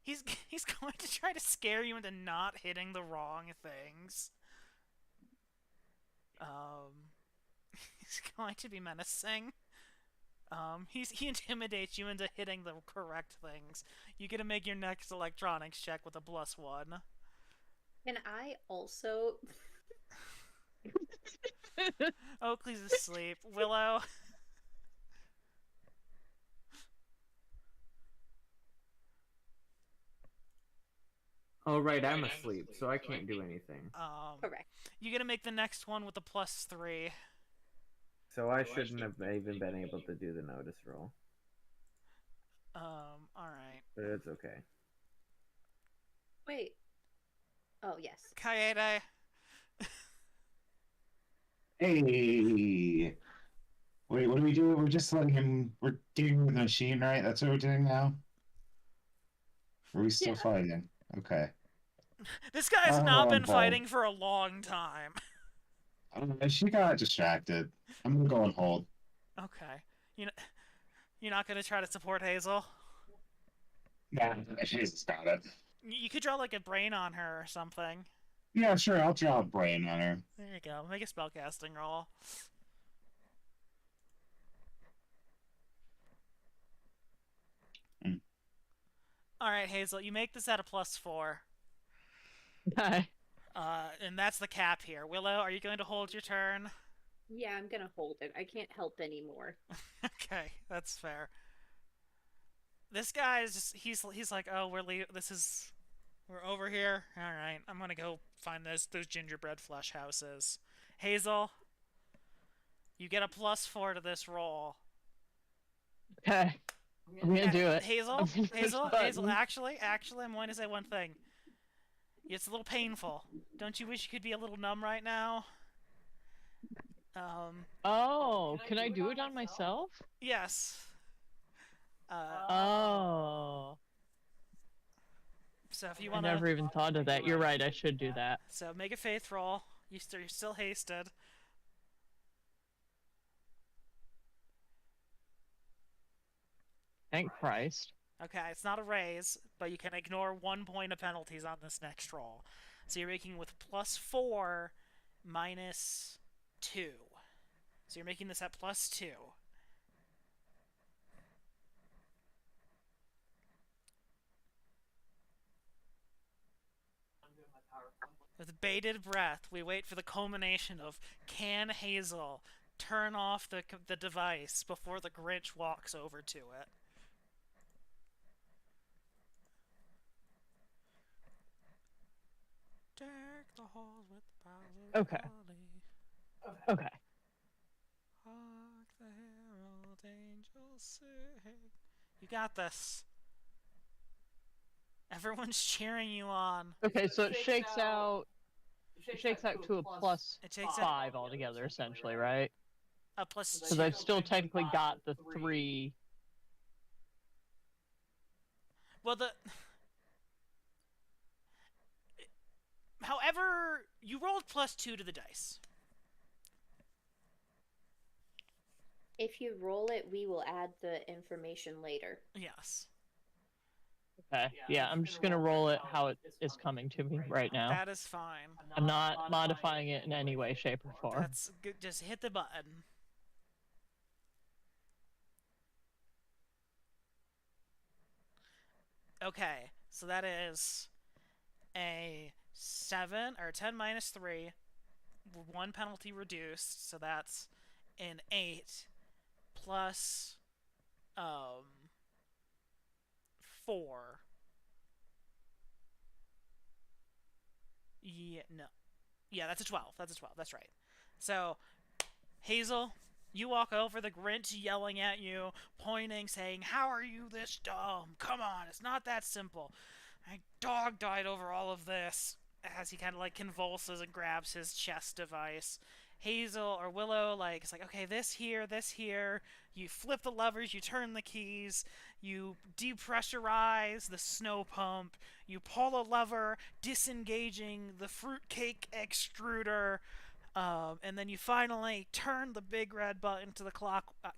[SPEAKER 3] He's going to try to scare you into not hitting the wrong things. He's going to be menacing. He intimidates you into hitting the correct things. You get to make your next electronics check with a +1.
[SPEAKER 7] Can I also?
[SPEAKER 3] Oakley's asleep. Willow.
[SPEAKER 13] Oh right, I'm asleep, so I can't do anything.
[SPEAKER 7] Correct.
[SPEAKER 3] You get to make the next one with a +3.
[SPEAKER 13] So I shouldn't have even been able to do the notice roll.
[SPEAKER 3] Alright.
[SPEAKER 13] But it's okay.
[SPEAKER 7] Wait. Oh yes.
[SPEAKER 3] Kaede.
[SPEAKER 1] Hey. Wait, what are we doing? We're just letting him. We're dealing with the machine, right? That's what we're doing now? Or are we still fighting? Okay.
[SPEAKER 3] This guy's not been fighting for a long time.
[SPEAKER 1] She got distracted. I'm gonna go on hold.
[SPEAKER 3] Okay. You're not gonna try to support Hazel?
[SPEAKER 1] Yeah, she's got it.
[SPEAKER 3] You could draw like a brain on her or something.
[SPEAKER 1] Yeah, sure. I'll draw a brain on her.
[SPEAKER 3] There you go. Make a spellcasting roll. Alright, Hazel, you make this at a +4.
[SPEAKER 5] Okay.
[SPEAKER 3] And that's the cap here. Willow, are you going to hold your turn?
[SPEAKER 7] Yeah, I'm gonna hold it. I can't help anymore.
[SPEAKER 3] Okay, that's fair. This guy is just, he's like, oh, we're over here. Alright, I'm gonna go find those gingerbread flesh houses. Hazel, you get a +4 to this roll.
[SPEAKER 5] Okay. I'm gonna do it.
[SPEAKER 3] Hazel, actually, I'm going to say one thing. It's a little painful. Don't you wish you could be a little numb right now?
[SPEAKER 5] Oh, can I do it on myself?
[SPEAKER 3] Yes.
[SPEAKER 5] Oh.
[SPEAKER 3] So if you
[SPEAKER 5] I
[SPEAKER 3] want
[SPEAKER 5] never even thought of that. You're right, I should do that.
[SPEAKER 3] So make a faith roll. You're still hasted.
[SPEAKER 5] Thank Christ.
[SPEAKER 3] Okay, it's not a raise, but you can ignore 1 point of penalties on this next roll. So you're making with +4 minus 2. So you're making this at +2. With bated breath, we wait for the culmination of can Hazel turn off the device before the Grinch walks over to it. Deck the halls with the boughs of
[SPEAKER 5] Okay.
[SPEAKER 3] holly.
[SPEAKER 5] Okay.
[SPEAKER 3] Hark the herald angels sing. You got this. Everyone's cheering you on.
[SPEAKER 5] Okay, so it shakes out to a +5
[SPEAKER 3] out
[SPEAKER 5] altogether, essentially, right?
[SPEAKER 3] a +2.
[SPEAKER 5] Because I've still technically got the 3.
[SPEAKER 3] Well, however, you rolled +2 to the dice.
[SPEAKER 7] If you roll it, we will add the information later.
[SPEAKER 3] Yes.
[SPEAKER 5] Okay. Yeah, I'm just gonna roll it how it is coming to me right now.
[SPEAKER 3] That is fine.
[SPEAKER 5] I'm not modifying it in any way, shape, or form.
[SPEAKER 3] That's good. Just hit the button. Okay, so that is a 7 or 10 minus 3, 1 penalty reduced, so that's an 8 plus 4. Yeah, no. Yeah, that's a 12. That's a 12. That's right. So, Hazel, You walk over, the Grinch yelling at you, pointing, saying, "How are you this dumb? Come on, it's not that simple. My dog died over all of this." As he kind of like convulses and grabs his chest device. Hazel or Willow like it's like, okay, this here, this here. You flip the levers, you turn the keys, you depressurize the snow pump, you pull a lever, disengaging the fruitcake extruder, and then you finally turn the big red button to the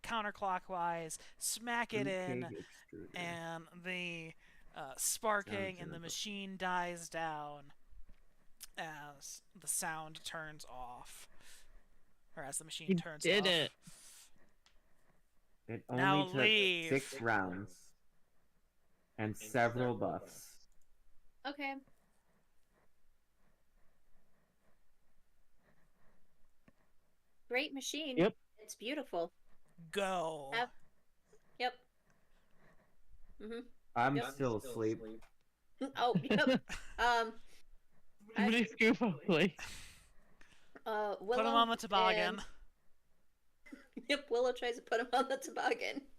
[SPEAKER 3] counterclockwise, smack it in,
[SPEAKER 13] Fruitcake extruder.
[SPEAKER 3] and the sparking
[SPEAKER 13] Sounds
[SPEAKER 3] in the
[SPEAKER 13] terrible.
[SPEAKER 3] machine dies down as the sound turns off. Or as the machine
[SPEAKER 5] You
[SPEAKER 3] turns
[SPEAKER 5] did
[SPEAKER 3] off.
[SPEAKER 5] it.
[SPEAKER 13] It
[SPEAKER 3] Now
[SPEAKER 13] only took
[SPEAKER 3] leave.
[SPEAKER 13] 6 rounds and several buffs.
[SPEAKER 4] Okay. Great machine.
[SPEAKER 5] Yep.
[SPEAKER 4] It's beautiful.
[SPEAKER 3] Go.
[SPEAKER 4] Yep. Mhm.
[SPEAKER 13] I'm
[SPEAKER 4] Yep.
[SPEAKER 13] still asleep.
[SPEAKER 4] Oh, yep.
[SPEAKER 5] Somebody scoop Oakley.
[SPEAKER 4] Willow
[SPEAKER 3] Put him on the toboggan.
[SPEAKER 4] and- Yep, Willow tries to put him on the toboggan.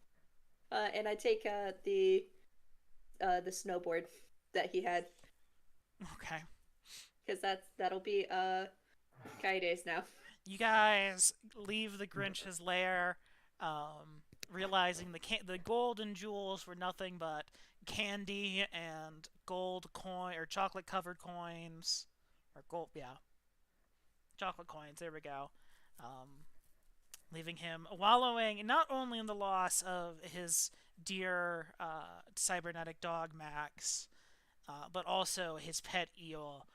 [SPEAKER 4] And I take the snowboard that he had,
[SPEAKER 3] Okay.
[SPEAKER 4] because that'll be Kaide's now.
[SPEAKER 3] You guys leave the Grinch's lair, realizing the gold and jewels were nothing but candy and gold coin or chocolate covered coins, or gold, yeah, chocolate coins. There we go. Leaving him wallowing not only in the loss of his dear cybernetic dog Max, but also his pet eel,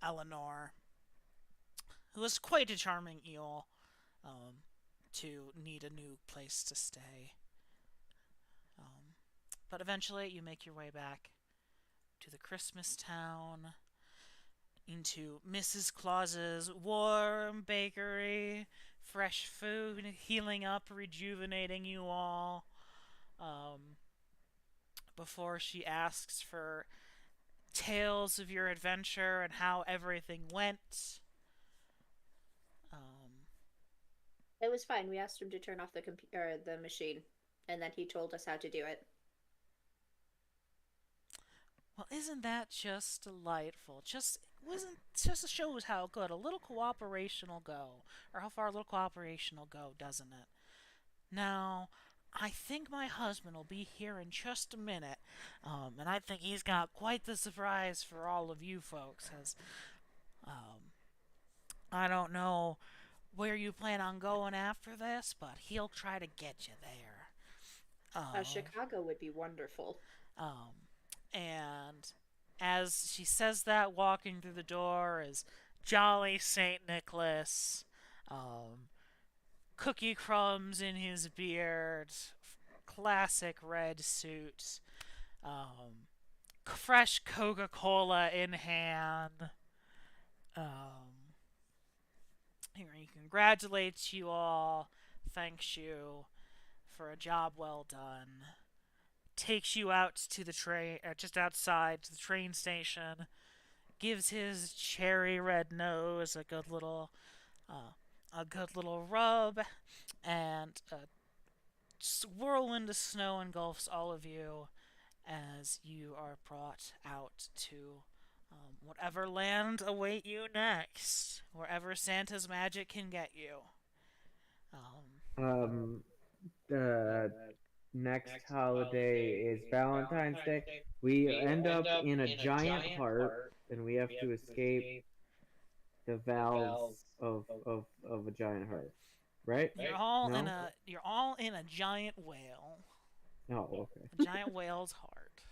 [SPEAKER 3] Eleanor, who is quite a charming eel, to need a new place to stay. But eventually you make your way back to the Christmas town, into Mrs. Claus's warm bakery, fresh food, healing up, rejuvenating you all, before she asks for tales of your adventure and how everything went.
[SPEAKER 4] It was fine. We asked him to turn off the machine, and then he told us how to do it.
[SPEAKER 3] Well, isn't that just delightful? Just shows how good a little cooperation will go, or how far a little cooperation will go, doesn't it? Now, I think my husband will be here in just a minute, and I think he's got quite the surprise for all of you folks. As I don't know where you plan on going after this, but he'll try to get you there.
[SPEAKER 4] Chicago would be wonderful.
[SPEAKER 3] And as she says that, walking through the door is jolly St. Nicholas, cookie crumbs in his beard, classic red suit, fresh Coca-Cola in hand. He congratulates you all, thanks you for a job well done, takes you out to the train, just outside to the train station, gives his cherry red nose a good little rub, and a whirlwind of snow engulfs all of you as you are brought out to whatever land await you next, wherever Santa's magic can get you.
[SPEAKER 13] The next holiday is Valentine's Day. We end up in a giant heart, and we have to escape the valves of a giant heart, right?
[SPEAKER 3] You're all
[SPEAKER 13] No?
[SPEAKER 3] in a giant whale.
[SPEAKER 13] Oh, okay.
[SPEAKER 3] A giant whale's heart.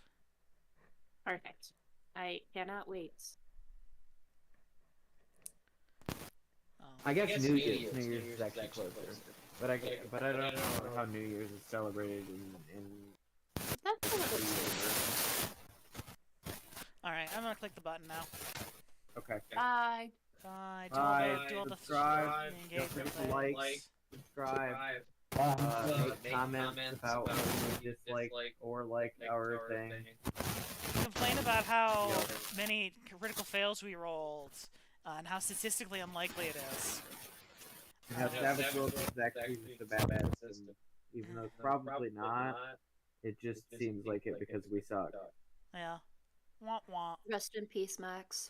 [SPEAKER 4] Perfect. I cannot wait.
[SPEAKER 13] I guess New Year's is actually closer, but I don't know how New Year's is celebrated in
[SPEAKER 4] That's a little
[SPEAKER 3] Alright, I'm gonna click the button now.
[SPEAKER 13] Okay.
[SPEAKER 4] Bye.
[SPEAKER 3] Bye.
[SPEAKER 13] Bye.
[SPEAKER 3] Do all the
[SPEAKER 13] Subscribe. Don't
[SPEAKER 3] engagement
[SPEAKER 13] forget to like, subscribe. Make comments about what you dislike or like our thing.
[SPEAKER 3] Complain about how many critical fails we rolled, and how statistically unlikely it is.
[SPEAKER 13] How Savage Worlds is actually just a bad system. Even though it's probably not, it just seems like it because we suck.
[SPEAKER 3] Yeah. Womp womp.
[SPEAKER 4] Rest in peace, Max.